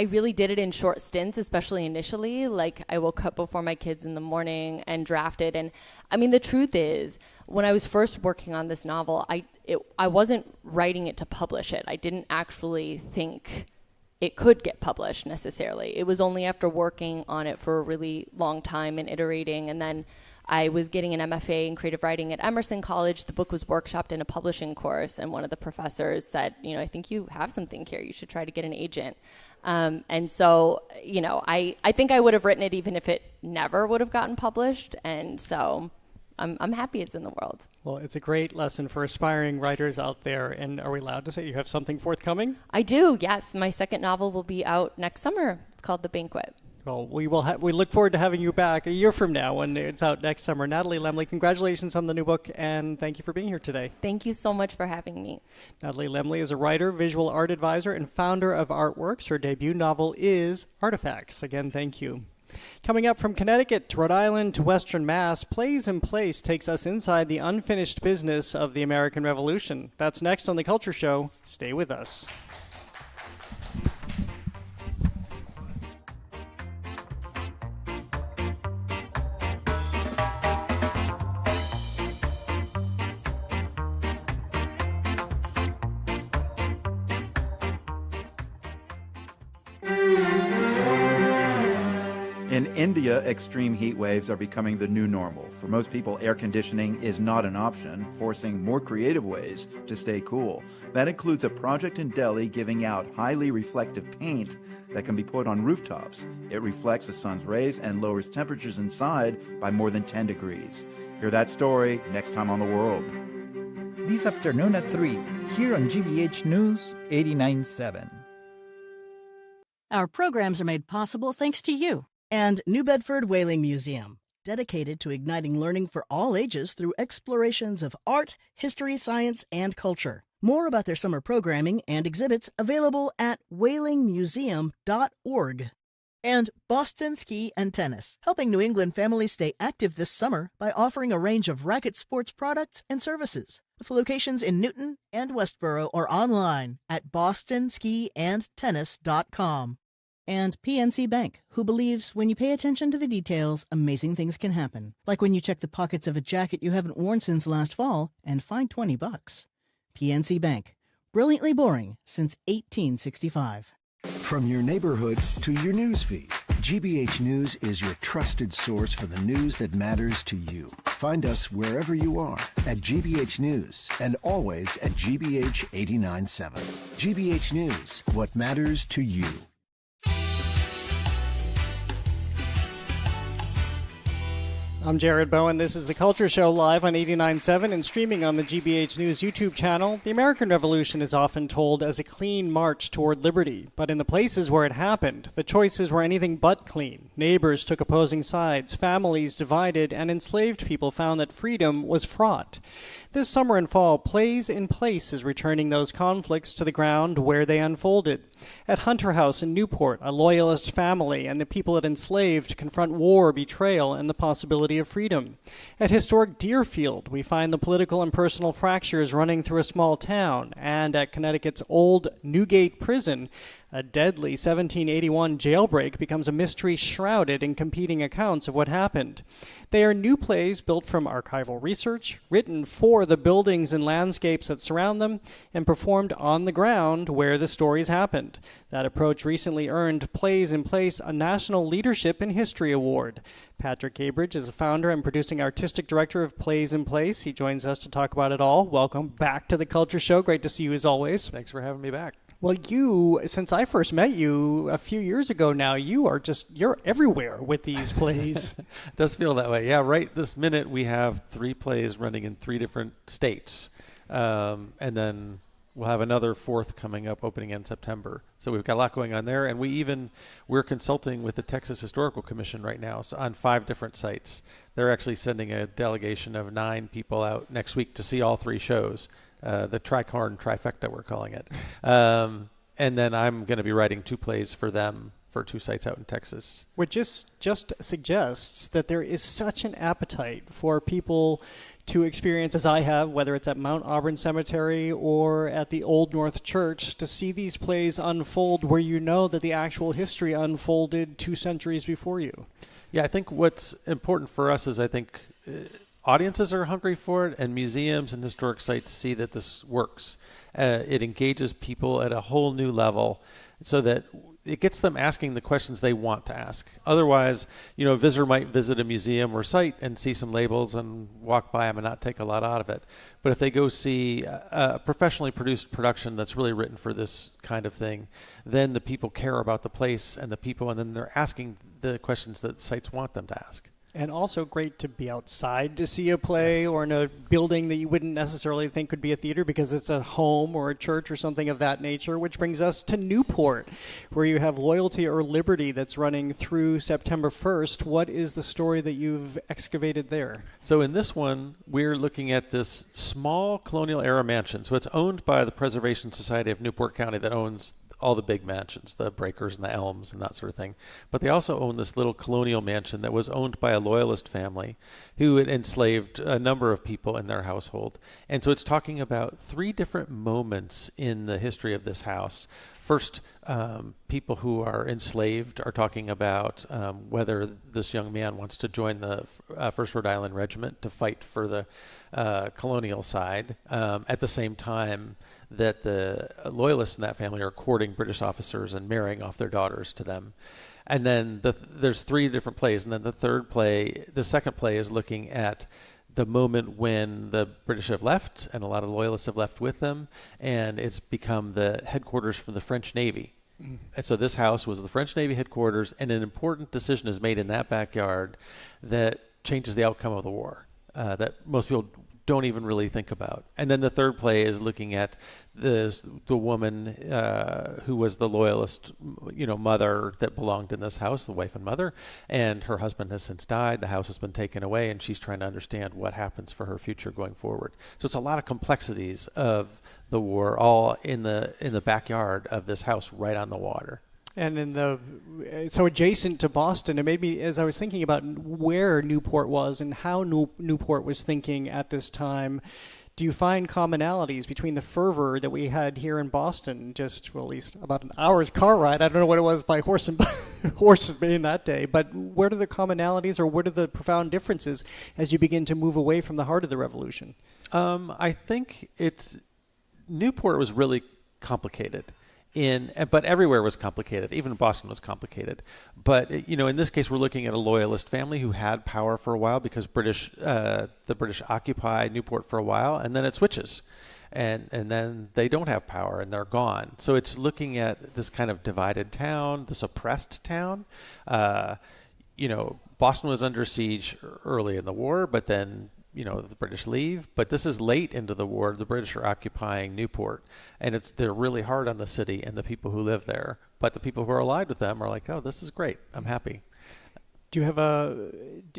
Speaker 9: really did it in short stints, especially initially. Like I woke up before my kids in the morning and drafted. And I mean, the truth is, when I was first working on this novel, I wasn't writing it to publish it. I didn't actually think it could get published necessarily. It was only after working on it for a really long time and iterating, and then I was getting an MFA in creative writing at Emerson College. The book was workshopped in a publishing course, and one of the professors said, I think you have something here. You should try to get an agent. And so, I think I would have written it even if it never would have gotten published. And so I'm happy it's in the world.
Speaker 1: Well, it's a great lesson for aspiring writers out there. And are we allowed to say you have something forthcoming?
Speaker 9: I do, yes. My second novel will be out next summer. It's called The Banquet.
Speaker 1: Well, we look forward to having you back a year from now when it's out next summer. Natalie Lemle, congratulations on the new book, and thank you for being here today.
Speaker 9: Thank you so much for having me.
Speaker 1: Natalie Lemle is a writer, visual art advisor, and founder of Artworks. Her debut novel is Artifacts. Again, thank you. Coming up, from Connecticut to Rhode Island to Western Mass, Plays in Place takes us inside the unfinished business of the American Revolution. That's next on The Culture Show. Stay with us.
Speaker 12: In India, extreme heat waves are becoming the new normal. For most people, air conditioning is not an option, forcing more creative ways to stay cool. That includes a project in Delhi giving out highly reflective paint that can be put on rooftops. It reflects the sun's rays and lowers temperatures inside by more than 10 degrees. Hear that story next time on The World.
Speaker 14: This afternoon at 3, here on GBH News 89.7.
Speaker 13: Our programs are made possible thanks to you.
Speaker 10: And New Bedford Whaling Museum, dedicated to igniting learning for all ages through explorations of art, history, science, and culture. More about their summer programming and exhibits available at whalingmuseum.org. And Boston Ski and Tennis, helping New England families stay active this summer by offering a range of racket sports products and services, with locations in Newton and Westboro or online at bostonskiandtennis.com. And PNC Bank, who believes when you pay attention to the details, amazing things can happen. Like when you check the pockets of a jacket you haven't worn since last fall and find $20. PNC Bank, brilliantly boring since 1865.
Speaker 17: From your neighborhood to your newsfeed, GBH News is your trusted source for the news that matters to you. Find us wherever you are at GBH News and always at GBH 89.7. GBH News, what matters to you.
Speaker 1: I'm Jared Bowen. This is The Culture Show live on 89.7 and streaming on the GBH News YouTube channel. The American Revolution is often told as a clean march toward liberty, but in the places where it happened, the choices were anything but clean. Neighbors took opposing sides, families divided, and enslaved people found that freedom was fraught. This summer and fall, Plays in Place is returning those conflicts to the ground where they unfolded. At Hunter House in Newport, a loyalist family and the people it enslaved confront war, betrayal, and the possibility of freedom. At historic Deerfield, we find the political and personal fractures running through a small town. And at Connecticut's old Newgate Prison, a deadly 1781 jailbreak becomes a mystery shrouded in competing accounts of what happened. They are new plays built from archival research, written for the buildings and landscapes that surround them, and performed on the ground where the stories happened. That approach recently earned Plays in Place a National Leadership in History Award. Patrick Gabridge is the founder and producing artistic director of Plays in Place. He joins us to talk about it all. Welcome back to The Culture Show. Great to see you as always.
Speaker 16: Thanks for having me back.
Speaker 1: Well, you, since I first met you a few years ago now, you're everywhere with these plays.
Speaker 16: It does feel that way. Yeah, right this minute we have 3 plays running in 3 different states. And then we'll have another 4th coming up opening in September. So we've got a lot going on there. And we're consulting with the Texas Historical Commission right now on 5 different sites. They're actually sending a delegation of 9 people out next week to see all 3 shows. The tricorn trifecta, we're calling it. And then I'm going to be writing 2 plays for them for 2 sites out in Texas.
Speaker 1: Which just suggests that there is such an appetite for people to experience, as I have, whether it's at Mount Auburn Cemetery or at the Old North Church, to see these plays unfold where you know that the actual history unfolded 2 centuries before you.
Speaker 16: Yeah, I think what's important for us is audiences are hungry for it, and museums and historic sites see that this works. It engages people at a whole new level so that it gets them asking the questions they want to ask. Otherwise, a visitor might visit a museum or site and see some labels and walk by them and not take a lot out of it. But if they go see a professionally produced production that's really written for this kind of thing, then the people care about the place and the people, and then they're asking the questions that sites want them to ask.
Speaker 1: And also great to be outside to see a play, or in a building that you wouldn't necessarily think could be a theater because it's a home or a church or something of that nature, which brings us to Newport, where you have Loyalty or Liberty that's running through September 1st. What is the story that you've excavated there?
Speaker 16: So in this one, we're looking at this small colonial era mansion. So it's owned by the Preservation Society of Newport County that owns all the big mansions, the Breakers and the Elms and that sort of thing. But they also own this little colonial mansion that was owned by a loyalist family who had enslaved a number of people in their household. And so it's talking about 3 different moments in the history of this house. First, people who are enslaved are talking about whether this young man wants to join the 1st Rhode Island Regiment to fight for the colonial side. At the same time that the loyalists in that family are courting British officers and marrying off their daughters to them. And then there's 3 different plays, and then the second play is looking at the moment when the British have left, and a lot of loyalists have left with them, and it's become the headquarters for the French Navy. And so this house was the French Navy headquarters, and an important decision is made in that backyard that changes the outcome of the war that most people don't even really think about. And then the third play is looking at the woman who was the loyalist, mother that belonged in this house, the wife and mother, and her husband has since died. The house has been taken away, and she's trying to understand what happens for her future going forward. So it's a lot of complexities of the war, all in the backyard of this house, right on the water.
Speaker 1: And so adjacent to Boston, it made me, as I was thinking about where Newport was and how Newport was thinking at this time, do you find commonalities between the fervor that we had here in Boston, at least about an hour's car ride? I don't know what it was by horse in that day, but what are the commonalities, or what are the profound differences as you begin to move away from the heart of the revolution?
Speaker 16: I think Newport was really complicated. But everywhere was complicated. Even Boston was complicated. But in this case, we're looking at a loyalist family who had power for a while because the British occupy Newport for a while, and then it switches, and then they don't have power and they're gone. So it's looking at this kind of divided town, this oppressed town. Boston was under siege early in the war, but then the British leave, but this is late into the war. The British are occupying Newport, and they're really hard on the city and the people who live there. But the people who are allied with them are like, oh, this is great. I'm happy.
Speaker 1: Do you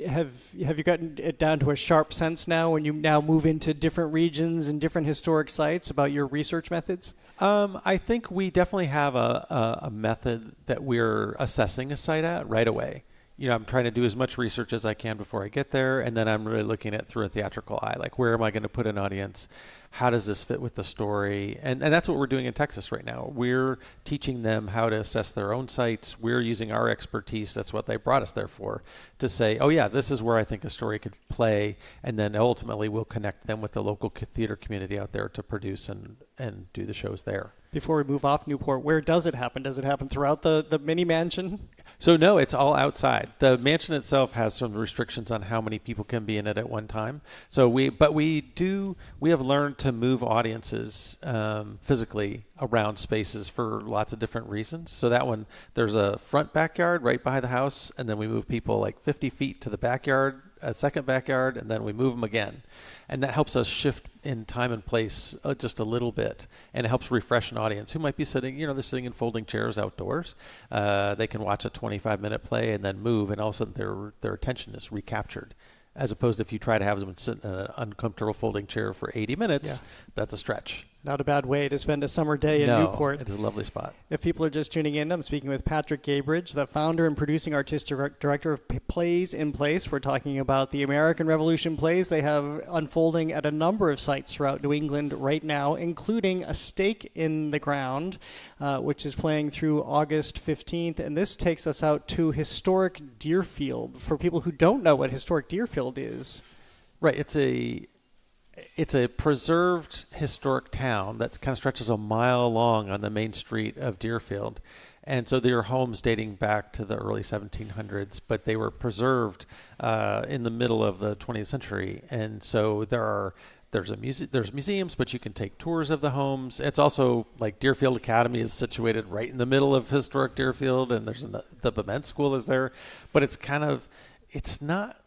Speaker 1: have you gotten it down to a sharp sense now when you now move into different regions and different historic sites about your research methods?
Speaker 16: I think we definitely have a method that we're assessing a site at right away. I'm trying to do as much research as I can before I get there, and then I'm really looking at through a theatrical eye, like where am I going to put an audience? How does this fit with the story? And that's what we're doing in Texas right now. We're teaching them how to assess their own sites. We're using our expertise. That's what they brought us there for, to say, oh yeah, this is where I think a story could play, and then ultimately we'll connect them with the local theater community out there to produce and do the shows there.
Speaker 1: Before we move off Newport, where does it happen? Does it happen throughout the mini mansion?
Speaker 16: So no, it's all outside. The mansion itself has some restrictions on how many people can be in it at one time. So we have learned to move audiences physically around spaces for lots of different reasons. So that one, there's a front backyard right behind the house, and then we move people like 50 feet to the backyard, a second backyard, and then we move them again. And that helps us shift in time and place just a little bit, and it helps refresh an audience who might be sitting, they're sitting in folding chairs outdoors. They can watch a 25-minute play and then move, and all of a sudden their attention is recaptured. As opposed to if you try to have them sit in an uncomfortable folding chair for 80 minutes, that's a stretch.
Speaker 1: Not a bad way to spend a summer day in Newport.
Speaker 16: It is a lovely spot.
Speaker 1: If people are just tuning in, I'm speaking with Patrick Gabridge, the founder and producing artistic director of Plays in Place. We're talking about the American Revolution plays they have unfolding at a number of sites throughout New England right now, including A Stake in the Ground, which is playing through August 15th. And this takes us out to historic Deerfield. For people who don't know what historic Deerfield is.
Speaker 16: Right. It's a preserved historic town that kind of stretches a mile long on the main street of Deerfield. And so there are homes dating back to the early 1700s, but they were preserved in the middle of the 20th century. And so there's museums, but you can take tours of the homes. It's also like Deerfield Academy is situated right in the middle of historic Deerfield, and the Bement School is there. But it's not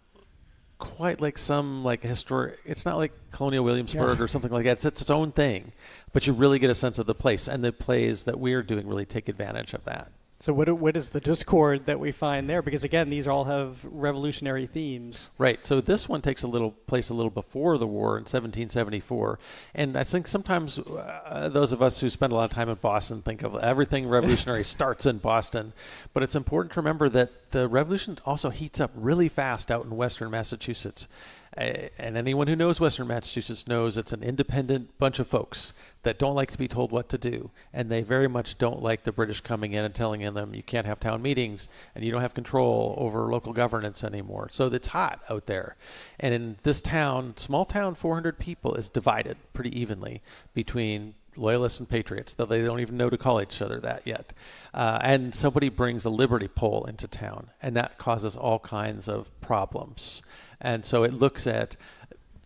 Speaker 16: quite like some historic, it's not like Colonial Williamsburg or something like that. It's its own thing, but you really get a sense of the place, and the plays that we're doing really take advantage of that.
Speaker 1: So what is the discord that we find there? Because again, these all have revolutionary themes.
Speaker 16: Right. So this one takes place a little before the war in 1774. And I think sometimes those of us who spend a lot of time in Boston think of everything revolutionary starts in Boston. But it's important to remember that the revolution also heats up really fast out in western Massachusetts. And anyone who knows western Massachusetts knows it's an independent bunch of folks that don't like to be told what to do. And they very much don't like the British coming in and telling them you can't have town meetings and you don't have control over local governance anymore. So it's hot out there. And in this town, small town, 400 people, is divided pretty evenly between loyalists and patriots, though they don't even know to call each other that yet. And somebody brings a liberty pole into town, and that causes all kinds of problems. And so it looks at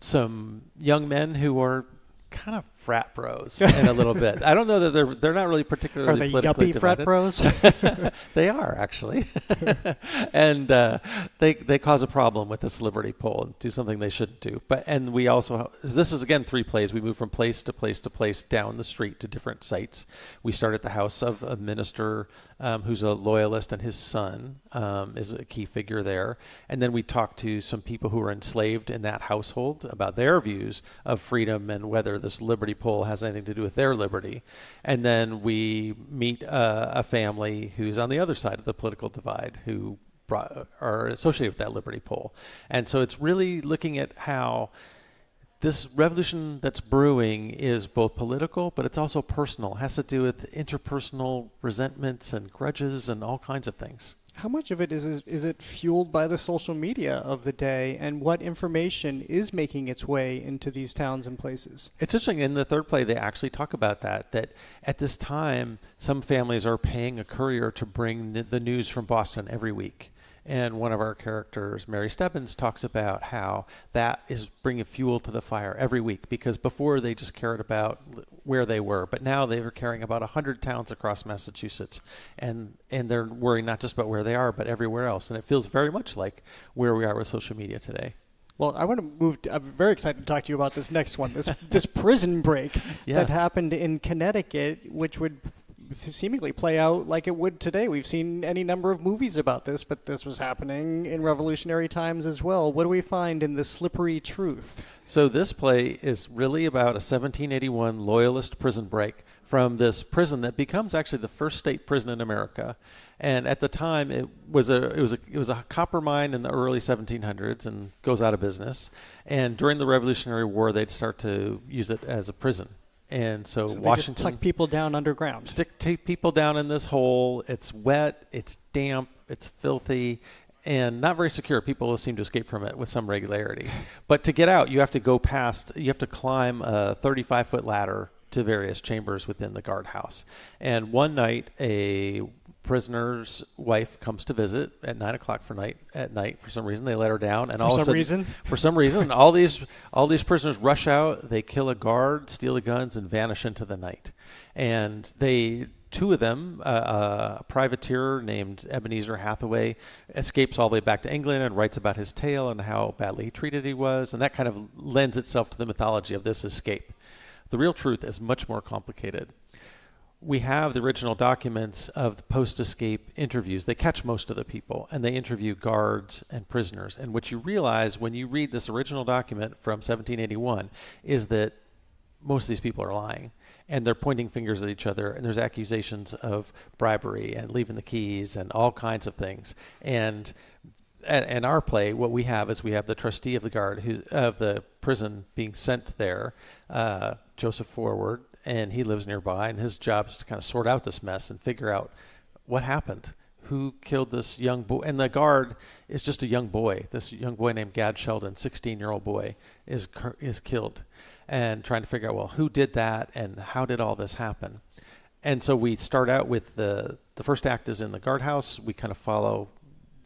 Speaker 16: some young men who are kind of frat bros in a little bit. I don't know that they're not really particularly
Speaker 1: Are they
Speaker 16: politically
Speaker 1: yuppie frat
Speaker 16: divided.
Speaker 1: bros?
Speaker 16: They are, actually. And they cause a problem with this liberty pole and do something they shouldn't do. And we also, this is again 3 plays. We move from place to place to place down the street to different sites. We start at the house of a minister who's a loyalist, and his son is a key figure there. And then we talk to some people who were enslaved in that household about their views of freedom and whether this liberty pole has anything to do with their liberty. And then we meet a family who's on the other side of the political divide who are associated with that liberty pole. And so it's really looking at how this revolution that's brewing is both political, but it's also personal. It has to do with interpersonal resentments and grudges and all kinds of things.
Speaker 1: How much of it is it fueled by the social media of the day, and what information is making its way into these towns and places?
Speaker 16: It's interesting. In the third play, they actually talk about that at this time, some families are paying a courier to bring the news from Boston every week. And one of our characters, Mary Stebbins, talks about how that is bringing fuel to the fire every week, because before they just cared about where they were, but now they were caring about 100 towns across Massachusetts, and they're worrying not just about where they are, but everywhere else. And it feels very much like where we are with social media today.
Speaker 1: Well, I want to move. I'm very excited to talk to you about this next one, this prison break that happened in Connecticut, which would seemingly play out like it would today. We've seen any number of movies about this, but this was happening in revolutionary times as well. What do we find in The Slippery Truth?
Speaker 16: So this play is really about a 1781 loyalist prison break from this prison that becomes actually the first state prison in America. And at the time, it was a copper mine in the early 1700s and goes out of business. And during the Revolutionary War, they'd start to use it as a prison. And so
Speaker 1: Washington,
Speaker 16: they
Speaker 1: just tuck people down underground.
Speaker 16: Take people down in this hole. It's wet, it's damp, it's filthy, and not very secure. People seem to escape from it with some regularity. But to get out, you have to climb a 35-foot ladder to various chambers within the guardhouse. And one night, a prisoner's wife comes to visit at 9 o'clock at night. For some reason, they let her down, and for some reason, all these prisoners rush out. They kill a guard, steal the guns, and vanish into the night. And two of them, a privateer named Ebenezer Hathaway, escapes all the way back to England and writes about his tale and how badly treated he was, and that kind of lends itself to the mythology of this escape. The real truth is much more complicated. We have the original documents of the post-escape interviews. They catch most of the people, and they interview guards and prisoners. And what you realize when you read this original document from 1781 is that most of these people are lying, and they're pointing fingers at each other, and there's accusations of bribery and leaving the keys and all kinds of things. And in our play, what we have is we have the trustee of the guard, of the prison, being sent there, Joseph Forward, and he lives nearby, and his job is to kind of sort out this mess and figure out what happened, who killed this young boy. And the guard is just a young boy. This young boy named Gad Sheldon, 16-year-old boy, is killed, and trying to figure out, well, who did that and how did all this happen? And so we start out with the first act is in the guardhouse. We kind of follow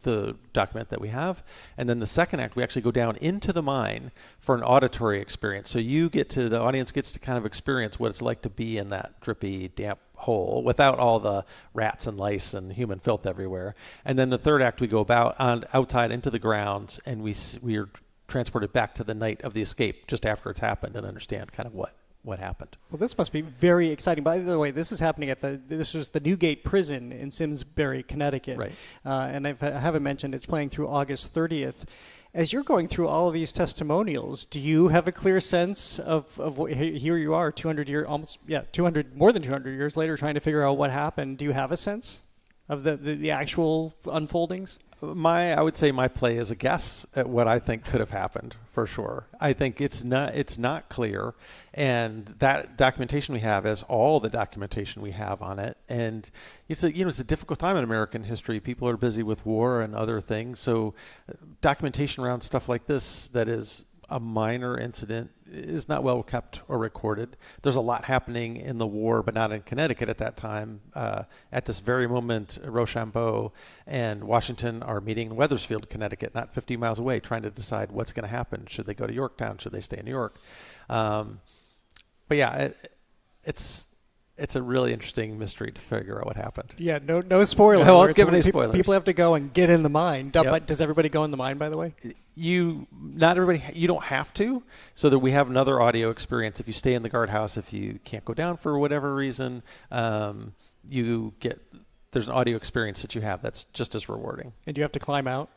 Speaker 16: the document that we have, and then the second act we actually go down into the mine for an auditory experience. So the audience gets to kind of experience what it's like to be in that drippy, damp hole without all the rats and lice and human filth everywhere. And then the third act we go outside into the grounds, and we are transported back to the night of the escape just after it's happened and understand kind of what happened.
Speaker 1: Well, this must be very exciting. By the way, this is happening this was the Newgate Prison in Simsbury, Connecticut.
Speaker 16: Right.
Speaker 1: And I haven't mentioned it's playing through August 30th. As you're going through all of these testimonials, do you have a clear sense of what, here you are, more than 200 years later, trying to figure out what happened? Do you have a sense of the actual unfoldings?
Speaker 16: I would say my play is a guess at what I think could have happened, for sure. I think it's not clear, and that documentation we have is all the documentation we have on it. And it's a difficult time in American history. People are busy with war and other things, so documentation around stuff like this that is a minor incident is not well kept or recorded. There's a lot happening in the war, but not in Connecticut at that time. At this very moment, Rochambeau and Washington are meeting in Wethersfield, Connecticut, not 50 miles away, trying to decide what's going to happen. Should they go to Yorktown? Should they stay in New York? But yeah, it's a really interesting mystery to figure out what happened.
Speaker 1: Yeah, no spoilers.
Speaker 16: I won't give any spoilers.
Speaker 1: People have to go and get in the mine.
Speaker 16: Yep.
Speaker 1: Does everybody go in the mine, by the way?
Speaker 16: Not everybody. You don't have to. So that we have another audio experience. If you stay in the guardhouse, if you can't go down for whatever reason, there's an audio experience that you have that's just as rewarding.
Speaker 1: And you have to climb out?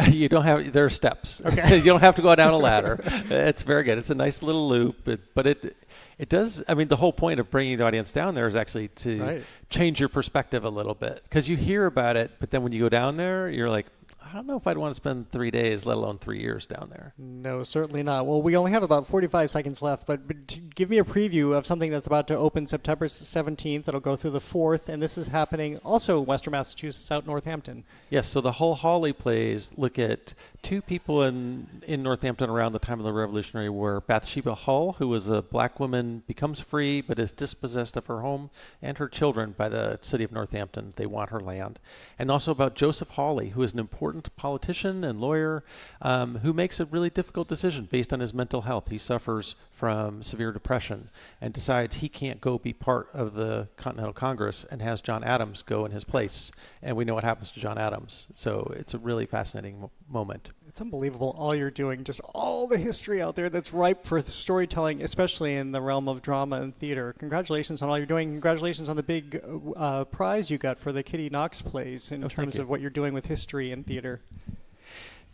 Speaker 16: You don't have. There are steps.
Speaker 1: Okay.
Speaker 16: You don't have to go down a ladder. It's very good. It's a nice little loop, but it does. I mean, the whole point of bringing the audience down there is actually to change your perspective a little bit, because you hear about it, but then when you go down there, you're like, I don't know if I'd want to spend 3 days, let alone 3 years down there.
Speaker 1: No, certainly not. Well, we only have about 45 seconds left, but give me a preview of something that's about to open September 17th. It'll go through the 4th, and this is happening also in Western Massachusetts, out Northampton.
Speaker 16: Yes, so the whole Hawley plays look at two people in Northampton around the time of the Revolutionary War. Bathsheba Hull, who was a black woman, becomes free but is dispossessed of her home and her children by the city of Northampton. They want her land. And also about Joseph Hawley, who is an important politician and lawyer who makes a really difficult decision based on his mental health. He suffers from severe depression and decides he can't go be part of the Continental Congress and has John Adams go in his place. And we know what happens to John Adams. So it's a really fascinating moment.
Speaker 1: It's unbelievable all you're doing, just all the history out there that's ripe for storytelling, especially in the realm of drama and theater. Congratulations on all you're doing. Congratulations on the big prize you got for the Kitty Knox plays in terms of what you're doing with history and theater.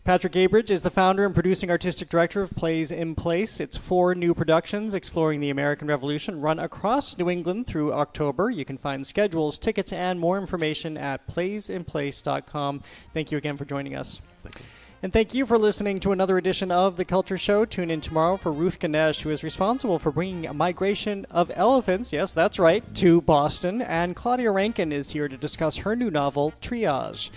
Speaker 1: Patrick Gabridge is the founder and producing artistic director of Plays in Place. It's 4 new productions exploring the American Revolution run across New England through October. You can find schedules, tickets, and more information at playsinplace.com. Thank you again for joining us.
Speaker 16: Thank you.
Speaker 1: And thank you for listening to another edition of The Culture Show. Tune in tomorrow for Ruth Ganesh, who is responsible for bringing a migration of elephants, yes, that's right, to Boston. And Claudia Rankin is here to discuss her new novel, Triage.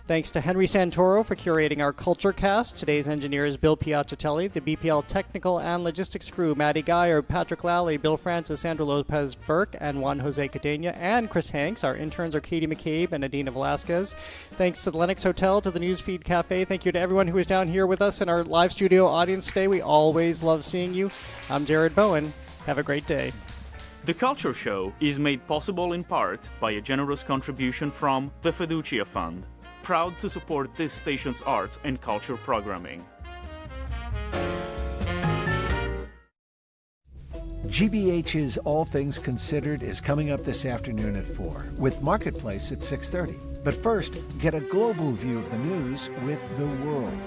Speaker 1: Thanks to Henry Santoro for curating our Culture Cast. Today's engineer is Bill Piacitelli. The BPL technical and logistics crew, Maddie Geyer, Patrick Lally, Bill Francis, Sandra Lopez-Burke, and Juan Jose Cadena, and Chris Hanks. Our interns are Katie McCabe and Adina Velasquez. Thanks to the Lennox Hotel, to the Newsfeed Cafe. Thank you to everyone who is down here with us in our live studio audience today. We always love seeing you. I'm Jared Bowen. Have a great day.
Speaker 20: The Culture Show is made possible in part by a generous contribution from the Fiducia Fund, proud to support this station's arts and culture programming.
Speaker 17: GBH's All Things Considered is coming up this afternoon at 4, with Marketplace at 6:30. But first, get a global view of the news with The World.